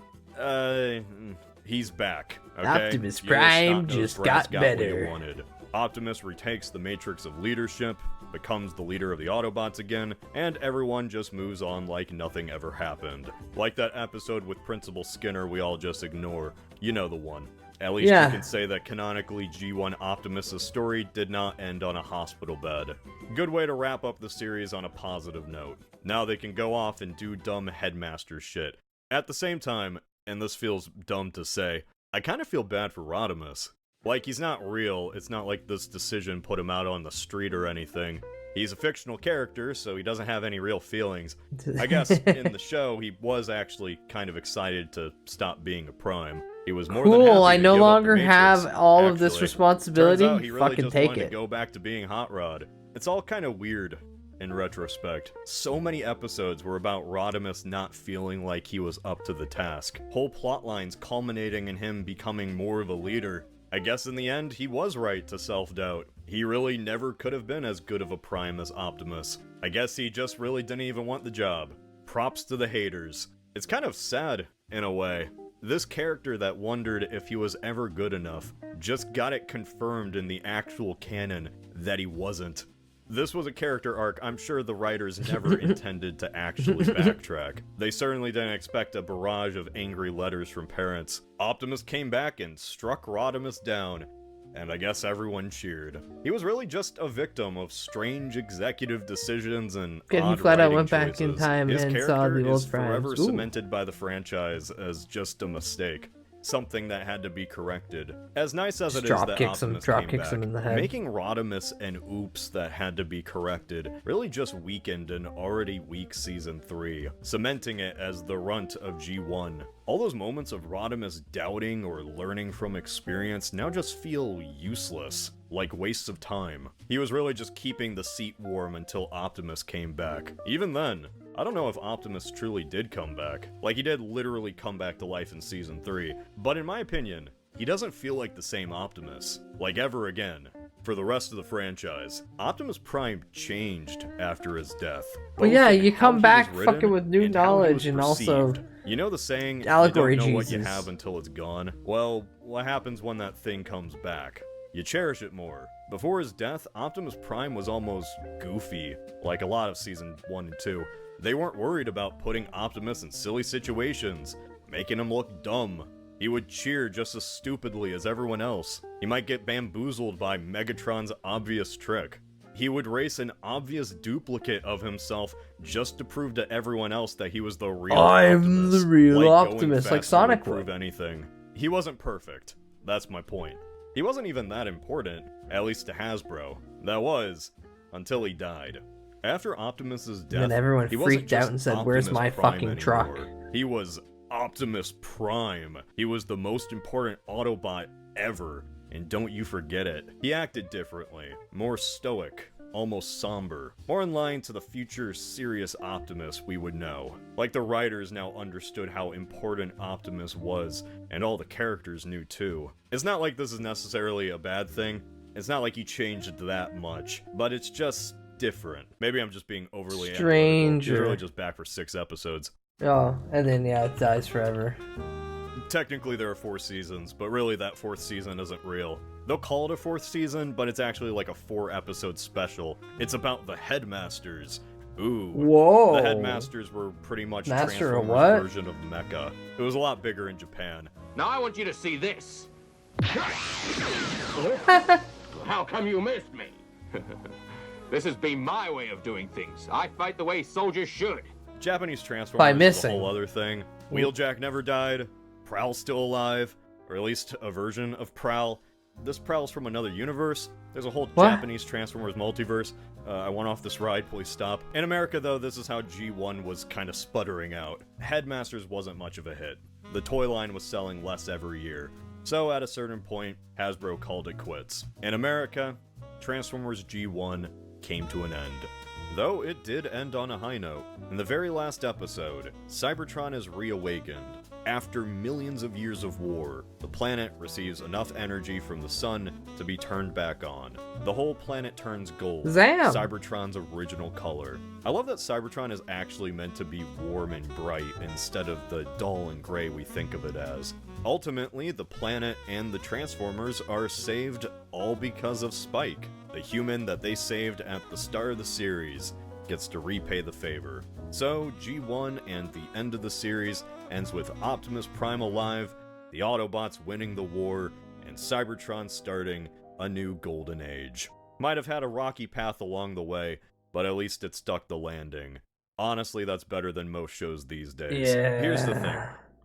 He's back. Okay? Optimus Prime just got better. What he wanted. Optimus retakes the matrix of leadership, becomes the leader of the Autobots again, and everyone just moves on like nothing ever happened. Like that episode with Principal Skinner we all just ignore. You know the one. At least you can say that canonically G1 Optimus' story did not end on a hospital bed. Good way to wrap up the series on a positive note. Now they can go off and do dumb headmaster shit. At the same time, and this feels dumb to say, I kind of feel bad for Rodimus. Like, he's not real, it's not like this decision put him out on the street or anything. He's a fictional character, so he doesn't have any real feelings. I guess in the show, he was actually kind of excited to stop being a Prime. He was more than happy Cool, I to no give up longer the Matrix, have all of this actually. responsibility. Turns out he really Fucking just take wanted it. to go back to being Hot Rod. It's all kind of weird in retrospect. So many episodes were about Rodimus not feeling like he was up to the task. Whole plot lines culminating in him becoming more of a leader. I guess in the end, he was right to self-doubt. He really never could have been as good of a Prime as Optimus. I guess he just really didn't even want the job. Props to the haters. It's kind of sad, in a way. This character that wondered if he was ever good enough just got it confirmed in the actual canon that he wasn't. This was a character arc I'm sure the writers never intended to actually backtrack. They certainly didn't expect a barrage of angry letters from parents. Optimus came back and struck Rodimus down, and I guess everyone cheered. He was really just a victim of strange executive decisions and odd Flat Out writing went back in choices. time His and character saw the old is forever Primes. Ooh. cemented by the franchise as just a mistake. Something that had to be corrected. As nice as it is that Optimus came back, him in the head. making Rodimus an oops that had to be corrected really just weakened an already weak Season 3, cementing it as the runt of G1. All those moments of Rodimus doubting or learning from experience now just feel useless, like wastes of time. He was really just keeping the seat warm until Optimus came back. Even then, I don't know if Optimus truly did come back. Like, he did literally come back to life in Season 3, but in my opinion, he doesn't feel like the same Optimus, like ever again. For the rest of the franchise, Optimus Prime changed after his death. Well, yeah, Both in you how come he back was written fucking with new and how he knowledge was and also perceived. You know the saying, allegory you don't know what you Jesus. have until it's gone? Well, what happens when that thing comes back? You cherish it more. Before his death, Optimus Prime was almost goofy, like a lot of Season 1 and 2. They weren't worried about putting Optimus in silly situations, making him look dumb. He would cheer just as stupidly as everyone else. He might get bamboozled by Megatron's obvious trick. He would race an obvious duplicate of himself just to prove to everyone else that he was the real I'm Optimus. the real Like Optimus, going like faster Sonic would prove anything. He wasn't perfect. That's my point. He wasn't even that important, at least to Hasbro. That was, until he died. After Optimus's death, then everyone he wasn't freaked out just and said, "Where's Optimus my Prime fucking anymore. truck?" He was Optimus Prime. He was the most important Autobot ever, and don't you forget it. He acted differently, more stoic, almost somber, more in line to the future serious Optimus we would know. Like the writers now understood how important Optimus was, and all the characters knew too. It's not like this is necessarily a bad thing. It's not like he changed that much, but it's just different. Maybe I'm just being overly analytical. Stranger. He's really just back for 6 episodes. Oh, and then yeah, it dies forever. Technically there are 4 seasons, but really that 4th season isn't real. They'll call it a 4th season, but it's actually like a 4-episode special. It's about the Headmasters. Ooh. Whoa. The Headmasters were pretty much Master of Transformers what? version of Mecha. It was a lot bigger in Japan. Now I want you to see this. How come you missed me? This has been my way of doing things. I fight the way soldiers should. Japanese Transformers By is a missing. whole other thing. Wheeljack never died. Prowl's still alive, or at least a version of Prowl. This Prowl's from another universe. There's a whole What? Japanese Transformers multiverse. I went off this ride, please stop. In America, though, this is how G1 was kind of sputtering out. Headmasters wasn't much of a hit. The toy line was selling less every year. So at a certain point, Hasbro called it quits. In America, Transformers G1 came to an end. though it did end on a high note. In the very last episode, Cybertron is reawakened. After millions of years of war, the planet receives enough energy from the sun to be turned back on. The whole planet turns gold, Zam! Cybertron's original color. I love that Cybertron is actually meant to be warm and bright instead of the dull and gray we think of it as. Ultimately, the planet and the Transformers are saved all because of Spike. The human that they saved at the start of the series gets to repay the favor. So, G1 and the end of the series ends with Optimus Prime alive, the Autobots winning the war, and Cybertron starting a new golden age. Might have had a rocky path along the way, but at least it stuck the landing. Honestly, that's better than most shows these days. Yeah. Here's the thing.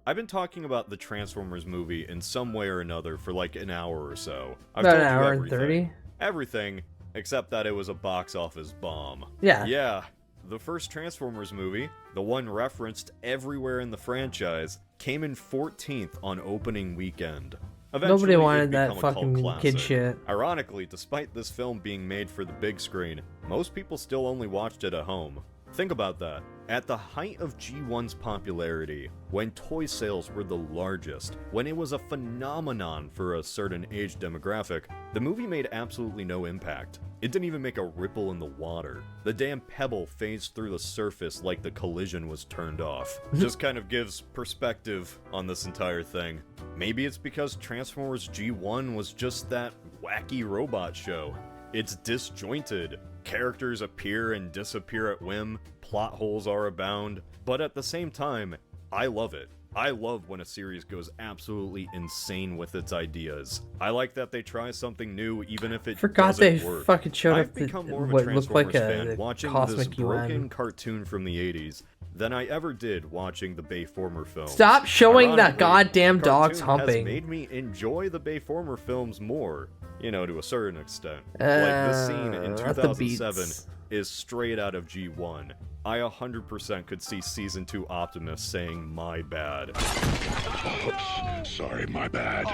I've been talking about the Transformers movie in some way or another for like an hour or so. I've About told an you hour and everything. 30? Everything, except that it was a box office bomb. Yeah. Yeah. The first Transformers movie, the one referenced everywhere in the franchise, came in 14th on opening weekend. Eventually, Nobody wanted it that became a cult fucking kid classic. shit. Ironically, despite this film being made for the big screen, most people still only watched it at home. Think about that. At the height of G1's popularity, when toy sales were the largest, when it was a phenomenon for a certain age demographic, the movie made absolutely no impact. It didn't even make a ripple in the water. The damn pebble phased through the surface like the collision was turned off. Just kind of gives perspective on this entire thing. Maybe it's because Transformers G1 was just that wacky robot show. It's disjointed. Characters appear and disappear at whim, plot holes are abound, but at the same time, I love it. I love when a series goes absolutely insane with its ideas. I like that they try something new even if it Forgot doesn't they work. fucking showed I've up become the- more of a what looked like Transformers a fan watching this Cosmic UN. broken cartoon from the 80s than I ever did watching the Bayformer films. Stop showing that Ironically, goddamn the dogs cartoon humping. has made me enjoy the Bayformer films more, you know, to a certain extent. Like this scene in Not the 2007 beats. is straight out of G1. I 100% could see Season 2 Optimus saying, "My bad." Oops, sorry, my bad.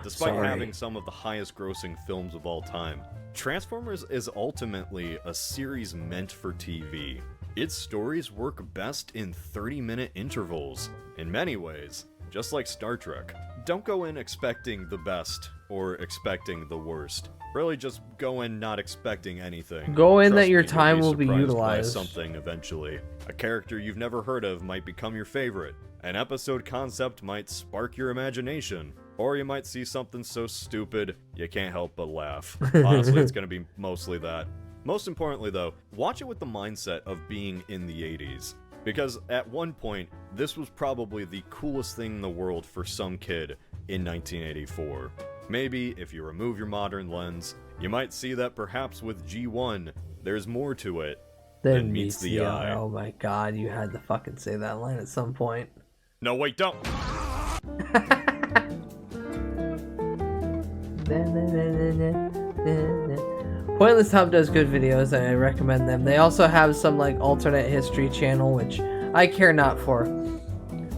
Despite Sorry. having some of the highest grossing films of all time, Transformers is ultimately a series meant for TV. Its stories work best in 30-minute intervals. In many ways, just like Star Trek. Don't go in expecting the best or expecting the worst. Really just go in not expecting anything. Go in Trust that your me, you'll time will be surprised utilized. by something eventually. A character you've never heard of might become your favorite. An episode concept might spark your imagination. Or you might see something so stupid you can't help but laugh. Honestly, it's gonna be mostly that. Most importantly though, watch it with the mindset of being in the 80s. Because at one point, this was probably the coolest thing in the world for some kid in 1984. Maybe, if you remove your modern lens, you might see that perhaps with G1, there's more to it than meets the eye. Oh my god, you had to fucking say that line at some point. No, wait, don't! Pointless Hub does good videos, and I recommend them. They also have some like alternate history channel, which I care not for.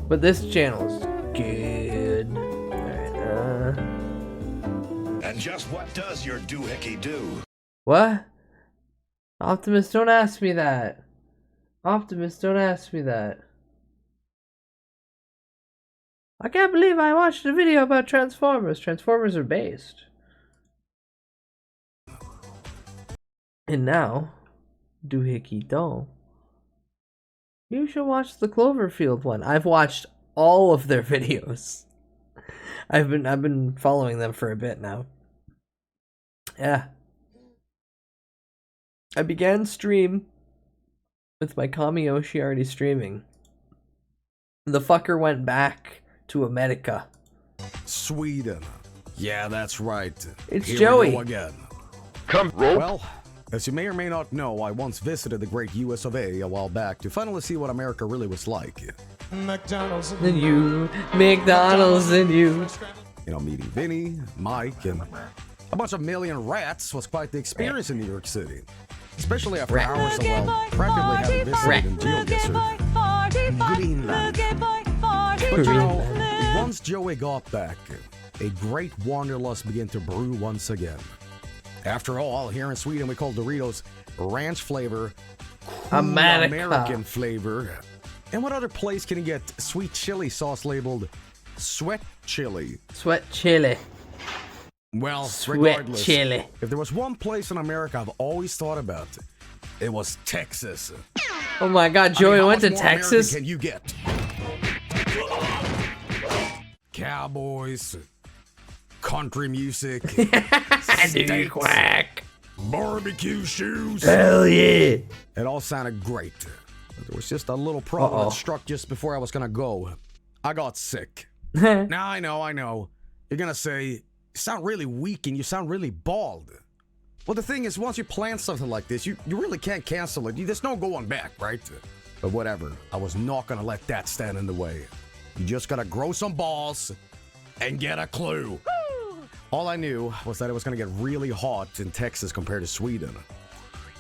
But this channel is good. Alright, And just what does your doohickey do? what? Optimus, don't ask me that. Optimus, don't ask me that. I can't believe I watched a video about Transformers. Transformers are based. And now, doohickey don't. You should watch the Cloverfield one. I've watched all of their videos. I've been following them for a bit now. Yeah. I began stream with my Kamiyoshi already streaming. The fucker went back to America. Sweden. Yeah, that's right. It's Here Joey. we go again. Come, rope. Well, as you may or may not know, I once visited the great US of A while back to finally see what America really was like. McDonald's And you, McDonald's and you. You know, meeting Vinny, Mike, and a bunch of million rats was quite the experience in New York City. Especially after hours of, well, practically having visited in GeoGuessr. Greenland. But you know, once Joey got back, a great wanderlust began to brew once again. After all, here in Sweden we call Doritos ranch flavor cool America. American flavor. And what other place can you get sweet chili sauce labeled sweat chili? Sweat chili. Well, Sweat regardless, chili. if there was one place in America I've always thought about, it was Texas. Oh my God, Joey how went to much more American Texas? can you get? Cowboys, country music, steaks, quack, barbecue shoes. Hell yeah. It all sounded great. But there was just a little problem that struck just before I was gonna go. I got sick. Now I know. You're gonna say, you sound really weak and you sound really bald. Well, the thing is, once you plan something like this, you really can't cancel it. There's no going back, right? But whatever. I was not gonna let that stand in the way. You just gotta grow some balls and get a clue. All I knew was that it was gonna get really hot in Texas compared to Sweden.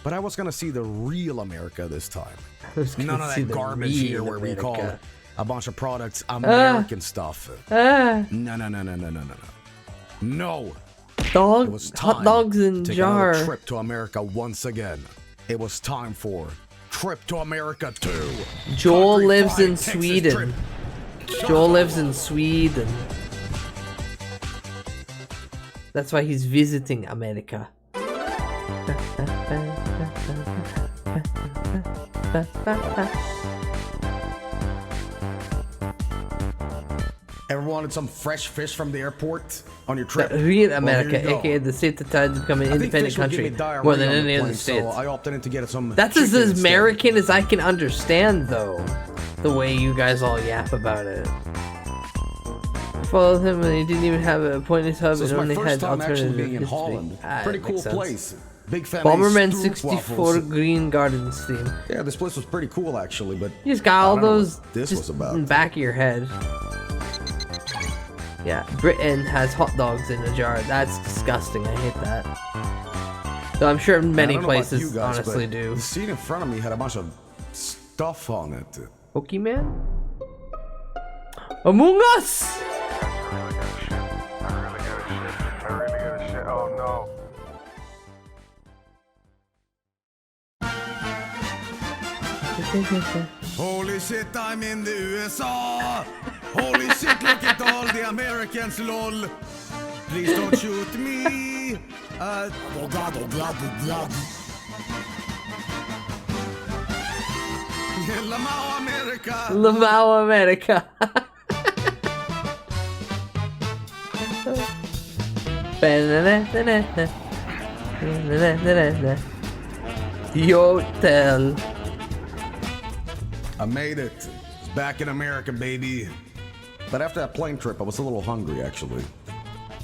But I was gonna see the real America this time. None of that garbage here where we call a bunch of products American stuff. No. No. Dog, It was time hot dogs in to take jar. another trip to America once again. It was time for Trip to America 2. Joel Country lives fried in Texas Sweden. trip. Joel lives in Sweden. That's why he's visiting America. Ever wanted some fresh fish from the airport on your trip? Real Well, America, here you go. aka the state that tried to become an I think independent fish would give me country diarrhea more than on the any other plane, state. So I opted in to get some. That's as chicken instead. American as I can understand, though. The way you guys all yap about it. Followed him and he didn't even have a pointed hub So it's and my only first had time actually alternative being in history. Holland. Ah, Pretty that cool makes sense. place. Big fan Bomberman of 64 Green Gardens theme. Yeah, this place was pretty cool actually, but You just got all I don't know those what this just was about. in the back of your head. Yeah, Britain has hot dogs in a jar. That's disgusting. I hate that. So I'm sure I many don't know about places you guys, honestly but do. The seat in front of me had a bunch of stuff on it. Pokemon? Among Us! Holy shit, I'm in the USA. Holy shit, look at all the Americans, lol. Please don't shoot me. Lamau America. Lamau America. The hotel. I made it. It's back in America, baby. But after that plane trip, I was a little hungry, actually.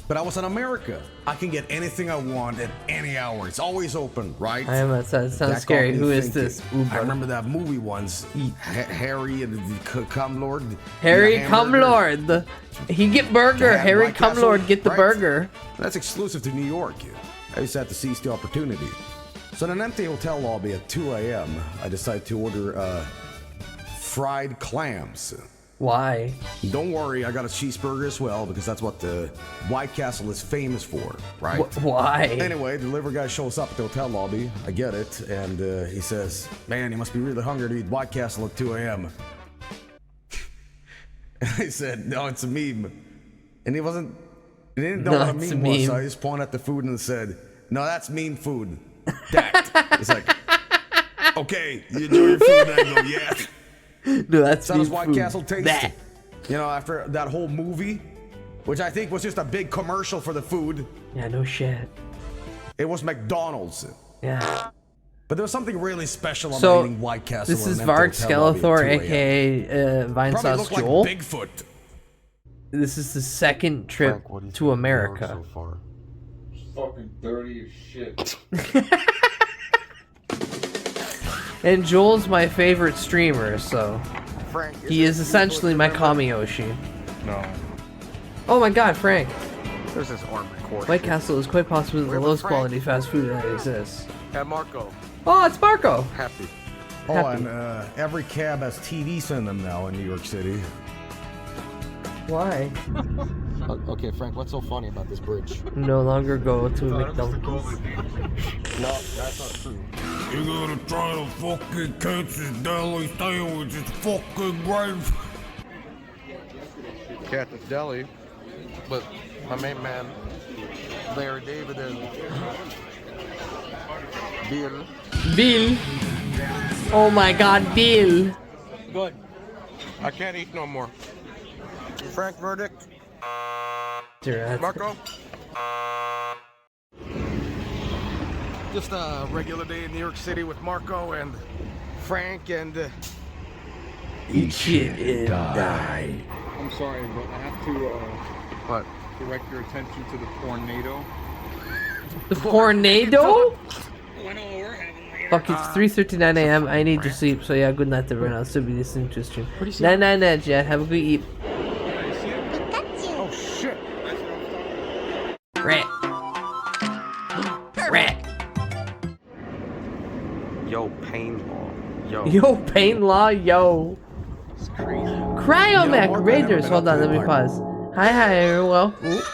But I was in America. I can get anything I want at any hour. It's always open, right? I am. That sounds That got scary. me Who is thinking. this? Uber. I remember that movie once. Harry and the Cumlord. Harry Cumlord. He get burger. Yeah, Harry White Castle, Cumlord get the right? burger. That's exclusive to New York. I just had to seize the opportunity. So in an empty hotel lobby at 2 a.m., I decided to order fried clams. Why? Don't worry, I got a cheeseburger as well because that's what the White Castle is famous for, right? Why? Anyway, the delivery guy shows up at the hotel lobby. I get it, and he says, "Man, you must be really hungry to eat White Castle at 2 a.m." And I said, "No, it's a meme." And he didn't know No, what a it's a meme was, so meme. I just pointed at the food and said, "No, that's meme food." That. He's like, "Okay, you enjoy your food." And I go, "Yeah." No, that's how does meme White food. Castle taste? That. You know, after that whole movie, which I think was just a big commercial for the food. Yeah, no shit. It was McDonald's. Yeah. But there was something really special about So, eating White Castle. this in is an empty Varg hotel lobby at 2 Skeletor, a.m. aka Vine Probably Sauce looked like Joel. Bigfoot. This is the second trip to America. Fucking dirty as shit. And Joel's my favorite streamer, so Frank, he is essentially my Kamiyoshi. No. Oh my god, Frank. There's this armored core. White Castle is quite possibly the Where was lowest Frank? quality fast food that exists. Hey, Marco. Oh, it's Marco. Happy. Oh, Happy. and every cab has TVs in them now in New York City. Why? Okay, Frank, what's so funny about this bridge? No longer go to McDonald's. No, that's not true. You gotta try the fucking Katz's Deli sandwich. It's fucking great. Katz's Deli, but my main man, Larry David and Bill. Bill. Oh my God, Bill. Good. I can't eat no more. Frank, verdict. Marco? Just a regular day in New York City with Marco and Frank and... Eat shit and die. I'm sorry, but I have to what? Direct your attention to the tornado. The tornado? Fuck, it's 3:39 a.m. I need to sleep, so yeah, good night everyone. I'll still be listening to the stream. Night, Jet. Have a good eat. Oh shit! Rat. Rat. Yo, paintball. Yo, pain law, yo. It's crazy. Cryomech Raiders. Hold on, let me pause. Hi,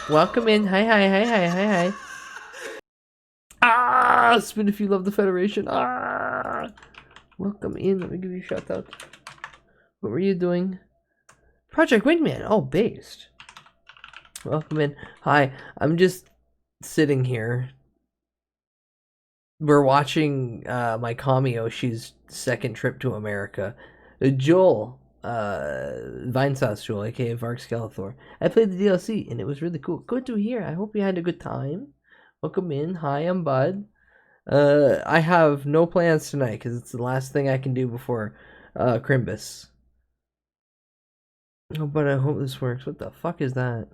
welcome in. Hi. Ah, spin if you love the Federation. Ah, welcome in. Let me give you a shout out. What were you doing? Project Wingman. Oh, based. Welcome in. Hi, I'm just sitting here. We're watching my Kami Oshi's second trip to America. Joel, Vinesauce Joel, aka Vark Skeletor. I played the DLC and it was really cool. Good to hear. I hope you had a good time. Welcome in. Hi, I'm Bud. I have no plans tonight because it's the last thing I can do before Crimbus. Oh, but I hope this works. What the fuck is that?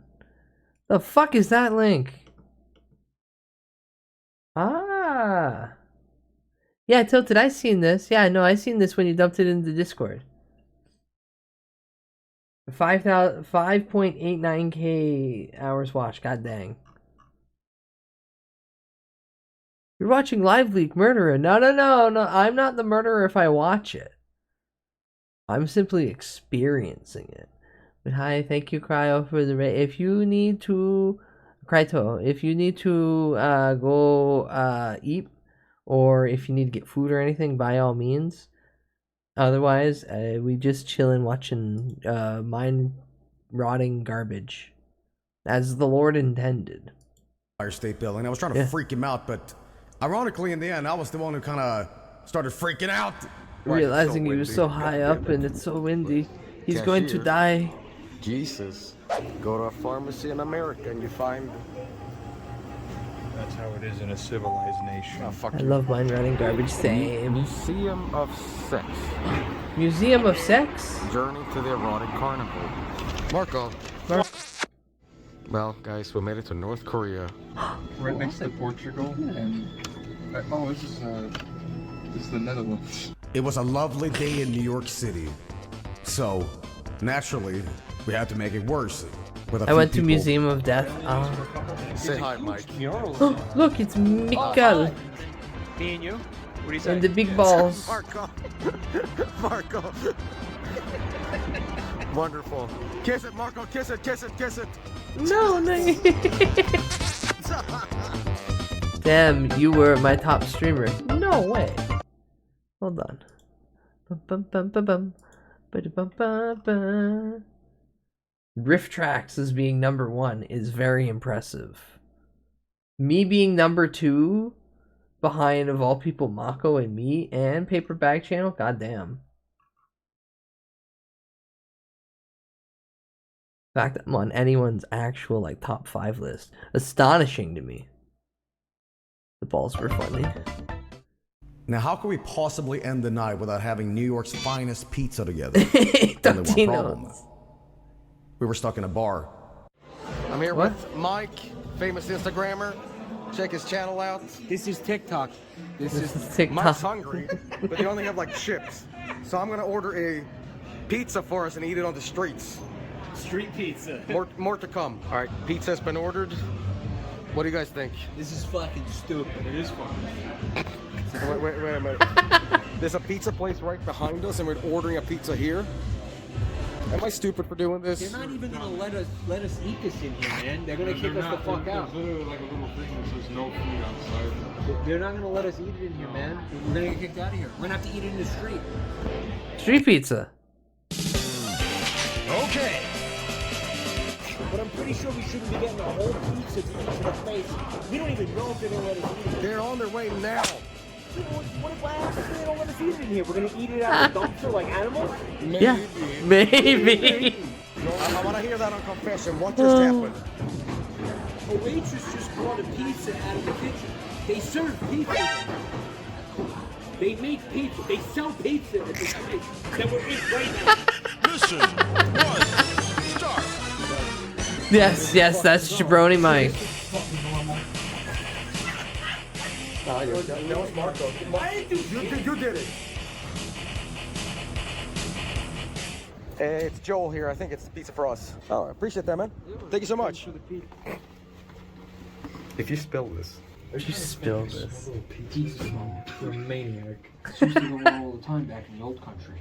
The fuck is that link? Ah. Yeah, Tilted, I seen this. Yeah, no, I seen this when you dumped it into Discord. 5.89k hours watched. God dang. You're watching Live Leak Murderer. No. I'm not the murderer if I watch it. I'm simply experiencing it. But hi, thank you, Cryo, for the if you need to Cryto, if you need to go eat, or if you need to get food or anything, by all means. Otherwise, we just chilling watching mind rotting garbage, as the Lord intended. Empire State Building. I was trying to freak him out, but ironically, in the end, I was the one who kind of started freaking out. Realizing he was so high up and it's so windy. He's going to die. Jesus. Go to a pharmacy in America and you find... That's how it is in a civilized nation. Oh, fuck I love mind rotting garbage. Same. Museum of Sex. Museum of Sex? Journey to the Erotic Carnival. Marco. Well, guys, we made it to North Korea. Right next to Portugal, and oh, this is the Netherlands. It was a lovely day in New York City, so naturally we had to make it worse. I went to Museum of Death. Say hi, Mike. Look, it's Mikkel. Me and you? What do you say? And the big balls. Marco. Wonderful. Kiss it, Marco. Kiss it. No. Damn, you were my top streamer. No way. Hold on. Riff Tracks as being number 1 is very impressive. Me being number 2 behind, of all people, Mako and me and Paper Bag Channel, goddamn. The fact that I'm on anyone's actual like top 5 list, astonishing to me. The balls were funny. Now, how can we possibly end the night without having New York's finest pizza together? Only one problem. We were stuck in a bar. I'm here with Mike, famous Instagrammer. Check his channel out. This is TikTok. This is TikTok. Mike's hungry, but they only have like chips. So I'm gonna order a pizza for us and eat it on the streets. Street pizza. More to come. All right, pizza's been ordered. What do you guys think? This is fucking stupid. It is fun. Wait a minute. There's a pizza place right behind us, and we're ordering a pizza here. Am I stupid for doing this? They're not even gonna let us eat this in here, man. They're gonna kick us the fuck out. There's literally like a little thing that says no food outside. They're not gonna let us eat it in here, man. We're gonna get kicked out of here. We're gonna have to eat it in the street. Street pizza. Okay. But I'm pretty sure we shouldn't be getting a whole pizza to eat to the face. We don't even know if they're gonna let us eat it. They're on their way now. What happens if they don't let us eat it in here? We're gonna eat it out of the dumpster like animals? Yeah, maybe. I want to hear that on confession. What just happened? A waitress just brought a pizza out of the kitchen. They serve pizza. They make pizza. They sell pizza at this place that we're in right now. Listen, one, start. Yes, that's Jabroni Mike. That was Marco. You did it. It's Joel here. I think it's pizza for us. Oh, I appreciate that, man. Thank you so much. If you spill this. If you spill this. Pizza smell. You're a maniac. It's used to go on all the time back in the old country.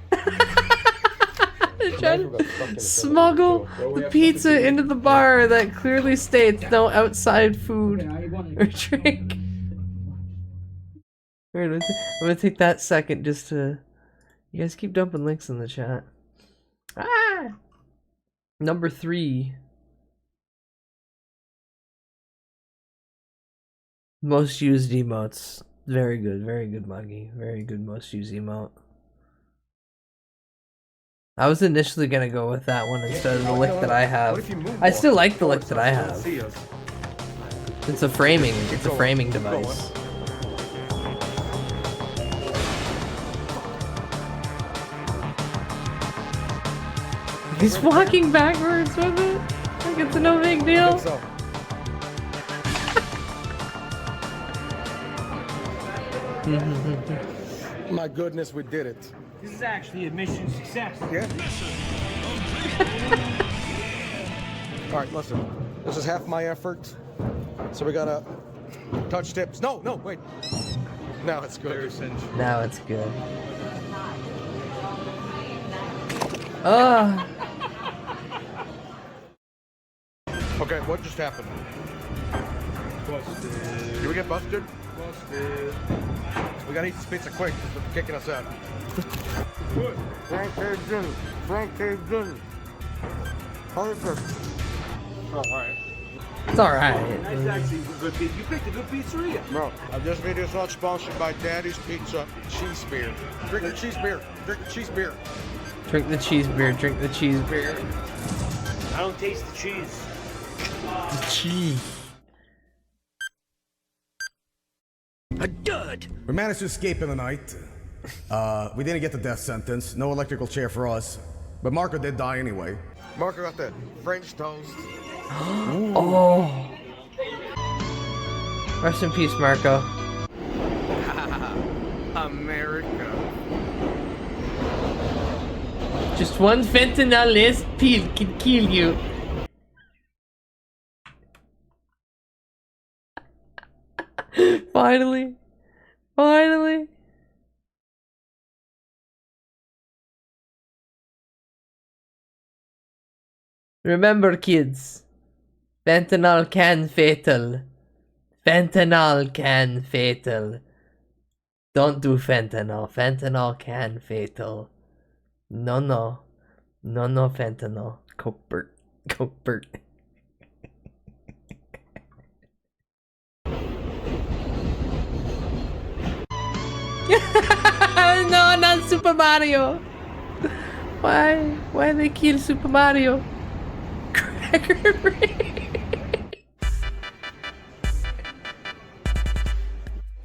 They're trying to smuggle the pizza into the bar that clearly states no outside food or drink. I'm gonna take that second just to... You guys keep dumping links in the chat. Ah! Number 3. Most used emotes. Very good, Muggy. Very good most used emote. I was initially gonna go with that one instead of the lick that I have. I still like the lick that I have. It's a framing device. He's walking backwards with it. Like it's no big deal. My goodness, we did it. This is actually a mission success. Yeah? Alright, listen. This is half my effort. So we gotta touch tips. No, wait. Now it's good. Now it's good. Okay, what just happened? Busted. Did we get busted? Busted. We gotta eat this pizza quick because they're kicking us out. Frank K. Jr. Perfect. Alright. It's alright. That's actually a good pizza. You picked a good pizzeria. Bro, this video is not sponsored by Daddy's Pizza Cheese Beer. Drink the cheese beer. Drink the cheese beer. Drink the cheese beer. Drink the cheese beer. I don't taste the cheese. The cheese. A dud! We managed to escape in the night. We didn't get the death sentence. No electrical chair for us. But Marco did die anyway. Marco got that French toast. Oh. Rest in peace, Marco. America. Just one fentanyl pill can kill you. Finally. Remember, kids. Fentanyl can fatal. Fentanyl can fatal. Don't do fentanyl. Fentanyl can fatal. No, fentanyl. Copert. No, not Super Mario. Why they kill Super Mario? Cracker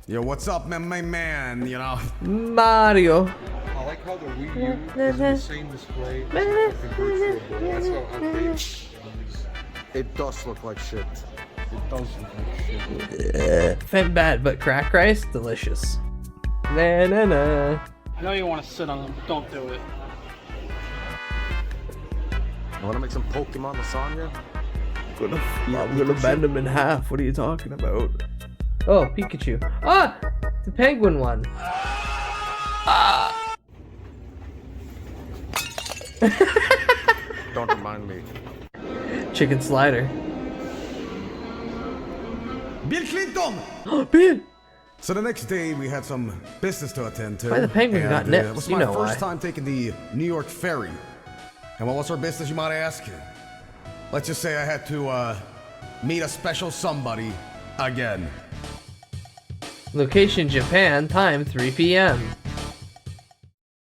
Yo, what's up, man, my man? You know, Mario. I like how the Wii U is the same display as the virtual boy. That's how outdated it is. It does look like shit. It does look like shit. Fent bad, but crack rice delicious. Na. I know you want to sit on them, but don't do it. I want to make some Pokemon lasagna. I'm gonna bend him in half. What are you talking about? Oh, Pikachu. Ah! The penguin one. Ah! behind me. Chicken slider. Bill Clinton! Bill! So the next day we had some business to attend to. Why the penguin got nips? It was You my know first why. time taking the New York ferry. And what was our business, you might ask? Let's just say I had to meet a special somebody again. Location Japan, time 3 p.m.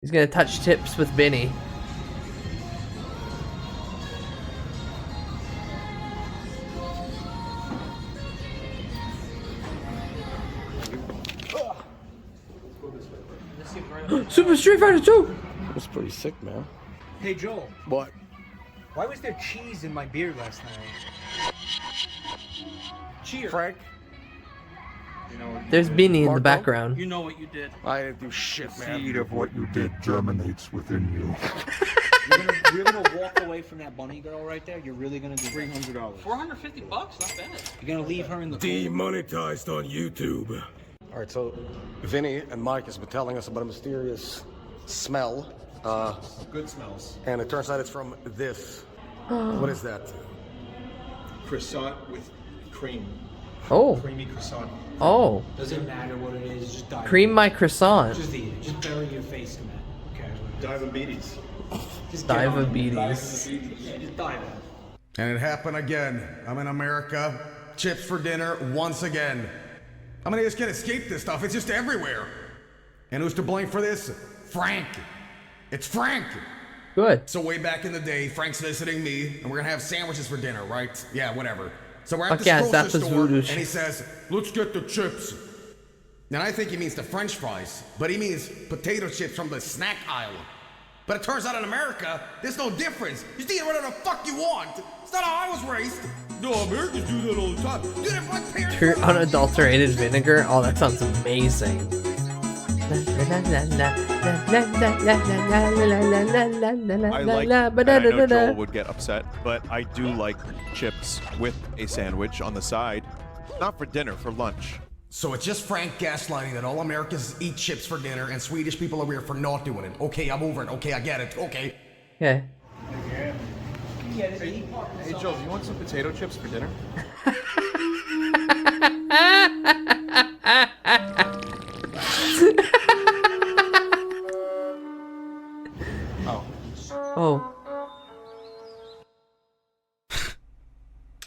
He's gonna touch tips with Benny. Super Street Fighter 2! That's pretty sick, man. Hey, Joel. What? Why was there cheese in my beer last night? Cheers. Frank? There's Benny in the Marco? background. You know what you did. I didn't do shit, man. Seed of what you did germinates within you. You're gonna walk away from that bunny girl right there? You're really gonna do $300. $450, not bad. You're gonna leave her in the Demonetized on YouTube. Alright, so Vinny and Mike has been telling us about a mysterious smell. Good smells. And it turns out it's from this. What is that? Croissant with cream. Oh. Creamy croissant. Oh. Doesn't matter what it is, just dive. Cream my croissant. Just eat it. Just bury your face in that. Okay. Diabetes. Just get on it. Diabetes. Yeah, just dive in. And it happened again. I'm in America. Chips for dinner once again. I mean, I just can't escape this stuff. It's just everywhere. And who's to blame for this? Frank. It's Frank. Good. So way back in the day, Frank's visiting me, and we're gonna have sandwiches for dinner, right? Yeah, whatever. So we're at Fuck this yeah, grocery that was store, voodoo and shit. he says, "Let's get the chips." And I think he means the French fries, but he means potato chips from the snack aisle. But it turns out in America, there's no difference. You just eat whatever the fuck you want. It's not how I was raised. No, Americans do that all the time. Do that for my parents. Pure unadulterated vinegar? Oh, that sounds amazing. I like, and I know Joel would get upset, but I do like chips with a sandwich on the side. Not for dinner, for lunch. So it's just Frank gaslighting that all Americans eat chips for dinner and Swedish people are weird for not doing it. Okay, I'm over it. Okay, I get it. Okay. Okay. Hey Joel, do you want some potato chips for dinner? Oh. Oh.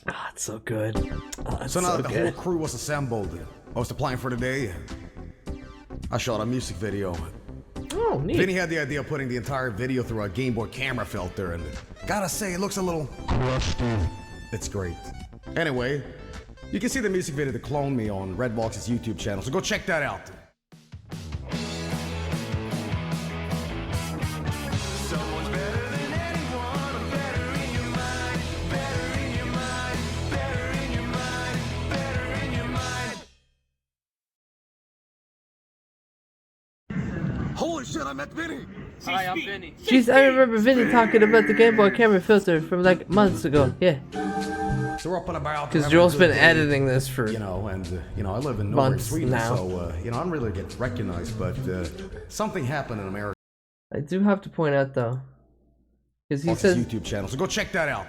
Ah, it's so good. Oh, it's So now so that the good. whole crew was assembled, I was applying for the day. I shot a music video. Oh, neat. Vinny had the idea of putting the entire video through a Game Boy camera filter, and gotta say, it looks a little rusty. It's great. Anyway, you can see the music video to Clone Me on Redbox's YouTube channel, so go check that out. Holy shit, I met Vinny! Hi, I'm Vinny. Jeez, I remember Vinny talking about the Game Boy camera filter from like months ago. Yeah. So we're up and about. Because having a Joel's good been day. editing this for You know, and, I live in nowhere in months Sweden, now. so, I don't really get recognized, but something happened in America. I do have to point out though, because he Off says, his is YouTube channel, so go check that out.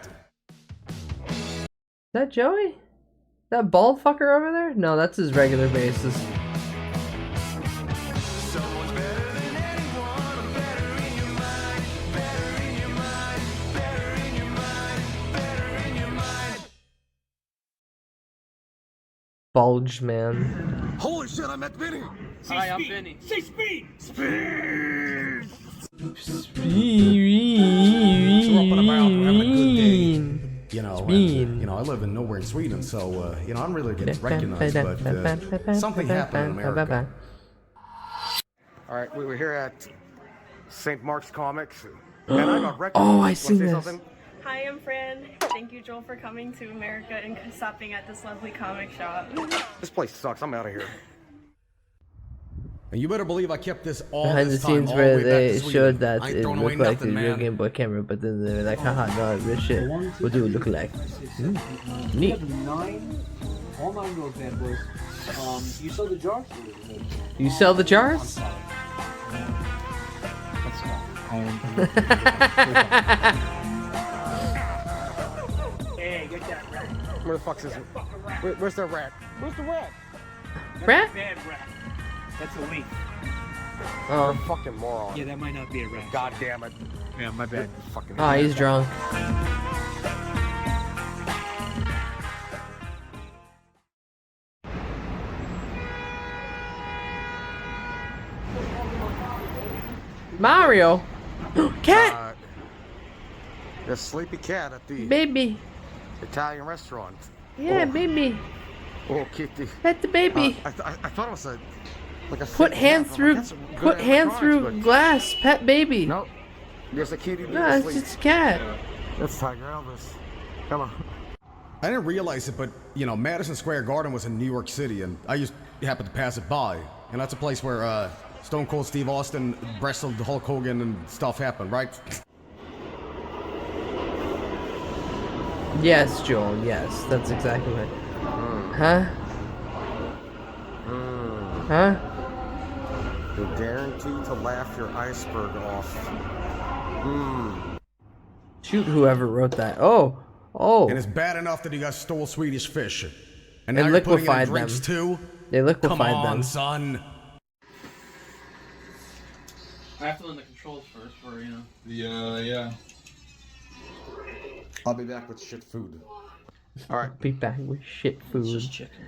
that Joey? That bald fucker over there? No, that's his regular basis. Bulge man. Holy shit, I met Vinny! Hi, I'm Vinny. Say speed! Speed! So we're up and about, we're having a good day. You know, Speed. and, I live in nowhere in Sweden, so, I don't really get recognized, but something happened in America. Alright, we were here at St. Mark's Comics, and I got recognized. Oh, I Wanna seen say this. something? Hi, I'm Fran. Thank you, Joel, for coming to America and stopping at this lovely comic shop. This place sucks, I'm out of here. And you better believe I kept this all Behind the this time, scenes all where the way back they to Sweden. showed that I ain't it throwing away looked like the nothing, real man. Game Boy camera, but then they were like, haha, no, real shit. What do it look like? We Neat. have all 9 of those bad boys. You saw the jars? You sell the jars? Hey, get that rat. Where the fuck's this? Where's the rat? Where's the rat? That's Rat? a bad rat. That's a leaf. Oh. You're a fucking moron. Yeah, that might not be a rat. God damn it. Yeah, my bad. Fucking Oh, he's drunk. Mario! Cat! The sleepy cat at the Baby! Italian restaurant. Yeah, Oh. baby! Oh, kitty. Pet the baby! I thought it was a like a Put sick hand cat. through, That's some good put hand animatronics, through but glass. Pet baby. No, there's a kitty. No, it's just a cat. That's Tiger Elvis. Come on. I didn't realize it, but, you know, Madison Square Garden was in New York City, and I just happened to pass it by. And that's a place where, Stone Cold Steve Austin wrestled Hulk Hogan and stuff happened, right? Yes, Joel. Yes, that's exactly right. Huh? Huh? You're guaranteed to laugh your iceberg off. Shoot whoever wrote that. Oh. Oh. And it's bad enough that you guys stole Swedish fish. And They now you're putting it in liquefied drinks them. too? They liquefied Come on, them. son. I have to learn the controls first for, you know. Yeah. I'll be back with shit food. Alright. Be back with shit food. Just chicken.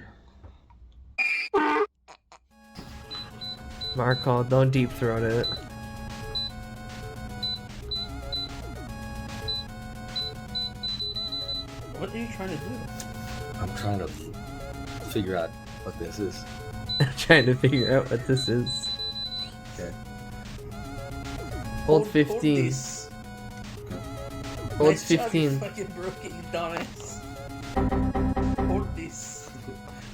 Marco, don't deep throat it. What are you trying to do? I'm trying to figure out what this is. I'm trying to figure out what this is. Okay. Hold 15. this. Hold Nice job, 15. you fucking broke it, you dumbass. Hold this.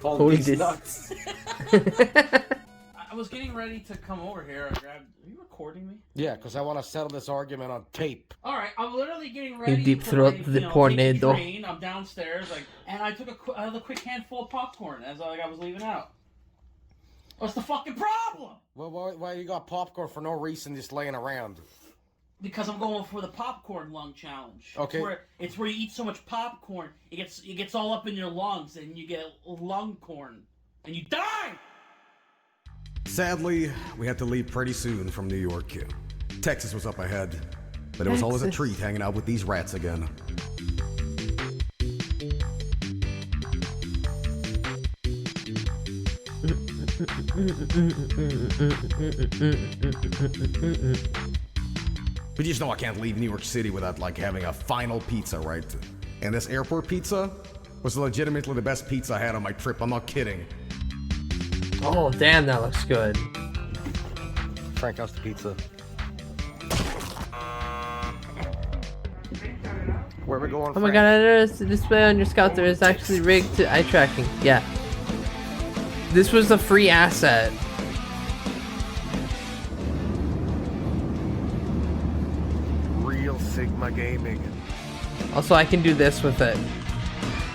Hold this. nuts. I was getting ready to come over here. I grabbed. Are you recording me? Yeah, because I want to settle this argument on tape. All right, I'm literally getting ready. deep to, throat like, the take a tornado. train. I'm downstairs, and I took another quick handful of popcorn as I was leaving out. What's the fucking problem? Well, why you got popcorn for no reason just laying around? Because I'm going for the popcorn lung challenge. Okay. It's where you eat so much popcorn, it gets all up in your lungs, and you get lung corn, and you die. Sadly, we had to leave pretty soon from New York. Texas was up ahead, but it was always a Texas. treat hanging out with these rats again. But you just know I can't leave New York City without like having a final pizza, right? And this airport pizza was legitimately the best pizza I had on my trip. I'm not kidding. Oh, damn, that looks good. Frank, how's the pizza? Where are we going, Oh my god, I noticed the display on your scouter is actually rigged to eye tracking. Yeah. This was a free asset. Real Sigma Gaming. Also, I can do this with it.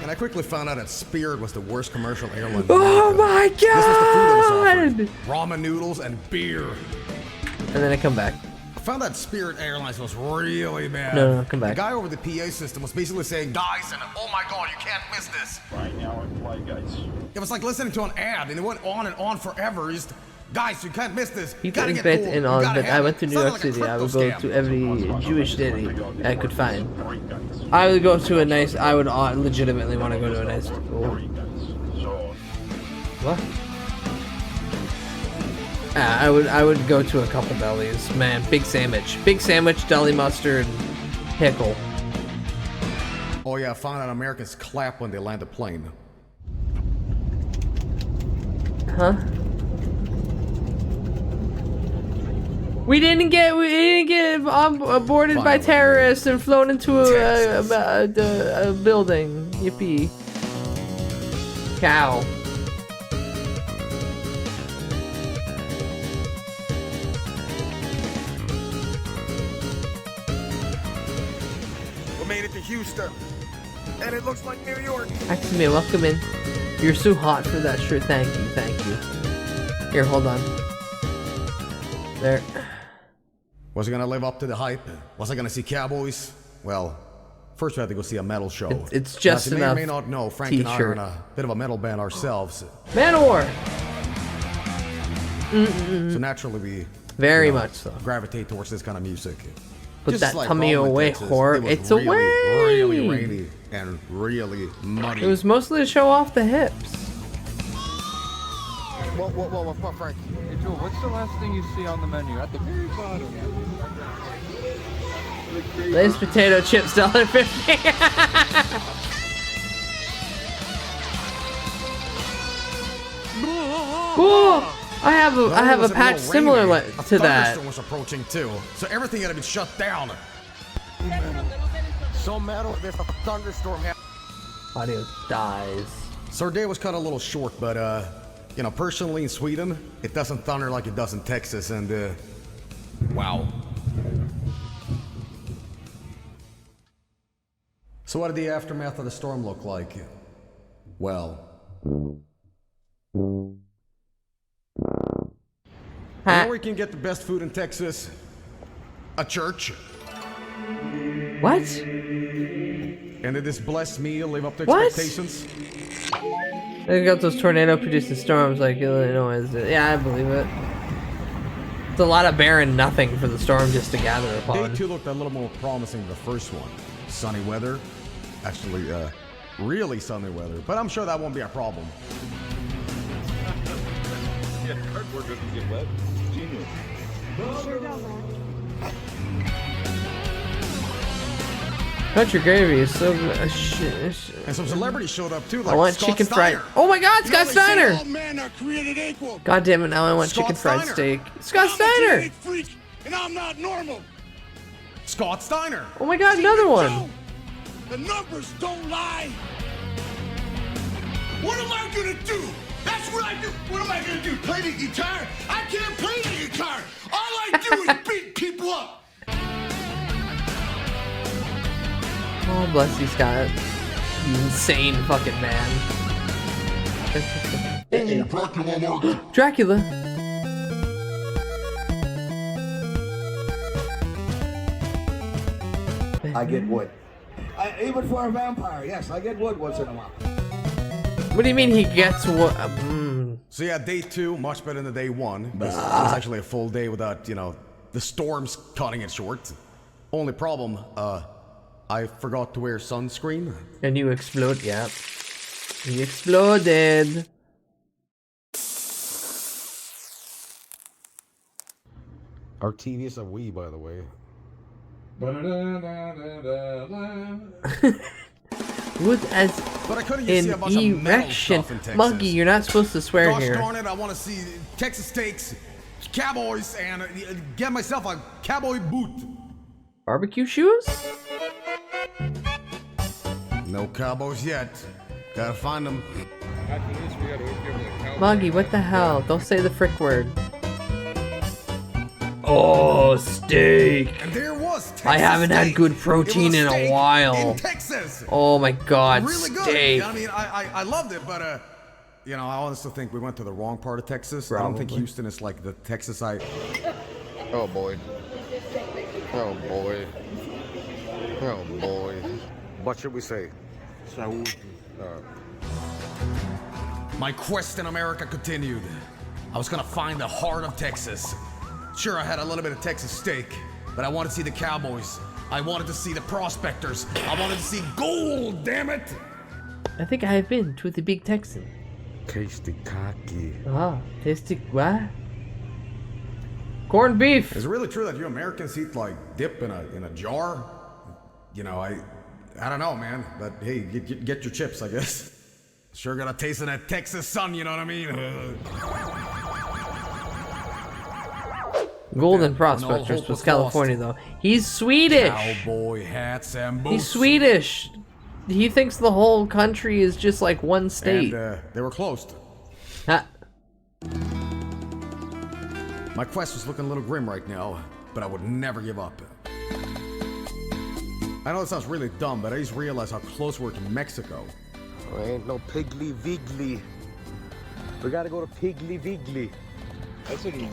And I quickly found out that Spirit was the worst commercial airline. Oh my This was the food that was god! offered. Ramen noodles and beer. And then I come back. I found that Spirit Airlines was really bad. No, come back. The guy over the PA system was basically saying, guys, and oh my god, you can't miss this. Right now in play, guys. It was like listening to an ad, and it went on forever. Just, guys, you can't miss this. You People gotta expect get and cool. all, You gotta but I have went it. to New Sounded York like a City. I would crypto go scam. to every Jewish city I could find. I would go to a nice. I would legitimately want to go to a nice. Oh. What? I would go to a couple delis, man. Big sandwich, deli mustard, pickle. Oh yeah, I found out Americans clap when they land a plane. Huh? We didn't get boarded by terrorists and flown into a building. Yippee! Cow. We made it to Houston, and it looks like New York. Axelmia, welcome in. You're so hot for that shirt. Thank you, thank you. Here, hold on. There. Was it gonna live up to the hype? Was I gonna see cowboys? Well, first we had to go see a metal show. It's just now, enough. you may or may not know, Frank and I are T-shirt. in a bit of a metal band ourselves. Manowar. So naturally we Very much so. gravitate towards this kind of music. Put Just that like tummy home in away, Texas, whore. it was It's really, away. really rainy and really muddy. It was mostly to show off the hips. What, Frank? Hey, Joel, what's the last thing you see on the menu? At the very bottom. Lay's potato chips, $1.50. Cool. I have a patch similar to that. Thunderstorm was approaching too, so everything had to be shut down. So metal, there's a thunderstorm happening. Audio dies. So our day was cut a little short, but you know, personally in Sweden, it doesn't thunder like it does in Texas, and wow. So what did the aftermath of the storm look like? Well. Where we can get the best food in Texas? A church. What? And did this blessed meal live up to What? expectations? They got those tornado-producing storms like Illinois. Yeah, I believe it. It's a lot of barren nothing for the storm just to gather Day upon. 2 looked a little more promising than the first one. Sunny weather. Actually, really sunny weather. But I'm sure that won't be a problem. Yeah, cardboard doesn't get wet. Genius. Country gravy is so good. And some celebrities showed up too, like I want Scott chicken fried. Steiner. Oh my God, Scott Steiner! All men are created equal. God damn it! Now I want Scott chicken fried Steiner. steak. Scott I'm a Steiner! genetic freak, and I'm not normal. Scott Steiner. Oh my God, another one. Joe, the numbers don't lie. What am I gonna do? That's what I do. What am I gonna do? Play the guitar? I can't play the guitar. All I do is beat people up. Oh bless you, Scott. You insane fucking man. Dracula. I get wood. Even for a vampire, yes, I get wood once in a while. What do you mean he gets what? So yeah, day 2, much better than day 1. It was actually a full day without, you know, the storms cutting it short. Only problem, I forgot to wear sunscreen. And you explode, yeah. He exploded. Our TV is a Wii, by the way. With as But I couldn't see an a bunch of metal erection. stuff in Texas. Monkey, you're not supposed to swear Gosh here. darn it, I want to see Texas steaks, cowboys, and get myself a cowboy boot. Barbecue shoes? No cowboys yet. Gotta find them. After this, we gotta give him the cowboy. Moggy, what the hell? Don't say the frick word. Oh, steak. And there was Texas I haven't had steak. good protein It was in a steak while. In Texas. Oh my God, Really good. steak. I mean, I loved it, but you know, I honestly think we went to the wrong part of Texas. I don't think Probably. Houston is like the Texas I. Oh boy. Oh boy. Oh boy. What should we say? My quest in America continued. I was gonna find the heart of Texas. Sure, I had a little bit of Texas steak, but I wanted to see the cowboys. I wanted to see the prospectors. I wanted to see gold, damn it! I think I have been to the Big Texan. Tasty cocky. Ah, tasty what? Corned beef. Is it really true that you Americans eat like dip in a jar? You know, I don't know, man. But hey, get your chips, I guess. Sure got a taste of that Texas sun, you know what I mean? Golden hope Prospectors was was California though. He's Swedish. Cowboy hats and boots. He's Swedish. He thinks the whole country is just like one state. And they were closed. Ha. My quest was looking a little grim right now, but I would never give up. I know it sounds really dumb, but I just realized how close we're to Mexico. Oh, ain't no Piggly Wiggly. We gotta go to Piggly Wiggly. That's what he.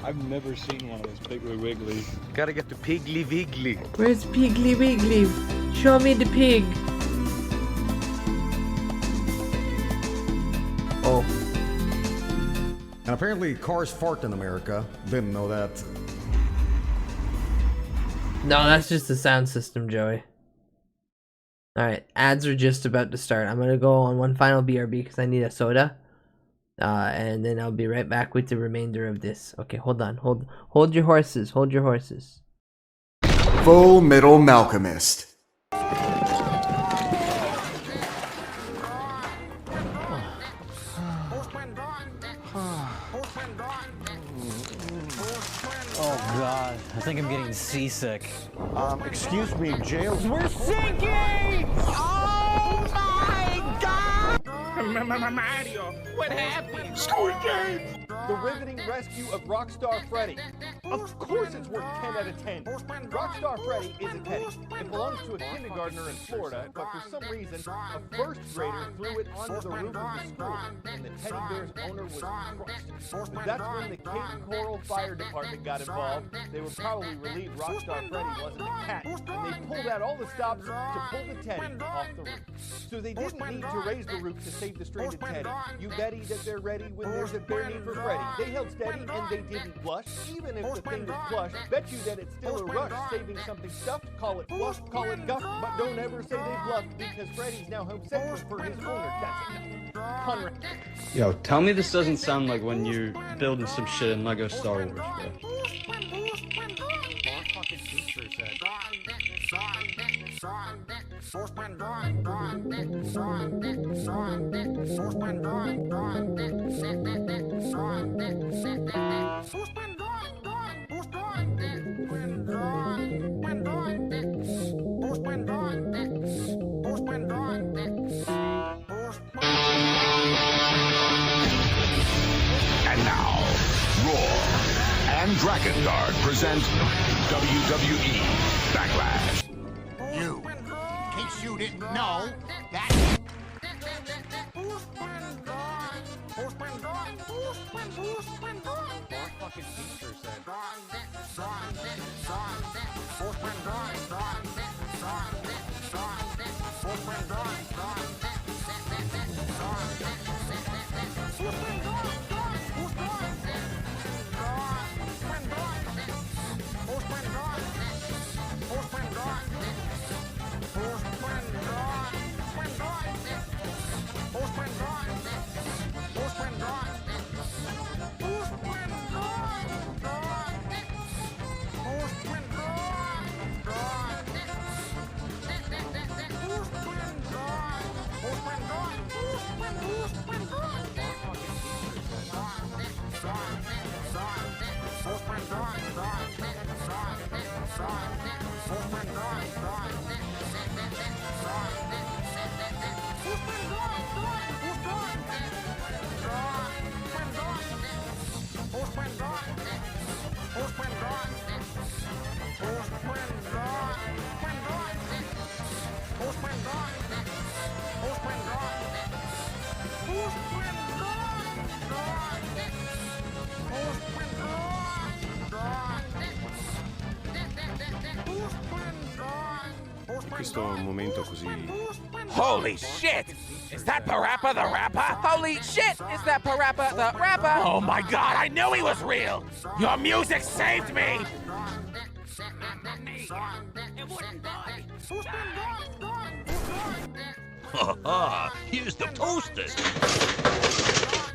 I've never seen one of those Piggly Wiggly. Gotta get to Piggly Wiggly. Where's Piggly Wiggly? Show me the pig. Oh. And apparently cars fart in America. Didn't know that. No, that's just the sound system, Joey. Alright, ads are just about to start. I'm gonna go on one final BRB because I need a soda. And then I'll be right back with the remainder of this. Okay, hold on. Hold your horses. Hold your horses. Full Metal Malcolmist. Oh God, I think I'm getting seasick. Excuse me, jail. We're sinking! Oh my God! Mario, what happened? Squid Game! The riveting rescue of Rockstar Freddy. Of course it's worth 10 out of 10. Rockstar Freddy isn't petty. It belongs to a kindergartner in Florida, but for some reason, a first grader threw it onto the roof of the school, and the teddy bear's owner was crushed. That's when the Cape Coral Fire Department got involved. They were probably relieved Rockstar Freddy wasn't a cat, and they pulled out all the stops to pull the teddy off the roof. So they didn't need to raise the roof to save the stranded teddy. You betty that they're ready when there's a bare need for Freddy. They held steady and they didn't blush. Even if the thing was plush, bet you that it's still a rush. Saving something stuffed, call it fluff, call it guff, but don't ever say they bluffed because Freddy's now home safe for his owner. That's enough. Conrad. Yo, tell me this doesn't sound like when you're building some shit in Lego Star Wars, bro. And now, Raw and Dragon Guard present WWE Backlash. You, in case you didn't know, that... Questo è un momento così... Holy shit! Is that Parappa the Rapper? Holy shit! Is that Parappa the Rapper? Oh my god, I knew he was real! Your music saved me! Ha ha! Here's the toasters!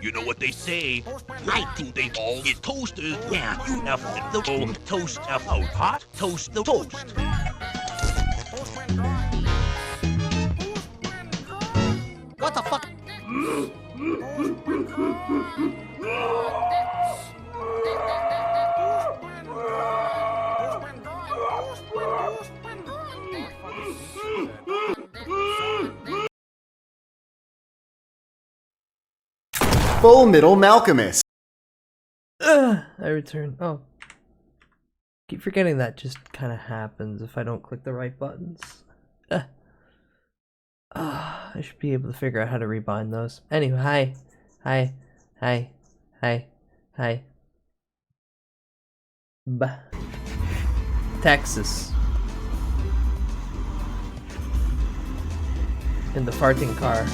You know what they say? I think they all get toasters. Yeah, you F the toast F out hot, toast the toast. What the fuck? Full Metal Malcolmist. I return. Oh. Keep forgetting that just kind of happens if I don't click the right buttons. I should be able to figure out how to rebind those. Anyway, hi. Texas. In the farting car.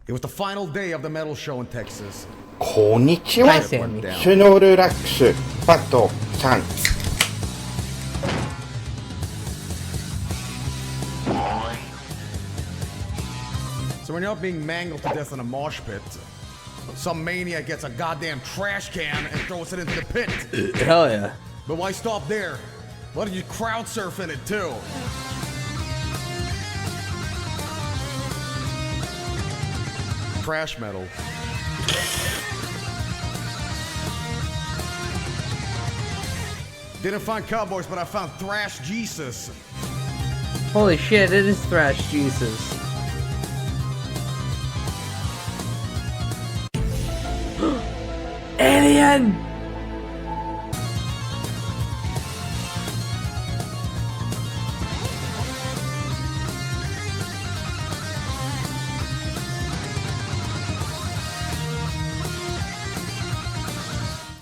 It was the final day of the metal show in Texas. こんにちは。 Hi, Sammy. シュノールラックス、パットさん。So when you're not being mangled to death in a mosh pit, some maniac gets a goddamn trash can and throws it into the pit. Hell yeah. But why stop there? Why don't you crowd surf in it too? Trash metal. Didn't find cowboys, but I found thrash Jesus. Holy shit, it is Thrash Jesus. Alien!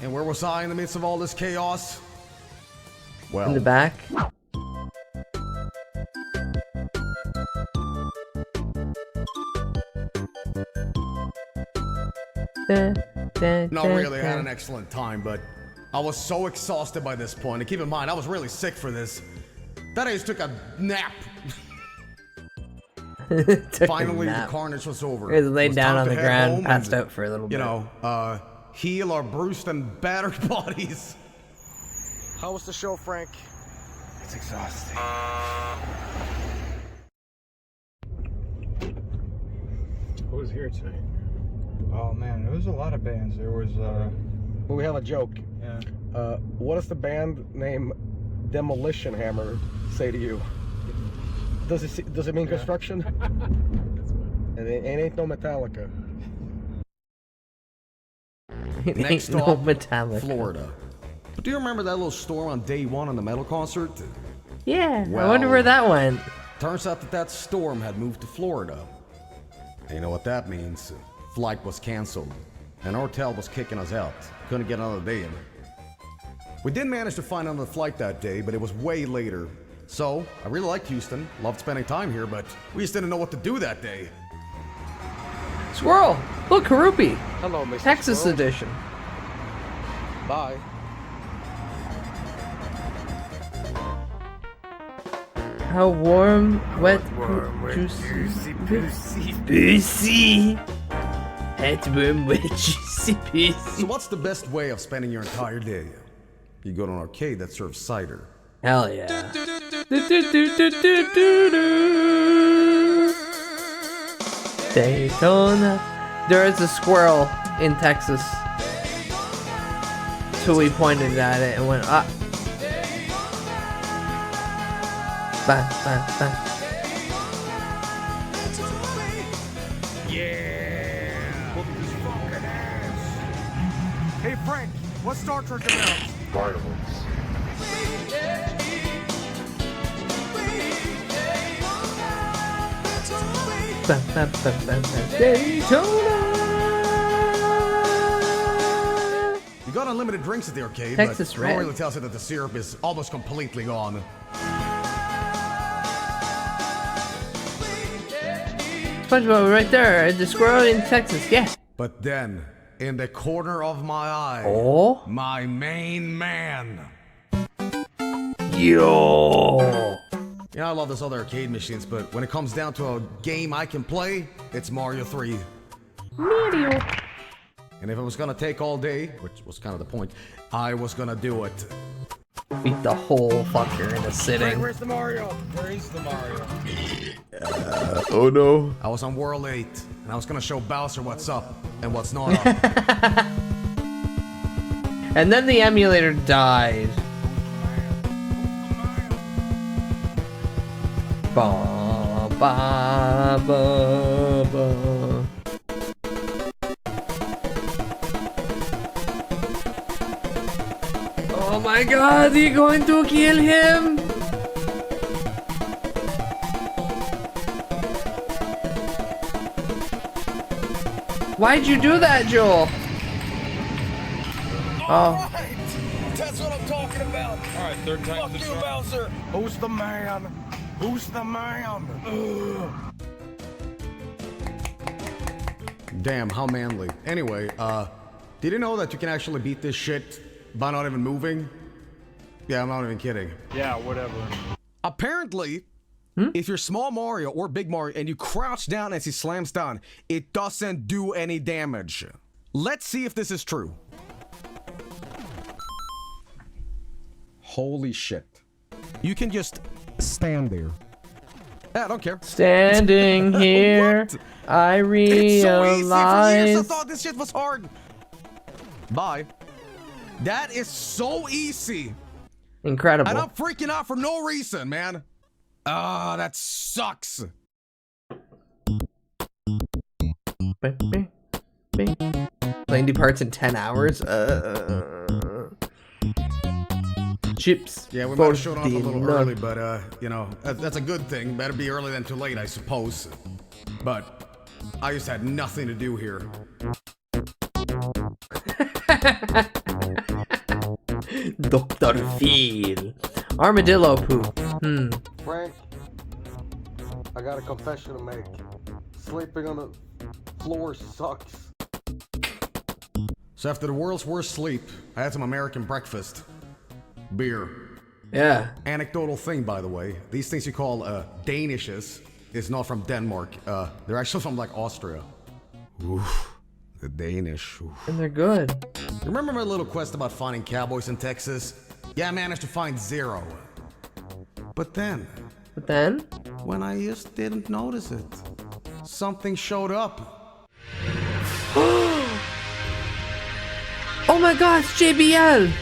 And where was I in the midst of all this chaos? Well, In the back? not really, I had an excellent time, but I was so exhausted by this point. And keep in mind, I was really sick for this. That I just took a nap. Finally, the carnage was over. He laid down on time the to head ground, home passed and, out for a little bit. You know, heal our bruised and battered bodies. How was the show, Frank? It's exhausting. Who was here tonight? Oh man, there was a lot of bands. There was Well, we have a joke. Yeah. What does the band name Demolition Hammer say to you? Does it mean construction? And it ain't no Metallica. Next no stop, Metallica. Florida. But do you remember that little storm on day one on the metal concert? Yeah, I wonder where that went. Turns out that storm had moved to Florida. And you know what that means? Flight was canceled. And our hotel was kicking us out. Couldn't get another day in. We did manage to find another flight that day, but it was way later. So, I really liked Houston, loved spending time here, but we just didn't know what to do that day. Squirrel! Look, Karupi! Hello, Mr. Texas Squirrel. edition. Bye. How warm, wet, juicy, pussy. It's warm, wet, juicy, pussy. So what's the best way of spending your entire day? You go to an arcade that serves cider. Hell yeah. Daytona. There is a squirrel in Texas. So we pointed at it and went, ah. Bah, bah, bah. Hey Frank, what's Star Trek about? Violence. Bah, bah, bah, bah, bah. Daytona. You got unlimited drinks at the arcade, Texas but Red. no really tells you that the syrup is almost completely gone. SpongeBob right there, the squirrel in Texas, yeah. But then, in the corner of my eye, my main man. Yo! Yeah, I love those other arcade machines, but when it comes down to a game I can play, it's Mario 3. Mario. And if it was gonna take all day, which was kind of the point, I was gonna do it. Beat the whole fucker in a sitting. Where's the Mario? Where is the Mario? Oh no. I was on World 8, and I was gonna show Bowser what's up and what's not up. And then the emulator died. Ba ba ba ba. Oh my god, you're going to kill him! Why'd you do that, Joel? Oh. talking about. All right, third time. Fuck you, Bowser. Who's the man? Who's the man? Damn, how manly. Anyway, did you know that you can actually beat this shit by not even moving? Yeah, I'm not even kidding. Yeah, whatever. Apparently, if you're small Mario or big Mario and you crouch down as he slams down, it doesn't do any damage. Let's see if this is true. Holy shit. You can just stand there. Yeah, I don't care. Standing here, I It's so easy. For years I realize. thought this shit was hard. Bye. That is so easy. Incredible. And I'm freaking out for no reason, man. Ah, that sucks. Playing D parts in 10 hours? Chips. Yeah, we might have showed off a little early, but, you know, that's a good thing. Better be early than too late, I suppose. But I just had nothing to do here. Dr. Phil. Armadillo poop. Frank, I got a confession to make. Sleeping on the floor sucks. So after the world's worst sleep, I had some American breakfast. Beer. Yeah. Anecdotal thing, by the way. These things you call Danishes is not from Denmark. They're actually from like Austria. Oof. The Danish. Oof. And they're good. Remember my little quest about finding cowboys in Texas? Yeah, I managed to find 0. But then? When I just didn't notice it, something showed up. Oh my gosh, JBL!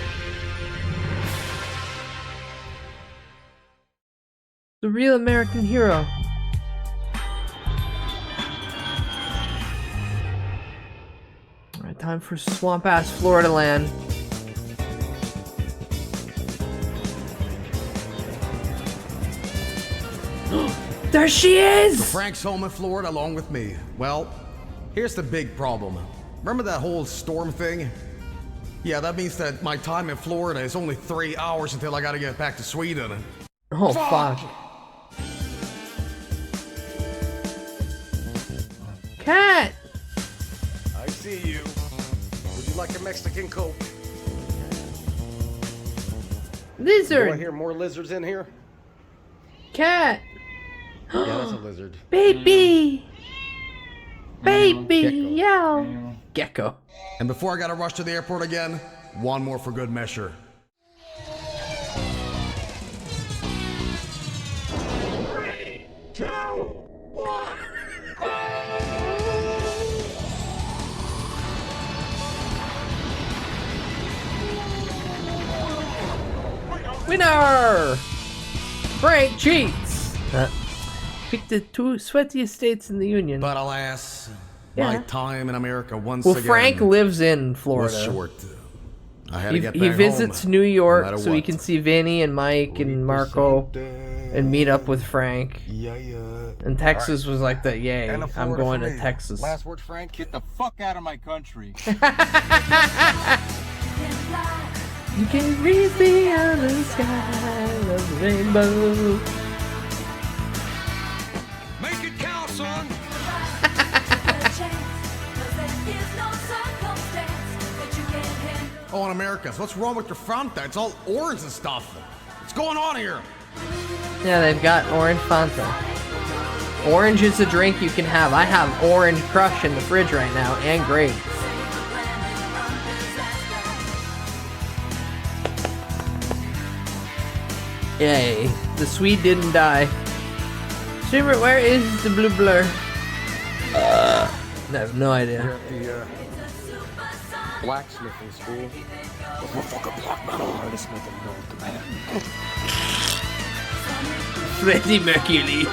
The real American hero. Alright, time for swamp ass Florida land. There she is! So Frank's home in Florida along with me. Well, here's the big problem. Remember that whole storm thing? Yeah, that means that my time in Florida is only 3 hours until I gotta get back to Sweden. Oh, fuck. Cat! I see you. Would you like a Mexican Coke? Lizard! Do I hear more lizards in here? Cat! Yeah, that's a lizard. Baby! Baby! Gecko. Yo! Gecko. And before I gotta rush to the airport again, one more for good measure. Winner! Frank cheats! Pick the 2 sweatiest states in the Union. But alas, Yeah. my time in America once Well, again Frank lives in Florida. was short. I had to get back He visits home, New no York matter so he what. can see Vinny and Mike and Marco and meet up with Frank. And Texas was like the yay. And a I'm Florida going for to me. Texas. Last word, Frank. Get the fuck out of my country. You can reach beyond the sky of the rainbow. Make it count, son. Oh, in America, so what's wrong with your front there? It's all orange and stuff. What's going on here? Yeah, they've got orange Fanta. Orange is a drink you can have. I have Orange Crush in the fridge right now, and grape. Yay. The Swede didn't die. Streamer, where is the blue blur? I have no idea. You're at the blacksmithing school. Motherfucker, black metal. Hardest smithing known to man. Freddie Mercury.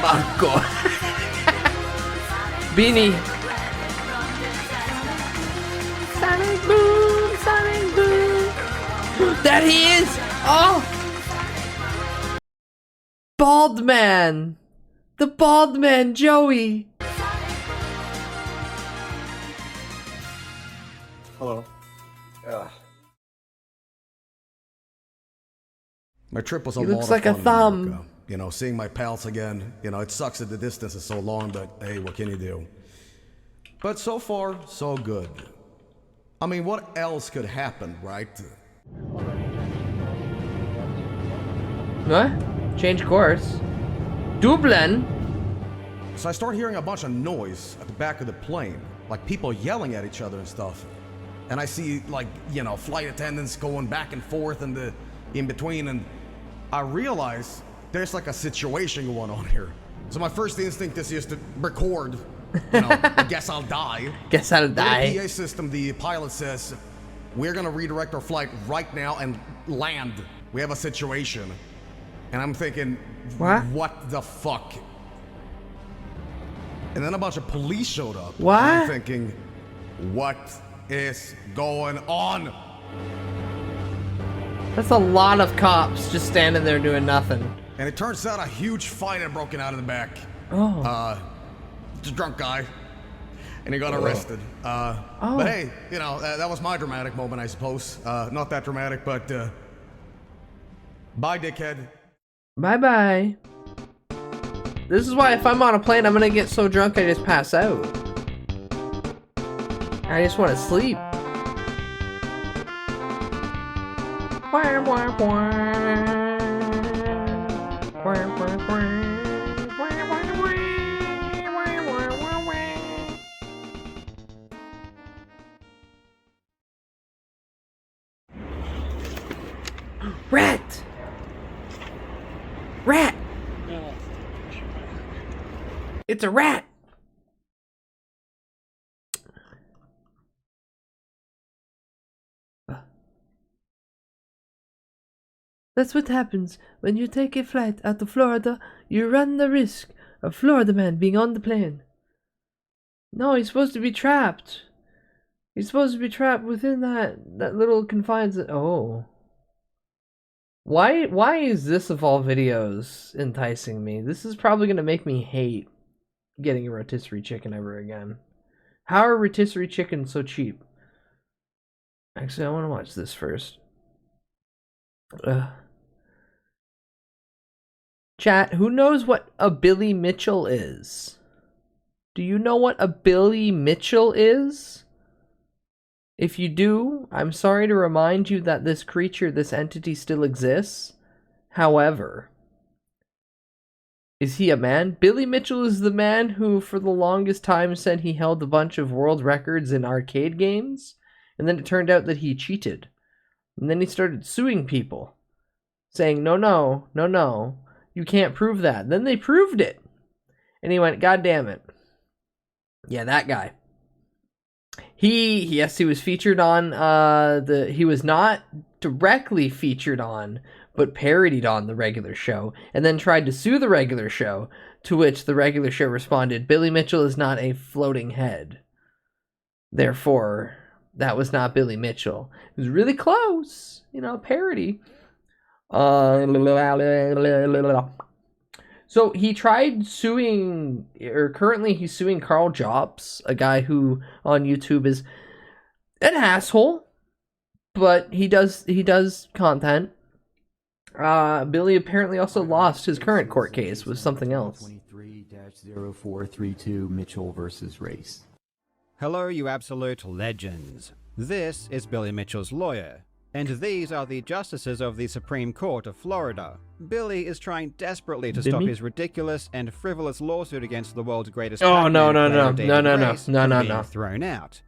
Marco. Beanie. Sonic boom, Sonic boom. There he is. Oh. Bald man. The bald man, Joey. Hello. My trip was a He lot looks of like a fun in thumb. America. You know, seeing my pals again. You know, it sucks that the distance is so long, but hey, what can you do? But so far, so good. I mean, what else could happen, right? What? Change course. Dublin? So I start hearing a bunch of noise at the back of the plane, like people yelling at each other and stuff. And I see, like, you know, flight attendants going back and forth and in between, and I realize there's like a situation going on here. So my first instinct is just to record. You know, I guess I'll die. Guess I'll In die. the PA system, the pilot says, we're gonna redirect our flight right now and land. We have a situation. And I'm thinking, what the fuck? And then a bunch of police showed up. What? And I'm thinking, what is going on? That's a lot of cops just standing there doing nothing. And it turns out a huge fight had broken out in the back. Oh. It's a drunk guy. And he got arrested. But hey, you know, that was my dramatic moment, I suppose. Not that dramatic, but bye, dickhead. Bye-bye. This is why if I'm on a plane, I'm gonna get so drunk I just pass out. I just want to sleep. Rat! Rat! It's a rat! That's what happens when you take a flight out of Florida. You run the risk of Florida man being on the plane. No, he's supposed to be trapped. He's supposed to be trapped within that little confines. Oh. Why is this of all videos enticing me? This is probably going to make me hate getting a rotisserie chicken ever again. How are rotisserie chickens so cheap? Actually, I want to watch this first. Chat, who knows what a Billy Mitchell is? Do you know what a Billy Mitchell is? If you do, I'm sorry to remind you that this creature, this entity still exists. However, is he a man? Billy Mitchell is the man who for the longest time said he held a bunch of world records in arcade games, and then it turned out that he cheated. And then he started suing people, saying, no, you can't prove that. Then they proved it. And he went, God damn it. Yeah, that guy. He was featured on he was not directly featured on, but parodied on the regular show, and then tried to sue the regular show, to which the regular show responded, Billy Mitchell is not a floating head. Therefore, that was not Billy Mitchell. It was really close, you know, parody. So he tried suing, or currently he's suing Carl Jobs, a guy who on YouTube is an asshole, but he does content. Billy apparently also lost his current court case with something else. 23-0432 Mitchell versus Race. Hello, you absolute legends. This is Billy Mitchell's lawyer, and these are the justices of the Supreme Court of Florida. Billy is trying desperately to stop his ridiculous and frivolous lawsuit against the world's greatest being thrown out,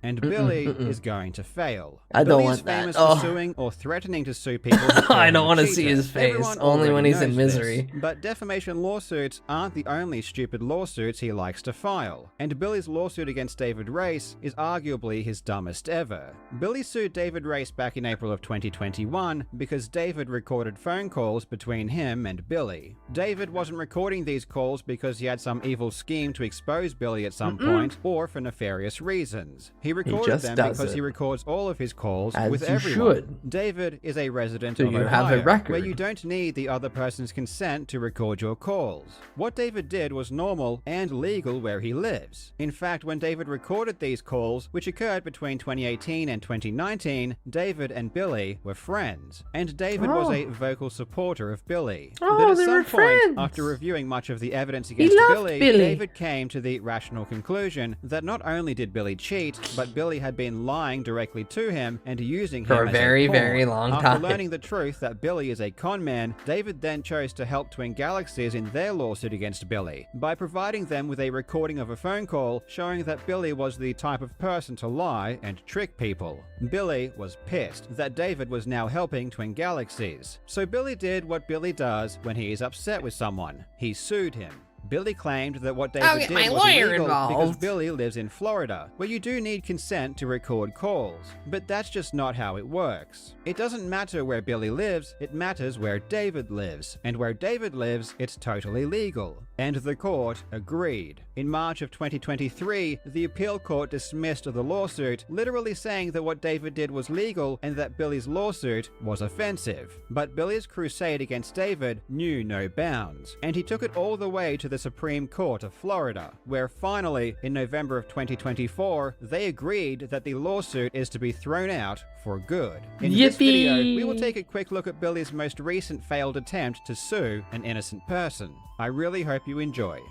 and Billy is going to fail. I don't Billy want is famous that. for suing or threatening to sue people who call I him don't a want to cheater. see his face, Everyone only when already he's in knows this, misery. but defamation lawsuits aren't the only stupid lawsuits he likes to file, and Billy's lawsuit against David Race is arguably his dumbest ever. Billy sued David Race back in April of 2021 because David recorded phone calls between him and Billy. David wasn't recording these calls because he had some evil scheme to expose Billy at some point or for nefarious reasons. He recorded just them does because it. he records all of his calls As with you everyone. should. David is a resident So of you Ohio, have a record. where you don't need the other person's consent to record your calls. What David did was normal and legal where he lives. In fact, when David recorded these calls, which occurred between 2018 and 2019, David and Billy were friends, and David was a vocal supporter of Billy. Oh, but at they some were point, friends. after reviewing much of the evidence against loved Billy. David came to the rational conclusion that not only did Billy cheat, but Billy had been lying directly to him and using For him a as very, pawn. very long After time. learning the truth that Billy is a con man, David then chose to help Twin Galaxies in their lawsuit against Billy by providing them with a recording of a phone call showing that Billy was the type of person to lie and trick people. Billy was pissed that David was now helping Twin Galaxies. So Billy did what Billy does when he is upset with someone. He sued him. Billy claimed that what David get did my was lawyer illegal because involved. Billy lives in Florida, where you do need consent to record calls. But that's just not how it works. It doesn't matter where Billy lives, it matters where David lives. And where David lives, it's totally legal. And the court agreed. In March of 2023, the appeal court dismissed the lawsuit, literally saying that what David did was legal and that Billy's lawsuit was offensive. But Billy's crusade against David knew no bounds, and he took it all the way to the Supreme Court of Florida, where finally, in November of 2024, they agreed that the lawsuit is to be thrown out for good. In this video, we will take a quick look at Billy's most recent failed attempt to sue an innocent person. I really hope you enjoy.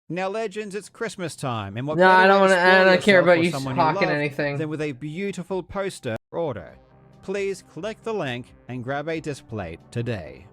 Now, legends, it's Christmas time, and what No, better I don't way to wanna- I spoil don't care yourself about or you someone talking love anything. than with a beautiful poster order. Please click the link and grab a display today.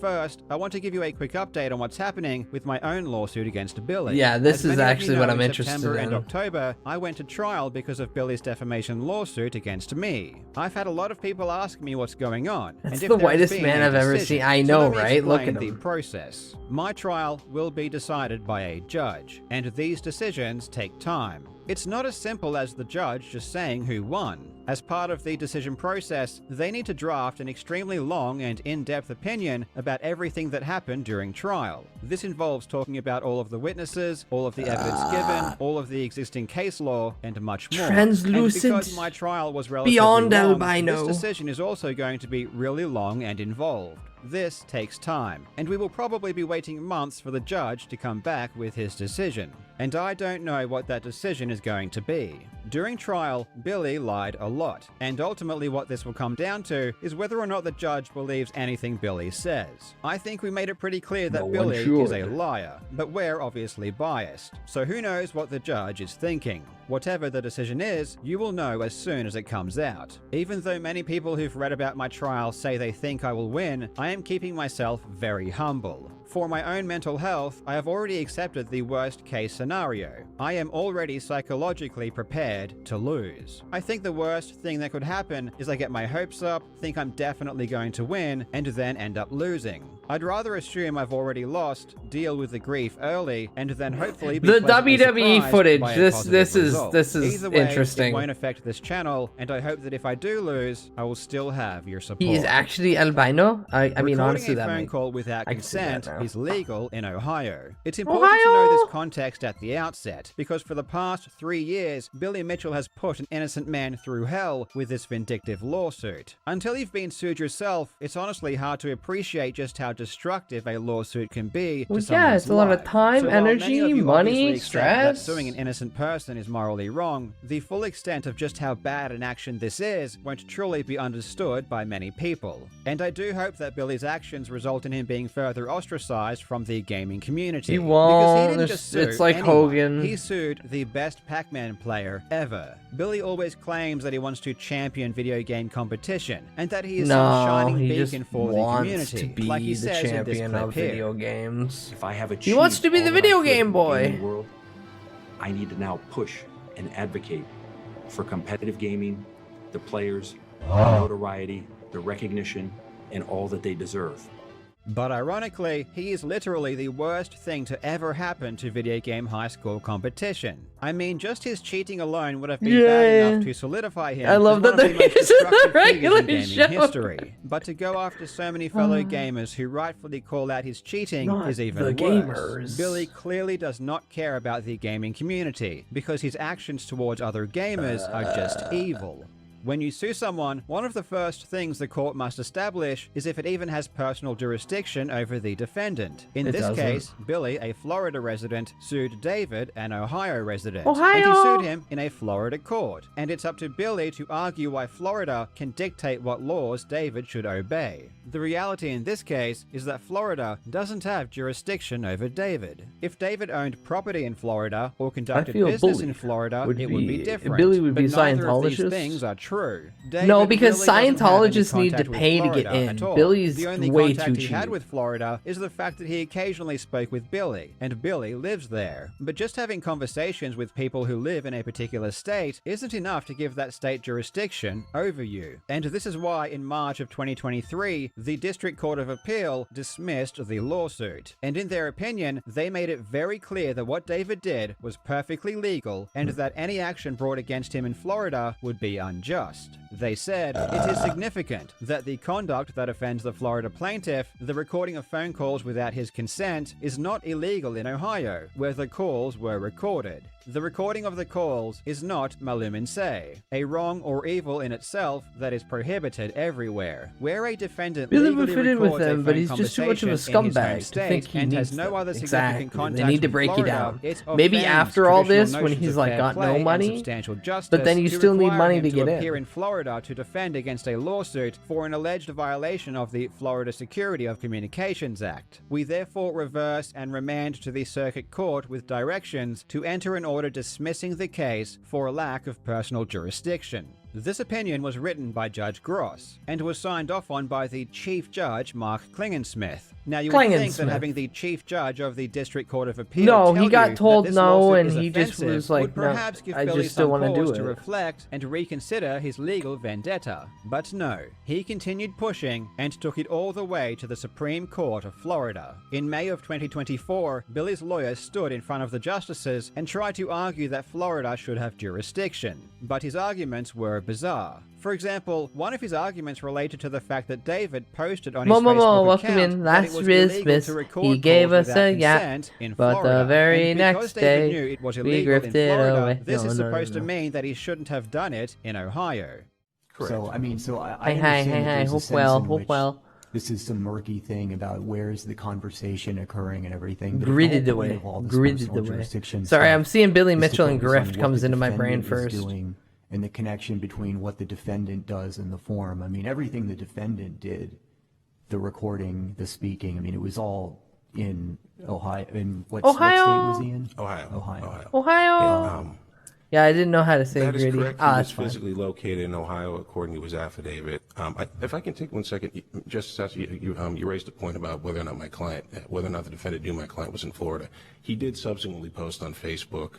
First, I want to give you a quick update on what's happening with my own lawsuit against Billy. Yeah, this As is many of you actually know, what I'm in interested September and in. October, I went to trial because of Billy's defamation lawsuit against me. I've had a lot of people ask me what's going on. That's and if the there has whitest been man a I've ever decision. seen. I So know, let me right? Look explain at the him. process. My trial will be decided by a judge, and these decisions take time. It's not as simple as the judge just saying who won. As part of the decision process, they need to draft an extremely long and in-depth opinion about everything that happened during trial. This involves talking about all of the witnesses, all of the evidence given, all of the existing case law, and much more. Translucent, And because my trial was relatively beyond long, albino. this decision is also going to be really long and involved. This takes time, and we will probably be waiting months for the judge to come back with his decision. And I don't know what that decision is going to be. During trial, Billy lied a lot, and ultimately what this will come down to is whether or not the judge believes anything Billy says. I think we made it pretty clear that No one Billy is a should. liar, but we're obviously biased. So who knows what the judge is thinking? Whatever the decision is, you will know as soon as it comes out. Even though many people who've read about my trial say they think I will win, I am keeping myself very humble. For my own mental health, I have already accepted the worst case scenario. I am already psychologically prepared to lose. I think the worst thing that could happen is I get my hopes up, think I'm definitely going to win, and then end up losing. I'd rather assume I've already lost, deal with the grief early, and then hopefully be The pleasantly WWE surprised footage, by a this positive is result. Either way, interesting. It won't affect this channel, and I hope that if I do lose, I will still have your support. He is actually albino. I mean, Recording honestly, a that phone might- call without I can see that consent now. is legal in Ohio. It's important to know this context at the outset, because for the past 3 years, Billy Mitchell has put an innocent man through hell with this vindictive lawsuit. Until you've been sued yourself, it's honestly hard to appreciate just how destructive a lawsuit can be Well, to yeah, someone's it's a lot of life. time, So while many energy, of you money, obviously accept that stress. suing an innocent person is morally wrong, the full extent of just how bad an action this is won't truly be understood by many people. And I do hope that Billy's actions result in him being further ostracized from the gaming community. He Because won't. he didn't It's- just sue it's like anyone. Hogan. He sued the best Pac-Man player ever. Billy always claims that he wants to champion video game competition, and that he is some shining he just beacon for the wants community, to be like he the says in this champion clip of here. video games. If I have He wants to be the video game boy. World, I need to now push and advocate for competitive gaming, the players, the notoriety, the recognition, and all that they deserve. But ironically, he is literally the worst thing to ever happen to video game high school competition. I mean, just his cheating alone would have been bad enough to solidify him I love as one that of the most they're using the destructive figures regular in gaming show. history. But to go after so many fellow gamers who rightfully call out his cheating Not is even the worse. gamers. Billy clearly does not care about the gaming community, because his actions towards other gamers are just evil. When you sue someone, one of the first things the court must establish is if it even has personal jurisdiction over the defendant. In It this doesn't. case, Billy, a Florida resident, sued David, an Ohio resident. Ohio! And he sued him in a Florida court. And it's up to Billy to argue why Florida can dictate what laws David should obey. The reality in this case is that Florida doesn't have jurisdiction over David. If David owned property in Florida or conducted feel business Bully in Florida, would it would be be- different. Billy would but be neither of these Scientologist. things are true. No, David because really doesn't have any Scientologists need to contact with pay to get Florida in. at all. Billy's the only way contact too he had cheap. with Florida is the fact that he occasionally spoke with Billy, and Billy lives there. But just having conversations with people who live in a particular state isn't enough to give that state jurisdiction over you. And this is why in March of 2023, the District Court of Appeal dismissed the lawsuit. And in their opinion, they made it very clear that what David did was perfectly legal, and that any action brought against him in Florida would be unjust. They said, it is significant that the conduct that offends the Florida plaintiff, the recording of phone calls without his consent, is not illegal in Ohio, where the calls were recorded. The recording of the calls is not malum se, a wrong or evil in itself that is prohibited everywhere. Where a defendant Billy legally would fit in with records a them, but phone he's just too much of a conversation in his home scumbag to state think he and needs has no them. other significant Exactly. contact They need to with break you Florida, down. it Maybe offends after all traditional this, when notions he's of like fair got play no and money, substantial justice but then you to still need require money him to get appear in. in Florida to defend against a lawsuit for an alleged violation of the Florida Security of Communications Act. We therefore reverse and remand to the Circuit Court with directions to enter an order dismissing the case for a lack of personal jurisdiction. This opinion was written by Judge Gross and was signed off on by the Chief Judge Mark Klingensmith. Now you would think that having the Chief Judge of the District Court of Appeal No, tell he got you told that this no, lawsuit and is he just offensive was like, would no, perhaps give I Billy just don't some wanna do pause to it. reflect and reconsider his legal vendetta. But no, he continued pushing and took it all the way to the Supreme Court of Florida. In May of 2024, Billy's lawyer stood in front of the justices and tried to argue that Florida should have jurisdiction. But his arguments were bizarre. For example, one of his arguments related to the fact that David posted on his Facebook welcome account in. that Last it was illegal Christmas, to record he gave calls us without a yacht, consent in but Florida. the very And because next David day, knew it was we illegal in grifted Florida, away. this No, is no, supposed no. to mean that he shouldn't have done it in Ohio. So, I mean, so I Hey, understand hey, that hey, there's a hope sense well, in hope which well. This is some murky thing about where's the conversation occurring and everything. But Gridded the whole point away. of all this Gridded personal away. jurisdiction Sorry, stuff I'm seeing Billy is to Mitchell and focus on Grift what comes the into my brain defendant is first. doing and the connection between what the defendant does in the forum. I mean, everything the defendant did, the recording, the speaking, I mean, it was all in Ohio. In what state was he in? Ohio. Ohio. Yeah, I didn't know how to say That is gritty. correct. He Ah, was that's fine. physically located in Ohio, according to his affidavit. If I can take 1 second, Justice, you raised a point about whether or not whether or not the defendant knew my client was in Florida. He did subsequently post on Facebook.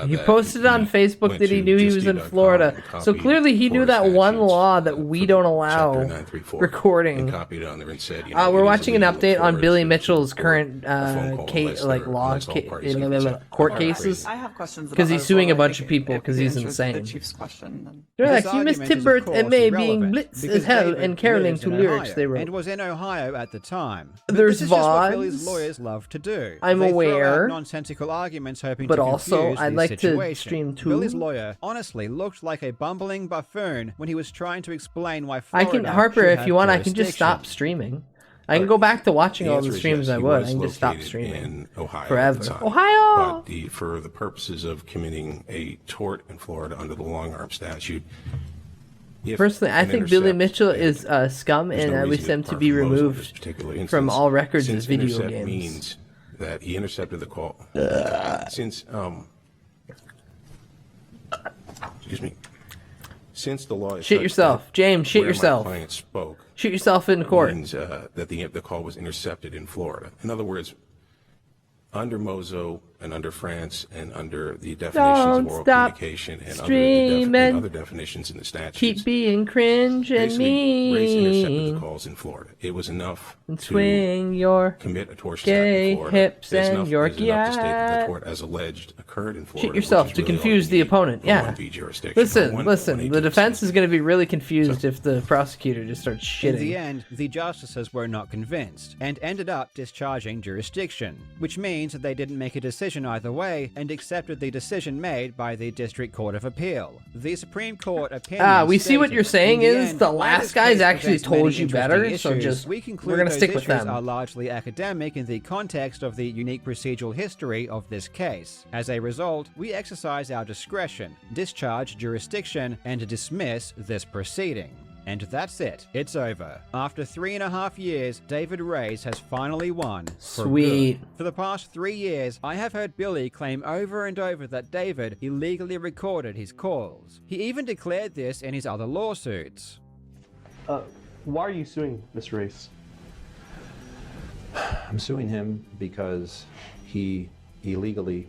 He that posted on Facebook went that he to knew he was in justd.com Florida. and So copied clearly he knew Florida that one statutes, law that we don't allow Chapter 934, recording. and copied it on there and said, We're it is watching an illegal update for on us Billy to Mitchell's record current a phone call case, unless like they're- law unless all parties have consent. court Are cases. crazy. I have questions Because about he's that suing as a well. I bunch think of people because if he's we answer insane. The Chief's question. Then. They're This like, you missed argument is, of Tibbert course, and May being irrelevant, blitz because as hell David and caroling lives to in lyrics Ohio they wrote. and was in Ohio at the time. But There's this is just what Billy's VODs. lawyers love to do. I'm They throw out aware. nonsensical arguments hoping But to also, confuse I'd the like to situation. stream too. Billy's lawyer honestly looked like a bumbling buffoon when he was trying to explain why I Florida can, Harper, should if have you want, I can just jurisdiction. stop streaming. I can go back to watching The all the answer is streams yes, I he would. was I can just stop located streaming in Ohio forever. At the time. Ohio! But for the purposes of committing a tort in Florida under the long arm statute, if Personally, I an think Billy intercept- Mitchell is scum, there's and no I reason wish him to depart be from those in this removed particular from instance. all records Since of video intercept games. means that he intercepted the call. Since excuse me. Since the law is Shit such yourself. that James, shit where yourself. My client spoke. Shoot yourself in court. Means that the call was intercepted in Florida. In other words, under Mozo, and under France and under the definitions Don't of oral stop communication and streaming. other definitions in the statutes. Keep being cringe and Basically, Race intercepted mean. the calls in Florida. It was enough And to swing your commit a tortious act gay in Florida. hips It's and enough, your it's enough to state that the gat. tort, as alleged, occurred in Florida. Shit yourself which is to really all confuse you the need opponent. for Yeah. 1B jurisdiction, Listen, or one- listen. 1A The defense is going to be really confused if the prosecutor just starts In the shitting. end, the justices were not convinced and ended up discharging jurisdiction, which means that they didn't make a decision either way and accepted the decision made by the District Court of Appeal. The Supreme Court opinion We see what stated, you're saying "In the is end, the while last this guys case actually presents told many you interesting better, so issues, just we conclude we're gonna those stick with issues them." are largely academic in the context of the unique procedural history of this case. As a result, we exercise our discretion, discharge jurisdiction, and dismiss this proceeding. And that's it. It's over. After 3.5 years, David Reyes has finally won. For Sweet. good. For the past 3 years, I have heard Billy claim over and over that David illegally recorded his calls. He even declared this in his other lawsuits. Why are you suing Mr. Reyes? I'm suing him because he illegally.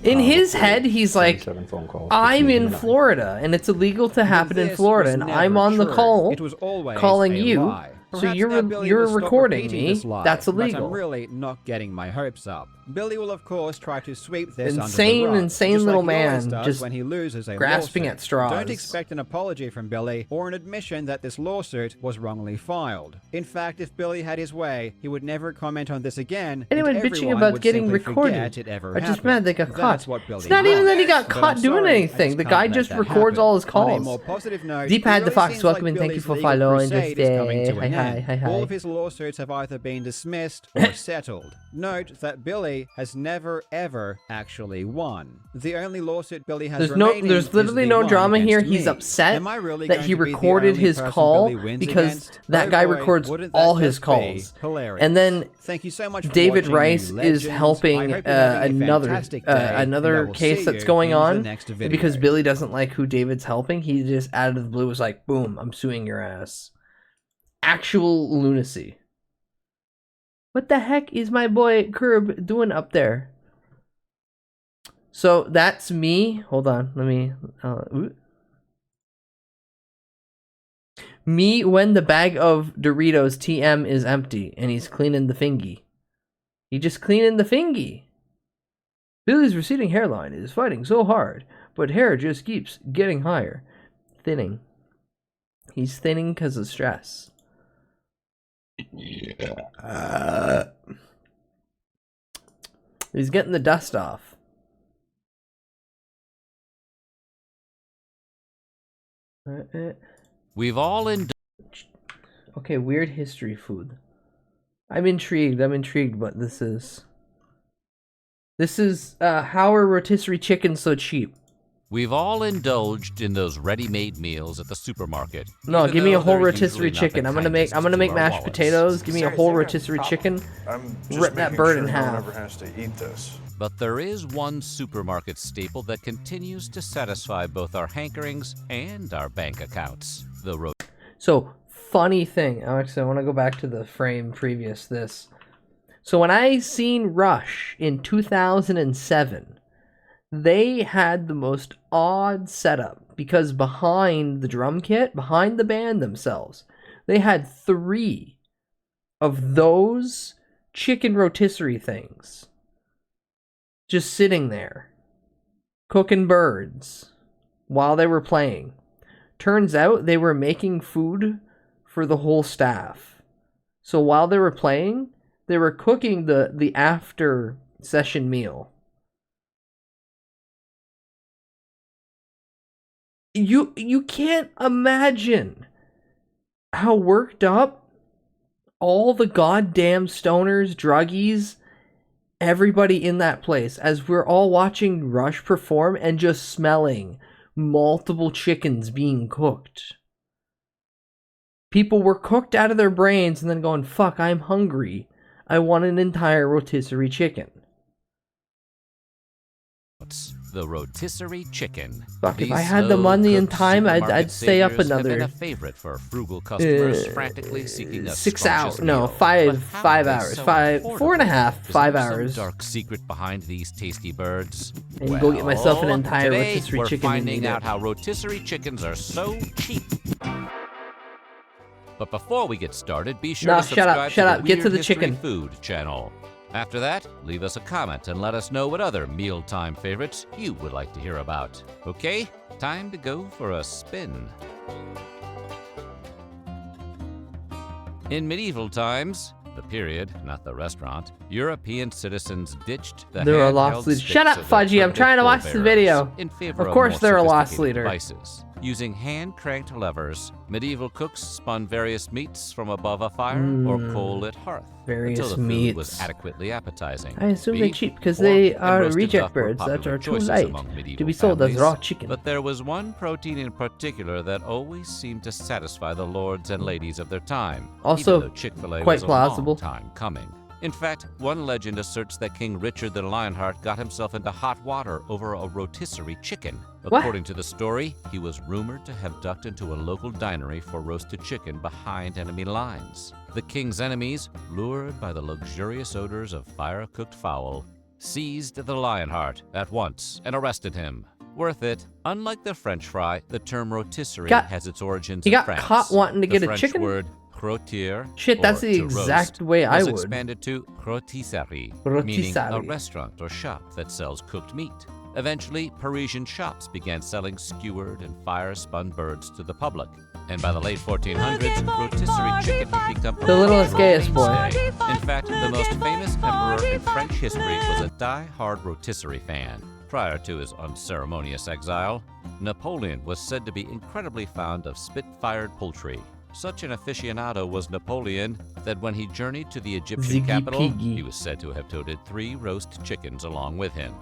In his head, he's like, 77 phone calls I'm between him in and I. Florida, and it's illegal to happen in This Florida, was and never I'm on the true. call It was always calling a you. lie. So Perhaps now Billy you're will stop recording repeating me. this lie, That's but illegal. I'm really not getting my hopes up. Billy will of course try to sweep this Insane, under the rug, insane just little like he always man, does just when he loses a grasping lawsuit. at straws. Don't expect an apology from Billy or an admission that this lawsuit was wrongly filed. In fact, if Billy had his way, he would never comment on this again. Anyone and bitching everyone about would getting simply recorded forget it ever are just happened. mad they got That's caught. what Billy It's not even that he got wants. But caught I'm doing sorry, I anything. just The can't guy let just that records happen. all his On a calls. more positive note, Deep it Hat really the Fox, seems welcome like and thank you Billy's for legal following. crusade Just is coming to hi, an hi, end. hi, hi. All of his lawsuits have either been dismissed or settled. Note that Billy has never ever actually won. The only lawsuit Billy has remaining There's is literally the no one drama here. against He's me. upset Am I really that going he to be the recorded only his person call Billy wins because against? that Oh guy boy, records wouldn't that all his just be calls. hilarious. And then Thank you so much for David watching, Rice you is legends. I helping hope you're having a another fantastic day, and I another will case see that's you going in the on next video. because Billy doesn't like who David's helping. He just out of the blue was like, "Boom, I'm suing your ass." Actual lunacy. What the heck is my boy Curb doing up there? So that's me. Hold on, let me. Me when the bag of Doritos TM is empty and he's cleaning the fingy. He just cleaning the fingy. Billy's receding hairline is fighting so hard, but hair just keeps getting higher. Thinning. He's thinning because of stress. He's getting the dust off. We've all Okay, weird history food. I'm intrigued, but this is how are rotisserie chickens so cheap? We've all indulged in those ready-made meals at the supermarket. No, even give me a though whole they're rotisserie usually not the chicken. I'm gonna kindest make to our mashed wallets. potatoes. Give me a whole rotisserie chicken. Rip that bird in half. has to eat this. But there is one supermarket staple that continues to satisfy both our hankerings and our bank accounts. So, funny thing. Actually, I want to go back to the frame previous this. So when I seen Rush in 2007, they had the most odd setup because behind the drum kit, behind the band themselves, they had 3 of those chicken rotisserie things just sitting there, cooking birds while they were playing. Turns out they were making food for the whole staff. So while they were playing, they were cooking the after session meal. You can't imagine how worked up all the goddamn stoners, druggies, everybody in that place as we're all watching Rush perform and just smelling multiple chickens being cooked. People were cooked out of their brains and then going, fuck, I'm hungry. I want an entire rotisserie chicken. the rotisserie chicken. Fuck, if These I had the money and slow-cooked time, supermarket I'd stay up saviors have been another a favorite for frugal customers frantically seeking a 6 scrumptious hours. No, meal. five But how are they hours. so Five, affordable? 4.5, Is 5 there hours. Some dark secret behind these tasty birds. And go get myself an entire today rotisserie we're chicken and finding eat out it. how rotisserie chickens are so cheap. But before we get started, be sure No, to shut up, subscribe shut to up. the Get to Weird the History chicken. Food channel. After that, leave us a comment and let us know what other mealtime favorites you would like to hear about. Okay, time to go for a spin. In medieval times, the period, not the restaurant, European citizens ditched the There are handheld lost leaders. sticks Shut up, of their Fudgy. I'm primitive trying to watch the forebears video. in favor Of course more they're a lost sophisticated leader. devices. Using hand-cranked levers, medieval cooks spun various meats from above a fire or coal-lit hearth Various until the food meats. was adequately appetizing. I assume they're Beef, cheap because pork, they and are roasted reject duck were birds that popular are too choices light among to medieval be sold as families, raw chicken. But there was one protein in particular that always seemed to satisfy the lords and ladies of their time. Also, even though Chick-fil-A quite was a plausible. long time coming. In fact, one legend asserts that King Richard the Lionheart got himself into hot water over a rotisserie chicken. What? According to the story, he was rumored to have ducked into a local dinery for roasted chicken behind enemy lines. The king's enemies, lured by the luxurious odors of fire-cooked fowl, seized the Lionheart at once and arrested him. Worth it. Unlike the French fry, the term rotisserie has its origins he in got France. caught wanting to The get a French chicken? word rôtir, Shit, that's or the to exact roast, way I was would. expanded to rôtisserie, meaning a Rôtisserie. restaurant or shop that sells cooked meat. Eventually, Parisian shops began selling skewered and fire-spun birds to the public. And by the late 1400s, rotisserie chicken had become The littlest, gayest boy. mainstay. In fact, the most famous emperor in French history was a die-hard rotisserie fan. Prior to his unceremonious exile, Napoleon was said to be incredibly fond of spit-fired poultry. Such an aficionado was Napoleon that when he journeyed to the Egyptian Ziggy capital, Piggy. he was said to have toted 3 roast chickens along with him.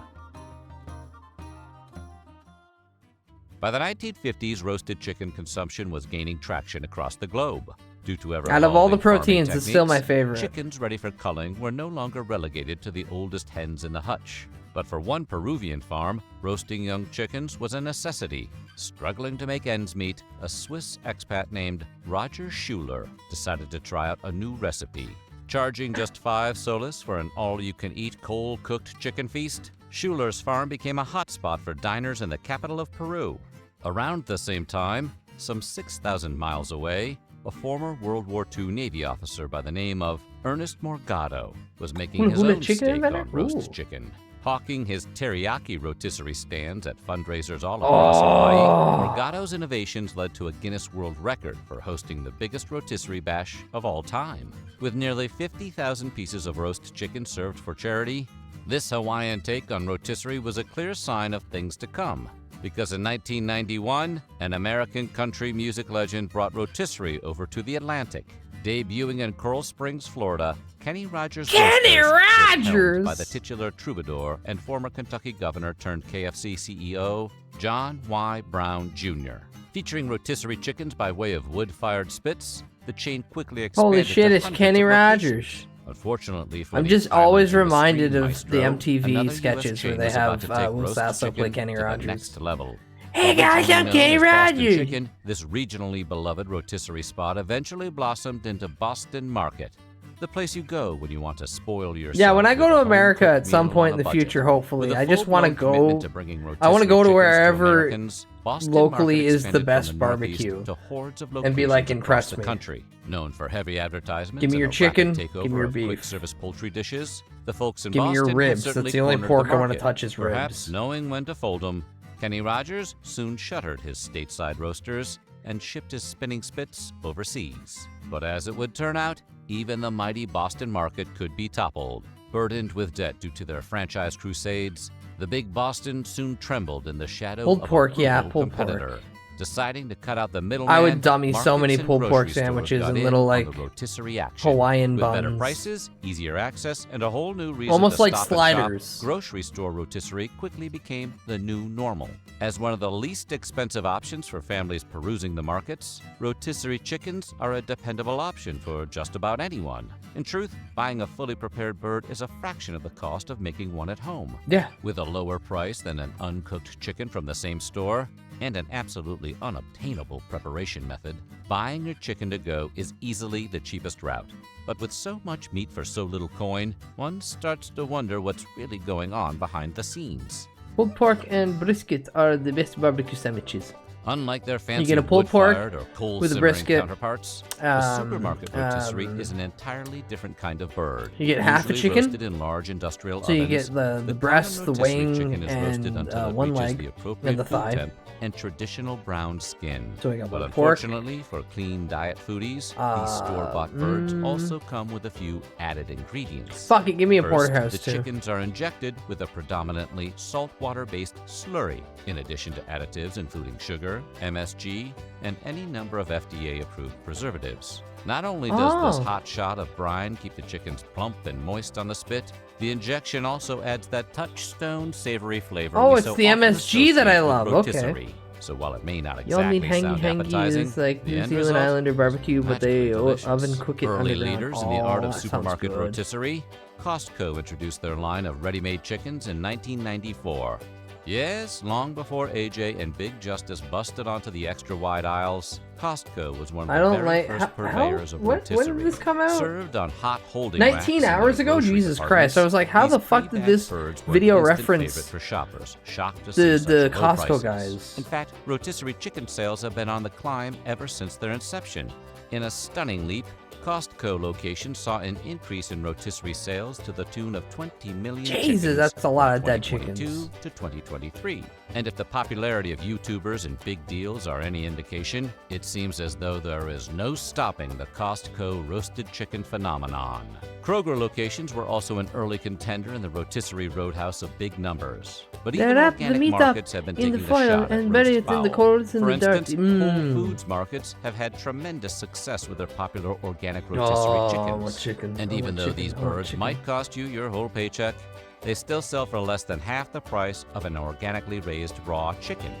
By the 1950s, roasted chicken consumption was gaining traction across the globe. Due to Out of all the ever-evolving farming proteins, it's still my techniques, favorite. Chickens ready for culling were no longer relegated to the oldest hens in the hutch. But for one Peruvian farm, roasting young chickens was a necessity. Struggling to make ends meet, a Swiss expat named Roger Schuler decided to try out a new recipe. Charging just 5 soles for an all-you-can-eat cold-cooked chicken feast, Schuler's farm became a hotspot for diners in the capital of Peru. Around the same time, some 6,000 miles away, a former World War II Navy officer by the name of Ernest Morgado was making his Hula own chicken stake inventor? on roast Ooh. chicken. Hawking his teriyaki rotisserie stands at fundraisers all across Hawaii, Morgado's innovations led to a Guinness World Record for hosting the biggest rotisserie bash of all time. With nearly 50,000 pieces of roast chicken served for charity, this Hawaiian take on rotisserie was a clear sign of things to come. Because in 1991, an American country music legend brought rotisserie over to the Atlantic. Debuting in Coral Springs, Florida, Kenny Rogers Kenny Roasters was helmed Rogers! by the titular troubadour and former Kentucky governor turned KFC CEO, John Y. Brown Jr. Featuring rotisserie chickens by way of wood-fired spits, the chain quickly expanded Holy shit, to it's hundreds Kenny of Rogers. locations. Unfortunately for I'm the just island always and the reminded street of maestro, the MTV another US sketches where chain they was about have to take Will roasted Sasso play chicken Kenny to the Rogers. next level. Hey guys, Originally I'm known Kenny as Boston Rogers. Chicken, this regionally beloved rotisserie spot eventually blossomed into Boston Market, the place you go when you want to spoil yourself. Yeah, when I go with to a America home-cooked at some meal point on in a the budget. future, hopefully, With a I just want to full-blown commitment go. to bringing I want to go to rotisserie chickens wherever Americans, Boston locally Market is the expanded best from the Northeast barbecue, to hordes of and be like, locations across impress the me. country. Known for heavy advertisements Give me and your a chicken, rapid give me takeover your of quick beef. service poultry dishes, the folks in Give me Boston your have ribs. certainly That's the only cornered pork I wanna market. touch is Perhaps ribs. knowing when to fold them, Kenny Rogers soon shuttered his stateside roasters and shipped his spinning spits overseas. But as it would turn out, even the mighty Boston Market could be toppled. Burdened with debt due to their franchise crusades, the big Boston soon trembled in the shadow Pulled of pork, a yeah, brutal pulled pork. competitor. Deciding to cut out the middleman, I would dummy so markets many and pulled pork grocery stores sandwiches got and in little, on like, the rotisserie action. Hawaiian With better buns. prices, easier access, and a whole new reason Almost to like stop sliders. And shop, grocery store rotisserie quickly became the new normal. As one of the least expensive options for families perusing the markets, rotisserie chickens are a dependable option for just about anyone. In truth, buying a fully prepared bird is a fraction of the cost of making one at home. Yeah. With a lower price than an uncooked chicken from the same store, and an absolutely unobtainable preparation method, buying your chicken to go is easily the cheapest route. But with so much meat for so little coin, one starts to wonder what's really going on behind the scenes. Pulled pork and brisket are the best barbecue sandwiches. Unlike their fancy You get a pulled pork wood-fired or coal with a simmering brisket. counterparts, the supermarket rotisserie is an entirely different kind of bird. You get half a usually chicken. roasted in large industrial So you ovens. get the common breast, the rotisserie wing, chicken is roasted and until it one reaches leg, the and appropriate the food thigh. temp and traditional brown skin. So we got but the pork. unfortunately for clean diet foodies, these store-bought birds also come with a few added ingredients. Fuck it, give me a First, porterhouse the too. chickens are injected with a predominantly saltwater-based slurry, in addition to additives including sugar, MSG, and any number of FDA-approved preservatives. Not only does this hot shot of brine keep the chickens plump and moist on the spit, the injection also adds that touchstone savory flavor. Oh, we it's so the often MSG that I associate with love. Okay. rotisserie. So while it may not Y'all exactly mean sound hangy appetizing, is like the New end Zealand result, Islander barbecue, but they magically delicious. oven cook it Early underground. leaders in the art of that sounds supermarket good. rotisserie, Costco introduced their line of ready-made chickens in 1994. Yes, long before AJ and Big Justice busted onto the extra-wide aisles, Costco was one of I the don't very like first purveyors of when rotisserie. did this come out? Served on hot holding 19 racks in hours the ago? grocery Jesus departments, Christ. I was like, how these the fuck did pre-bagged this birds were video an instant reference favorite for shoppers, shocked to the see such low Costco prices. guys? In fact, rotisserie chicken sales have been on the climb ever since their inception. In a stunning leap, Costco locations saw an increase in rotisserie sales to the tune of 20 million Jesus, chickens that's a lot from of dead 2022 chickens. to 2023. And if the popularity of YouTubers and big deals are any indication, it seems as though there is no stopping the Costco roasted chicken phenomenon. Kroger locations were also an early contender in the rotisserie roadhouse of big numbers. But They even wrap the organic meat up markets have been in the taking foil shot at and bury roast it in the fowl. coals and For the dirt. instance, Whole Foods markets have had tremendous success with their popular organic rotisserie chickens. And even though these birds might cost you your whole paycheck, they still sell for less than half the price of an organically raised raw chicken.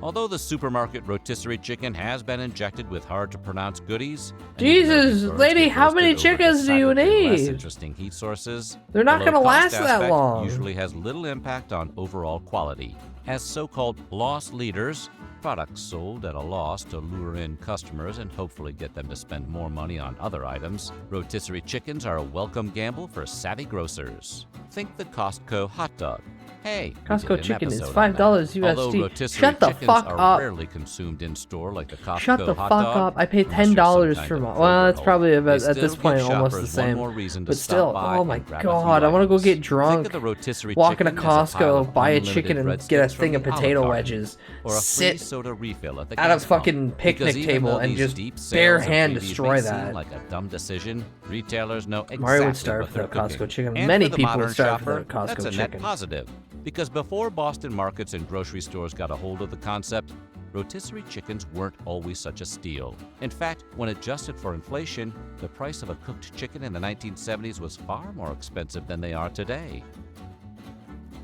Although the supermarket rotisserie chicken has been injected with hard-to-pronounce goodies, and even though these Jesus, birds lady, get how many roasted over chickens do you decidedly less need? interesting heat sources, They're not the gonna low-cost last that aspect long. usually has little impact on overall quality. As so-called loss leaders, products sold at a loss to lure in customers and hopefully get them to spend more money on other items, rotisserie chickens are a welcome gamble for savvy grocers. Think the Costco hot dog. Hey, we Costco did an chicken is episode on $5 that. Although USD. rotisserie Shut the chickens fuck are up. rarely consumed in store like the Costco Shut the hot fuck dog, up. I paid unless you're $10 some for kind my. of Well, Kroger that's probably hole. about They at this still point give almost the shoppers one same. more reason to But stop still, by oh my and grab a god, few I want to go items. get Think drunk, of the rotisserie walk in a chicken as a pile Costco, of buy a unlimited chicken, and breadsticks get a from thing of the Olive potato Garden, wedges, or a free sit soda refill at the at a gas pump. fucking picnic Because even table though and these just deep bare sales of hand freebies destroy may that. seem like a dumb decision, retailers know exactly Mario would starve what for they're that Costco cooking. chicken. And Many for the people would modern starve for shopper, that Costco that's a chicken. net positive. Because before Boston markets and grocery stores got a hold of the concept, rotisserie chickens weren't always such a steal. In fact, when adjusted for inflation, the price of a cooked chicken in the 1970s was far more expensive than they are today.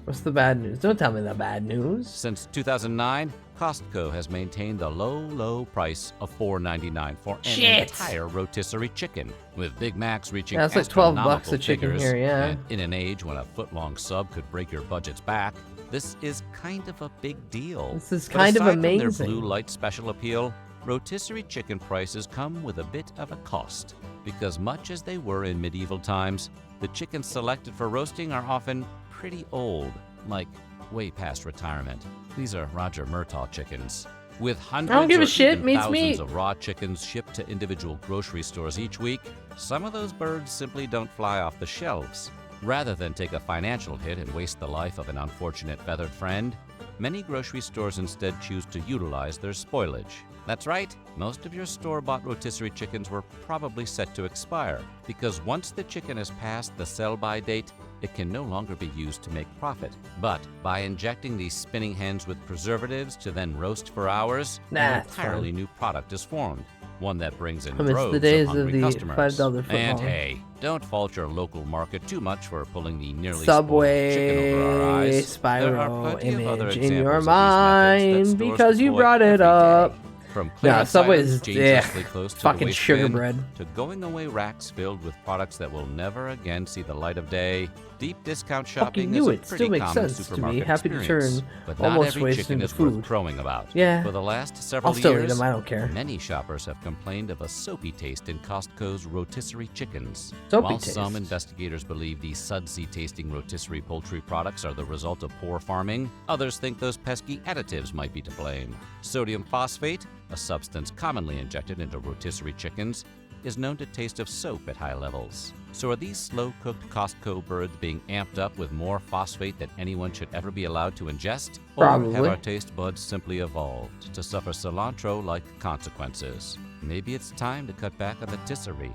What's the bad news? Don't tell me the bad news. Since 2009, Costco has maintained the low price of $4.99 for an Shit. entire rotisserie chicken, with Big Macs reaching Yeah, it's like $12 astronomical a chicken figures, here, yeah. and in an age when a foot-long sub could break your budget's back, this is kind of a big deal. This is But kind of aside from amazing. their blue light special appeal, rotisserie chicken prices come with a bit of a cost, because much as they were in medieval times, the chickens selected for roasting are often pretty old, like way past retirement. These are Roger Murtaugh chickens. With hundreds give a or shit, even meat's thousands meat. of raw chickens shipped to individual grocery stores each week, some of those birds simply don't fly off the shelves. Rather than take a financial hit and waste the life of an unfortunate feathered friend, many grocery stores instead choose to utilize their spoilage. That's right, most of your store-bought rotisserie chickens were probably set to expire, because once the chicken is past the sell-by date, it can no longer be used to make profit. But by injecting these spinning hens with preservatives to then roast for hours, an entirely new product is formed. One that brings in droves the days of hungry the customers. $5 football. And hey, don't fault your local market too much for pulling the nearly Subway spoiled chicken over our eyes. spiral image in your examples of these methods that mind stores because you deploy brought it every day. up. From Yeah, clearance Subway items is dangerously close to fucking the waste sugar bin, bread. to going away racks filled with products that will never again see the light of day. Deep discount shopping knew is a it. Still pretty makes common sense to me. supermarket Happy to experience, turn but not almost every waste chicken into is food. worth crowing about. Yeah. For the last several I'll still eat years, them, I don't care. many shoppers have complained of a soapy taste in Costco's rotisserie chickens. Soapy While taste. some investigators believe these sudsy tasting rotisserie poultry products are the result of poor farming, others think those pesky additives might be to blame. Sodium phosphate, a substance commonly injected into rotisserie chickens, is known to taste of soap at high levels. So are these slow-cooked Costco birds being amped up with more phosphate than anyone should ever be allowed to ingest? Or have Probably. our taste buds simply evolved to suffer cilantro-like consequences? Maybe it's time to cut back on the rotisserie.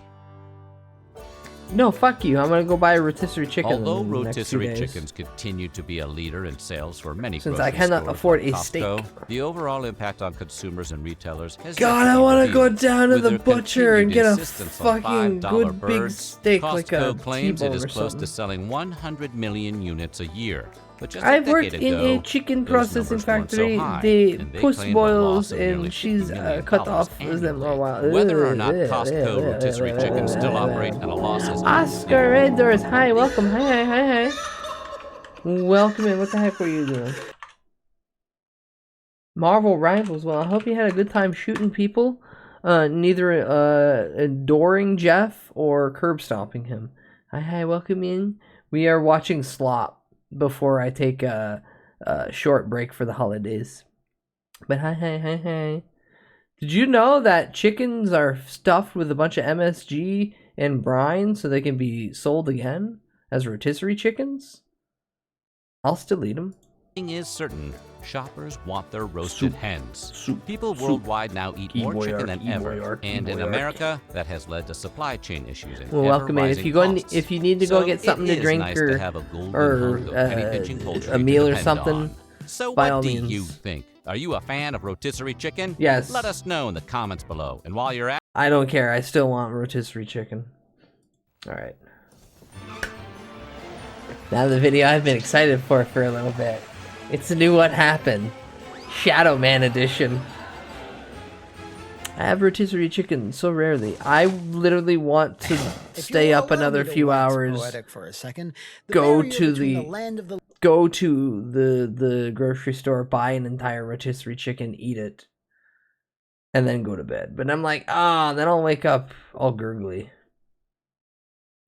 No, fuck you. I'm gonna go buy a rotisserie chicken. Although in the next few rotisserie days. chickens continue to be a leader in sales for many Since I grocery cannot stores afford like a Costco, steak. the overall impact on consumers and retailers has God, yet I be want to go revealed. down to With the their butcher and get a continued insistence on fucking $5 good big birds, steak, Costco like a claims it T-bone is or close something. to selling 100 million units a year. But just I've a worked decade in ago, a chicken those processing numbers weren't so factory. high, The and they puss claimed a loss boils of nearly and she's $50 million cut off as them annually. a while. Whether or not Costco rotisserie chickens still operate at a loss is Oscar Red Doors, hi, welcome, hi. Welcome in. What the heck were you doing? Marvel Rivals. Well, I hope you had a good time shooting people. Neither adoring Jeff or curb stomping him. Hi, welcome in. We are watching Slop before I take a short break for the holidays. But hi. Did you know that chickens are stuffed with a bunch of MSG and brine so they can be sold again as rotisserie chickens? I'll still eat them. Thing is certain, shoppers want their roasted hens. People worldwide now eat more chicken than ever, and in America, that has led to supply chain issues and Well, welcome in. If you if you need to go get something to drink nice or to have a golden hunk of penny-pinching poultry a meal to or depend something, on. So by what all do means. you think? Are you a fan of rotisserie chicken? Yes. Let us know in the comments below. And while you're at I don't care. I still want rotisserie chicken. All right. Now the video I've been excited for a little bit. It's the new What Happened Shadow Man edition. I have rotisserie chicken so rarely. I literally want to stay up another few hours. For a second, Go to the grocery store, buy an entire rotisserie chicken, eat it, and then go to bed. But I'm like, then I'll wake up all gurgly.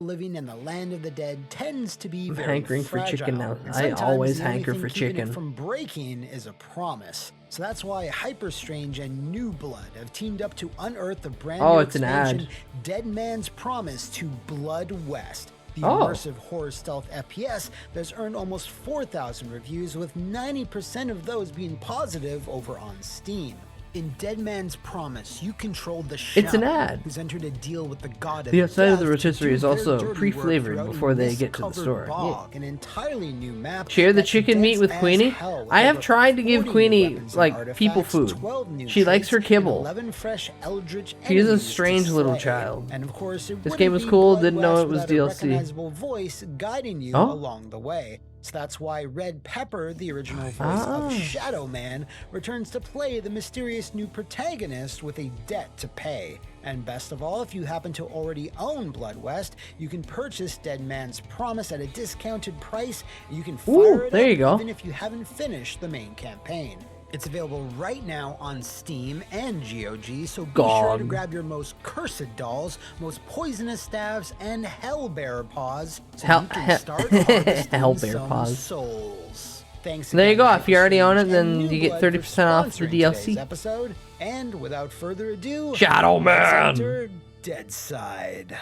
living in the land of the dead tends to be I'm very hankering for chicken fragile, now. and I sometimes always the only hanker thing for keeping it chicken. from breaking is a promise. So that's why Hyperstrange and New Blood have teamed up to unearth the brand new It's an ad. expansion, Dead Man's Promise to Blood West. The Oh. immersive horror stealth FPS that's earned almost 4,000 reviews, with 90% of those being positive over on Steam. In Dead Man's Promise, you control the It's an shaman ad. who's entered a deal with the god of The outside of the death to rotisserie do is their also dirty work pre-flavored throughout a before they get to the mist-covered store. bog, an entirely new map. Share the that's chicken meat dense with as Queenie. hell, with I have over tried to give 40 Queenie weapons and like people artifacts, food. 12 new She likes her traits, and kibble. 11 fresh eldritch She is a enemies to strange little slay. child. And of course, it This wouldn't game was be cool. Blood Didn't know West it was without a DLC. recognizable voice guiding you Oh. along the way. So that's why Red Pepper, the original voice of Shadow Man, returns to play the mysterious new protagonist with a debt to pay. And best of all, if you happen to already own Blood West, you can purchase Dead Man's Promise at a discounted price. And you can fire it there up you go. even if you haven't finished the main campaign. It's available right now on Steam and GOG, so be sure to Gone. grab your most cursed dolls, most poisonous staves, and hellbearer paws so Hell- you can start harvesting Hellbearer some paws. souls. Thanks There you again, go. If you already own it, Hyperstrange then and you New get Blood, 30% off for the sponsoring DLC. today's episode. And without further ado, Shadow let's Man. enter Dead Side.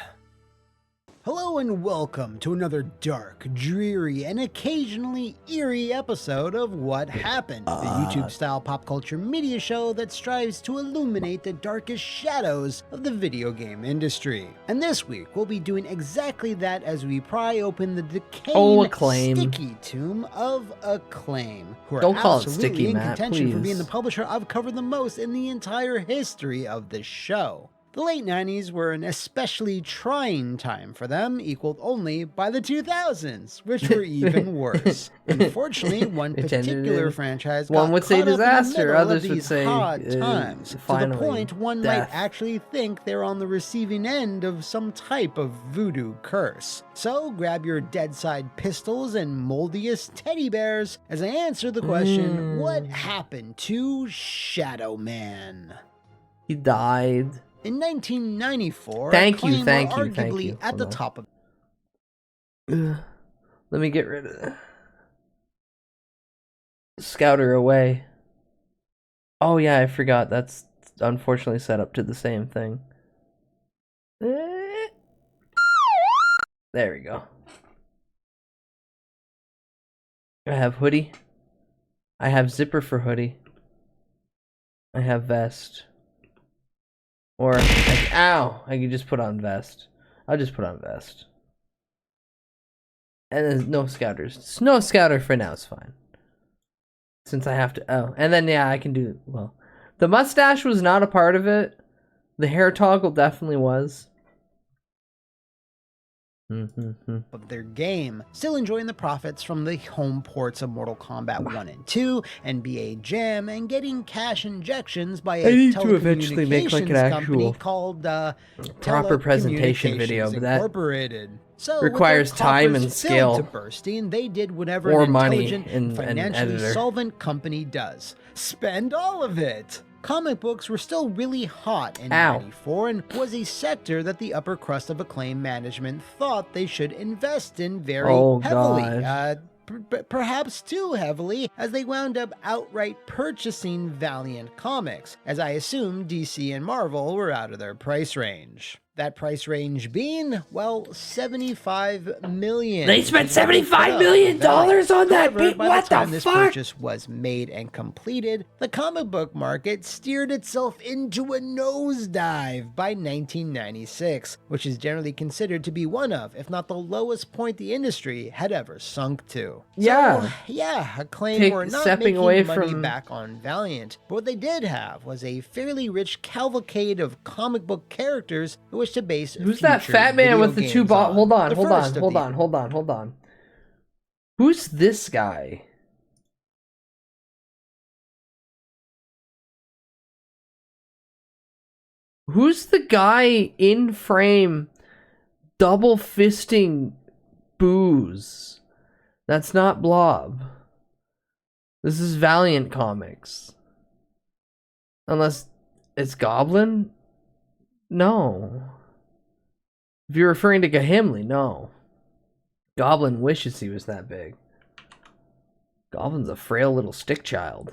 Hello and welcome to another dark, dreary, and occasionally eerie episode of What Happened, the YouTube-style pop culture media show that strives to illuminate the darkest shadows of the video game industry. And this week, we'll be doing exactly that as we pry open the decaying, Acclaim. sticky tomb of Acclaim, who are Don't call it absolutely sticky, in Matt, contention for being please. the publisher I've covered the most in the entire history of the show. The late 90s were an especially trying time for them, equaled only by the 2000s, which were even worse. Unfortunately, one Which ended particular in- franchise one got would say caught up in the disaster, middle of others would these say, hard times, to the finally point one death. might actually think they're on the receiving end of some type of voodoo curse. So grab your dead-side pistols and moldiest teddy bears as I answer the question, what happened to Shadow Man? He died. In 1994, Thank you, Acclaim thank were you, thank arguably you. at the Hold on. top of. Let me get rid of Scouter away. Oh yeah, I forgot. That's unfortunately set up to the same thing. There we go. I have hoodie. I have zipper for hoodie. I have vest. Or, ow! I can just put on vest. I'll just put on vest. And there's no scouters. No scouter for now is fine. Since I have to, and then yeah, I can do, well. The mustache was not a part of it. The hair toggle definitely was. Of their game, still enjoying the profits from the home ports of Mortal Kombat 1 and 2, NBA Jam, and getting cash injections by I a need to eventually make, like, an telecommunications company actual called proper presentation video, but that Incorporated. So requires with their time and coffers scale. filled to bursting, they did whatever Or an money intelligent, and an financially editor. solvent company does. Spend all of it. Comic books were still really hot in Ow. 94 and was a sector that the upper crust of Acclaim management thought they should invest in very Oh, heavily. God. Perhaps too heavily, as they wound up outright purchasing Valiant Comics, as I assume DC and Marvel were out of their price range. That price range being, well, $75 million. They spent $75 $75 million on that However, bit? by What the time the this fuck? purchase was made and completed, the comic book market steered itself into a nosedive by 1996, which is generally considered to be one of, if not the lowest point the industry had ever sunk to. Yeah. So, yeah, Acclaim were not stepping making away money from- back on Valiant, but what they did have was a fairly rich cavalcade of comic book characters who wish to base Who's that future fat man video with the two games bot? Hold on, The hold first on, of hold the- on, hold on, hold on. Who's this guy? Who's the guy in frame double fisting booze? That's not Blob. This is Valiant Comics. Unless it's Goblin? No. If you're referring to Gahimli, no. Goblin wishes he was that big. Goblin's a frail little stick child.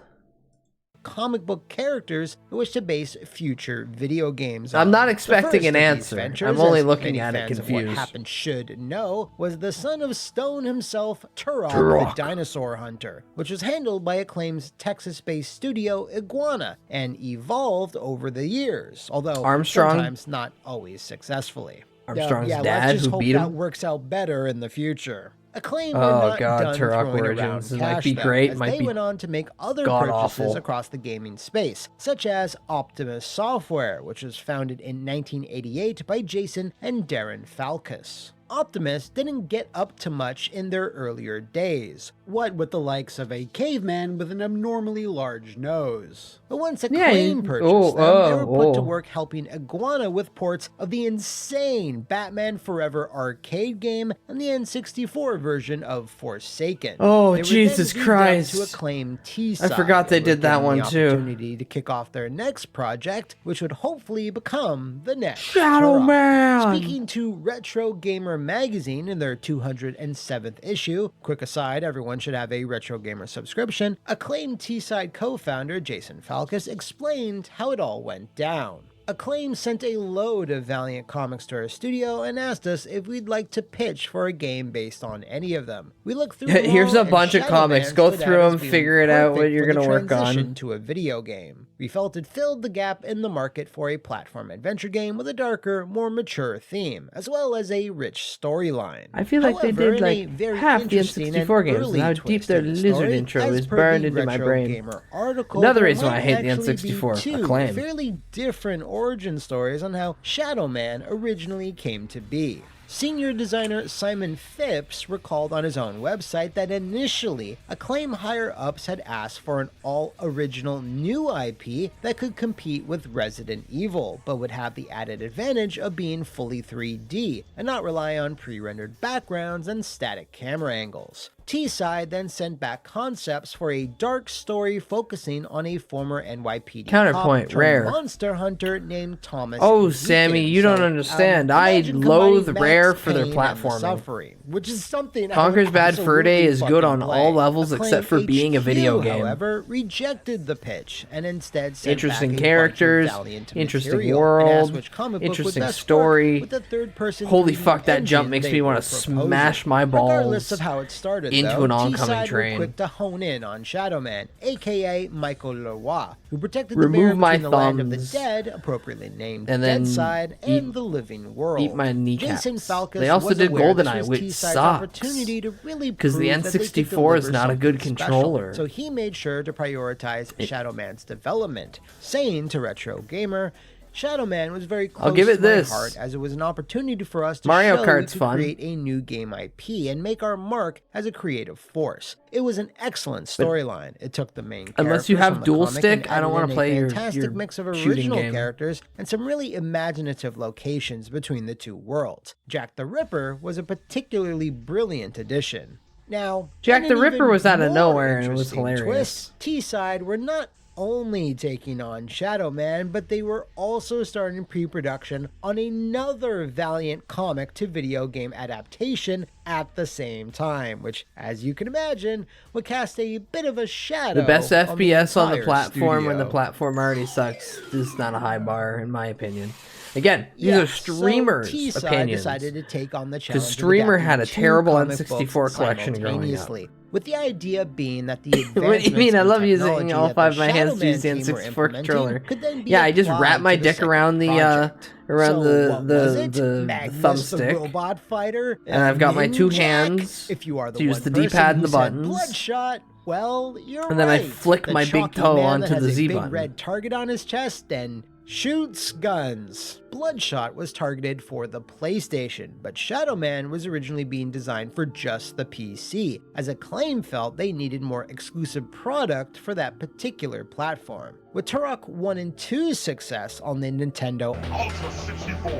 Comic book characters who wish to base future video games I'm on. not The expecting first an of these answer. ventures, I'm only as looking many at it fans of confused. What Happened should know, was the son of Stone himself, Turok, Turok. the Dinosaur Hunter, which was handled by Acclaim's Texas-based studio Iguana and evolved over the years, although Armstrong? sometimes not always successfully. Armstrong's yeah, dad let's just who hope beat that him? works out better in the future. Acclaim were Oh, not God, done Turok throwing Origins. around This might cash, be though, great, as might they be went on to make other god-awful. purchases across the gaming space, such as Optimus Software, which was founded in 1988 by Jason and Darren Falkus. Optimus didn't get up to much in their earlier days, what with the likes of a caveman with an abnormally large nose. But once Acclaim purchased them, they were put to work helping Iguana with ports of the insane Batman Forever arcade game and the N64 version of Forsaken. Oh, They were Jesus then Christ. to Acclaim T-side. I forgot they and did were that given one the too. Opportunity to kick off their next project, which would hopefully become the next Shadow Turok. Man. Speaking to Retro Gamer magazine in their 207th issue, quick aside, everyone should have a Retro Gamer subscription, Acclaim T-side co-founder Jason Falkus explained how it all went down. Acclaim sent a load of Valiant comics to our studio and asked us if we'd like to pitch for a game based on any of them. We looked through them Here's all, a and bunch of Shadow comics. Man Go stood through out as them, being figure it out what perfect you're for the gonna work transition on. to a video game. We felt it filled the gap in the market for a platform adventure game with a darker, more mature theme, as well as a rich storyline. I feel like they However, did in a like very half the interesting and N64 games, early and how deep twist their in the lizard story, intro as is per burned the into my Retro brain. Gamer article, Another there reason why I might hate the actually be N64, two Acclaim. fairly different origin stories on how Shadow Man originally came to be. Senior designer Simon Phipps recalled on his own website that initially, Acclaim higher-ups had asked for an all-original new IP that could compete with Resident Evil, but would have the added advantage of being fully 3D and not rely on pre-rendered backgrounds and static camera angles. T-Side then sent back concepts for a dark story focusing on a former NYPD Counterpoint, cop turned Rare. monster hunter named Thomas. Oh, Deacon. Sammy, you don't understand. I imagine loathe combining Rare Max for their Payne and the platforming. suffering, which is something I Conker's would Bad Fur Day is good on absolutely all fucking levels play. except for Acclaim being a HQ, video game. however, rejected the pitch and instead sent Interesting back a characters, bunch of Valiant interesting material and asked world, which comic book would interesting best work story. with the third-person Holy 3D fuck, that jump engine makes they me want were to proposing. smash my Regardless balls of how it started, into though, an oncoming T-Side train. were quick to hone in on Shadow Man, aka Michael Leroy, who protected Remove the bear my between the land of the thumbs. dead, appropriately named And then Deadside, eat- and the living world. eat my kneecaps. Jason Falcus They also was did aware this GoldenEye, was which T-Side's sucks. opportunity to really 'Cause the prove that they could N64 is deliver not a good something controller. special. So he made sure to prioritize Shadow Man's development, saying to Retro Gamer, Shadow Man was very close I'll give it to my this. heart as it was an opportunity for us to Mario show Kart's we could fun. create a new game IP and make our mark as a creative force. It was an excellent storyline. It took the main Unless you characters have from the dual comic stick, and I don't added wanna in a play your fantastic mix of shooting original game. characters and some really imaginative locations between the two worlds. Jack the Ripper was a particularly brilliant addition. Now, Jack in the an Ripper even was out of more nowhere and it was interesting hilarious. twist, T-Side were not only taking on Shadow Man, but they were also starting pre-production on another Valiant comic to video game adaptation at the same time, which, as you can imagine, would cast a bit of a shadow The best on FPS on the entire platform when the studio. platform already sucks is not a high bar, in my opinion. Again, these are streamers' so T-Side opinions. decided to take on the challenge. Because of Streamer adapting had a two terrible comic N64 books collection growing up. simultaneously, with the idea being that the What do you advancements mean? I in love using technology all that five of the my hands Shadow to use the Man team were N64 implementing controller. could then be Yeah, I just applied wrap my to the dick second around the project. around So the what was it? the Magnus the thumbstick, robot fighter, and I've got my two Ninjak, hands if you are the to use one the person D-pad and who the said buttons. Bloodshot, well, you're And then I right. flick The my big chalky toe man that onto has the a Z big button. red target on his chest and shoots guns. Bloodshot was targeted for the PlayStation, but Shadow Man was originally being designed for just the PC, as Acclaim felt they needed more exclusive product for that particular platform. With Turok 1 and 2's success on the Nintendo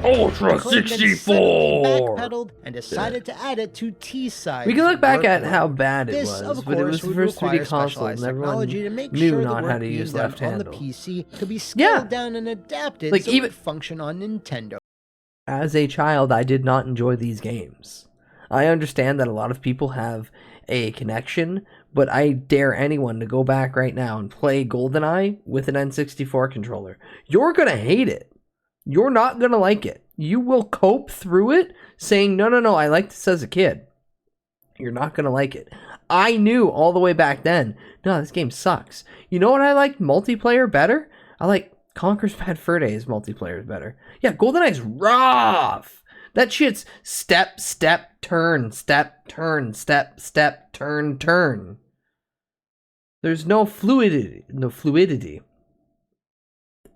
Ultra Acclaim then 64! suddenly backpedaled and decided to add it to T-Side. We can look back at how bad it was, of but it was course, the would first 3D require console, and specialized everyone technology to make knew sure not the how work to being use done left on the handle. PC could be scaled Yeah. down and adapted Like, so even- it would function on Nintendo. As a child, I did not enjoy these games. I understand that a lot of people have a connection, but I dare anyone to go back right now and play GoldenEye with an N64 controller. You're gonna hate it. You're not gonna like it. You will cope through it saying, no, I liked this as a kid. You're not gonna like it. I knew all the way back then, no, this game sucks. You know what I liked multiplayer better? I like Conker's Bad Fur Day's multiplayer is better. Yeah, GoldenEye's rough. That shit's step, turn, step, turn, step, turn, turn. There's no fluidity.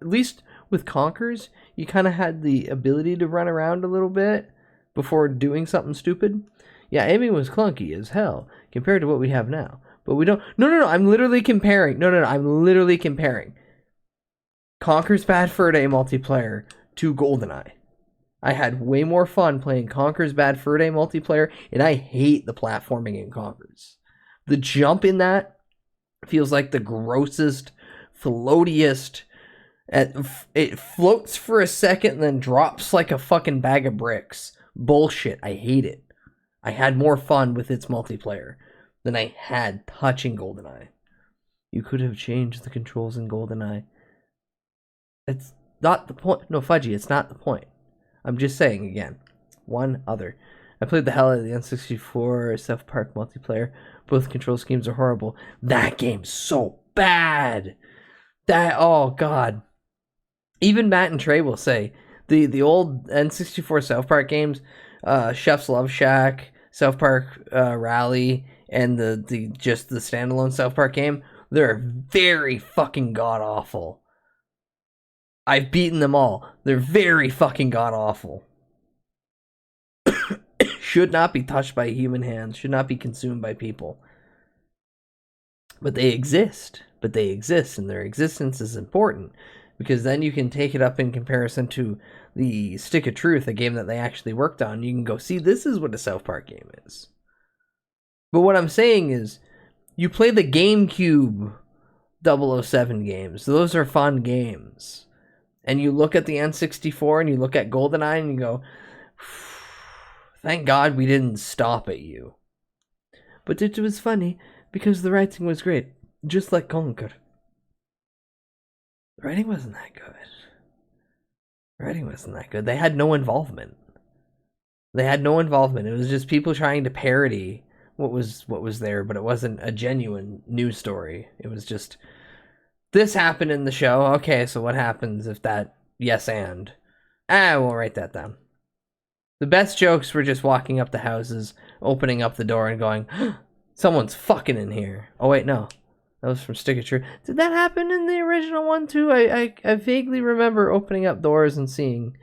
At least with Conkers, you kind of had the ability to run around a little bit before doing something stupid. Yeah, aiming was clunky as hell compared to what we have now. But we don't... No, I'm literally comparing. I'm literally comparing Conker's Bad Fur Day multiplayer to GoldenEye. I had way more fun playing Conker's Bad Fur Day multiplayer, and I hate the platforming in Conker's. The jump in that feels like the grossest, floatiest. It floats for a second and then drops like a fucking bag of bricks. Bullshit. I hate it. I had more fun with its multiplayer than I had touching GoldenEye. You could have changed the controls in GoldenEye. Not the point. No, Fudgy, it's not the point. I'm just saying again. One other. I played the hell out of the N64 South Park multiplayer. Both control schemes are horrible. That game's so bad. Oh god. Even Matt and Trey will say the old N64 South Park games, Chef's Love Shack, South Park Rally, and the standalone South Park game, they're very fucking god awful. I've beaten them all. They're very fucking god awful. Should not be touched by human hands. Should not be consumed by people. But they exist. And their existence is important. Because then you can take it up in comparison to the Stick of Truth, a game that they actually worked on. You can go, see, this is what a South Park game is. But what I'm saying is, you play the GameCube 007 games. Those are fun games. And you look at the N64 and you look at GoldenEye and you go, thank God we didn't stop at you. But it was funny because the writing was great. Just like Conquer. The writing wasn't that good. They had no involvement. It was just people trying to parody what was there, but it wasn't a genuine news story. It was just, this happened in the show. Okay, so what happens if that yes and? I won't write that down. The best jokes were just walking up the houses, opening up the door and going, someone's fucking in here. Oh wait, no. That was from Stick of Truth. Did that happen in the original one too? I vaguely remember opening up doors and seeing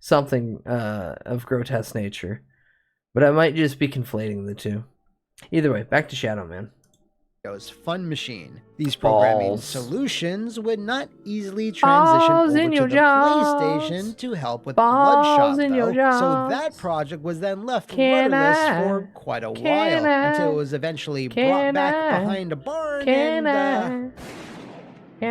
something of grotesque nature. But I might just be conflating the two. Either way, back to Shadow Man. Fun machine. These programming solutions would not easily transition over to the PlayStation to help with Bloodshot, though, so that project was then left rudderless for quite a while, until it was eventually brought back behind a barn and,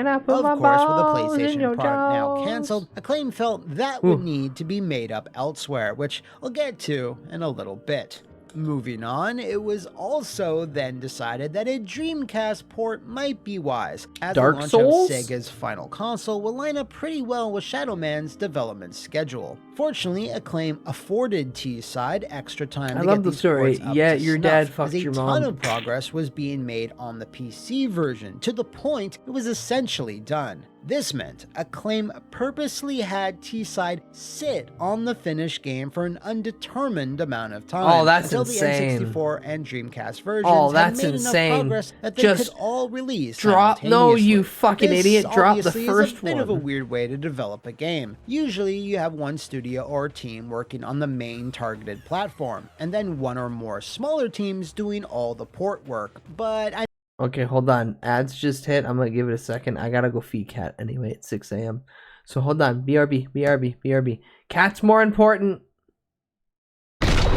of course, with the PlayStation part now cancelled, Acclaim felt that would need to be made up elsewhere, which I'll get to in a little bit. Moving on, it was also then decided that a Dreamcast port might be wise, as the launch of Sega's final console will line up pretty well with Shadow Man's development schedule. Fortunately, Acclaim afforded T-Side extra time to get these ports up to your snuff, dad fucked as your a mom. ton of progress was being made on the PC version, to the point it was essentially done. This meant Acclaim purposely had T-Side sit on the finished game for an undetermined amount of time. Oh, that's until insane. The N64 and Dreamcast versions had made enough progress that they could all release simultaneously. No, you fucking This idiot. Drop the obviously first is a bit one. of a weird way to develop a game. Usually you have one studio or team working on the main targeted platform, and then one or more smaller teams doing all the port work. But Okay, hold on. Ads just hit. I'm gonna give it a second. I gotta go feed Cat anyway at 6 a.m. So hold on. BRB. Cat's more important.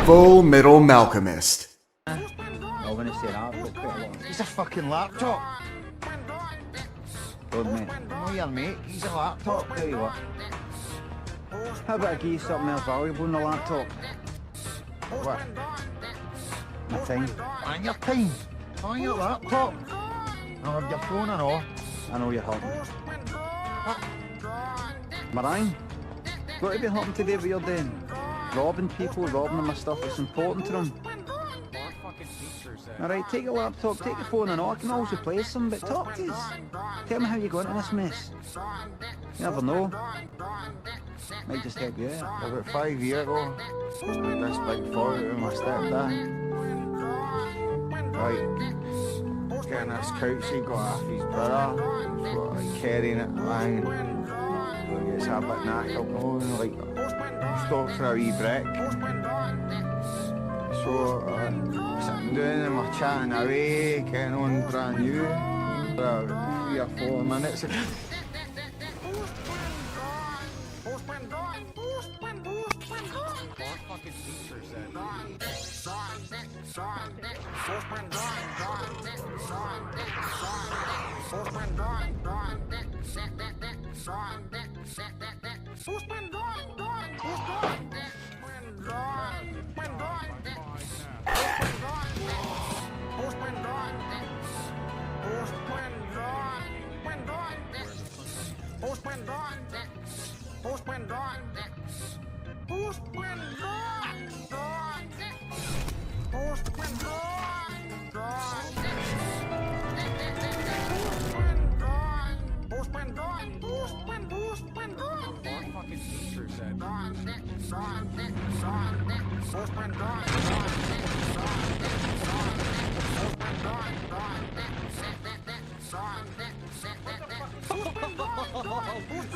Full Metal Malcolmist. He's a fucking laptop. Good mate. No, your mate. He's a laptop. Tell you what. How about I give you something else valuable in the laptop? What? My time. And your time. On your laptop. I'll have your phone and all. I know you're hurting. Marine, what have you hurting today what you're doing? Robbing people, robbing them of stuff that's important to them. Alright, take your laptop, take your phone and all. I can always replace them, but talk to us. Tell me how you got into this mess. You never know. Might just help you out. About 5 years ago, I had this big fallout with my stepdad. Right, getting this couch he got off his brother, so like carrying it around, so he gets a bit knackered, no, like stopped for a wee break. So sitting down and we're chatting away, getting on brand new, for about 3 or 4 minutes.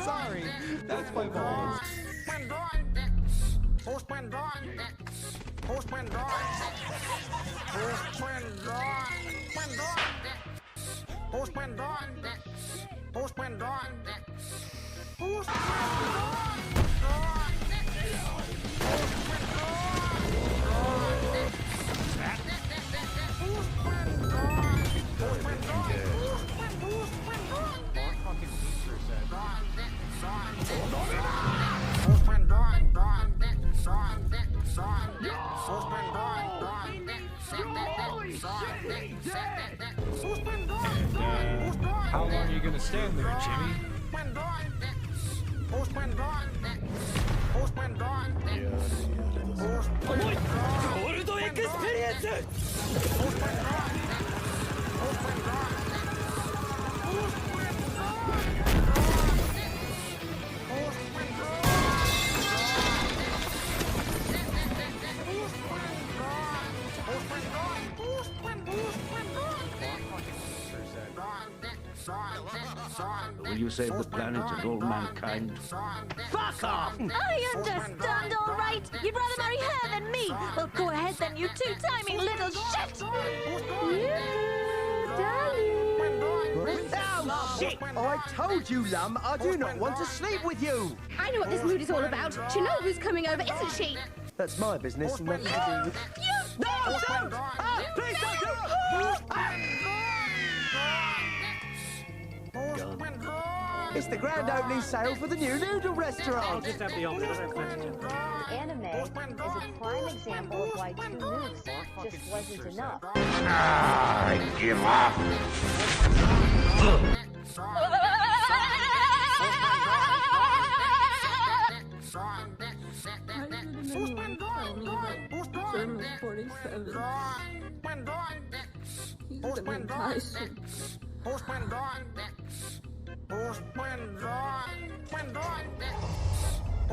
Sorry, that's my balls. How long are you gonna stand there, Jimmy? Will you save the planet and all mankind? Fuck off! I understand, all right. You'd rather marry her than me. Well, go ahead then, you two-timing little shit. Oh, shit! I told you, Lum, I do not want to sleep with you. I know what this mood is all about. She knows who's coming over, isn't she? That's my business and nothing to do with... No, don't! Please don't do it! It's the grand opening sale for the new noodle restaurant. I'll just have the omelette. Anime is a prime example of why 2 nukes just wasn't enough. I give up.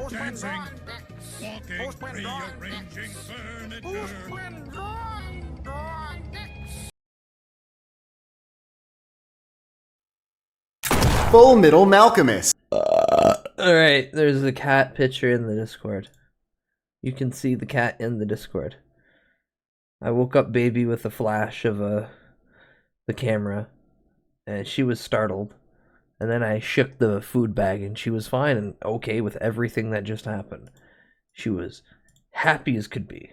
Dancing, walking, rearranging furniture. Full Metal Malcolmist. Alright, there's a cat picture in the Discord. You can see the cat in the Discord. I woke up baby with a flash of the camera, and she was startled. And then I shook the food bag, and she was fine and okay with everything that just happened. She was happy as could be.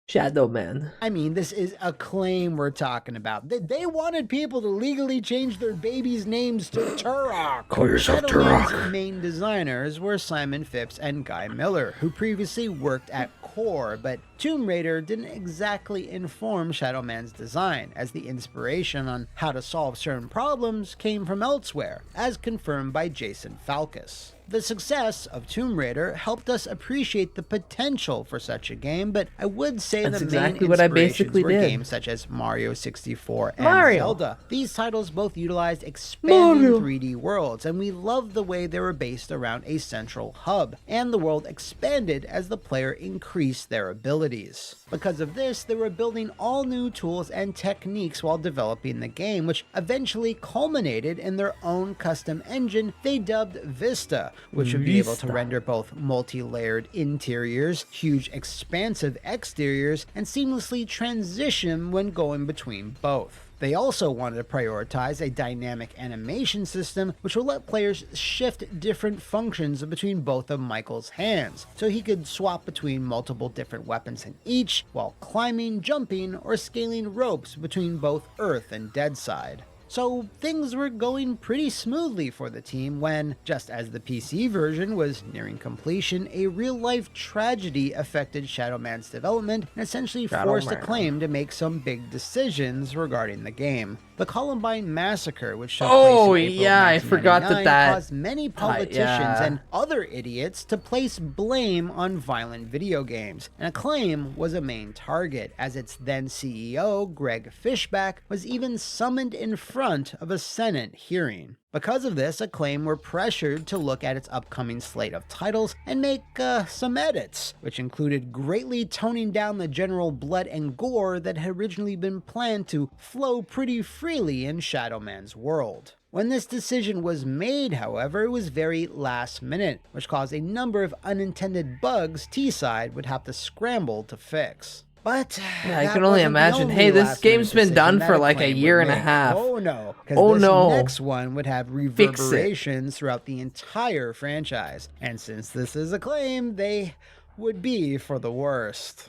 Shadow Man. I mean, this is a claim we're talking about. They wanted people to legally change their babies' names to Turok. Call yourself Shadow Man's Turok. main designers were Simon Phipps and Guy Miller, who previously worked at Core, but Tomb Raider didn't exactly inform Shadow Man's design, as the inspiration on how to solve certain problems came from elsewhere, as confirmed by Jason Falkus. The success of Tomb Raider helped us appreciate the potential for such a game, but I would say That's the exactly main what I inspirations basically were did. games such as Mario 64 and Mario. Zelda. These titles both utilized expanding Mario. 3D worlds, and we loved the way they were based around a central hub, and the world expanded as the player increased their abilities. Because of this, they were building all new tools and techniques while developing the game, which eventually culminated in their own custom engine they dubbed Vista, which would be able to Vista. render both multi-layered interiors, huge expansive exteriors, and seamlessly transition when going between both. They also wanted to prioritize a dynamic animation system which will let players shift different functions between both of Michael's hands, so he could swap between multiple different weapons in each, while climbing, jumping, or scaling ropes between both Earth and Deadside. So things were going pretty smoothly for the team when, just as the PC version was nearing completion, a real-life tragedy affected Shadow Man's development and essentially forced Acclaim to make some big decisions regarding the game. The Columbine Massacre, which took place in April of 1999, I forgot that caused many politicians and other idiots to place blame on violent video games, and Acclaim was a main target, as its then CEO, Greg Fishback, was even summoned in front of a Senate hearing. Because of this, Acclaim were pressured to look at its upcoming slate of titles and make some edits, which included greatly toning down the general blood and gore that had originally been planned to flow pretty freely in Shadow Man's world. When this decision was made, however, it was very last minute, which caused a number of unintended bugs T-Side would have to scramble to fix. But yeah, I can only imagine. Hey, this game's been done for like a year and a half. Oh no, oh this no. next one would have reverberations throughout the entire franchise. And since this is Acclaim, they would be for the worst.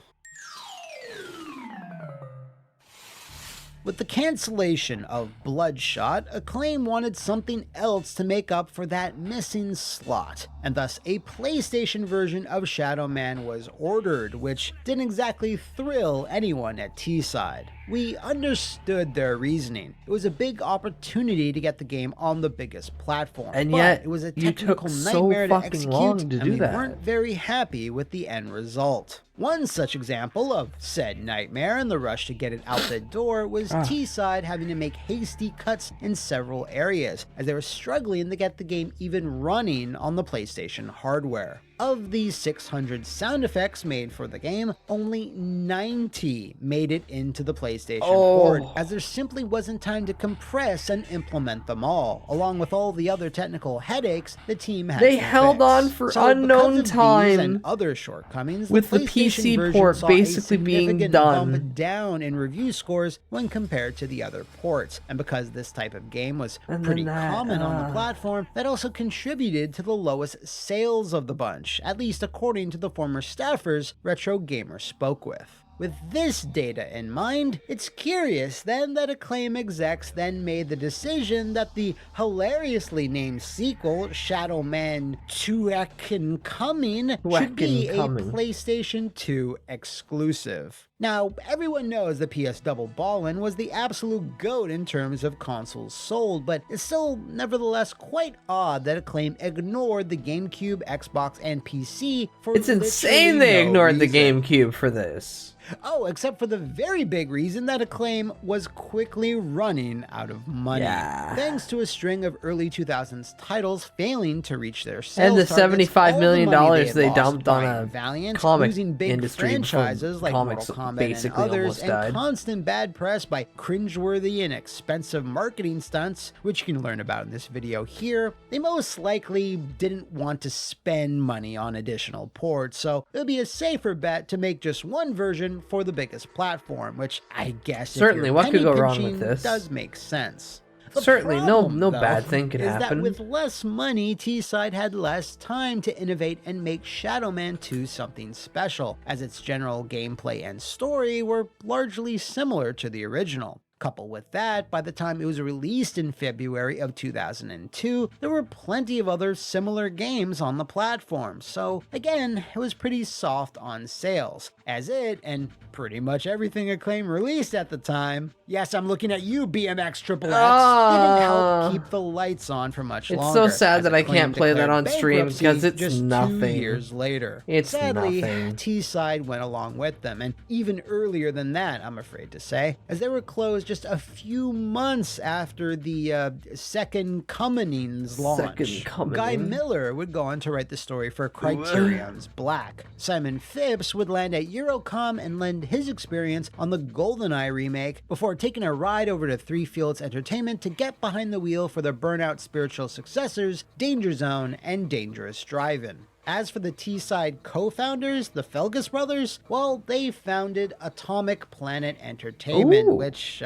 With the cancellation of Bloodshot, Acclaim wanted something else to make up for that missing slot, and thus a PlayStation version of Shadow Man was ordered, which didn't exactly thrill anyone at T-Side. We understood their reasoning. It was a big opportunity to get the game on the biggest platform, and but yet it was a you technical took nightmare so to fucking execute, long to and do we that. weren't very happy with the end result. One such example of said nightmare and the rush to get it out the door was T-Side having to make hasty cuts in several areas, as they were struggling to get the game even running on the PlayStation hardware. Of the 600 sound effects made for the game, only 90 made it into the PlayStation port, as there simply wasn't time to compress and implement them all, along with all the other technical headaches the team had They to held fix. on for So unknown because of these time and other shortcomings, with the PlayStation PC version port saw basically a being significant done. bump down in review scores when compared to the other ports, and because this type of game was pretty common on the platform, that also contributed to the lowest sales of the bunch, at least according to the former staffers Retro Gamer spoke with. With this data in mind, it's curious then that Acclaim execs then made the decision that the hilariously named sequel, Shadow Man Tuakin Coming, should be a PlayStation 2 exclusive. Now, everyone knows the PS Double Ballin' was the absolute GOAT in terms of consoles sold, but it's still nevertheless quite odd that Acclaim ignored the GameCube, Xbox, and PC for It's insane they ignored the GameCube for this. Oh, except for the very big reason that Acclaim was quickly running out of money. Thanks to a string of early 2000s titles failing to reach their sales And the targets, $75 all million the money they lost dumped on buying a Valiant, comic losing big industry franchises like comics Mortal Kombat and basically others, almost and died. constant bad press by cringeworthy and expensive marketing stunts, which you can learn about in this video here, they most likely didn't want to spend money on additional ports, so it would be a safer bet to make just one version for the biggest platform, which I guess Certainly, what could go wrong with penny-pinching this? does make sense. The Certainly, problem, no though, bad thing could is happen. that with less money, T-Side had less time to innovate and make Shadow Man 2 something special, as its general gameplay and story were largely similar to the original. Coupled with that, by the time it was released in February of 2002, there were plenty of other similar games on the platform, so again, it was pretty soft on sales, as it, and pretty much everything Acclaim released at the time, yes, I'm looking at you, BMX Triple X, didn't help keep the lights on for much longer. It's so sad as that I Acclaim can't play that declared on stream bankruptcy because it's just nothing. 2 years later. It's Sadly, nothing. T-Side went along with them, and even earlier than that, I'm afraid to say, as they were closed just a few months after the Second Coming's launch. Second Coming. Guy Miller would go on to write the story for Criterion's Black. Simon Phipps would land at Eurocom and lend his experience on the GoldenEye remake before taking a ride over to Three Fields Entertainment to get behind the wheel for the Burnout spiritual successors, Danger Zone and Dangerous Drive-In. As for the T-Side co-founders, the Felgus brothers, well, they founded Atomic Planet Entertainment, Ooh. which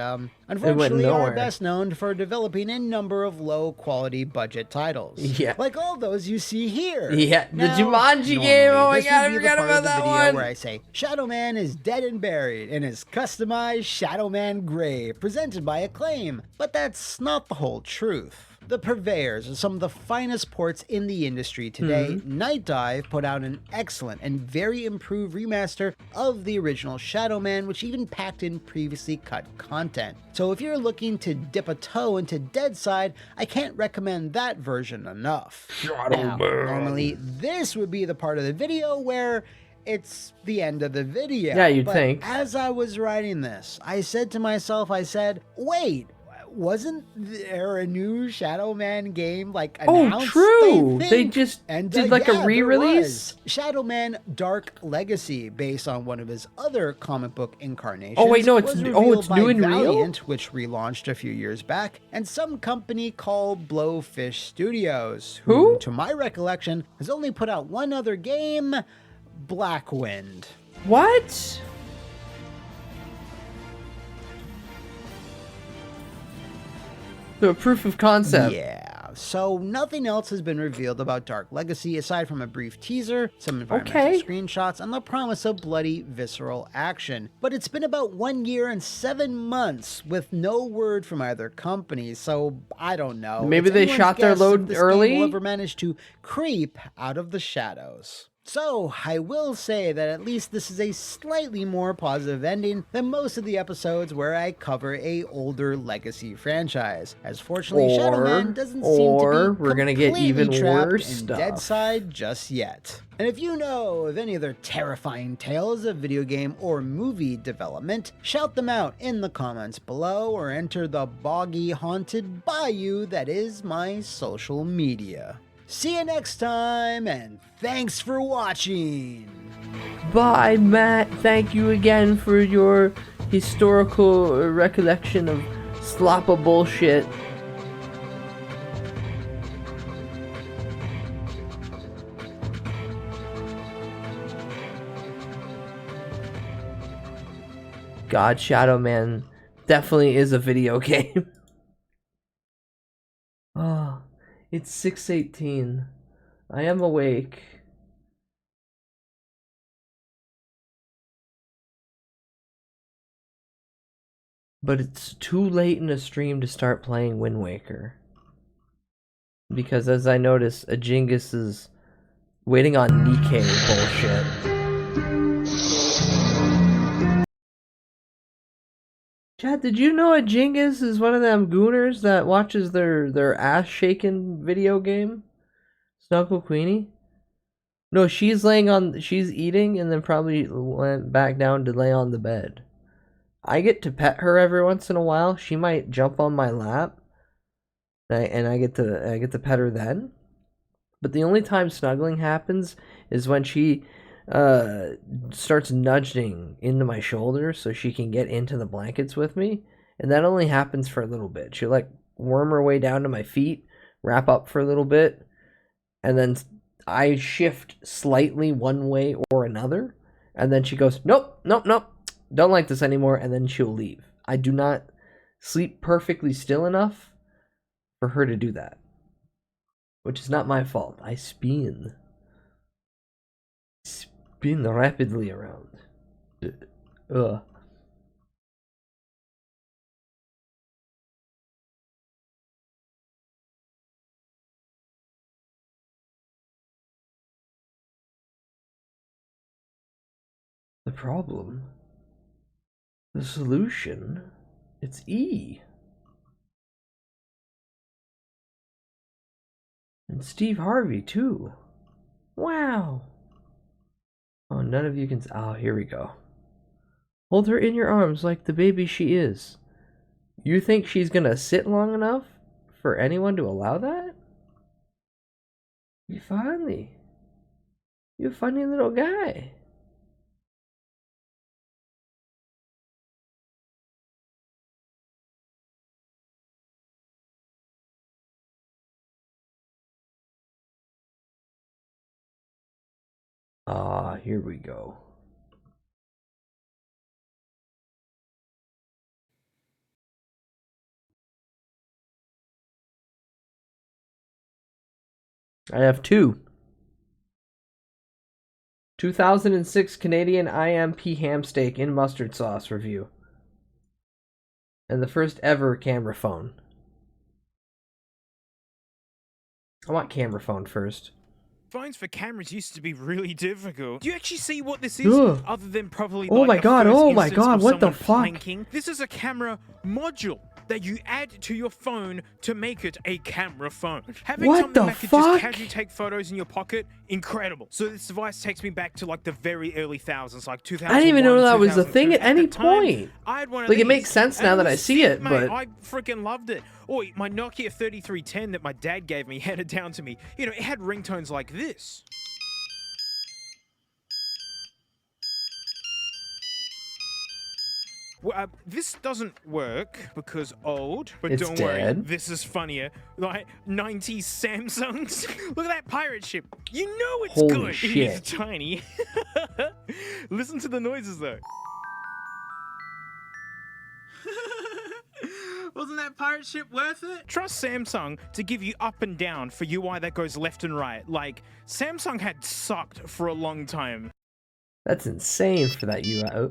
unfortunately are nowhere. best known for developing a number of low-quality budget titles. Yeah. Like all those you see here. Yeah, the Now, Jumanji normally, game. Oh my this god, I would be the forgot part about of the that video one. where I say Shadow Man is dead and buried in his customized Shadow Man grave presented by Acclaim. But that's not the whole truth. The purveyors are some of the finest ports in the industry today. Night Dive put out an excellent and very improved remaster of the original Shadow Man, which even packed in previously cut content. So if you're looking to dip a toe into Deadside, I can't recommend that version enough. Now, normally this would be the part of the video where it's the end of the video. Yeah, you'd but think. as I was writing this, I said to myself, wait, wasn't there a new Shadow Man game announced? Oh, true. I They think? just and, did yeah, a there re-release. was. Shadow Man Dark Legacy, based on one of his other comic book incarnations. Oh, wait, no, it's was new revealed by and real? Valiant, which relaunched a few years back, and some company called Blowfish Studios, who, to my recollection, has only put out one other game, Blackwind. What? So a proof of concept. Yeah, so nothing else has been revealed about Dark Legacy aside from a brief teaser, some environmental screenshots, and the promise of bloody, visceral action. But it's been about 1 year and 7 months with no word from either company, so I don't know. Maybe It's they anyone's shot their guess load if this early? game will ever manage to creep out of the shadows. So, I will say that at least this is a slightly more positive ending than most of the episodes where I cover a older legacy franchise, as fortunately Shadow Man doesn't seem to be we're gonna get even trapped worse in stuff. Deadside just yet. And if you know of any other terrifying tales of video game or movie development, shout them out in the comments below or enter the boggy haunted bayou that is my social media. See you next time, and thanks for watching! Bye, Matt. Thank you again for your historical recollection of sloppa bullshit. God, Shadow Man definitely is a video game. Oh, it's 6:18. I am awake. But it's too late in the stream to start playing Wind Waker. Because as I notice, Ajingus is waiting on Nikkei bullshit. Chad, did you know Ajingus is one of them gooners that watches their ass shaking video game? Snuggle Queenie? No, she's eating and then probably went back down to lay on the bed. I get to pet her every once in a while. She might jump on my lap, and I get to pet her then. But the only time snuggling happens is when she starts nudging into my shoulder so she can get into the blankets with me, and that only happens for a little bit. She'll worm her way down to my feet, wrap up for a little bit, and then I shift slightly one way or another, and then she goes, nope, don't like this anymore, and then she'll leave. I do not sleep perfectly still enough for her to do that, which is not my fault. I spin rapidly around. Ugh. The problem? The solution? It's E. And Steve Harvey, too. Wow. Oh, none of you can... Oh, here we go. Hold her in your arms like the baby she is. You think she's gonna sit long enough for anyone to allow that? You funny. You funny little guy. Here we go. I have two. 2006 Canadian IMP ham steak in mustard sauce review. And the first ever camera phone. I want camera phone first. Phones for cameras used to be really difficult. Do you actually see what this is? Ugh. Other than probably Oh like my the god, first oh my instance god, of what the someone fuck? planking. This is a camera module that you add to your phone to make it a camera phone. Having What something the that could fuck? just casually take photos in your pocket, incredible. So this device takes me back to like the very early thousands, like 2001. I didn't even know that was a thing at any the time, point. I had one of Like, it these, makes sense and now that was I see sick, it, mate. but- I freaking loved it. Or my Nokia 3310 that my dad gave me, handed down to me. You know, it had ringtones like this. Well, this doesn't work because old, but It's don't worry, dead. this is funnier. Like 90s Samsungs. Look at that pirate ship. You know it's Holy good. shit. It's tiny. Listen to the noises though. Wasn't that pirate ship worth it? Trust Samsung to give you up and down for UI that goes left and right. Like, Samsung had sucked for a long time. That's insane for that UI. Oh,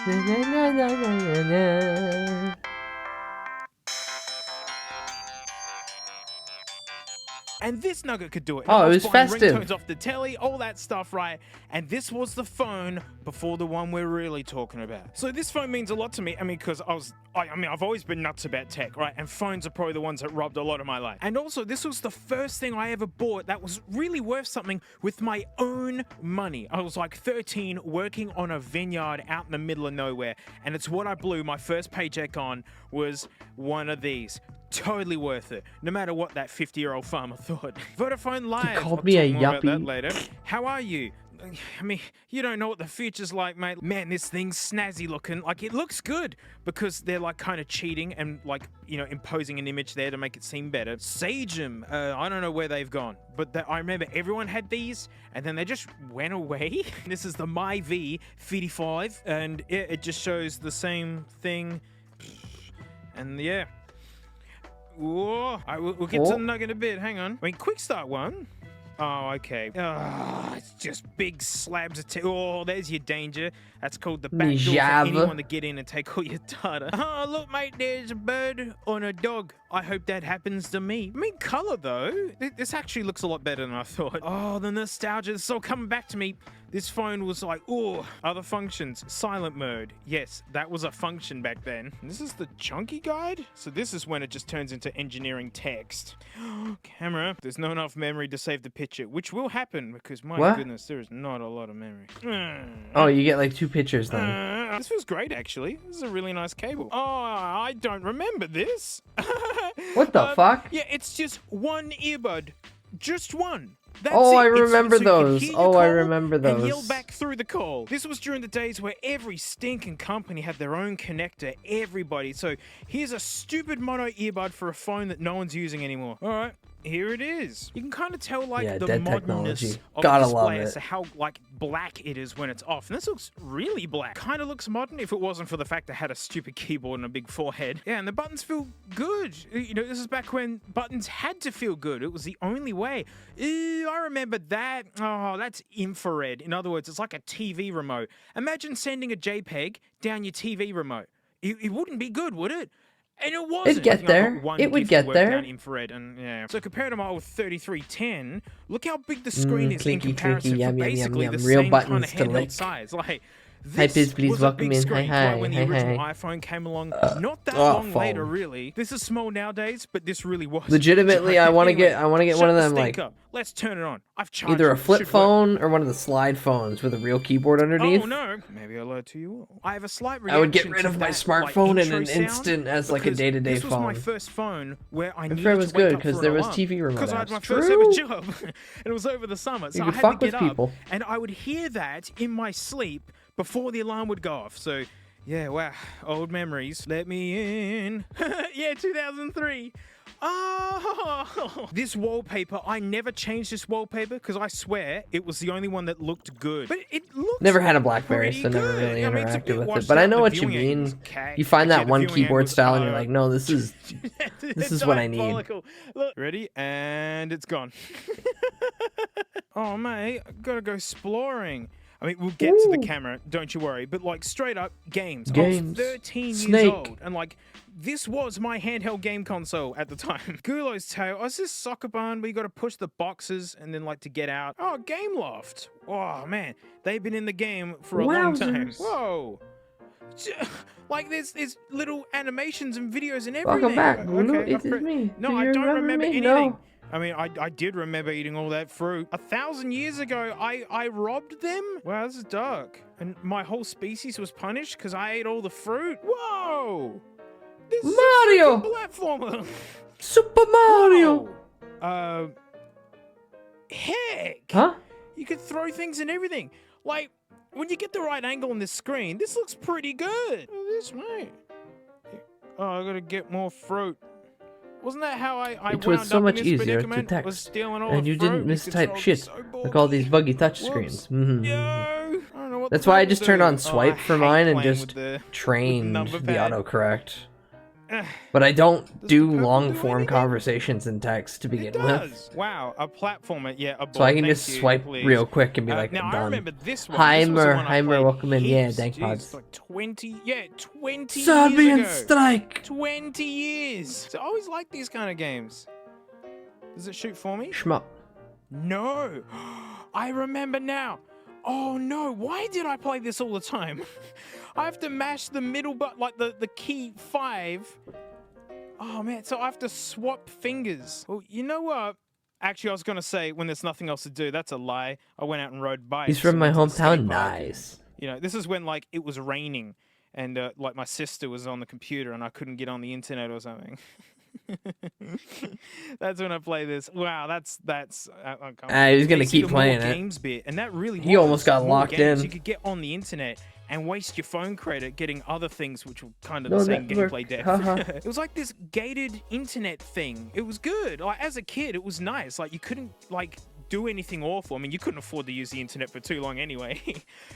Na, na, na, na, na, na. And this nugget could do it. Oh, I it was was buying festive. ringtones off the telly, all that stuff, right? And this was the phone before the one we're really talking about. So this phone means a lot to me. I mean, because I've always been nuts about tech, right? And phones are probably the ones that robbed a lot of my life. And also, this was the first thing I ever bought that was really worth something with my own money. I was like 13, working on a vineyard out in the middle of nowhere, and it's what I blew my first paycheck on was one of these. Totally worth it, no matter what that 50-year-old farmer thought. Vodafone Live. called I'll me a talk more about that yuppie. later. How are you? I mean, you don't know what the future's like, mate. Man, this thing's snazzy looking. Like, it looks good because they're like kind of cheating and like, you know, imposing an image there to make it seem better. Sagem, I don't know where they've gone, but I remember everyone had these and then they just went away. This is the My V55 and it just shows the same thing. And yeah. Whoa. We'll get to the nugget in a bit. Hang on. I mean, quick start one. Oh, okay. It's just big slabs of oh, there's your danger. That's called the back door for Java. anyone to get in and take all your data. Oh, look, mate, there's a bird on a dog. I hope that happens to me. I mean, color, though. This actually looks a lot better than I thought. Oh, the nostalgia is all coming back to me. This phone was like, oh, other functions. Silent mode. Yes, that was a function back then. This is the chunky guide? So this is when it just turns into engineering text. Camera. There's not enough memory to save the picture, which will happen because, my What? goodness, there is not a lot of memory. Oh, you get like 2 pictures then. This feels great, actually. This is a really nice cable. Oh, I don't remember this. What the fuck? Yeah, it's just one earbud. Just one. That's Oh, it. I It's remember so you can those. hear your Oh, I call remember And yell those. back through the call. This was during the days where every stinking company had their own connector. Everybody. So here's a stupid mono earbud for a phone that no one's using anymore. All right. Here it is. You can kind of tell like Yeah, the dead modernness technology. of Gotta the love display as it. to how like black it is when it's off. And this looks really black. Kind of looks modern if it wasn't for the fact it had a stupid keyboard and a big forehead. Yeah, and the buttons feel good. You know, this is back when buttons had to feel good. It was the only way. I remember that. Oh, that's infrared. In other words, it's like a TV remote. Imagine sending a JPEG down your TV remote. It wouldn't be good, would it? And it wasn't. It'd get I think I got there. one It would gift get worked there. down infrared, and yeah. So compared to my old 3310, look how big the screen is in Clinky, comparison clinky, for yum, yum, basically yum, the yum. Real same kind buttons of to handheld lick. size. Like, Hi, this please was a welcome big in. screen Hi, like when the hi, original hi. iPhone came along. Not that oh, long phone. later, really. This is small nowadays, but this really was. Legitimately, I want to Anyway, get shut one of the them like stink up. Let's turn it on. I've charged either a it. flip Should work. phone or one of the slide phones with a real keyboard underneath. Oh no, maybe I lied to you all. I have a slight reaction I would get rid to of my that, smartphone in intro an sound instant as like a because day-to-day this was my phone. first phone where I needed Infrared was to wake good up because for there an was alarm, TV remote because I had apps. my first True. ever job and it was over the summer, so You I could had fuck to with get up people. and I would hear that in my sleep before the alarm would go off. So Yeah, wow. Old memories. Let me in. Yeah, 2003. Oh, this wallpaper. I never changed this wallpaper because I swear it was the only one that looked good. But it looks Never had a BlackBerry, pretty so never good. really I mean, it's a interacted bit with it. washed But I out. know The what you viewing angle mean. was okay. You find Actually, that the one viewing keyboard angle's, style, and you're like, no, this is what I need. diabolical. Look, ready? And it's gone. Oh, mate, gotta go exploring. I mean, we'll get to the camera, don't you worry. But, like, straight up, games. I was 13 Snake. years old, and, like, this was my handheld game console at the time. Gulo's Tale. Oh, is this soccer barn where you gotta push the boxes and then, like, to get out? Oh, Game Loft. Oh, man. They've been in the game for a long time. Wowzers. Whoa. Like, there's little animations and videos and everything. Welcome back, Gulu. Okay, It is me. No, Do I you don't remember me? anything. No. I mean, I did remember eating all that fruit. 1,000 years ago, I robbed them? Wow, this is dark. And my whole species was punished because I ate all the fruit? Whoa! This Mario! is a platformer! Super Mario! Whoa. Heck! Huh? You could throw things and everything. Like, when you get the right angle on this screen, this looks pretty good. Oh, this way. Oh, I gotta get more fruit. Wasn't that how I It wound was so up much in this easier to predicament? text, Was stealing all and the you fruit didn't mistype controls shit so like all these buggy touch screens. That's why I just turned on swipe for mine and just trained the autocorrect. But I don't do long form conversations in text to begin with. Wow, a platformer, yeah, a So I can thank just you, swipe please. real quick and be like, now I'm I done. remember this one. This was the one I Heimer, played welcome in. Yeah, heaps. thank Jeez, pods. like 20 Serbian years ago. strike. 20 years. So I always like these kind of games. Does it shoot for me? Shmup. No. I remember now. Oh no, why did I play this all the time? I have to mash the middle button, like the key 5. Oh man, so I have to swap fingers. Well, you know what? Actually, I was going to say when there's nothing else to do. That's a lie. I went out and rode bikes. He's from my and went to the skate hometown. park. Nice. You know, this is when like it was raining and like my sister was on the computer and I couldn't get on the internet or something. That's when I play this. Wow, that's. He's gonna You see keep the playing more it. games bit, and that really. He almost got more locked games. in. You could get on the internet and waste your phone credit getting other things, which were kind of No the same network. gameplay depth. Haha. It was like this gated internet thing. It was good. Like as a kid, it was nice. Like you couldn't like do anything awful. I mean, you couldn't afford to use the internet for too long anyway.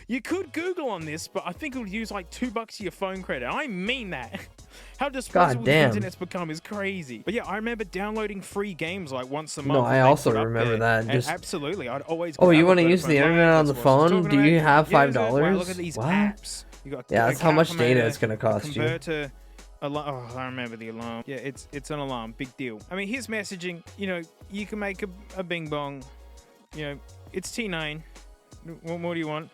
You could Google on this, but I think it would use like $2 of your phone credit. I mean that. How disposable the damn. internet's become is crazy. But yeah, I remember downloading free games like once a No, month. I and they'd also put up remember there. that, And just- absolutely, I'd always. Oh, you want to use the internet on the phone? Do you have $5? Look at these What? apps. You got Yeah, a that's how much data calculator, it's gonna a cost you. converter, alarm. Oh, I remember the alarm. Yeah, it's an alarm. Big deal. I mean, here's messaging. You know, you can make a bing bong. You know, it's T9. What more do you want?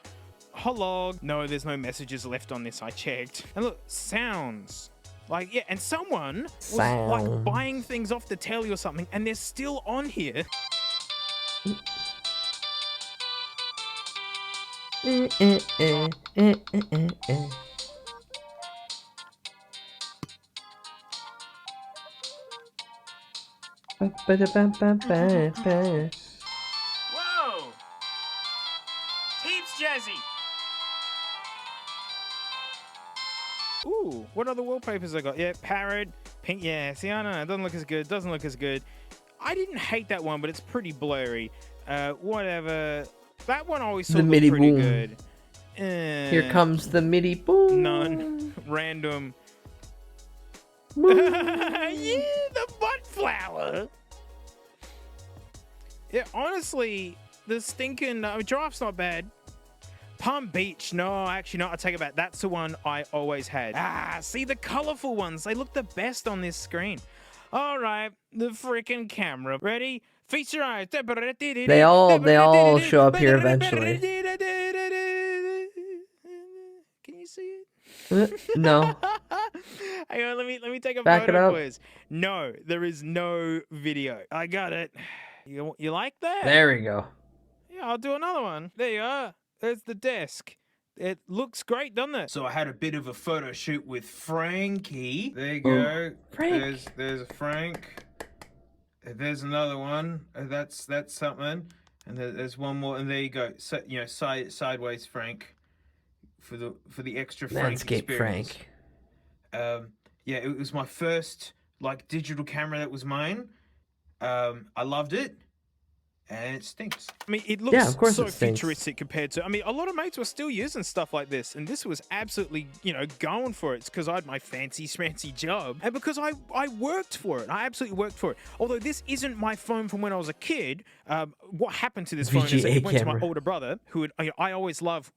Hello. No, there's no messages left on this. I checked. And look, sounds. Like, yeah, and someone was like Sounds. buying things off the telly or something, and they're still on here. Whoa! Heaps jazzy. Ooh, what other wallpapers I got? Yeah, parrot, pink. Yeah, see, I don't know. It doesn't look as good. Doesn't look as good. I didn't hate that one, but it's pretty blurry. Whatever. That one always The looked MIDI pretty boom. good. Here comes the MIDI boom. None. Random. Yeah, the butt flower. Yeah, honestly, the stinking giraffe's not bad. Palm Beach, no, actually not. I take it back. That's the one I always had. Ah, see the colorful ones. They look the best on this screen. All right, the freaking camera. Ready? Feature eyes. They all show up here eventually. Can you see it? No. Hang on, let me take a Back it photo, up. boys. No, there is no video. I got it. You like that? There we go. Yeah, I'll do another one. There you are. There's the desk. It looks great, doesn't it? So I had a bit of a photo shoot with Frankie. There you go. Frank. There's Frank. There's another one. That's something. And there's one more. And there you go. So, you know, sideways Frank. for the extra Frank Landscape experience. Frank. Yeah, it was my first like digital camera that was mine. I loved it. And it stinks. I mean, it looks of course so it stinks. futuristic compared to... I mean, a lot of mates were still using stuff like this, and this was absolutely, going for it. It's because I had my fancy schmancy job, and because I worked for it. I absolutely worked for it. Although this isn't my phone from when I was a kid. What happened to this phone is that it went to my older brother, who would, I always love,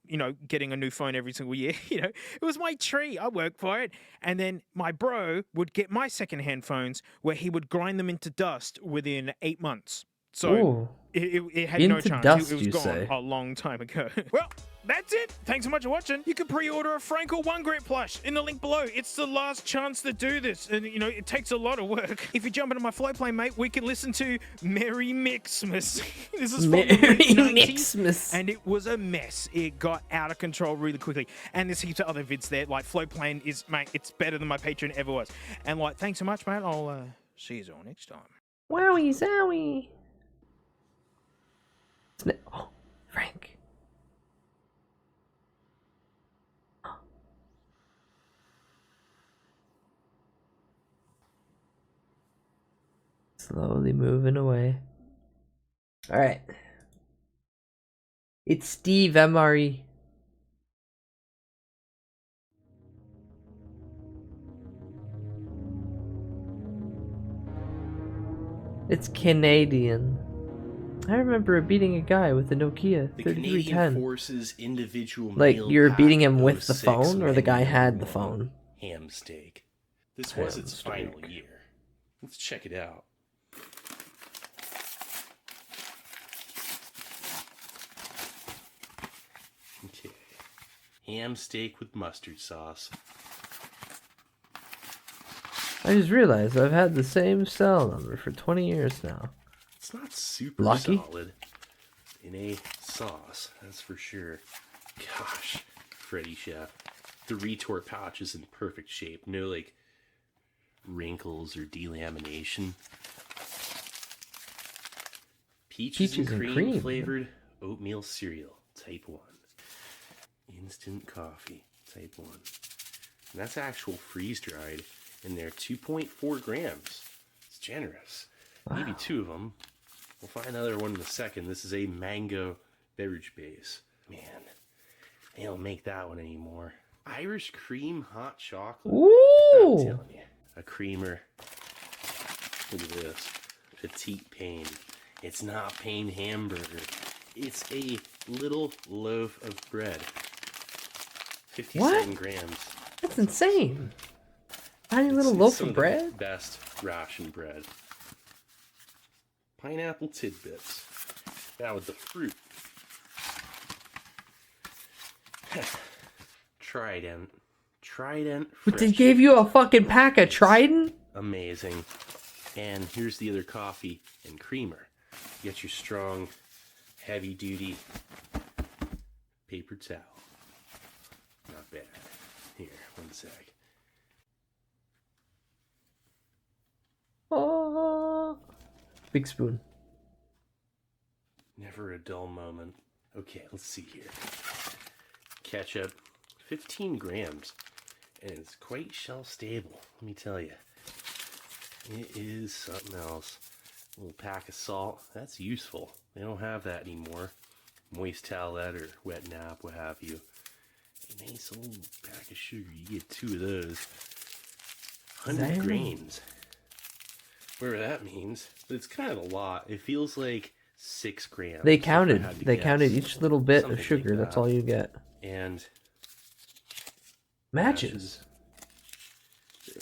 getting a new phone every single year. It was my tree. I worked for it. And then my bro would get my secondhand phones, where he would grind them into dust within 8 months. So Ooh. It had Into no chance. dust, It was you gone say? a long time ago. Well, that's it. Thanks so much for watching. You can pre-order a Frank or One Grit plush in the link below. It's the last chance to do this, and it takes a lot of work. If you jump into my float plane, mate, we can listen to Merry Mixmas. This is from the late 90s, and it was a mess. It got out of control really quickly, and there's heaps of other vids there. Like float plane is, mate, it's better than my Patreon ever was. And like, thanks so much, mate. I'll see you all next time. Wowie zowie. Oh, Frank. Slowly moving away. Alright. It's Steve MRE. It's Canadian. I remember beating a guy with a Nokia 3310. Forces individual like, meal you're pack beating him with the 06 phone, or the guy menu had the phone? ham steak. This was Ham its steak. final year. Let's check it out. Okay. Ham steak with mustard sauce. I just realized I've had the same cell number for 20 years now. It's not super Lucky? solid in a sauce, that's for sure. Gosh, Freddy Chef. The retort pouch is in perfect shape. No, like, wrinkles or delamination. Peaches and cream flavored oatmeal cereal, type 1. Instant coffee, type 1. And that's actual freeze-dried, and they're 2.4 grams. It's generous. Maybe 2 of them. We'll find another one in a second. This is a mango beverage base. Man, they don't make that one anymore. Irish cream hot chocolate. Ooh! I'm telling you, a creamer. Look at this. Petite pain. It's not pain hamburger. It's a little loaf of bread. 57 grams. That's insane. Tiny little It's loaf some of bread? The best ration bread. Pineapple tidbits. Now with the fruit. Trident. Trident. But they gave you a fucking pack of Trident? Amazing. And here's the other coffee and creamer. You get your strong, heavy duty paper towel. Not bad. Here, one sec. Oh. Big spoon. Never a dull moment. Okay, let's see here. Ketchup, 15 grams. And it's quite shelf stable, let me tell you. It is something else. A little pack of salt, that's useful. They don't have that anymore. Moist towelette or wet nap, what have you. A nice old pack of sugar, you get 2 of those. 100 Damn. grains. Whatever that means, but it's kind of a lot. It feels like 6 grams. They if I counted. had to They guess. counted each little bit Something of sugar. like That's that. all you get. And Matches.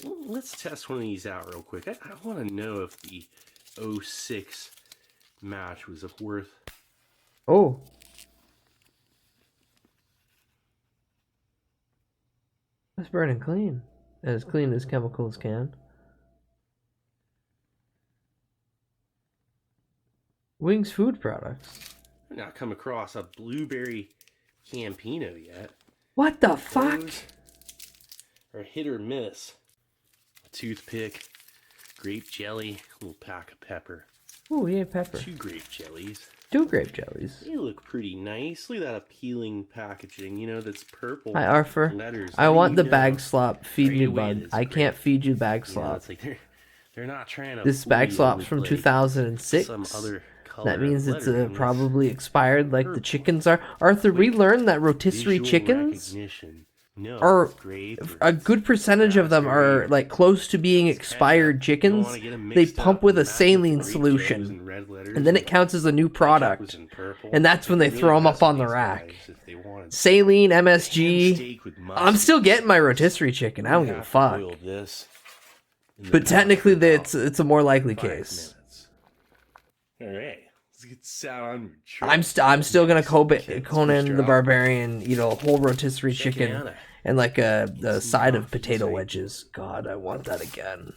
let's test one of these out real quick. I want to know if the 06 match was worth. Oh. That's burning clean. As clean as chemicals can. Wings Food Products. I've not come across a blueberry Campino yet. What the fuck? Those are hit or miss. Toothpick, grape jelly, little pack of pepper. Oh, yeah, pepper. 2 grape jellies. 2 grape jellies. They look pretty nice. Look at that appealing packaging. You know, that's purple. Hi, Arthur. Letters. I want the know bag slop. Feed right me, away bud. this I can't feed you bag You know, slop. it's like they're not trying to. This fool bag you slop's with, from like, 2006. Some other color That means of it's lettering. probably expired like the chickens are. Arthur, we learned that rotisserie Visual chickens recognition. No, are grape or a good percentage of them are like close to being expired chickens. They pump with a saline solution, and then it counts as a new product, and that's when they throw them up on the rack. Saline, MSG. I'm still getting my rotisserie chicken. I don't give a fuck. But technically, it's a more likely case. All right, let's get set on. I'm still gonna Conan the Barbarian eat a whole rotisserie chicken and like a side of potato wedges. God, I want that again.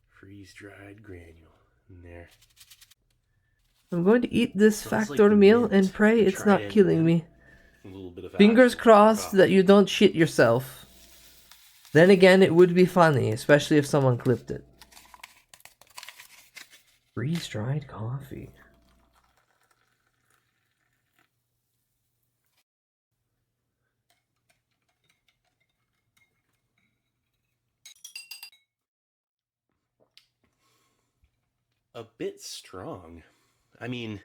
Freeze-dried granule in there. I'm going to eat this factor meal and pray it's not killing me. Fingers crossed that you don't shit yourself. Then again, it would be funny, especially if someone clipped it. Freeze-dried coffee. A bit strong. I mean,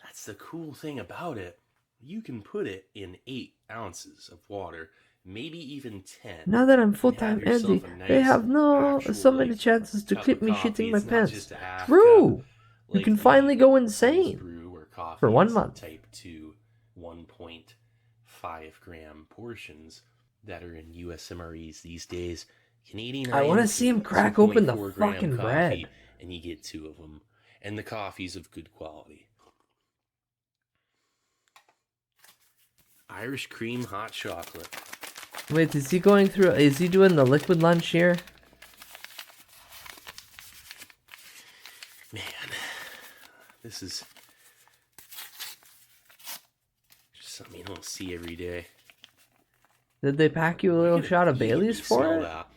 that's the cool thing about it. You can put it in 8 ounces of water, maybe even 10. Now that I'm and full-time have yourself Andy, a they nice have so many like, chances to cup clip of me coffee. shitting my It's not pants. just a half True! cup, You like can the finally go cold insane. brew or coffee For 1 is month. Type 2 1.5 gram portions that are in USMREs these days. Canadian I want to items see him is crack open the 2.4 gram fucking coffee, bread. and you get 2 of them. And the coffee's of good quality. Irish cream hot chocolate. Wait, is he going through? Is he doing the liquid lunch here? Man, this is just something you don't see every day. Did they pack you a little shot of Bailey's for Smell it? that.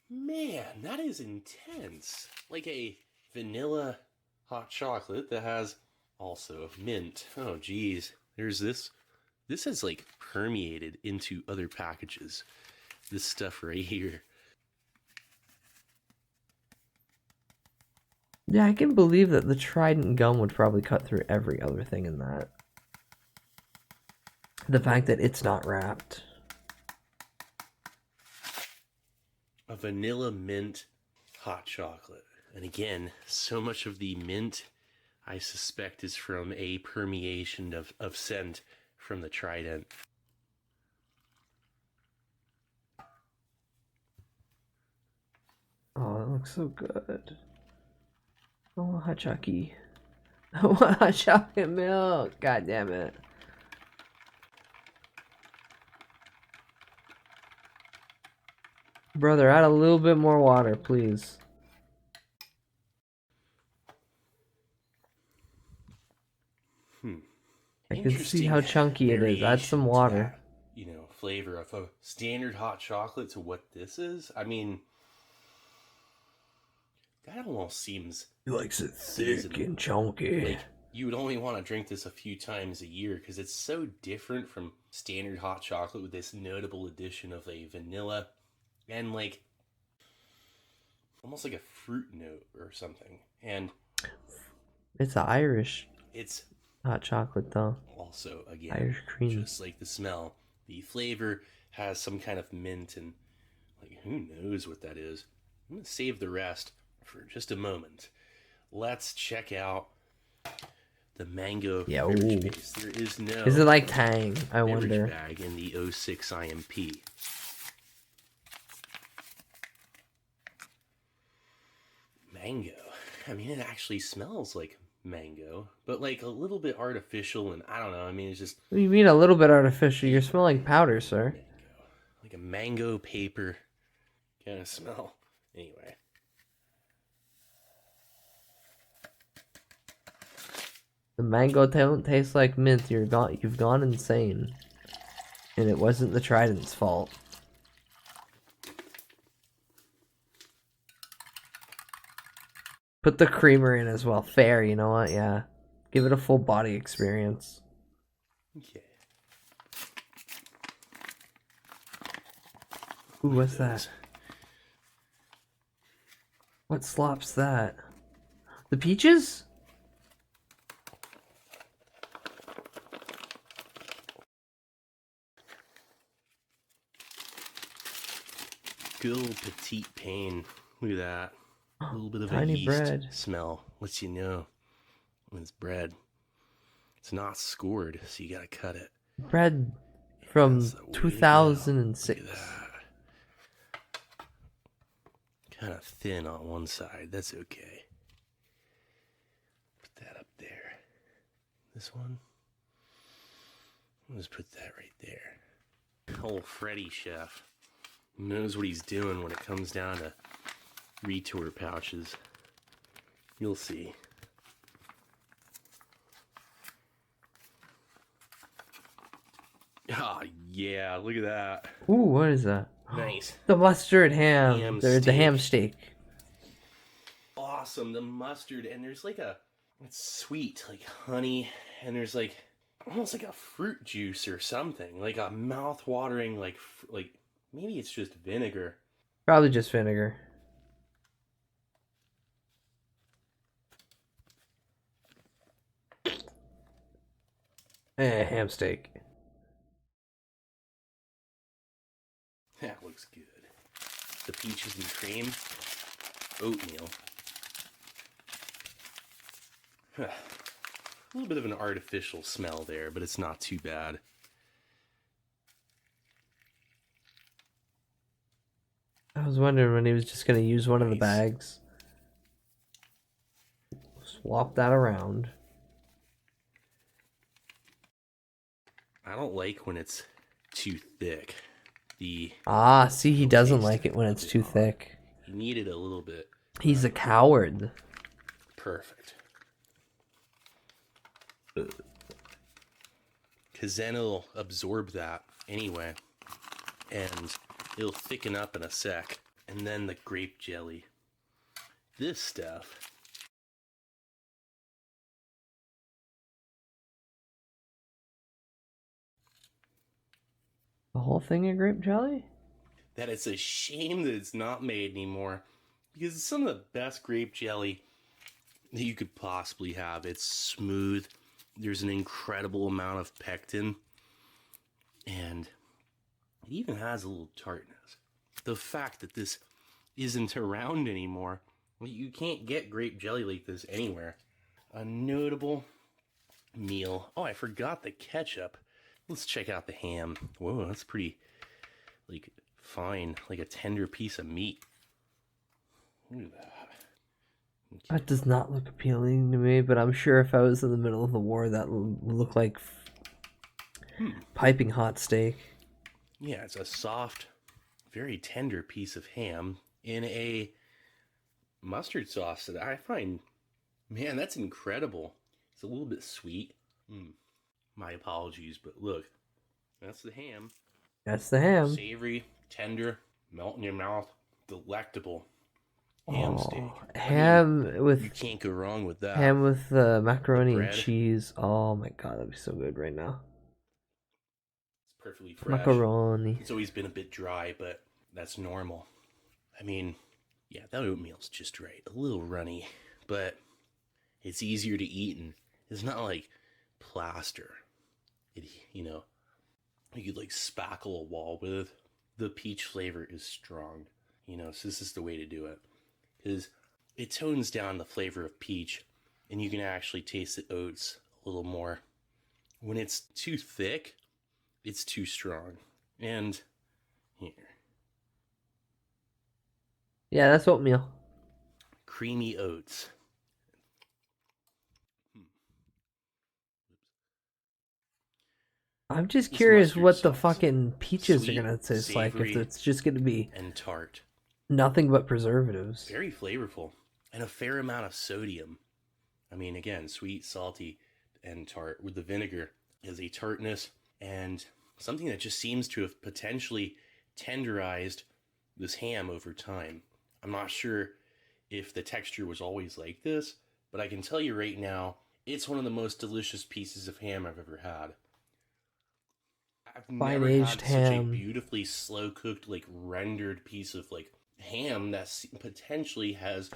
Man, that is intense. Like a vanilla hot chocolate that has also mint. Oh, geez. There's this. This has like permeated into other packages. This stuff right here. Yeah, I can believe that the Trident gum would probably cut through every other thing in that. The fact that it's not wrapped. A vanilla mint hot chocolate. And again, so much of the mint, I suspect, is from a permeation of scent from the Trident. Oh, that looks so good. Oh, hot chucky. I want hot chocolate milk. God damn it. Brother, add a little bit more water, please. I can see how chunky it is. Add some water. You know, flavor of a standard hot chocolate to what this is. I mean, that almost seems. He likes it thick and chunky. Like, you would only want to drink this a few times a year because it's so different from standard hot chocolate with this notable addition of a vanilla and like almost like a fruit note or something. And it's Irish. It's hot chocolate though. Also, again, Irish cream. Just like the smell, the flavor has some kind of mint and like who knows what that is. I'm gonna save the rest for just a moment. Let's check out the mango beverage base. There is no. Is it like Tang? I beverage wonder. Bag in the 06 IMP. Mango. I mean, it actually smells like mango, but like a little bit artificial, and I don't know. I mean, it's just What do you mean a little bit artificial? You're smelling powder, sir. like a mango paper kind of smell. Anyway. The mango don't taste like mint. You've gone insane. And it wasn't the Trident's fault. Put the creamer in as well. Fair, you know what? Yeah. Give it a full body experience. Okay. Ooh, what's that? What slop's that? The peaches? Good old petite pain. Look at that. A little bit of a Tiny yeast bread. smell. Lets you know when it's bread. It's not scored, so you gotta cut it. Bread from 2006. Kind of thin on one side. That's okay. Put that up there. This one. I'll just put that right there. Old Freddy Chef knows what he's doing when it comes down to retort pouches. You'll see. Oh, yeah, look at that. Ooh, what is that? Nice. The mustard ham. Ham The ham steak. Awesome. The mustard, and there's like it's sweet, like honey, and there's like almost like a fruit juice or something, like a mouth-watering, like maybe it's just vinegar. Probably just vinegar. Ham steak. That looks good. The peaches and cream, oatmeal. A little bit of an artificial smell there, but it's not too bad. I was wondering when he was just going to use one of the bags. Swap that around. I don't like when it's too thick. See, he doesn't like it when it's too thick. You need it a little bit. He's a coward. Perfect. Because then it'll absorb that anyway. And it'll thicken up in a sec. And then the grape jelly. This stuff. The whole thing of grape jelly? That it's a shame that it's not made anymore. Because it's some of the best grape jelly that you could possibly have. It's smooth. There's an incredible amount of pectin. And it even has a little tartness. The fact that this isn't around anymore, well, you can't get grape jelly like this anywhere. A notable meal. Oh, I forgot the ketchup. Let's check out the ham. Whoa, that's pretty, like, fine. Like a tender piece of meat. Look at that. Okay. That does not look appealing to me, but I'm sure if I was in the middle of the war, that would look like piping hot steak. Yeah, it's a soft, very tender piece of ham in a mustard sauce that I find, man, that's incredible. It's a little bit sweet. My apologies, but look, that's the ham. That's the ham. Savory, tender, melt in your mouth, delectable ham steak. Ham with... You can't go wrong with that. Ham with macaroni and cheese. Oh my god, that'd be so good right now. It's perfectly fresh. Macaroni. It's always been a bit dry, but that's normal. I mean, yeah, that oatmeal's just right. A little runny, but it's easier to eat, and it's not like plaster. It, you know, you could like spackle a wall with. The peach flavor is strong, you know, so this is the way to do it. Because it tones down the flavor of peach, and you can actually taste the oats a little more. When it's too thick, it's too strong. And here. Yeah, that's oatmeal. Creamy oats. I'm just curious what the fucking peaches are gonna taste like, if it's just gonna be and tart. Nothing but preservatives. Very flavorful. And a fair amount of sodium. I mean, again, sweet, salty, and tart. With the vinegar is a tartness and something that just seems to have potentially tenderized this ham over time. I'm not sure if the texture was always like this, but I can tell you right now, it's one of the most delicious pieces of ham I've ever had. I've never Fine-aged had such a ham. beautifully slow-cooked, like, rendered piece of, like, ham that potentially has,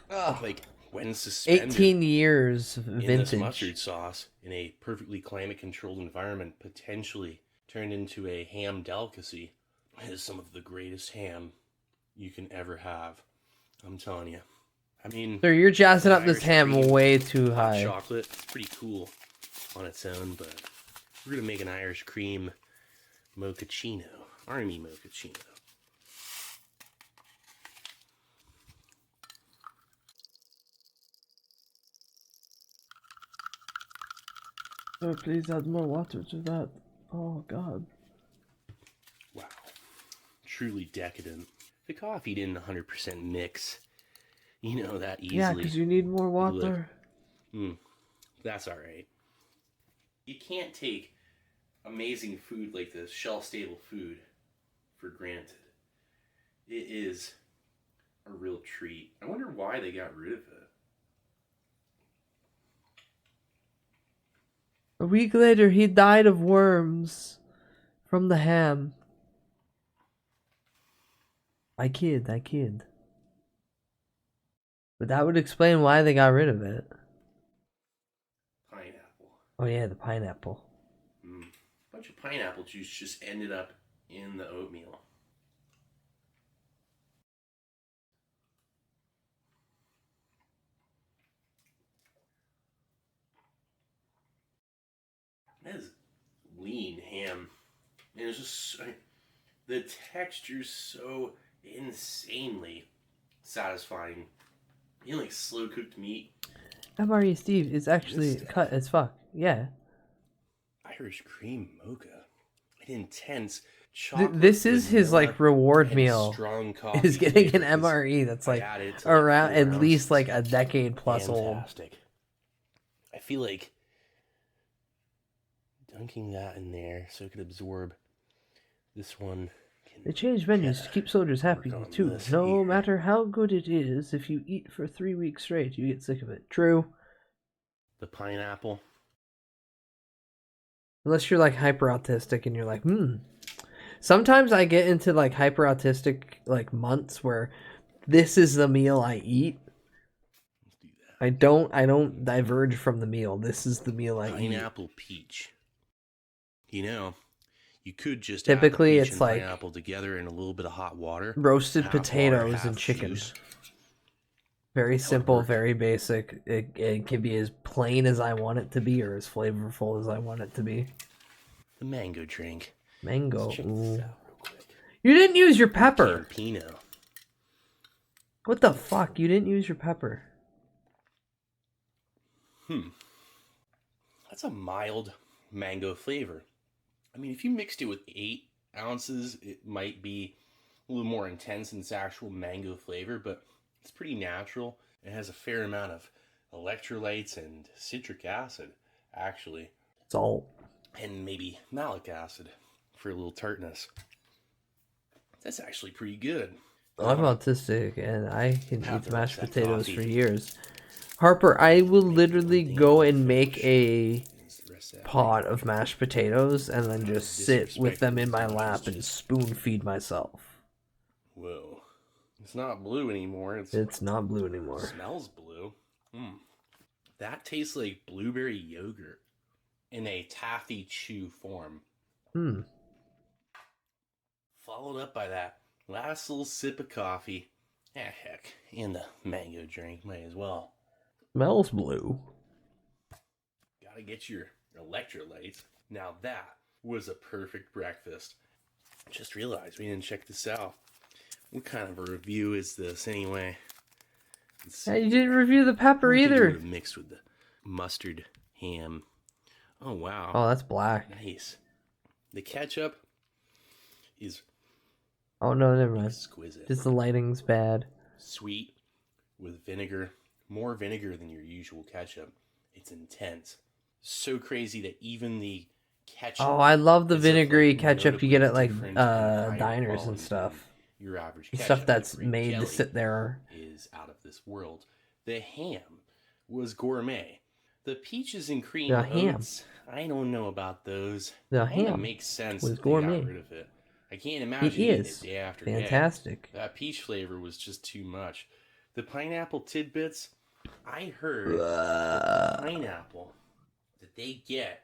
like, when suspended 18 years in vintage. this mustard sauce in a perfectly climate-controlled environment, potentially turned into a ham delicacy. It is some of the greatest ham you can ever have. I'm telling you. I mean, Sir, you're jazzing up this Irish ham cream, way too hot high. chocolate, it's pretty cool on its own, but we're gonna make an Irish cream mochaccino, army mochaccino. Oh, please add more water to that. Oh, God. Wow. Truly decadent. The coffee didn't 100% mix, you know, that easily. Yeah, because you need more Look. water. That's alright. You can't take amazing food like this, shelf-stable food, for granted. It is a real treat. I wonder why they got rid of it. A week later, he died of worms from the ham. I kid. But that would explain why they got rid of it. Pineapple. Oh yeah, the pineapple. A bunch of pineapple juice just ended up in the oatmeal. That is lean ham. And it's just the texture's so insanely satisfying. You know, like slow cooked meat. MRE Steve is actually cut as fuck. Yeah. Irish cream mocha. An intense chocolate. This is his like reward and meal. strong coffee Is getting an flavor. MRE that's like I added to, around 4 at least ounces. like a decade plus old. Fantastic. I feel like dunking that in there so it could absorb this one. They changed menus to keep soldiers happy too. this No matter how good it is, if you eat for 3 weeks straight, you get sick of it. True. The pineapple. Unless you're like hyper autistic and you're like, Sometimes I get into like hyper autistic like months where this is the meal I eat. I don't diverge from the meal. This is the meal I eat. Pineapple peach. You know, you could just Typically, add the peach it's and like pineapple together in a little bit of hot water. Roasted half water, potatoes half and chicken. juice. Very simple, very basic. It can be as plain as I want it to be or as flavorful as I want it to be. The mango drink. Mango. Let's check this Ooh. out real quick. You didn't use your pepper. Campino. What the fuck? You didn't use your pepper. That's a mild mango flavor. I mean, if you mixed it with 8 ounces, it might be a little more intense in its actual mango flavor, but it's pretty natural. It has a fair amount of electrolytes and citric acid, actually. Salt. And maybe malic acid for a little tartness. That's actually pretty good. I'm autistic and I can eat mashed that potatoes coffee. for years. Harper, I will literally go and make a pot of mashed potatoes and then just sit with them in my lap and spoon feed myself. Whoa. It's not blue anymore. It's not blue anymore. It smells blue. That tastes like blueberry yogurt in a taffy chew form. Followed up by that last little sip of coffee. Heck, and the mango drink, might as well. Smells blue. Gotta get your electrolytes. Now that was a perfect breakfast. Just realized we didn't check this out. What kind of a review is this anyway? Yeah, you didn't review the pepper either. Mixed with the mustard ham. Oh wow. Oh, that's black. Nice. The ketchup is Oh no, never mind. exquisite. Just the lighting's bad. Sweet with vinegar. More vinegar than your usual ketchup. It's intense. So crazy that even the ketchup. Oh, I love the is of, vinegary like, ketchup you get at like notably different and higher diners and quality stuff. your average Stuff ketchup. that's The fruit made to jelly sit there. is out of this world. The ham was gourmet. The peaches and cream The ham. oats, I don't know about those. The Kinda ham makes sense was that they got gourmet. rid of it. I can't imagine It eating is it day after fantastic. day. That peach flavor was just too much. The pineapple tidbits, I heard that the pineapple that they get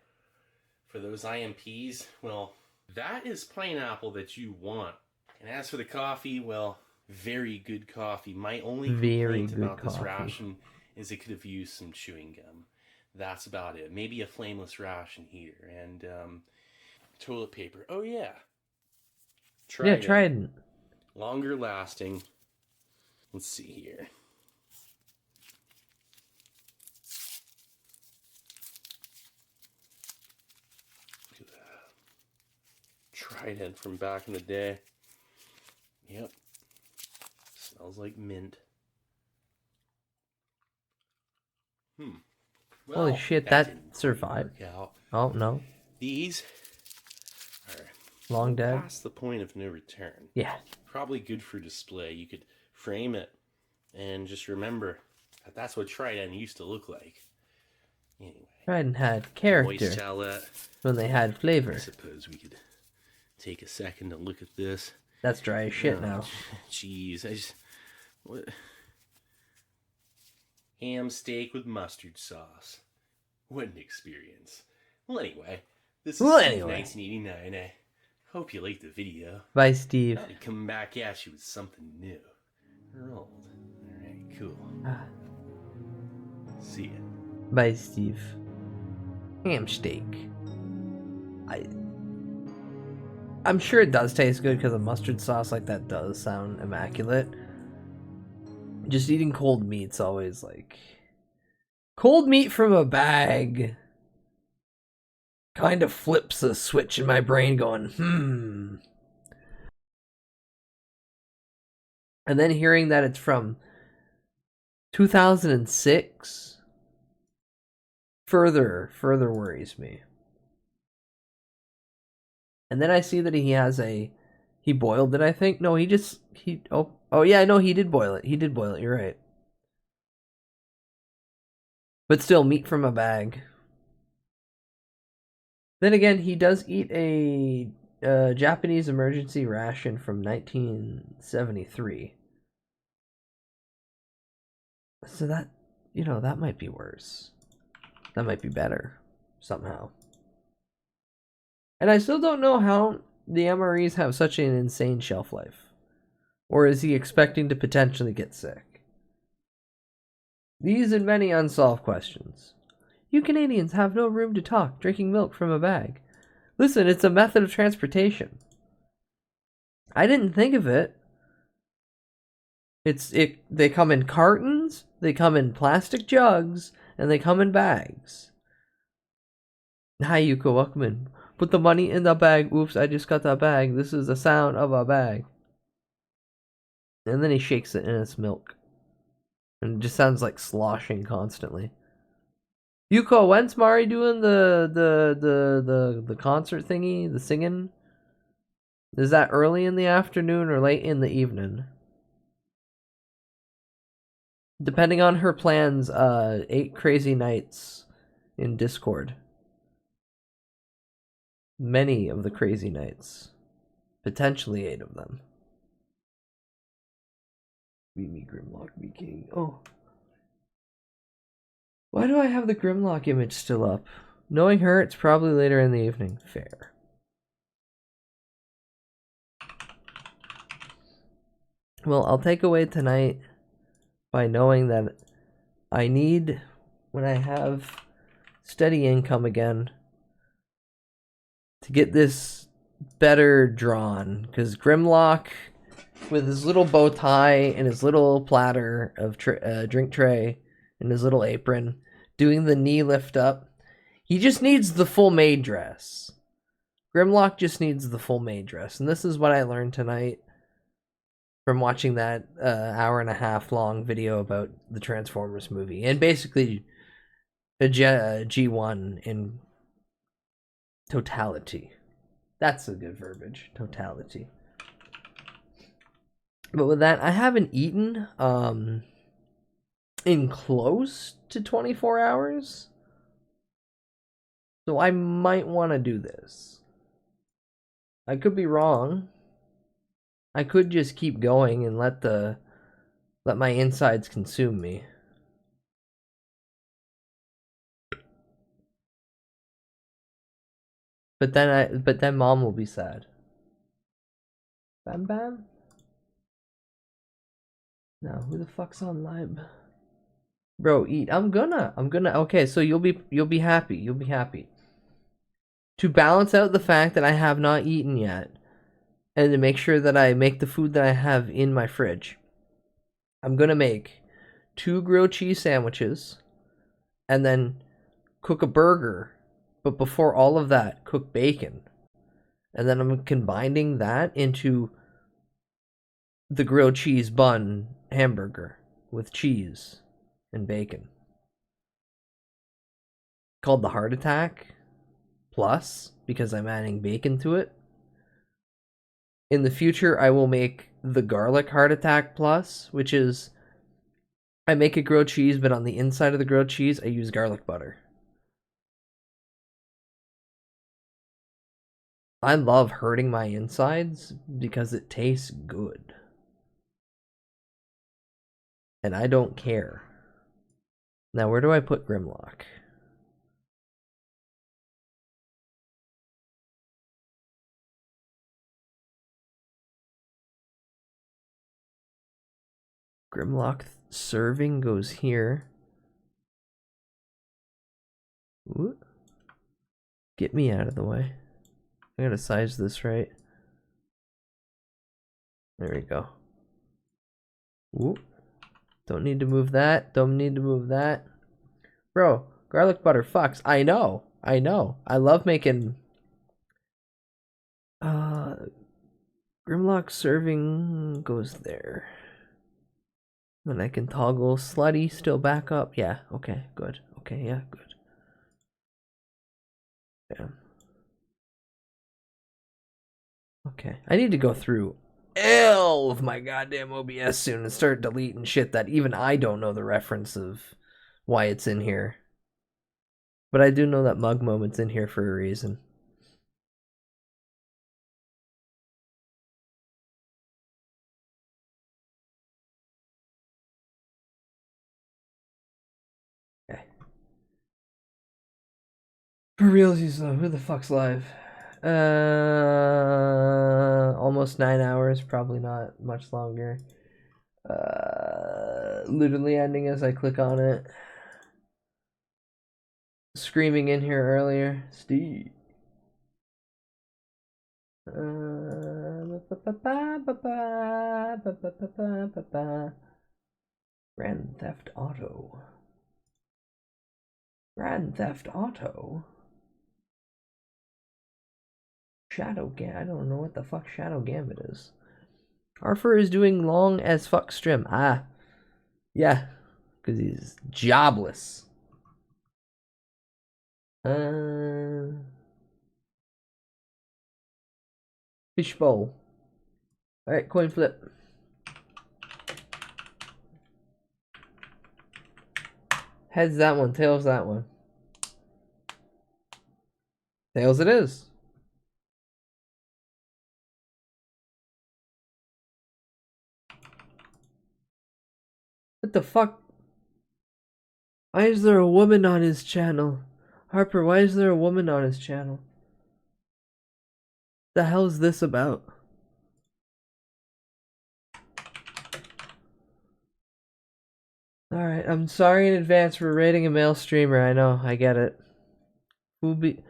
for those IMPs, well, that is pineapple that you want. And as for the coffee, well, very good coffee. My only Very complaint good about this coffee. ration is it could have used some chewing gum. That's about it. Maybe a flameless ration heater and toilet paper. Oh yeah. Yeah, Trident. Longer lasting. Let's see here. Look at that. Trident from back in the day. Yep. Smells like mint. Well, Holy shit, that survived. work out. Oh, no. These are Long dead. past the point of no return. Yeah. Probably good for display. You could frame it and just remember that that's what Trident used to look like. Anyway. Trident had character Moist towelette. when they had flavor. I suppose we could take a second to look at this. That's dry as shit Oh, now. Jeez, I just... What? Ham steak with mustard sauce. What an experience. Well, anyway, this is Well, Steve anyway. 1989. I hope you liked the video. Bye, Steve. I'll be coming back at you with something new. Or old. Alright, cool. See ya. Bye, Steve. Ham steak. I'm sure it does taste good because a mustard sauce like that does sound immaculate. Just eating cold meat's always like... Cold meat from a bag kind of flips a switch in my brain going, And then hearing that it's from 2006 further worries me. And then I see that he boiled it, I think. No, he yeah, no, he did boil it. You're right. But still, meat from a bag. Then again, he does eat a Japanese emergency ration from 1973. So that, that might be worse. That might be better, somehow. And I still don't know how the MREs have such an insane shelf life. Or is he expecting to potentially get sick? These and many unsolved questions. You Canadians have no room to talk, drinking milk from a bag. Listen, it's a method of transportation. I didn't think of it. They come in cartons, they come in plastic jugs, and they come in bags. Hi, Yuko, welcome in. Put the money in the bag. Oops, I just got that bag. This is the sound of a bag. And then he shakes it and it's milk. And it just sounds like sloshing constantly. Yuko, when's Mari doing the concert thingy, the singing? Is that early in the afternoon or late in the evening? Depending on her plans, 8 crazy nights in Discord. Many of the crazy nights. Potentially 8 of them. Be me, Grimlock, be king. Oh. Why do I have the Grimlock image still up? Knowing her, it's probably later in the evening. Fair. Well, I'll take away tonight by knowing that I need, when I have steady income again, to get this better drawn. Because Grimlock, with his little bow tie and his little platter of drink tray and his little apron, doing the knee lift up, he just needs the full maid dress. Grimlock just needs the full maid dress. And this is what I learned tonight from watching that hour and a half long video about the Transformers movie. And basically a G1 in totality. That's a good verbiage. Totality. But with that, I haven't eaten in close to 24 hours. So I might want to do this. I could be wrong. I could just keep going and let my insides consume me. But then mom will be sad. Bam Bam? No, who the fuck's on live? Bro, eat. I'm gonna. Okay, so you'll be happy. You'll be happy. To balance out the fact that I have not eaten yet, and to make sure that I make the food that I have in my fridge, I'm gonna make 2 grilled cheese sandwiches, and then cook a burger. But before all of that, cook bacon. And then I'm combining that into the grilled cheese bun hamburger with cheese and bacon. Called the Heart Attack Plus, because I'm adding bacon to it. In the future, I will make the Garlic Heart Attack Plus, which is I make a grilled cheese, but on the inside of the grilled cheese, I use garlic butter. I love hurting my insides because it tastes good. And I don't care. Now, where do I put Grimlock? Grimlock serving goes here. Ooh. Get me out of the way. I gotta size this right. There we go. Ooh. Don't need to move that. Don't need to move that. Bro, garlic butter fucks. I know. I know. I love making... Grimlock serving goes there. Then I can toggle slutty still back up. Yeah, okay, good. Okay, yeah, good. Yeah. Okay, I need to go through all of my goddamn OBS soon and start deleting shit that even I don't know the reference of why it's in here. But I do know that mug moment's in here for a reason. Okay. For realsies though, who the fuck's live? Almost 9 hours, probably not much longer. Literally ending as I click on it. Screaming in here earlier, Steve. Grand Theft Auto. Grand Theft Auto? Shadow Gambit. I don't know what the fuck Shadow Gambit is. Arthur is doing long as fuck stream. Ah. Yeah. Because he's jobless. Fishbowl. Alright, coin flip. Heads that one, tails that one. Tails it is. What the fuck? Why is there a woman on his channel? Harper, why is there a woman on his channel? The hell is this about? Alright, I'm sorry in advance for rating a male streamer. I know, I get it. Fubi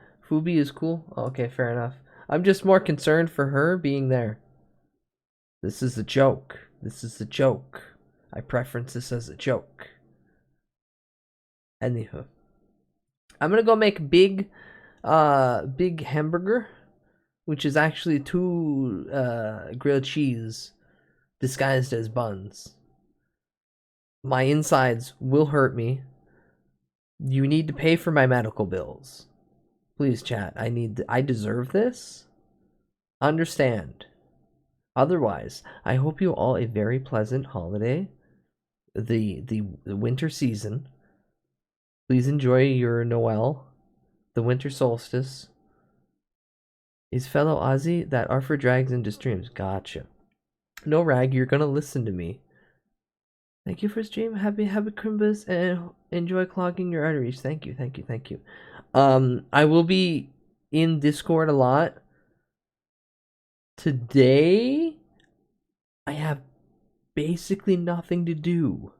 is cool? Okay, fair enough. I'm just more concerned for her being there. This is a joke. This is a joke. I preference this as a joke. Anywho. I'm gonna go make big hamburger, which is actually 2 grilled cheese disguised as buns. My insides will hurt me. You need to pay for my medical bills. Please, chat. I deserve this. Understand. Otherwise, I hope you all a very pleasant holiday. The winter season. Please enjoy your Noel, the winter solstice. Is fellow Ozzy that are for drags into streams? Gotcha. No rag, you're gonna listen to me. Thank you for stream. Happy Crimbus and enjoy clogging your arteries. Thank you. I will be in Discord a lot. Today, I have basically nothing to do.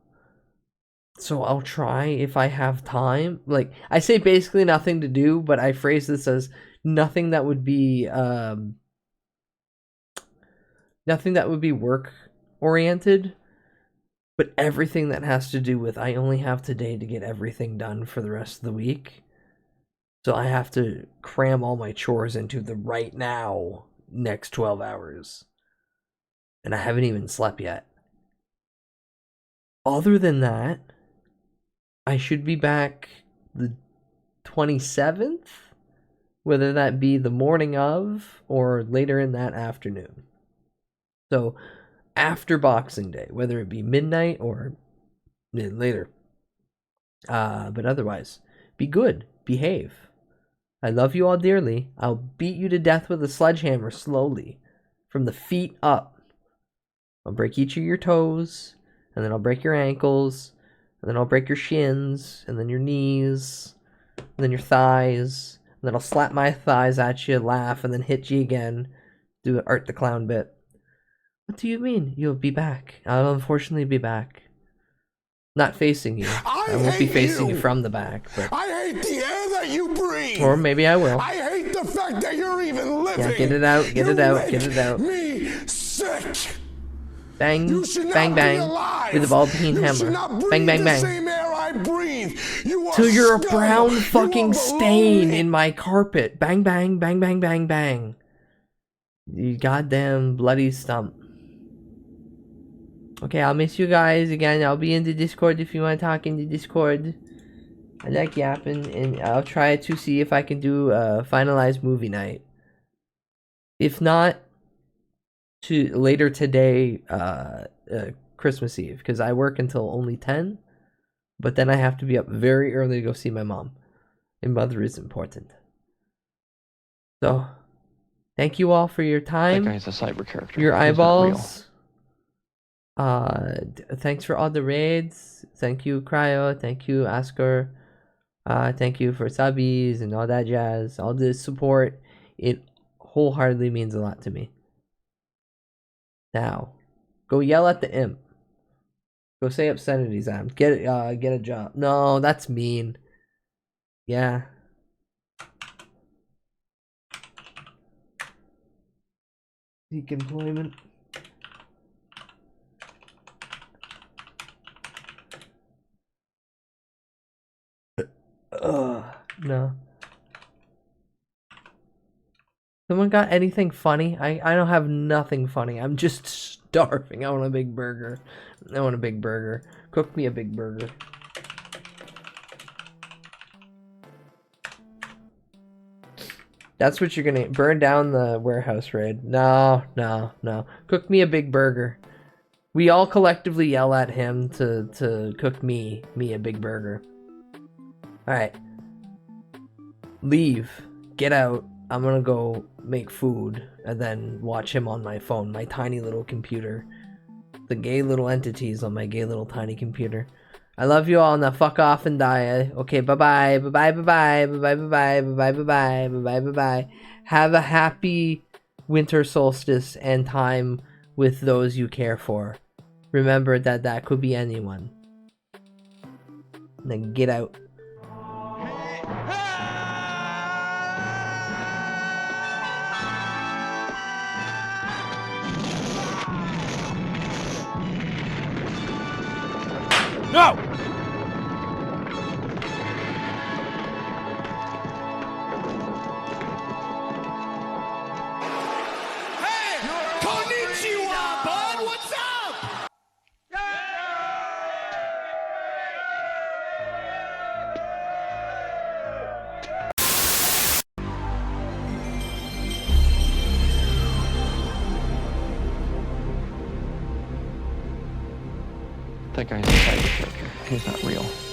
So I'll try if I have time. Like, I say basically nothing to do, but I phrase this as nothing that would be work oriented, but everything that has to do with I only have today to get everything done for the rest of the week. So I have to cram all my chores into the right now next 12 hours. And I haven't even slept yet. Other than that, I should be back the 27th, whether that be the morning of or later in that afternoon. So after Boxing Day, whether it be midnight or later. But otherwise, be good, behave. I love you all dearly. I'll beat you to death with a sledgehammer slowly, from the feet up. I'll break each of your toes, and then I'll break your ankles, and then I'll break your shins, and then your knees, and then your thighs, and then I'll slap my thighs at you, laugh, and then hit you again. Do an Art the Clown bit. What do you mean you'll be back? I'll unfortunately be back. Not facing you. I won't be facing you from the back. But... I hate the air that you breathe. Or maybe I will. I hate the fact that you're even living. Yeah, get it out, get it out, get it out. Me sick. Bang, bang, bang, with a ball peen hammer. Bang, bang, bang. Same air I breathe. Till you're a brown fucking stain in my carpet. Bang, bang, bang, bang, bang, bang. You goddamn bloody stump. Okay, I'll miss you guys again. I'll be in the Discord if you want to talk in the Discord. I like yapping, and I'll try to see if I can do a finalized movie night. If not, to later today, Christmas Eve, because I work until only 10, but then I have to be up very early to go see my mom, and mother is important. So, thank you all for your time. That guy's a cyber character. Your He's not real. eyeballs. Thanks for all the raids. Thank you, Cryo. Thank you, Asker. Thank you for subbies and all that jazz. All this support. It wholeheartedly means a lot to me. Now, go yell at the imp. Go say obscenities at him. Get a job. No, that's mean. Yeah. Seek employment. No. Someone got anything funny? I don't have nothing funny. I'm just starving. I want a big burger. I want a big burger. Cook me a big burger. That's what you're gonna burn down the warehouse raid. No. Cook me a big burger. We all collectively yell at him to cook me a big burger. Alright. Leave. Get out. I'm gonna go make food and then watch him on my phone, my tiny little computer. The gay little entities on my gay little tiny computer. I love you all. Now fuck off and die. Okay, bye-bye. Bye-bye, bye-bye. Bye-bye, bye-bye. Bye-bye, bye-bye. Bye-bye, bye-bye. Have a happy winter solstice and time with those you care for. Remember that could be anyone. And then get out. No! Konnichiwa, bud! What's up? That guy's a side character. He's not real.